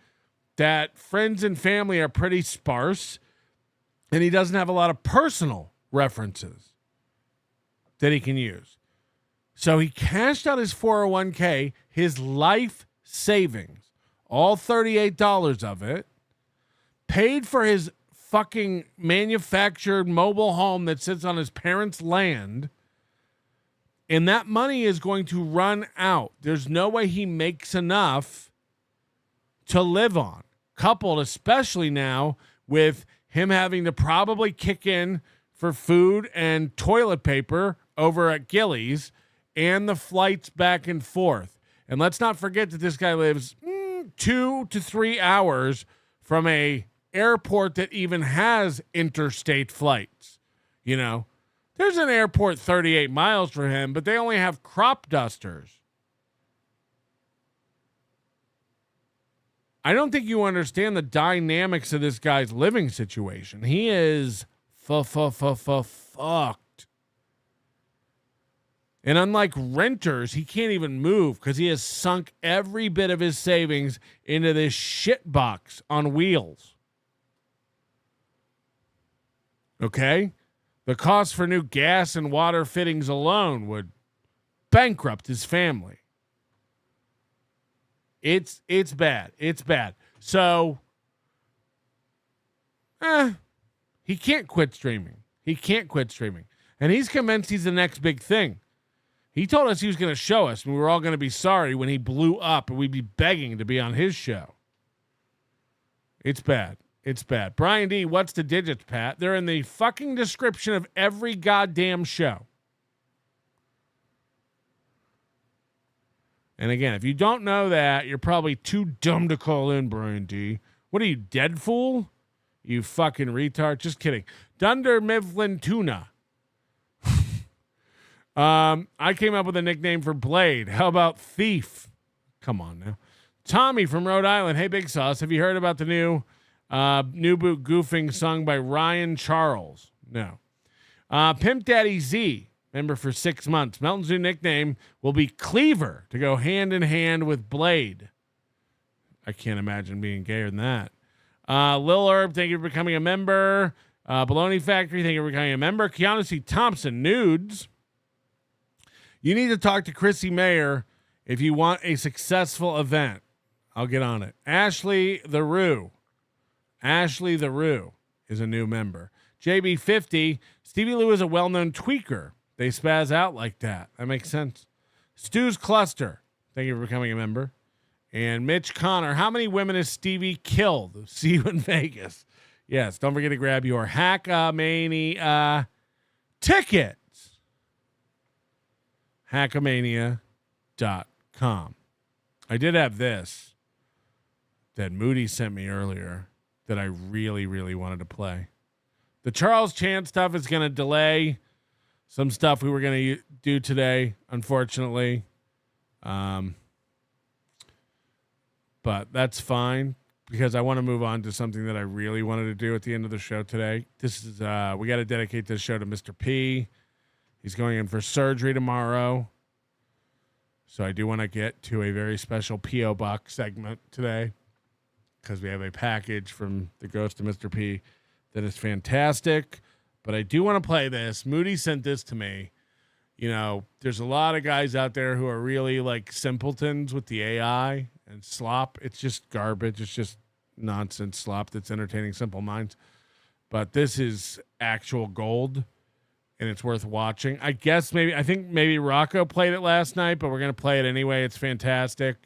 that friends and family are pretty sparse, and he doesn't have a lot of personal references that he can use. So he cashed out his 401k, his life savings, all $38 of it, paid for his fucking manufactured mobile home that sits on his parents' land, and that money is going to run out. There's no way he makes enough to live on, coupled especially now with him having to probably kick in for food and toilet paper over at Gilly's and the flights back and forth. And let's not forget that this guy lives 2 to 3 hours from a airport that even has interstate flights. You know, there's an airport 38 miles for him, but they only have crop dusters. I don't think you understand the dynamics of this guy's living situation. He is fucked. And unlike renters, he can't even move because he has sunk every bit of his savings into this shit box on wheels. Okay? The cost for new gas and water fittings alone would bankrupt his family. It's bad. It's bad. So, he can't quit streaming. He can't quit streaming. And he's convinced he's the next big thing. He told us he was going to show us, and we were all going to be sorry when he blew up, and we'd be begging to be on his show. It's bad. It's bad. Brian D., what's the digits, Pat? They're in the fucking description of every goddamn show. And again, if you don't know that, you're probably too dumb to call in, Brian D. What are you, dead fool? You fucking retard. Just kidding. Dunder Mifflin Tuna. I came up with a nickname for Blade. How about Thief? Come on now. Tommy from Rhode Island. Hey, Big Sauce. Have you heard about the new boot goofing sung by Ryan Charles? No. Pimp Daddy Z. Member for 6 months. Melton's new nickname will be Cleaver to go hand in hand with Blade. I can't imagine being gayer than that. Lil Herb, thank you for becoming a member. Baloney Factory, thank you for becoming a member. Keanu C. Thompson, nudes. You need to talk to Chrissy Mayer if you want a successful event. I'll get on it. Ashley the Roo. Ashley the Roo is a new member. JB50, Stevie Lou is a well-known tweaker. They spaz out like that. That makes sense. Stu's Cluster, thank you for becoming a member. And Mitch Connor, how many women has Stevie killed? See you in Vegas. Yes, don't forget to grab your Hackamania tickets. Hackamania.com. I did have this that Moody sent me earlier that I really, really wanted to play. The Charles Chant stuff is going to delay some stuff we were going to do today, unfortunately. But that's fine because I want to move on to something that I really wanted to do at the end of the show today. This is we got to dedicate this show to Mr. P. He's going in for surgery tomorrow. So I do want to get to a very special P.O. Box segment today because we have a package from the Ghost of Mr. P that is fantastic. But I do want to play this. Moody sent this to me. You know, there's a lot of guys out there who are really like simpletons with the AI and slop. It's just garbage. It's just nonsense slop that's entertaining simple minds. But this is actual gold, and it's worth watching. I think maybe Rocco played it last night, but we're going to play it anyway. It's fantastic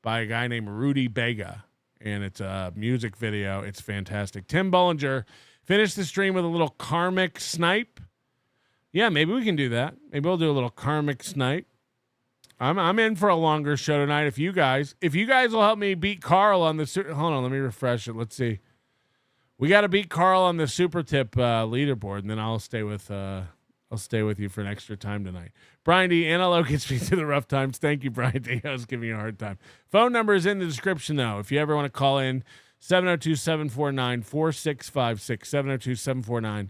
by a guy named Rudy Bega, and it's a music video. It's fantastic. Tim Bollinger finished the stream with a little Karmic snipe. Yeah, maybe we can do that. Maybe we'll do a little Karmic snipe. I'm in for a longer show tonight. If you guys will help me beat Carl on the hold on, let me refresh it. Let's see. We got to beat Carl on the super tip leaderboard, and then I'll stay with you for an extra time tonight. Brian D. NLO gets me through the rough times. Thank you, Brian D. I was giving you a hard time. Phone number is in the description though. If you ever want to call in, 702-749-4656.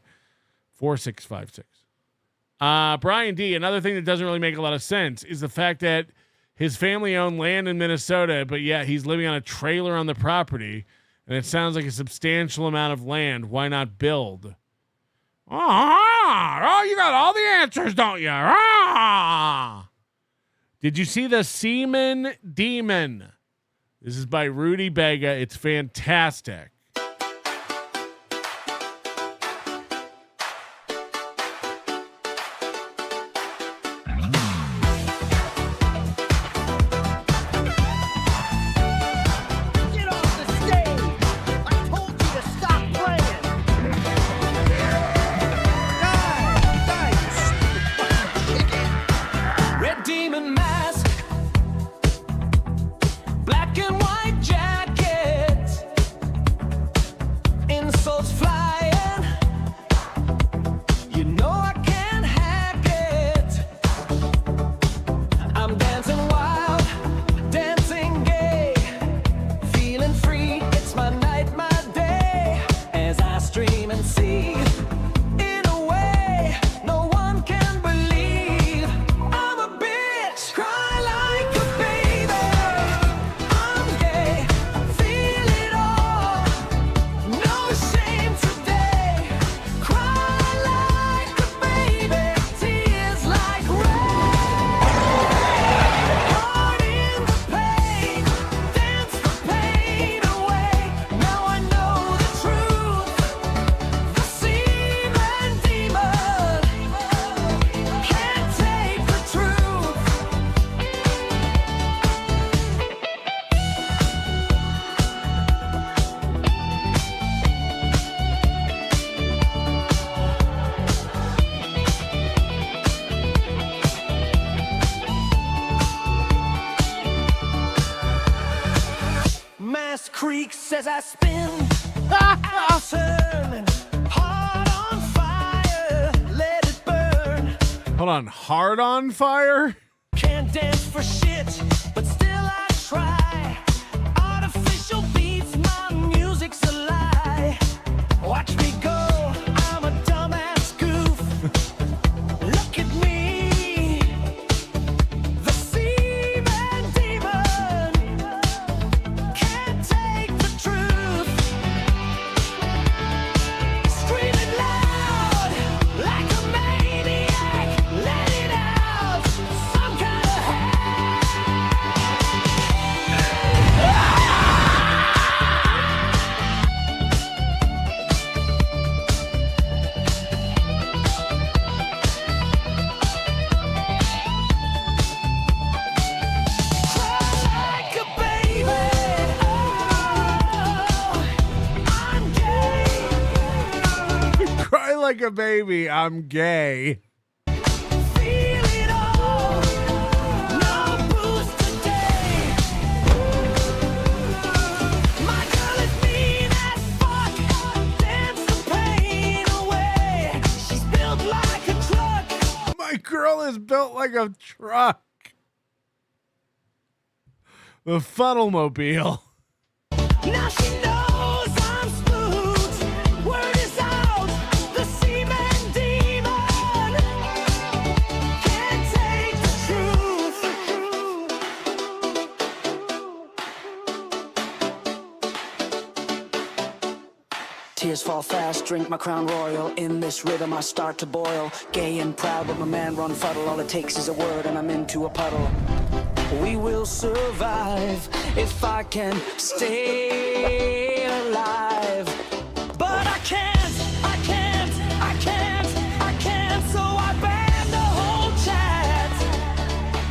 702-749-4656. Brian D., another thing that doesn't really make a lot of sense is the fact that his family owned land in Minnesota, but yet he's living on a trailer on the property, and it sounds like a substantial amount of land. Why not build? Oh, you got all the answers, don't you? Did you see the Seaman Demon? This is by Rudy Bega. It's fantastic. as I spin, I turn, heart on fire, let it burn. Hold on, hard on fire? Can't dance for shit, but still I try. Artificial beats, my music's a lie. Watch me go, I'm a dumbass goof. Look at me, the seaman demon. Can't take the truth. Screaming loud, like a maniac. Let it out, some kind of like a baby. Cry like a baby, I'm gay. Feel it all, no boost today. My girl is mean as fuck, dance the pain away. She's built like a truck. My girl is built like a truck. The Fuddlemobile. Now she knows I'm spooked. Word is out, the seaman demon can't take the truth. Tears fall fast, drink my Crown Royal. In this rhythm I start to boil. Gay and proud, but my man run fuddle. All it takes is a word and I'm into a puddle. We will survive if I can stay alive. But I can't, so I ban the whole chat.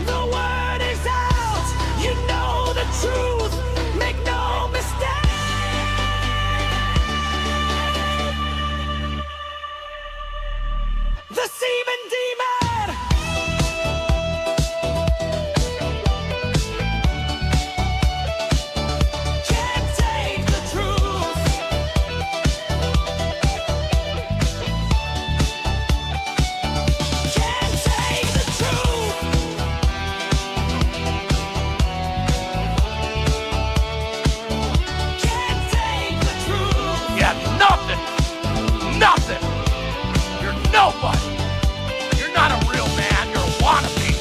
The word is out, you know the truth, make no mistake. The seaman demon. Can't take the truth. Can't take the truth. Can't take the truth. Yeah, nothing. Nothing. You're nobody. You're not a real man. You're a wannabe.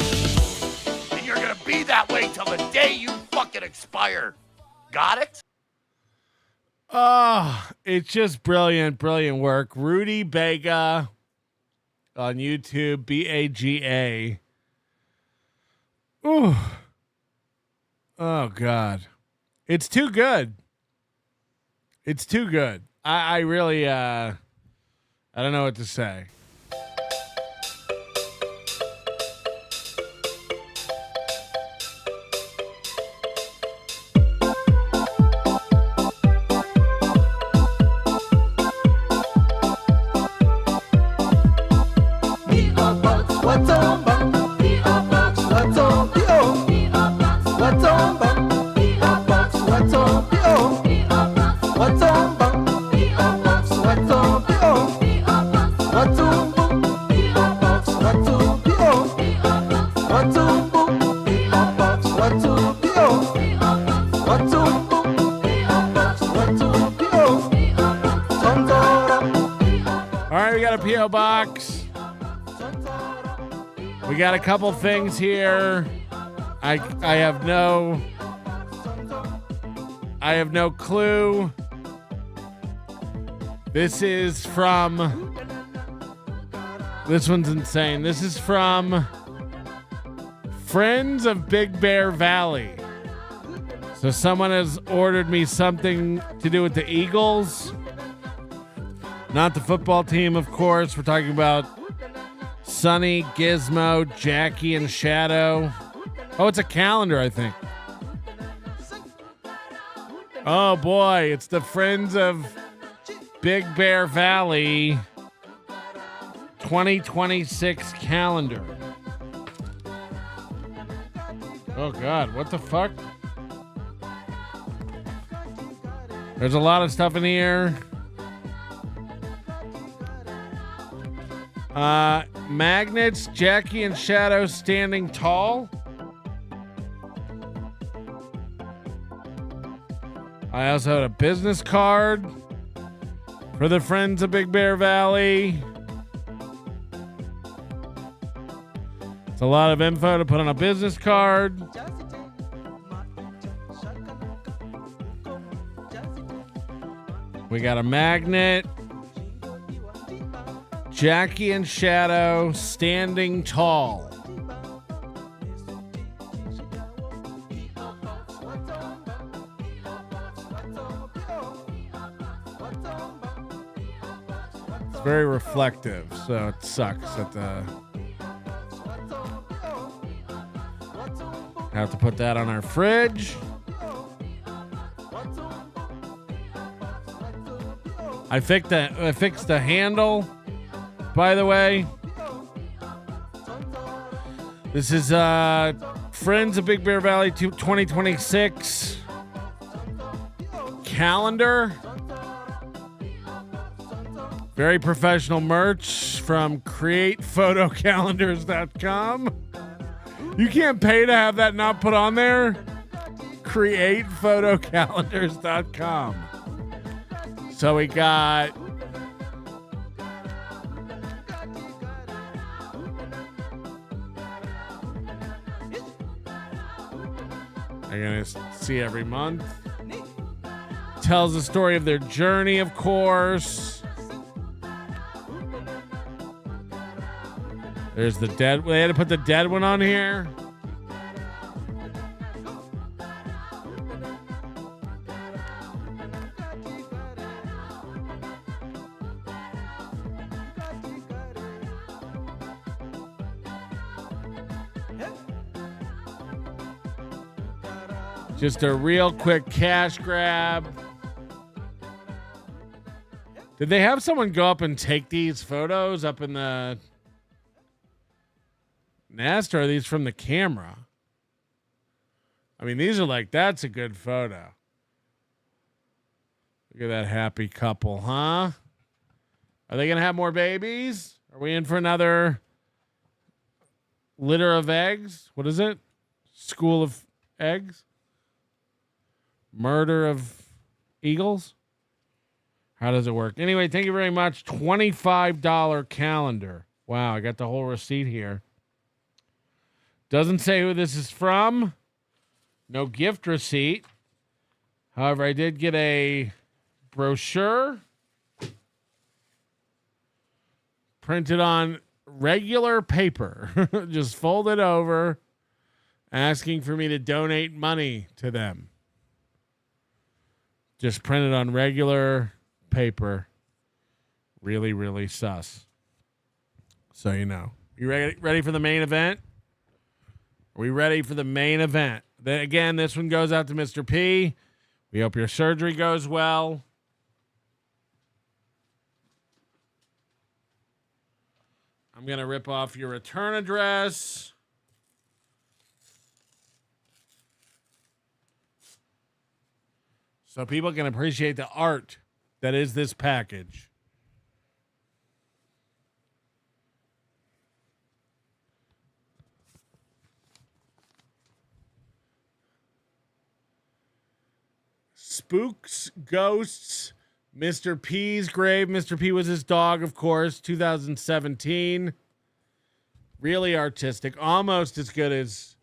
And you're going to be that way till the day you fucking expire. Got it? Oh, it's just brilliant, brilliant work. Rudy Bega on YouTube, BAGA. Ooh. Oh, God. It's too good. It's too good. I really, I don't know what to say. All right, we got a P.O. box. We got a couple things here. I have no clue. This is from, this one's insane. This is from Friends of Big Bear Valley. So someone has ordered me something to do with the Eagles. Not the football team, of course. We're talking about Sunny, Gizmo, Jackie, and Shadow. Oh, it's a calendar, I think. Oh, boy. It's the Friends of Big Bear Valley 2026 calendar. Oh, God. What the fuck? There's a lot of stuff in here. Magnets, Jackie and Shadow standing tall. I also had a business card for the Friends of Big Bear Valley. It's a lot of info to put on a business card. We got a magnet. Jackie and Shadow standing tall. It's very reflective, so it sucks that the have to put that on our fridge. I fixed the handle, by the way. This is Friends of Big Bear Valley 2026 calendar. Very professional merch from createphotocalendars.com. You can't pay to have that not put on there. Createphotocalendars.com. So we got I'm gonna see every month. Tells the story of their journey, of course. There's the dead. They had to put the dead one on here. Just a real quick cash grab. Did they have someone go up and take these photos up in the nest, or are these from the camera? I mean, these are like, that's a good photo. Look at that happy couple, huh? Are they going to have more babies? Are we in for another litter of eggs? What is it? School of eggs? Murder of eagles? How does it work? Anyway, thank you very much. $25 calendar. Wow, I got the whole receipt here. Doesn't say who this is from. No gift receipt. However, I did get a brochure printed on regular paper. Just folded over, asking for me to donate money to them. Just printed on regular paper. Really, really sus. So you know. You ready for the main event? Are we ready for the main event? Again, this one goes out to Mr. P. We hope your surgery goes well. I'm going to rip off your return address. So people can appreciate the art that is this package. Spooks, Ghosts, Mr. P's grave. Mr. P was his dog, of course, 2017. Really artistic. Almost as good as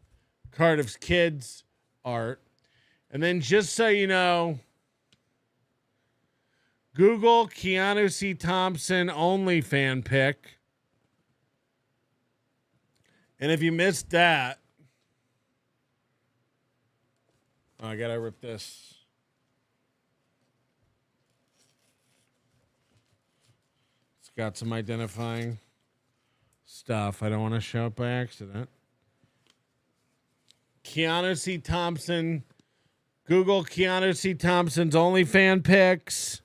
Cardiff's Kids art. And then just so you know, Google Keanu C. Thompson only fan pic. And if you missed that, oh, I gotta rip this. It's got some identifying stuff I don't want to show up by accident. Keanu C. Thompson. Google Keanu C. Thompson's OnlyFan pics.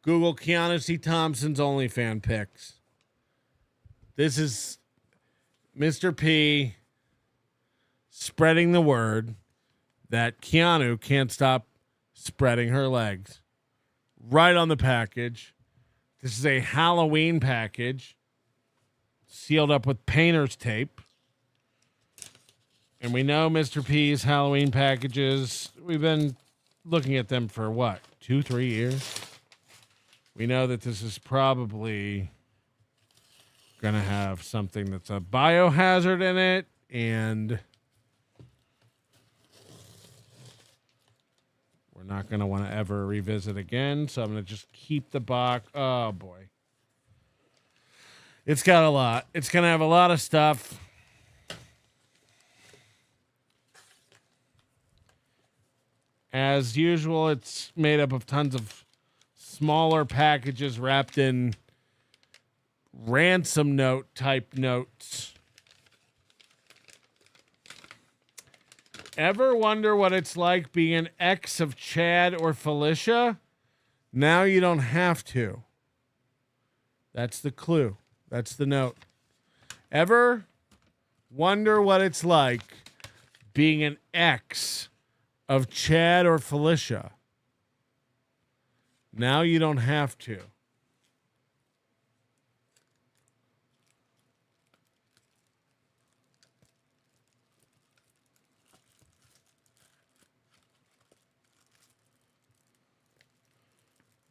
Google Keanu C. Thompson's OnlyFan pics. This is Mr. P spreading the word that Keanu can't stop spreading her legs. Right on the package. This is a Halloween package sealed up with painter's tape. And we know Mr. P's Halloween packages, we've been looking at them for what, 2-3 years? We know that this is probably going to have something that's a biohazard in it, and we're not going to want to ever revisit again, so I'm going to just keep the box. Oh, boy. It's got a lot. It's going to have a lot of stuff. As usual, it's made up of tons of smaller packages wrapped in ransom note type notes. Ever wonder what it's like being an ex of Chad or Felicia? Now you don't have to. That's the clue. That's the note. Ever wonder what it's like being an ex of Chad or Felicia? Now you don't have to.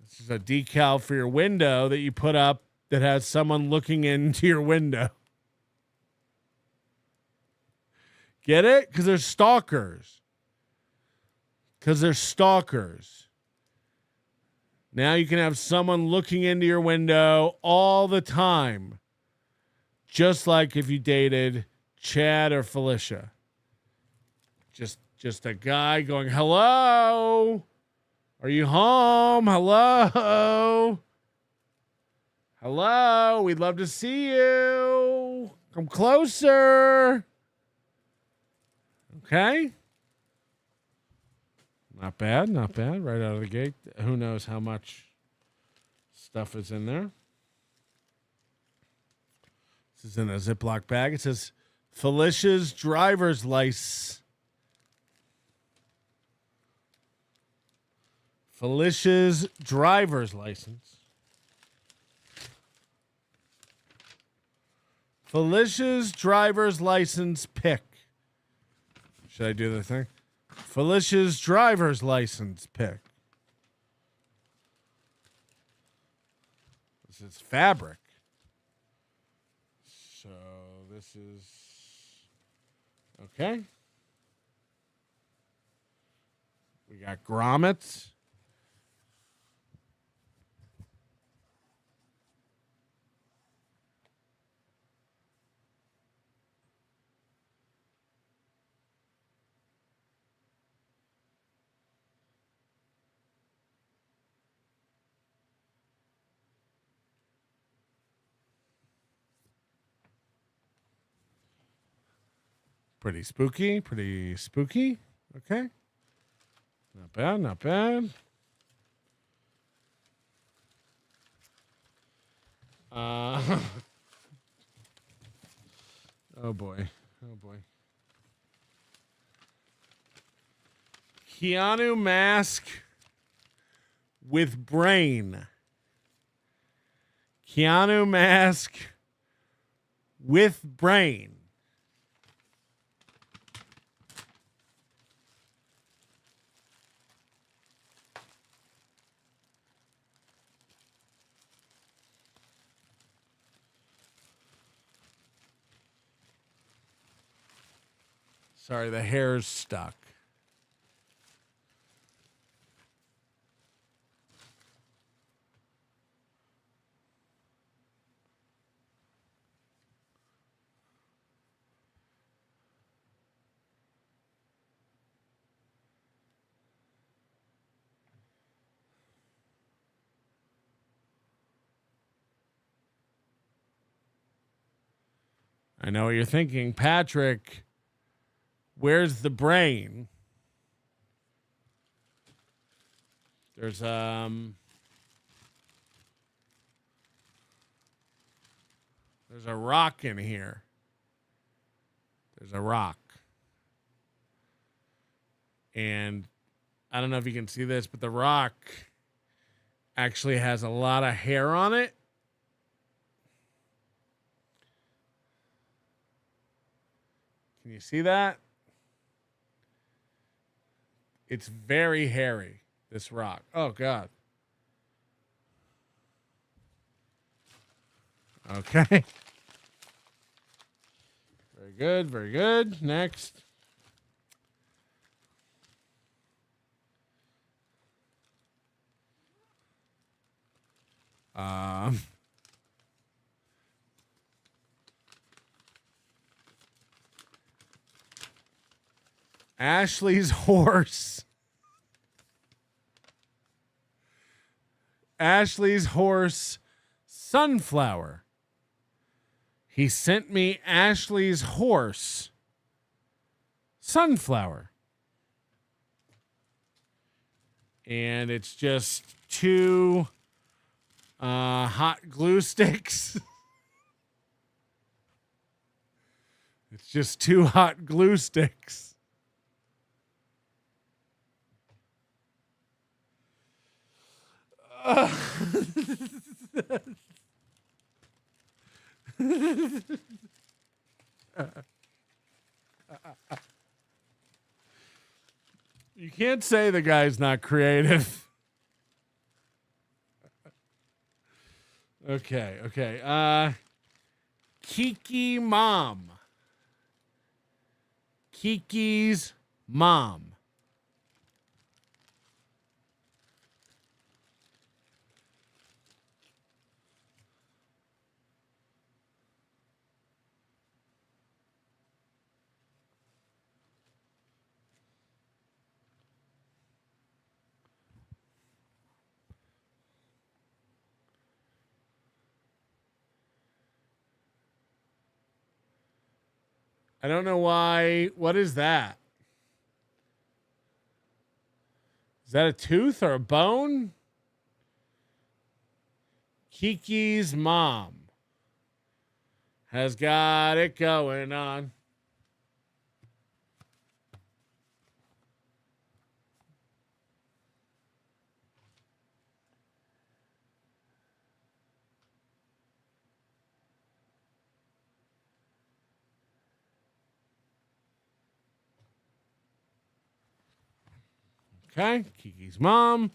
This is a decal for your window that you put up that has someone looking into your window. Get it? Because they're stalkers. Now you can have someone looking into your window all the time. Just like if you dated Chad or Felicia. Just a guy going, hello? Are you home? Hello? Hello? We'd love to see you. Come closer. Okay. Not bad, not bad. Right out of the gate. Who knows how much stuff is in there. This is in a Ziploc bag. It says Felicia's driver's license. Felicia's driver's license. Felicia's driver's license pick. Should I do the thing? Felicia's driver's license pick. This is fabric. So this is okay. We got grommets. Pretty spooky, pretty spooky. Okay. Not bad, not bad. Oh boy. Oh boy. Keanu mask with brain. Keanu mask with brain. Sorry, the hair's stuck. I know what you're thinking, Patrick. Where's the brain? There's a rock in here. There's a rock. And I don't know if you can see this, but the rock actually has a lot of hair on it. Can you see that? It's very hairy, this rock. Oh, God. Okay. Very good, very good. Next. Ashley's horse. Ashley's horse, Sunflower. He sent me Ashley's horse, Sunflower. And it's just 2 hot glue sticks. It's just 2 hot glue sticks. You can't say the guy's not creative. Okay. Kiki mom. Kiki's mom. I don't know why. What is that? Is that a tooth or a bone? Kiki's mom has got it going on. Okay, Kiki's mom.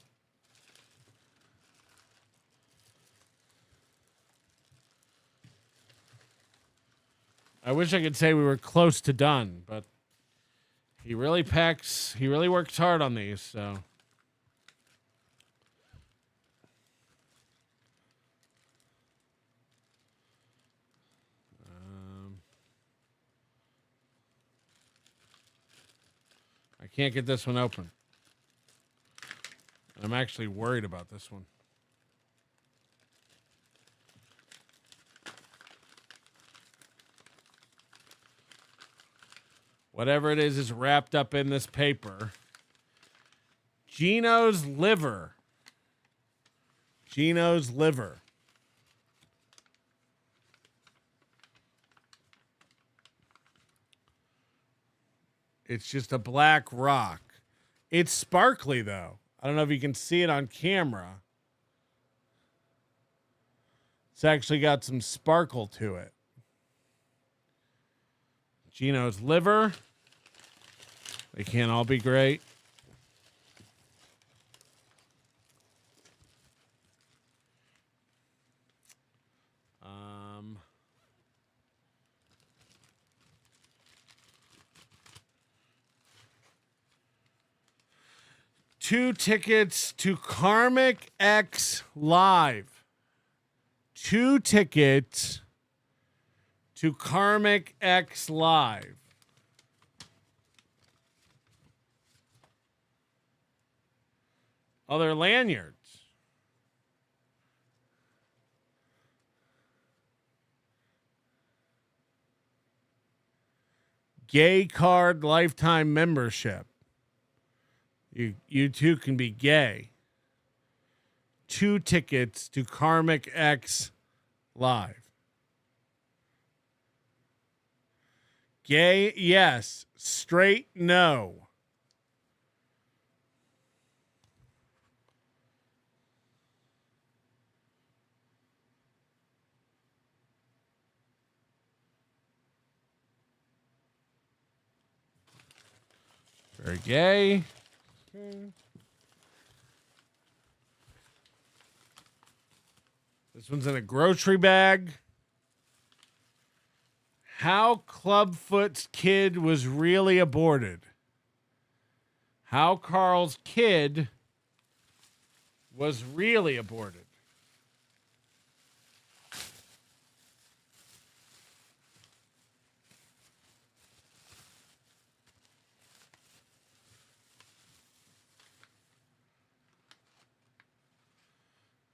I wish I could say we were close to done, but he really works hard on these, so. I can't get this one open. I'm actually worried about this one. Whatever it is wrapped up in this paper. Gino's liver. Gino's liver. It's just a black rock. It's sparkly, though. I don't know if you can see it on camera. It's actually got some sparkle to it. Gino's liver. They can't all be great. Two tickets to KarmicX Live. 2 tickets to KarmicX Live. Other lanyards. Gay card lifetime membership. You too can be gay. 2 tickets to KarmicX Live. Gay, yes. Straight, no. Very gay. This one's in a grocery bag. How Clubfoot's kid was really aborted. How Carl's kid was really aborted.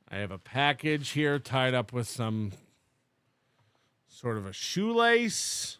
I have a package here tied up with some sort of a shoelace.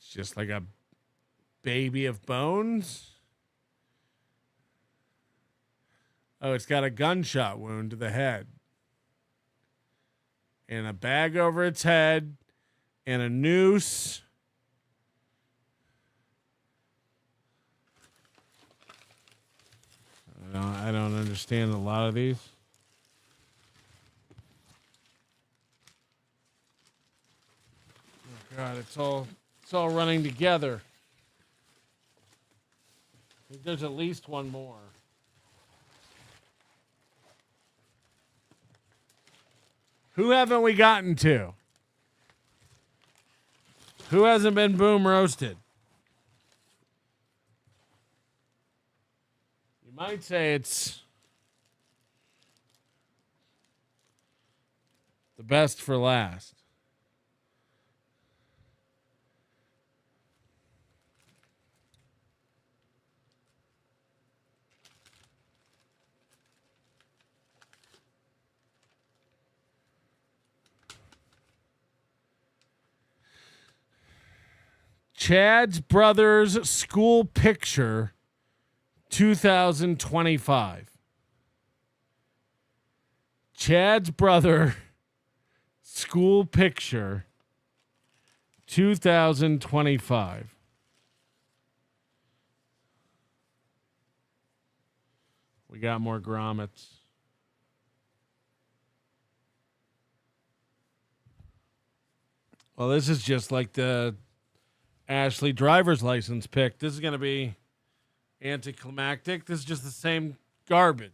Just like a baby of bones. Oh, it's got a gunshot wound to the head. And a bag over its head. And a noose. I don't understand a lot of these. Oh, God, it's all running together. I think there's at least one more. Who haven't we gotten to? Who hasn't been boom roasted? You might say it's the best for last. Chad's Brothers School Picture 2025. Chad's Brother School Picture 2025. We got more grommets. Well, this is just like the Ashley driver's license pick. This is going to be anticlimactic. This is just the same garbage.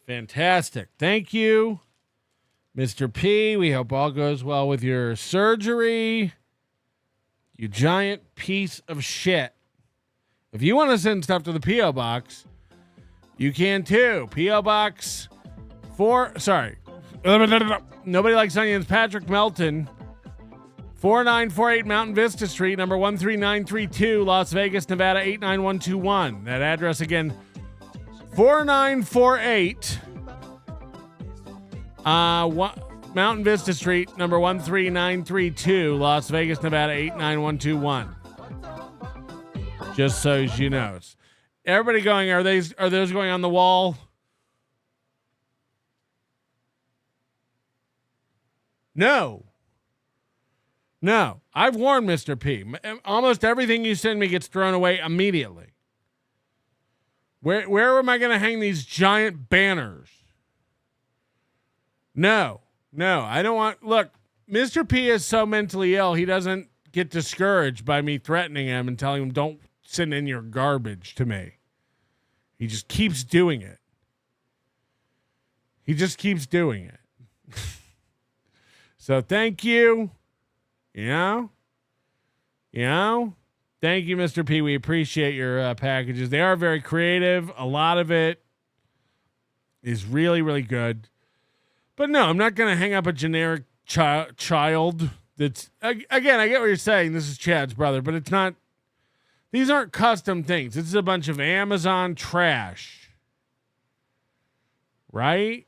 Fantastic. Thank you, Mr. P. We hope all goes well with your surgery. You giant piece of shit. If you want to send stuff to the P.O. Box, you can too. P.O. Box 4. Sorry. Nobody Likes Onions. Patrick Melton. 4948 Mountain Vista Street, number 13932, Las Vegas, Nevada 89121. That address again, 4948 Mountain Vista Street, number 13932, Las Vegas, Nevada 89121. Just so you know. Everybody going, are those going on the wall? No. I've warned Mr. P. Almost everything you send me gets thrown away immediately. Where am I going to hang these giant banners? No, I don't want. Look, Mr. P is so mentally ill, he doesn't get discouraged by me threatening him and telling him, don't send in your garbage to me. He just keeps doing it. So thank you. You know? Thank you, Mr. P. We appreciate your packages. They are very creative. A lot of it is really, really good. But no, I'm not going to hang up a generic child that's, again, I get what you're saying. This is Chad's brother, but it's not, these aren't custom things. This is a bunch of Amazon trash. Right?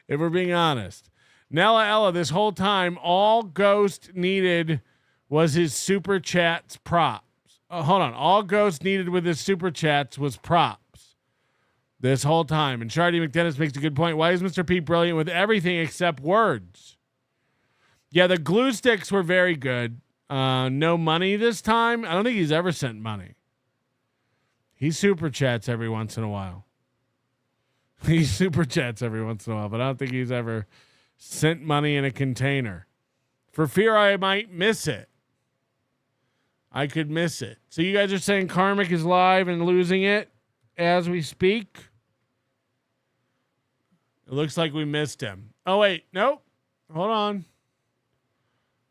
If we're being honest. Nella Ella, this whole time, all Ghost needed was his super chats props. Hold on. All Ghost needed with his super chats was props this whole time. And Shardy McDennis makes a good point. Why is Mr. P brilliant with everything except words? Yeah, the glue sticks were very good. No money this time. I don't think he's ever sent money. He super chats every once in a while. But I don't think he's ever sent money in a container. For fear I might miss it. I could miss it. So you guys are saying Karmic is live and losing it as we speak? It looks like we missed him. Oh, wait. Nope. Hold on.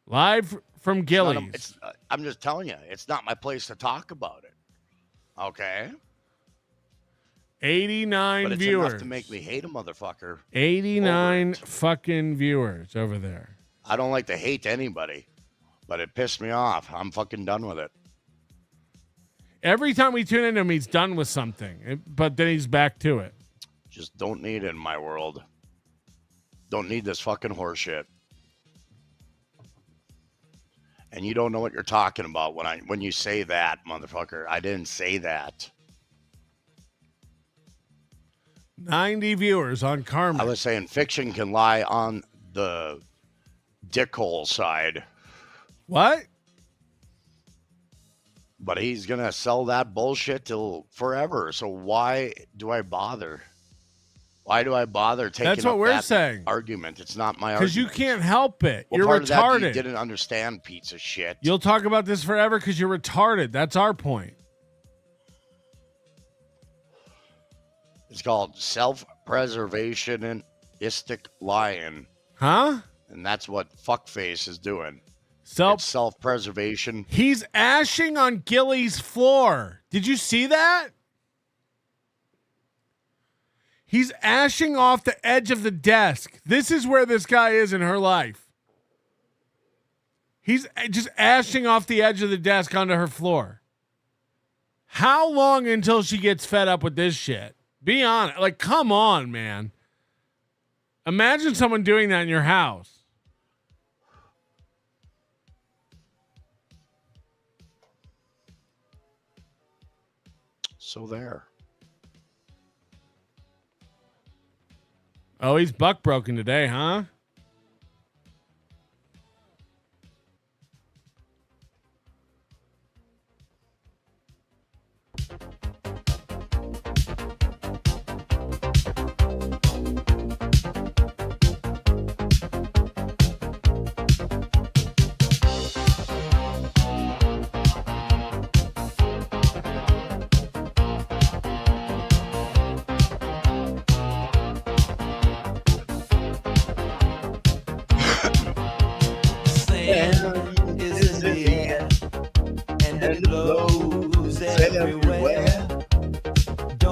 Live from Gillies. I'm just telling you, it's not my place to talk about it. Okay? 89 but it's viewers. Enough to make me hate a motherfucker. 89 fucking viewers over there. I don't like to hate anybody, but it pissed me off. I'm fucking done with it. Every time we tune into him, he's done with something, but then he's back to it. Just don't need it in my world. Don't need this fucking horseshit. And you don't know what you're talking about when you say that, motherfucker. I didn't say that. 90 viewers on Karmic. I was saying fiction can lie on the dickhole side. What? But he's going to sell that bullshit till forever. So why do I bother? Why do I bother taking That's what up we're that saying. Argument? It's not my argument. Because you can't help it. Well, You're part retarded. Of that you didn't understand, piece of shit. You'll talk about this forever because you're retarded. That's our point. It's called self-preservationistic lying. Huh? And that's what fuckface is doing. It's self-preservation. He's ashing on Gilly's floor. Did you see that? He's ashing off the edge of the desk. This is where this guy is in her life. He's just ashing off the edge of the desk onto her floor. How long until she gets fed up with this shit? Be honest. Like, come on, man. Imagine someone doing that in your house. So there. Oh, he's buck broken today, huh?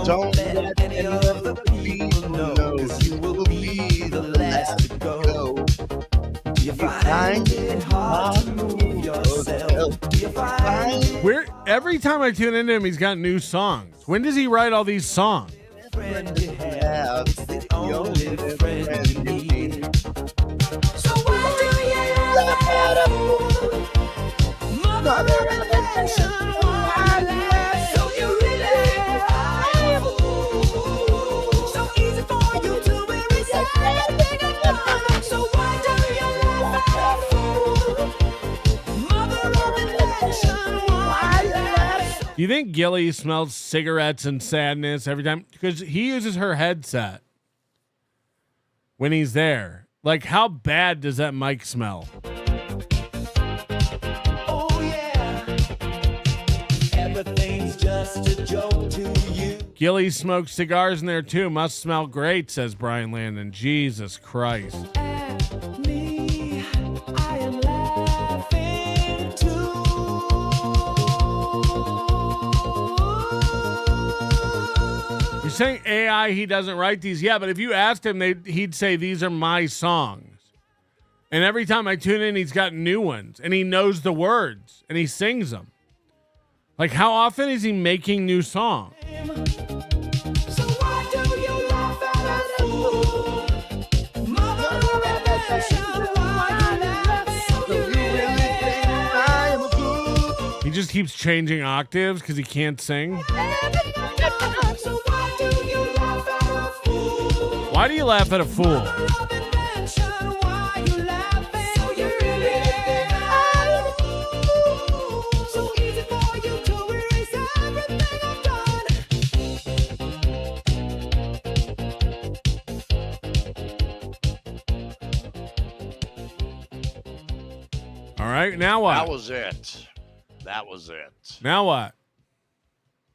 Don't let any of the people know, 'cause you will be the last to go. You find it hard to move yourself. You find Where every time I tune into him, he's got new songs. When does he write all these songs? friend you have, it's the only friend you need. So why do you let a fool mother relation? Why laugh? So you really are a fool. So easy for you to be resentful. So why do you laugh at a fool mother relation? Why laugh? Do you think Gilly smells cigarettes and sadness every time? Because he uses her headset when he's there. Like, how bad does that mic smell? Oh, yeah. Everything's just a joke to you. Gilly smokes cigars in there too. Must smell great, says Brian Landon. Jesus Christ. You're saying AI, he doesn't write these. Yeah, but if you asked him, he'd say these are my songs. And every time I tune in, he's got new ones. And he knows the words. And he sings them. Like, how often is he making new songs? He just keeps changing octaves because he can't sing. Why do you laugh at a fool? All right, now what? That was it. Now what?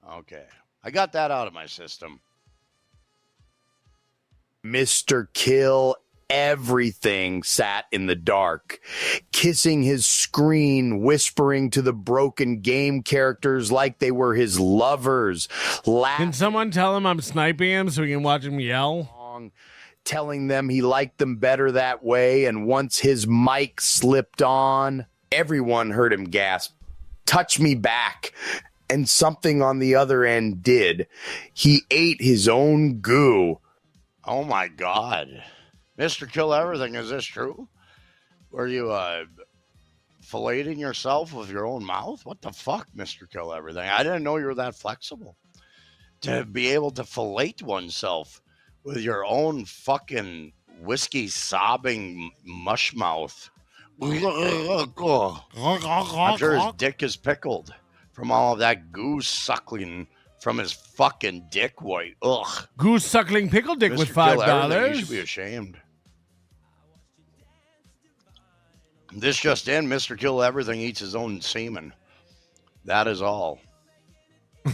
Okay. I got that out of my system. Mr. Kill Everything sat in the dark, kissing his screen, whispering to the broken game characters like they were his lovers. Can someone tell him I'm sniping him so we can watch him yell? Telling them he liked them better that way, and once his mic slipped on, everyone heard him gasp, "Touch me back." And something on the other end did. He ate his own goo. Oh my God. Mr. Kill Everything, is this true? Were you filleting yourself with your own mouth? What the fuck, Mr. Kill Everything? I didn't know you were that flexible. To be able to fillet oneself with your own fucking whiskey sobbing mush mouth. I'm sure his dick is pickled from all of that goose suckling from his fucking dick white. Ugh. Goose suckling pickle dick Mr. with Kill Everything, $5. You should be ashamed. This just in, Mr. Kill Everything eats his own semen. That is all.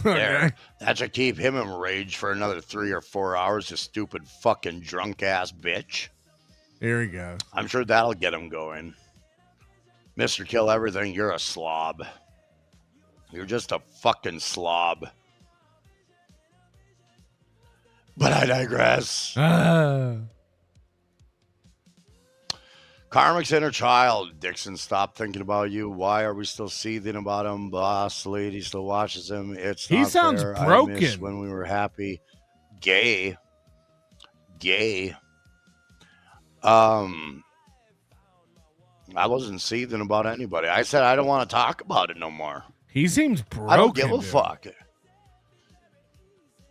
There. That should keep him enraged for another 3 or 4 hours, you stupid fucking drunk ass bitch. Here he goes. I'm sure that'll get him going. Mr. Kill Everything, you're a slob. You're just a fucking slob. But I digress. Karmic's inner child. Dixon, stop thinking about you. Why are we still seething about him? Boss lady still watches him. He sounds fair. broken. I miss when we were happy. Gay. I wasn't seething about anybody. I said I don't want to talk about it no more. He seems broken. I don't give a dude. fuck.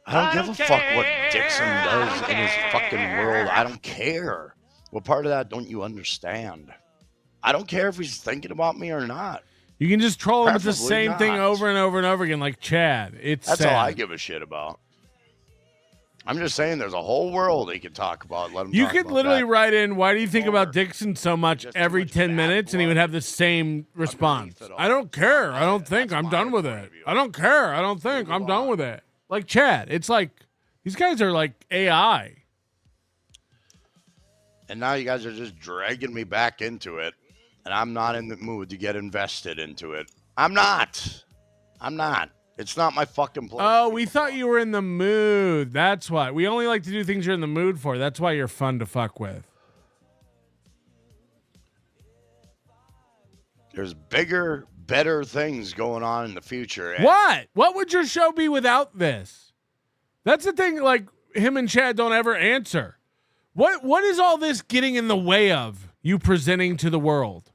I don't give a fuck what Dixon does in his fucking world. I don't care. What part of that don't you understand? I don't care if he's thinking about me or not. You can just troll him with the Preferably same thing not. over and over and over again, like Chad. That's all I give a shit about. I'm just saying there's a whole world he could talk about. Let him You talk could about literally that. write in, why do you think about Dixon so much every 10 minutes? And he would have the same response. I don't care. I don't think. I'm done with it. I don't care. I don't think. I'm done with it. Like Chad. It's like, these guys are like AI. And now you guys are just dragging me back into it. And I'm not in the mood to get invested into it. I'm not. It's not my fucking place. Oh, we thought you were in the mood. That's why. We only like to do things you're in the mood for. That's why you're fun to fuck with. There's bigger, better things going on in the future. And What? What would your show be without this? That's the thing, like, him and Chad don't ever answer. What is all this getting in the way of you presenting to the world?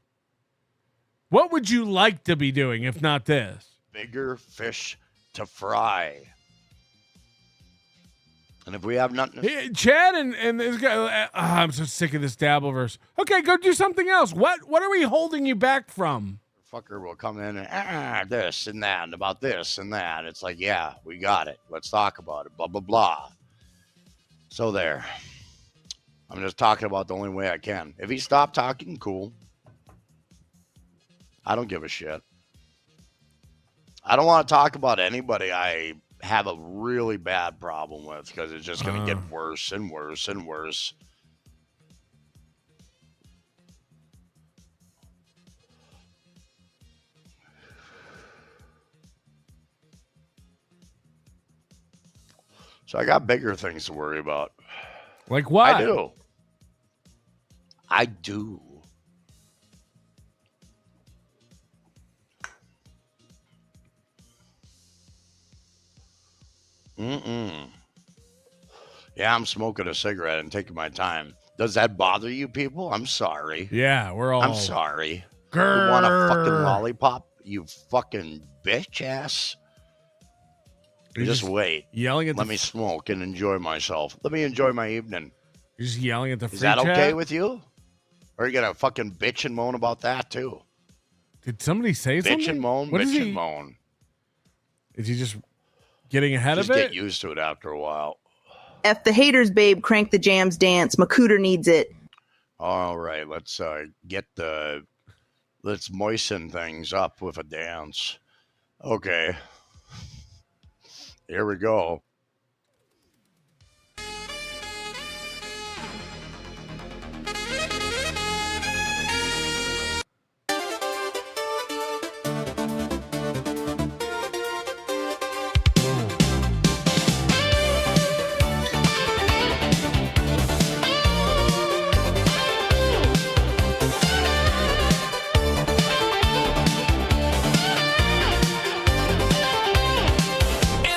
What would you like to be doing if not this? bigger fish to fry. And if we have nothing Hey, Chad and this guy, I'm so sick of this Dabbleverse. Okay, go do something else. What are we holding you back from? fucker will come in and this and that and about this and that. It's like, yeah, we got it. Let's talk about it. Blah, blah, blah. So there. I'm just talking about the only way I can. If he stopped talking, cool. I don't give a shit. I don't want to talk about anybody I have a really bad problem with because it's just going to get worse and worse and worse. So I got bigger things to worry about. Like what? I do. Yeah, I'm smoking a cigarette and taking my time. Does that bother you people? I'm sorry. Yeah, we're all. I'm sorry. Grrr. You want a fucking lollipop? You fucking bitch ass. You're just wait. Yelling at. Let me smoke and enjoy myself. Let me enjoy my evening. You're just yelling at the. Is that okay with you? Or are you gonna fucking bitch and moan about that too? Did somebody say something? Bitch and moan. What bitch is and moan. Is he just getting ahead Just of it? get used to it after a while. F the haters, babe. Crank the jams dance. Macooter needs it. All right, let's moisten things up with a dance. Okay. Here we go.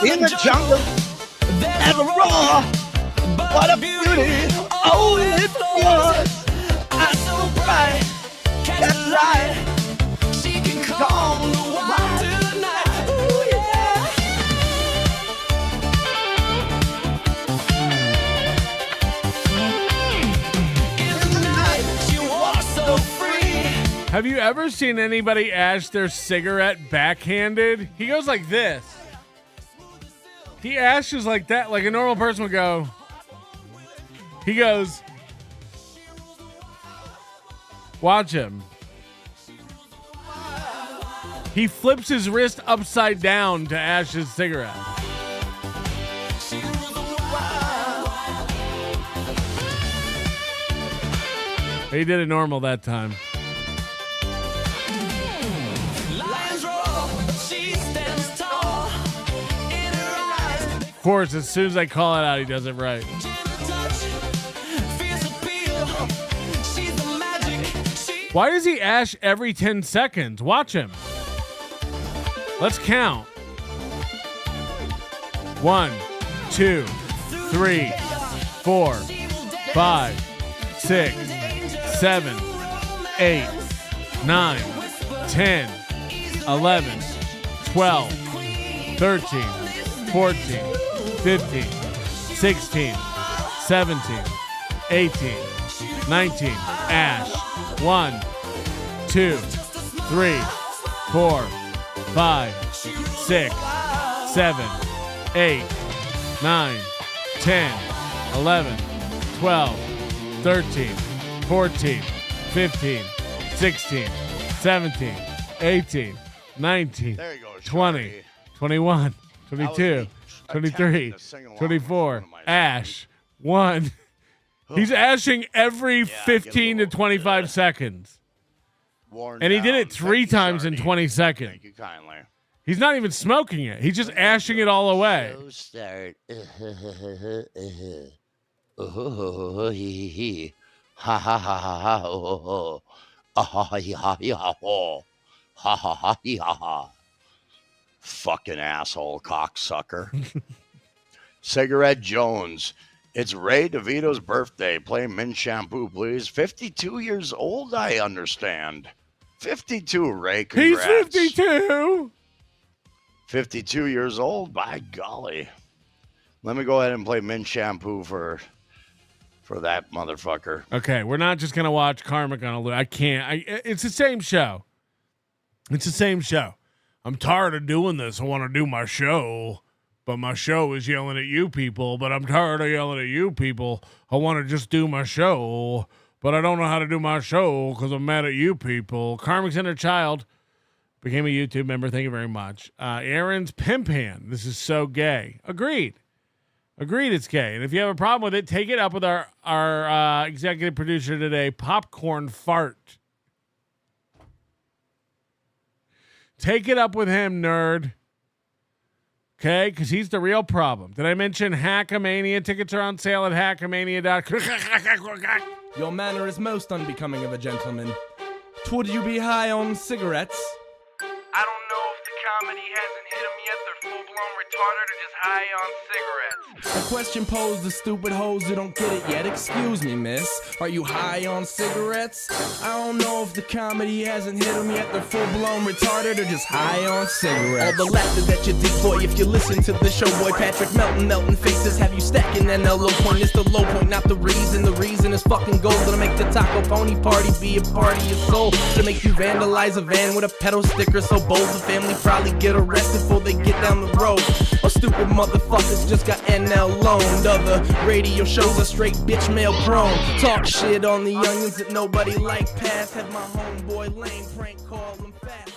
In the jungle, there's a roar. What a beauty, oh it was. Eyes so bright, that light. She can calm the wild tonight. Ooh, yeah. In the night, she walks so free. Have you ever seen anybody ash their cigarette backhanded? He goes like this. He ashes like that, like a normal person would go. He goes. Watch him. He flips his wrist upside down to ash his cigarette. He did it normal that time. Of course, as soon as I call it out, he does it right. Why does he ash every 10 seconds? Watch him. Let's count. 1, 2, 3, 4, 5, 6, 7, 8, 9, 10, 11, 12, 13, 14, 15, 16, 17, 18, 19, ash. 1, 2, 3, 4, 5, 6, 7, 8, 9, 10, 11, 12, 13, 14, 15, 16, 17, 18, 19, 20, 21, 22, 23, 24, ash. 1. He's ashing every 15 to 25 seconds. And he did it 3 times in 20 seconds. Thank you kindly. He's not even smoking it. He's just ashing it all away. Start. Ha ha ha ha ha ho ho. Ha ha ha ha ha ho. Ha ha ha ha ha. Fucking asshole cocksucker. Cigarette Jones. It's Ray DeVito's birthday. Play Mint Shampoo, please. 52 years old, I understand. 52, Ray. Congrats. He's 52. 52 years old, by golly. Let me go ahead and play Mint Shampoo for that motherfucker. Okay, we're not just gonna watch Karmic on a loop. I can't. It's the same show. It's the same show. I'm tired of doing this. I want to do my show, but my show is yelling at you people. But I'm tired of yelling at you people. I want to just do my show, but I don't know how to do my show because I'm mad at you people. Karmic's inner child. Became a YouTube member. Thank you very much. Aaron's Pimp Hand. This is so gay. Agreed, it's gay. And if you have a problem with it, take it up with our executive producer today, Popcorn Fart. Take it up with him, nerd. Okay, because he's the real problem. Did I mention Hackamania? Tickets are on sale at hackamania.com. Your manner is most unbecoming of a gentleman. Would you be high on cigarettes? I don't know if the comedy hasn't hit them yet. They're full-blown retarded or just high on cigarettes. A question posed to stupid hoes who don't get it yet. Excuse me, miss. Are you high on cigarettes? I don't know if the comedy hasn't hit them yet. They're full-blown retarded or just high on cigarettes. All the laughter that you dig, boy, if you listen to the show, boy. Patrick Melton faces have you stacking NL low point. It's the low point, not the reason. The reason is fucking gold. Gonna make the taco pony party be a party of soul. To make you vandalize a van with a pedal sticker so bold. The family probably get arrested before they get down the road. Or stupid motherfuckers just got NL loaned. Other radio shows are straight bitch mail prone. Talk shit on the onions that nobody like past. Have my homeboy lame prank call them fast.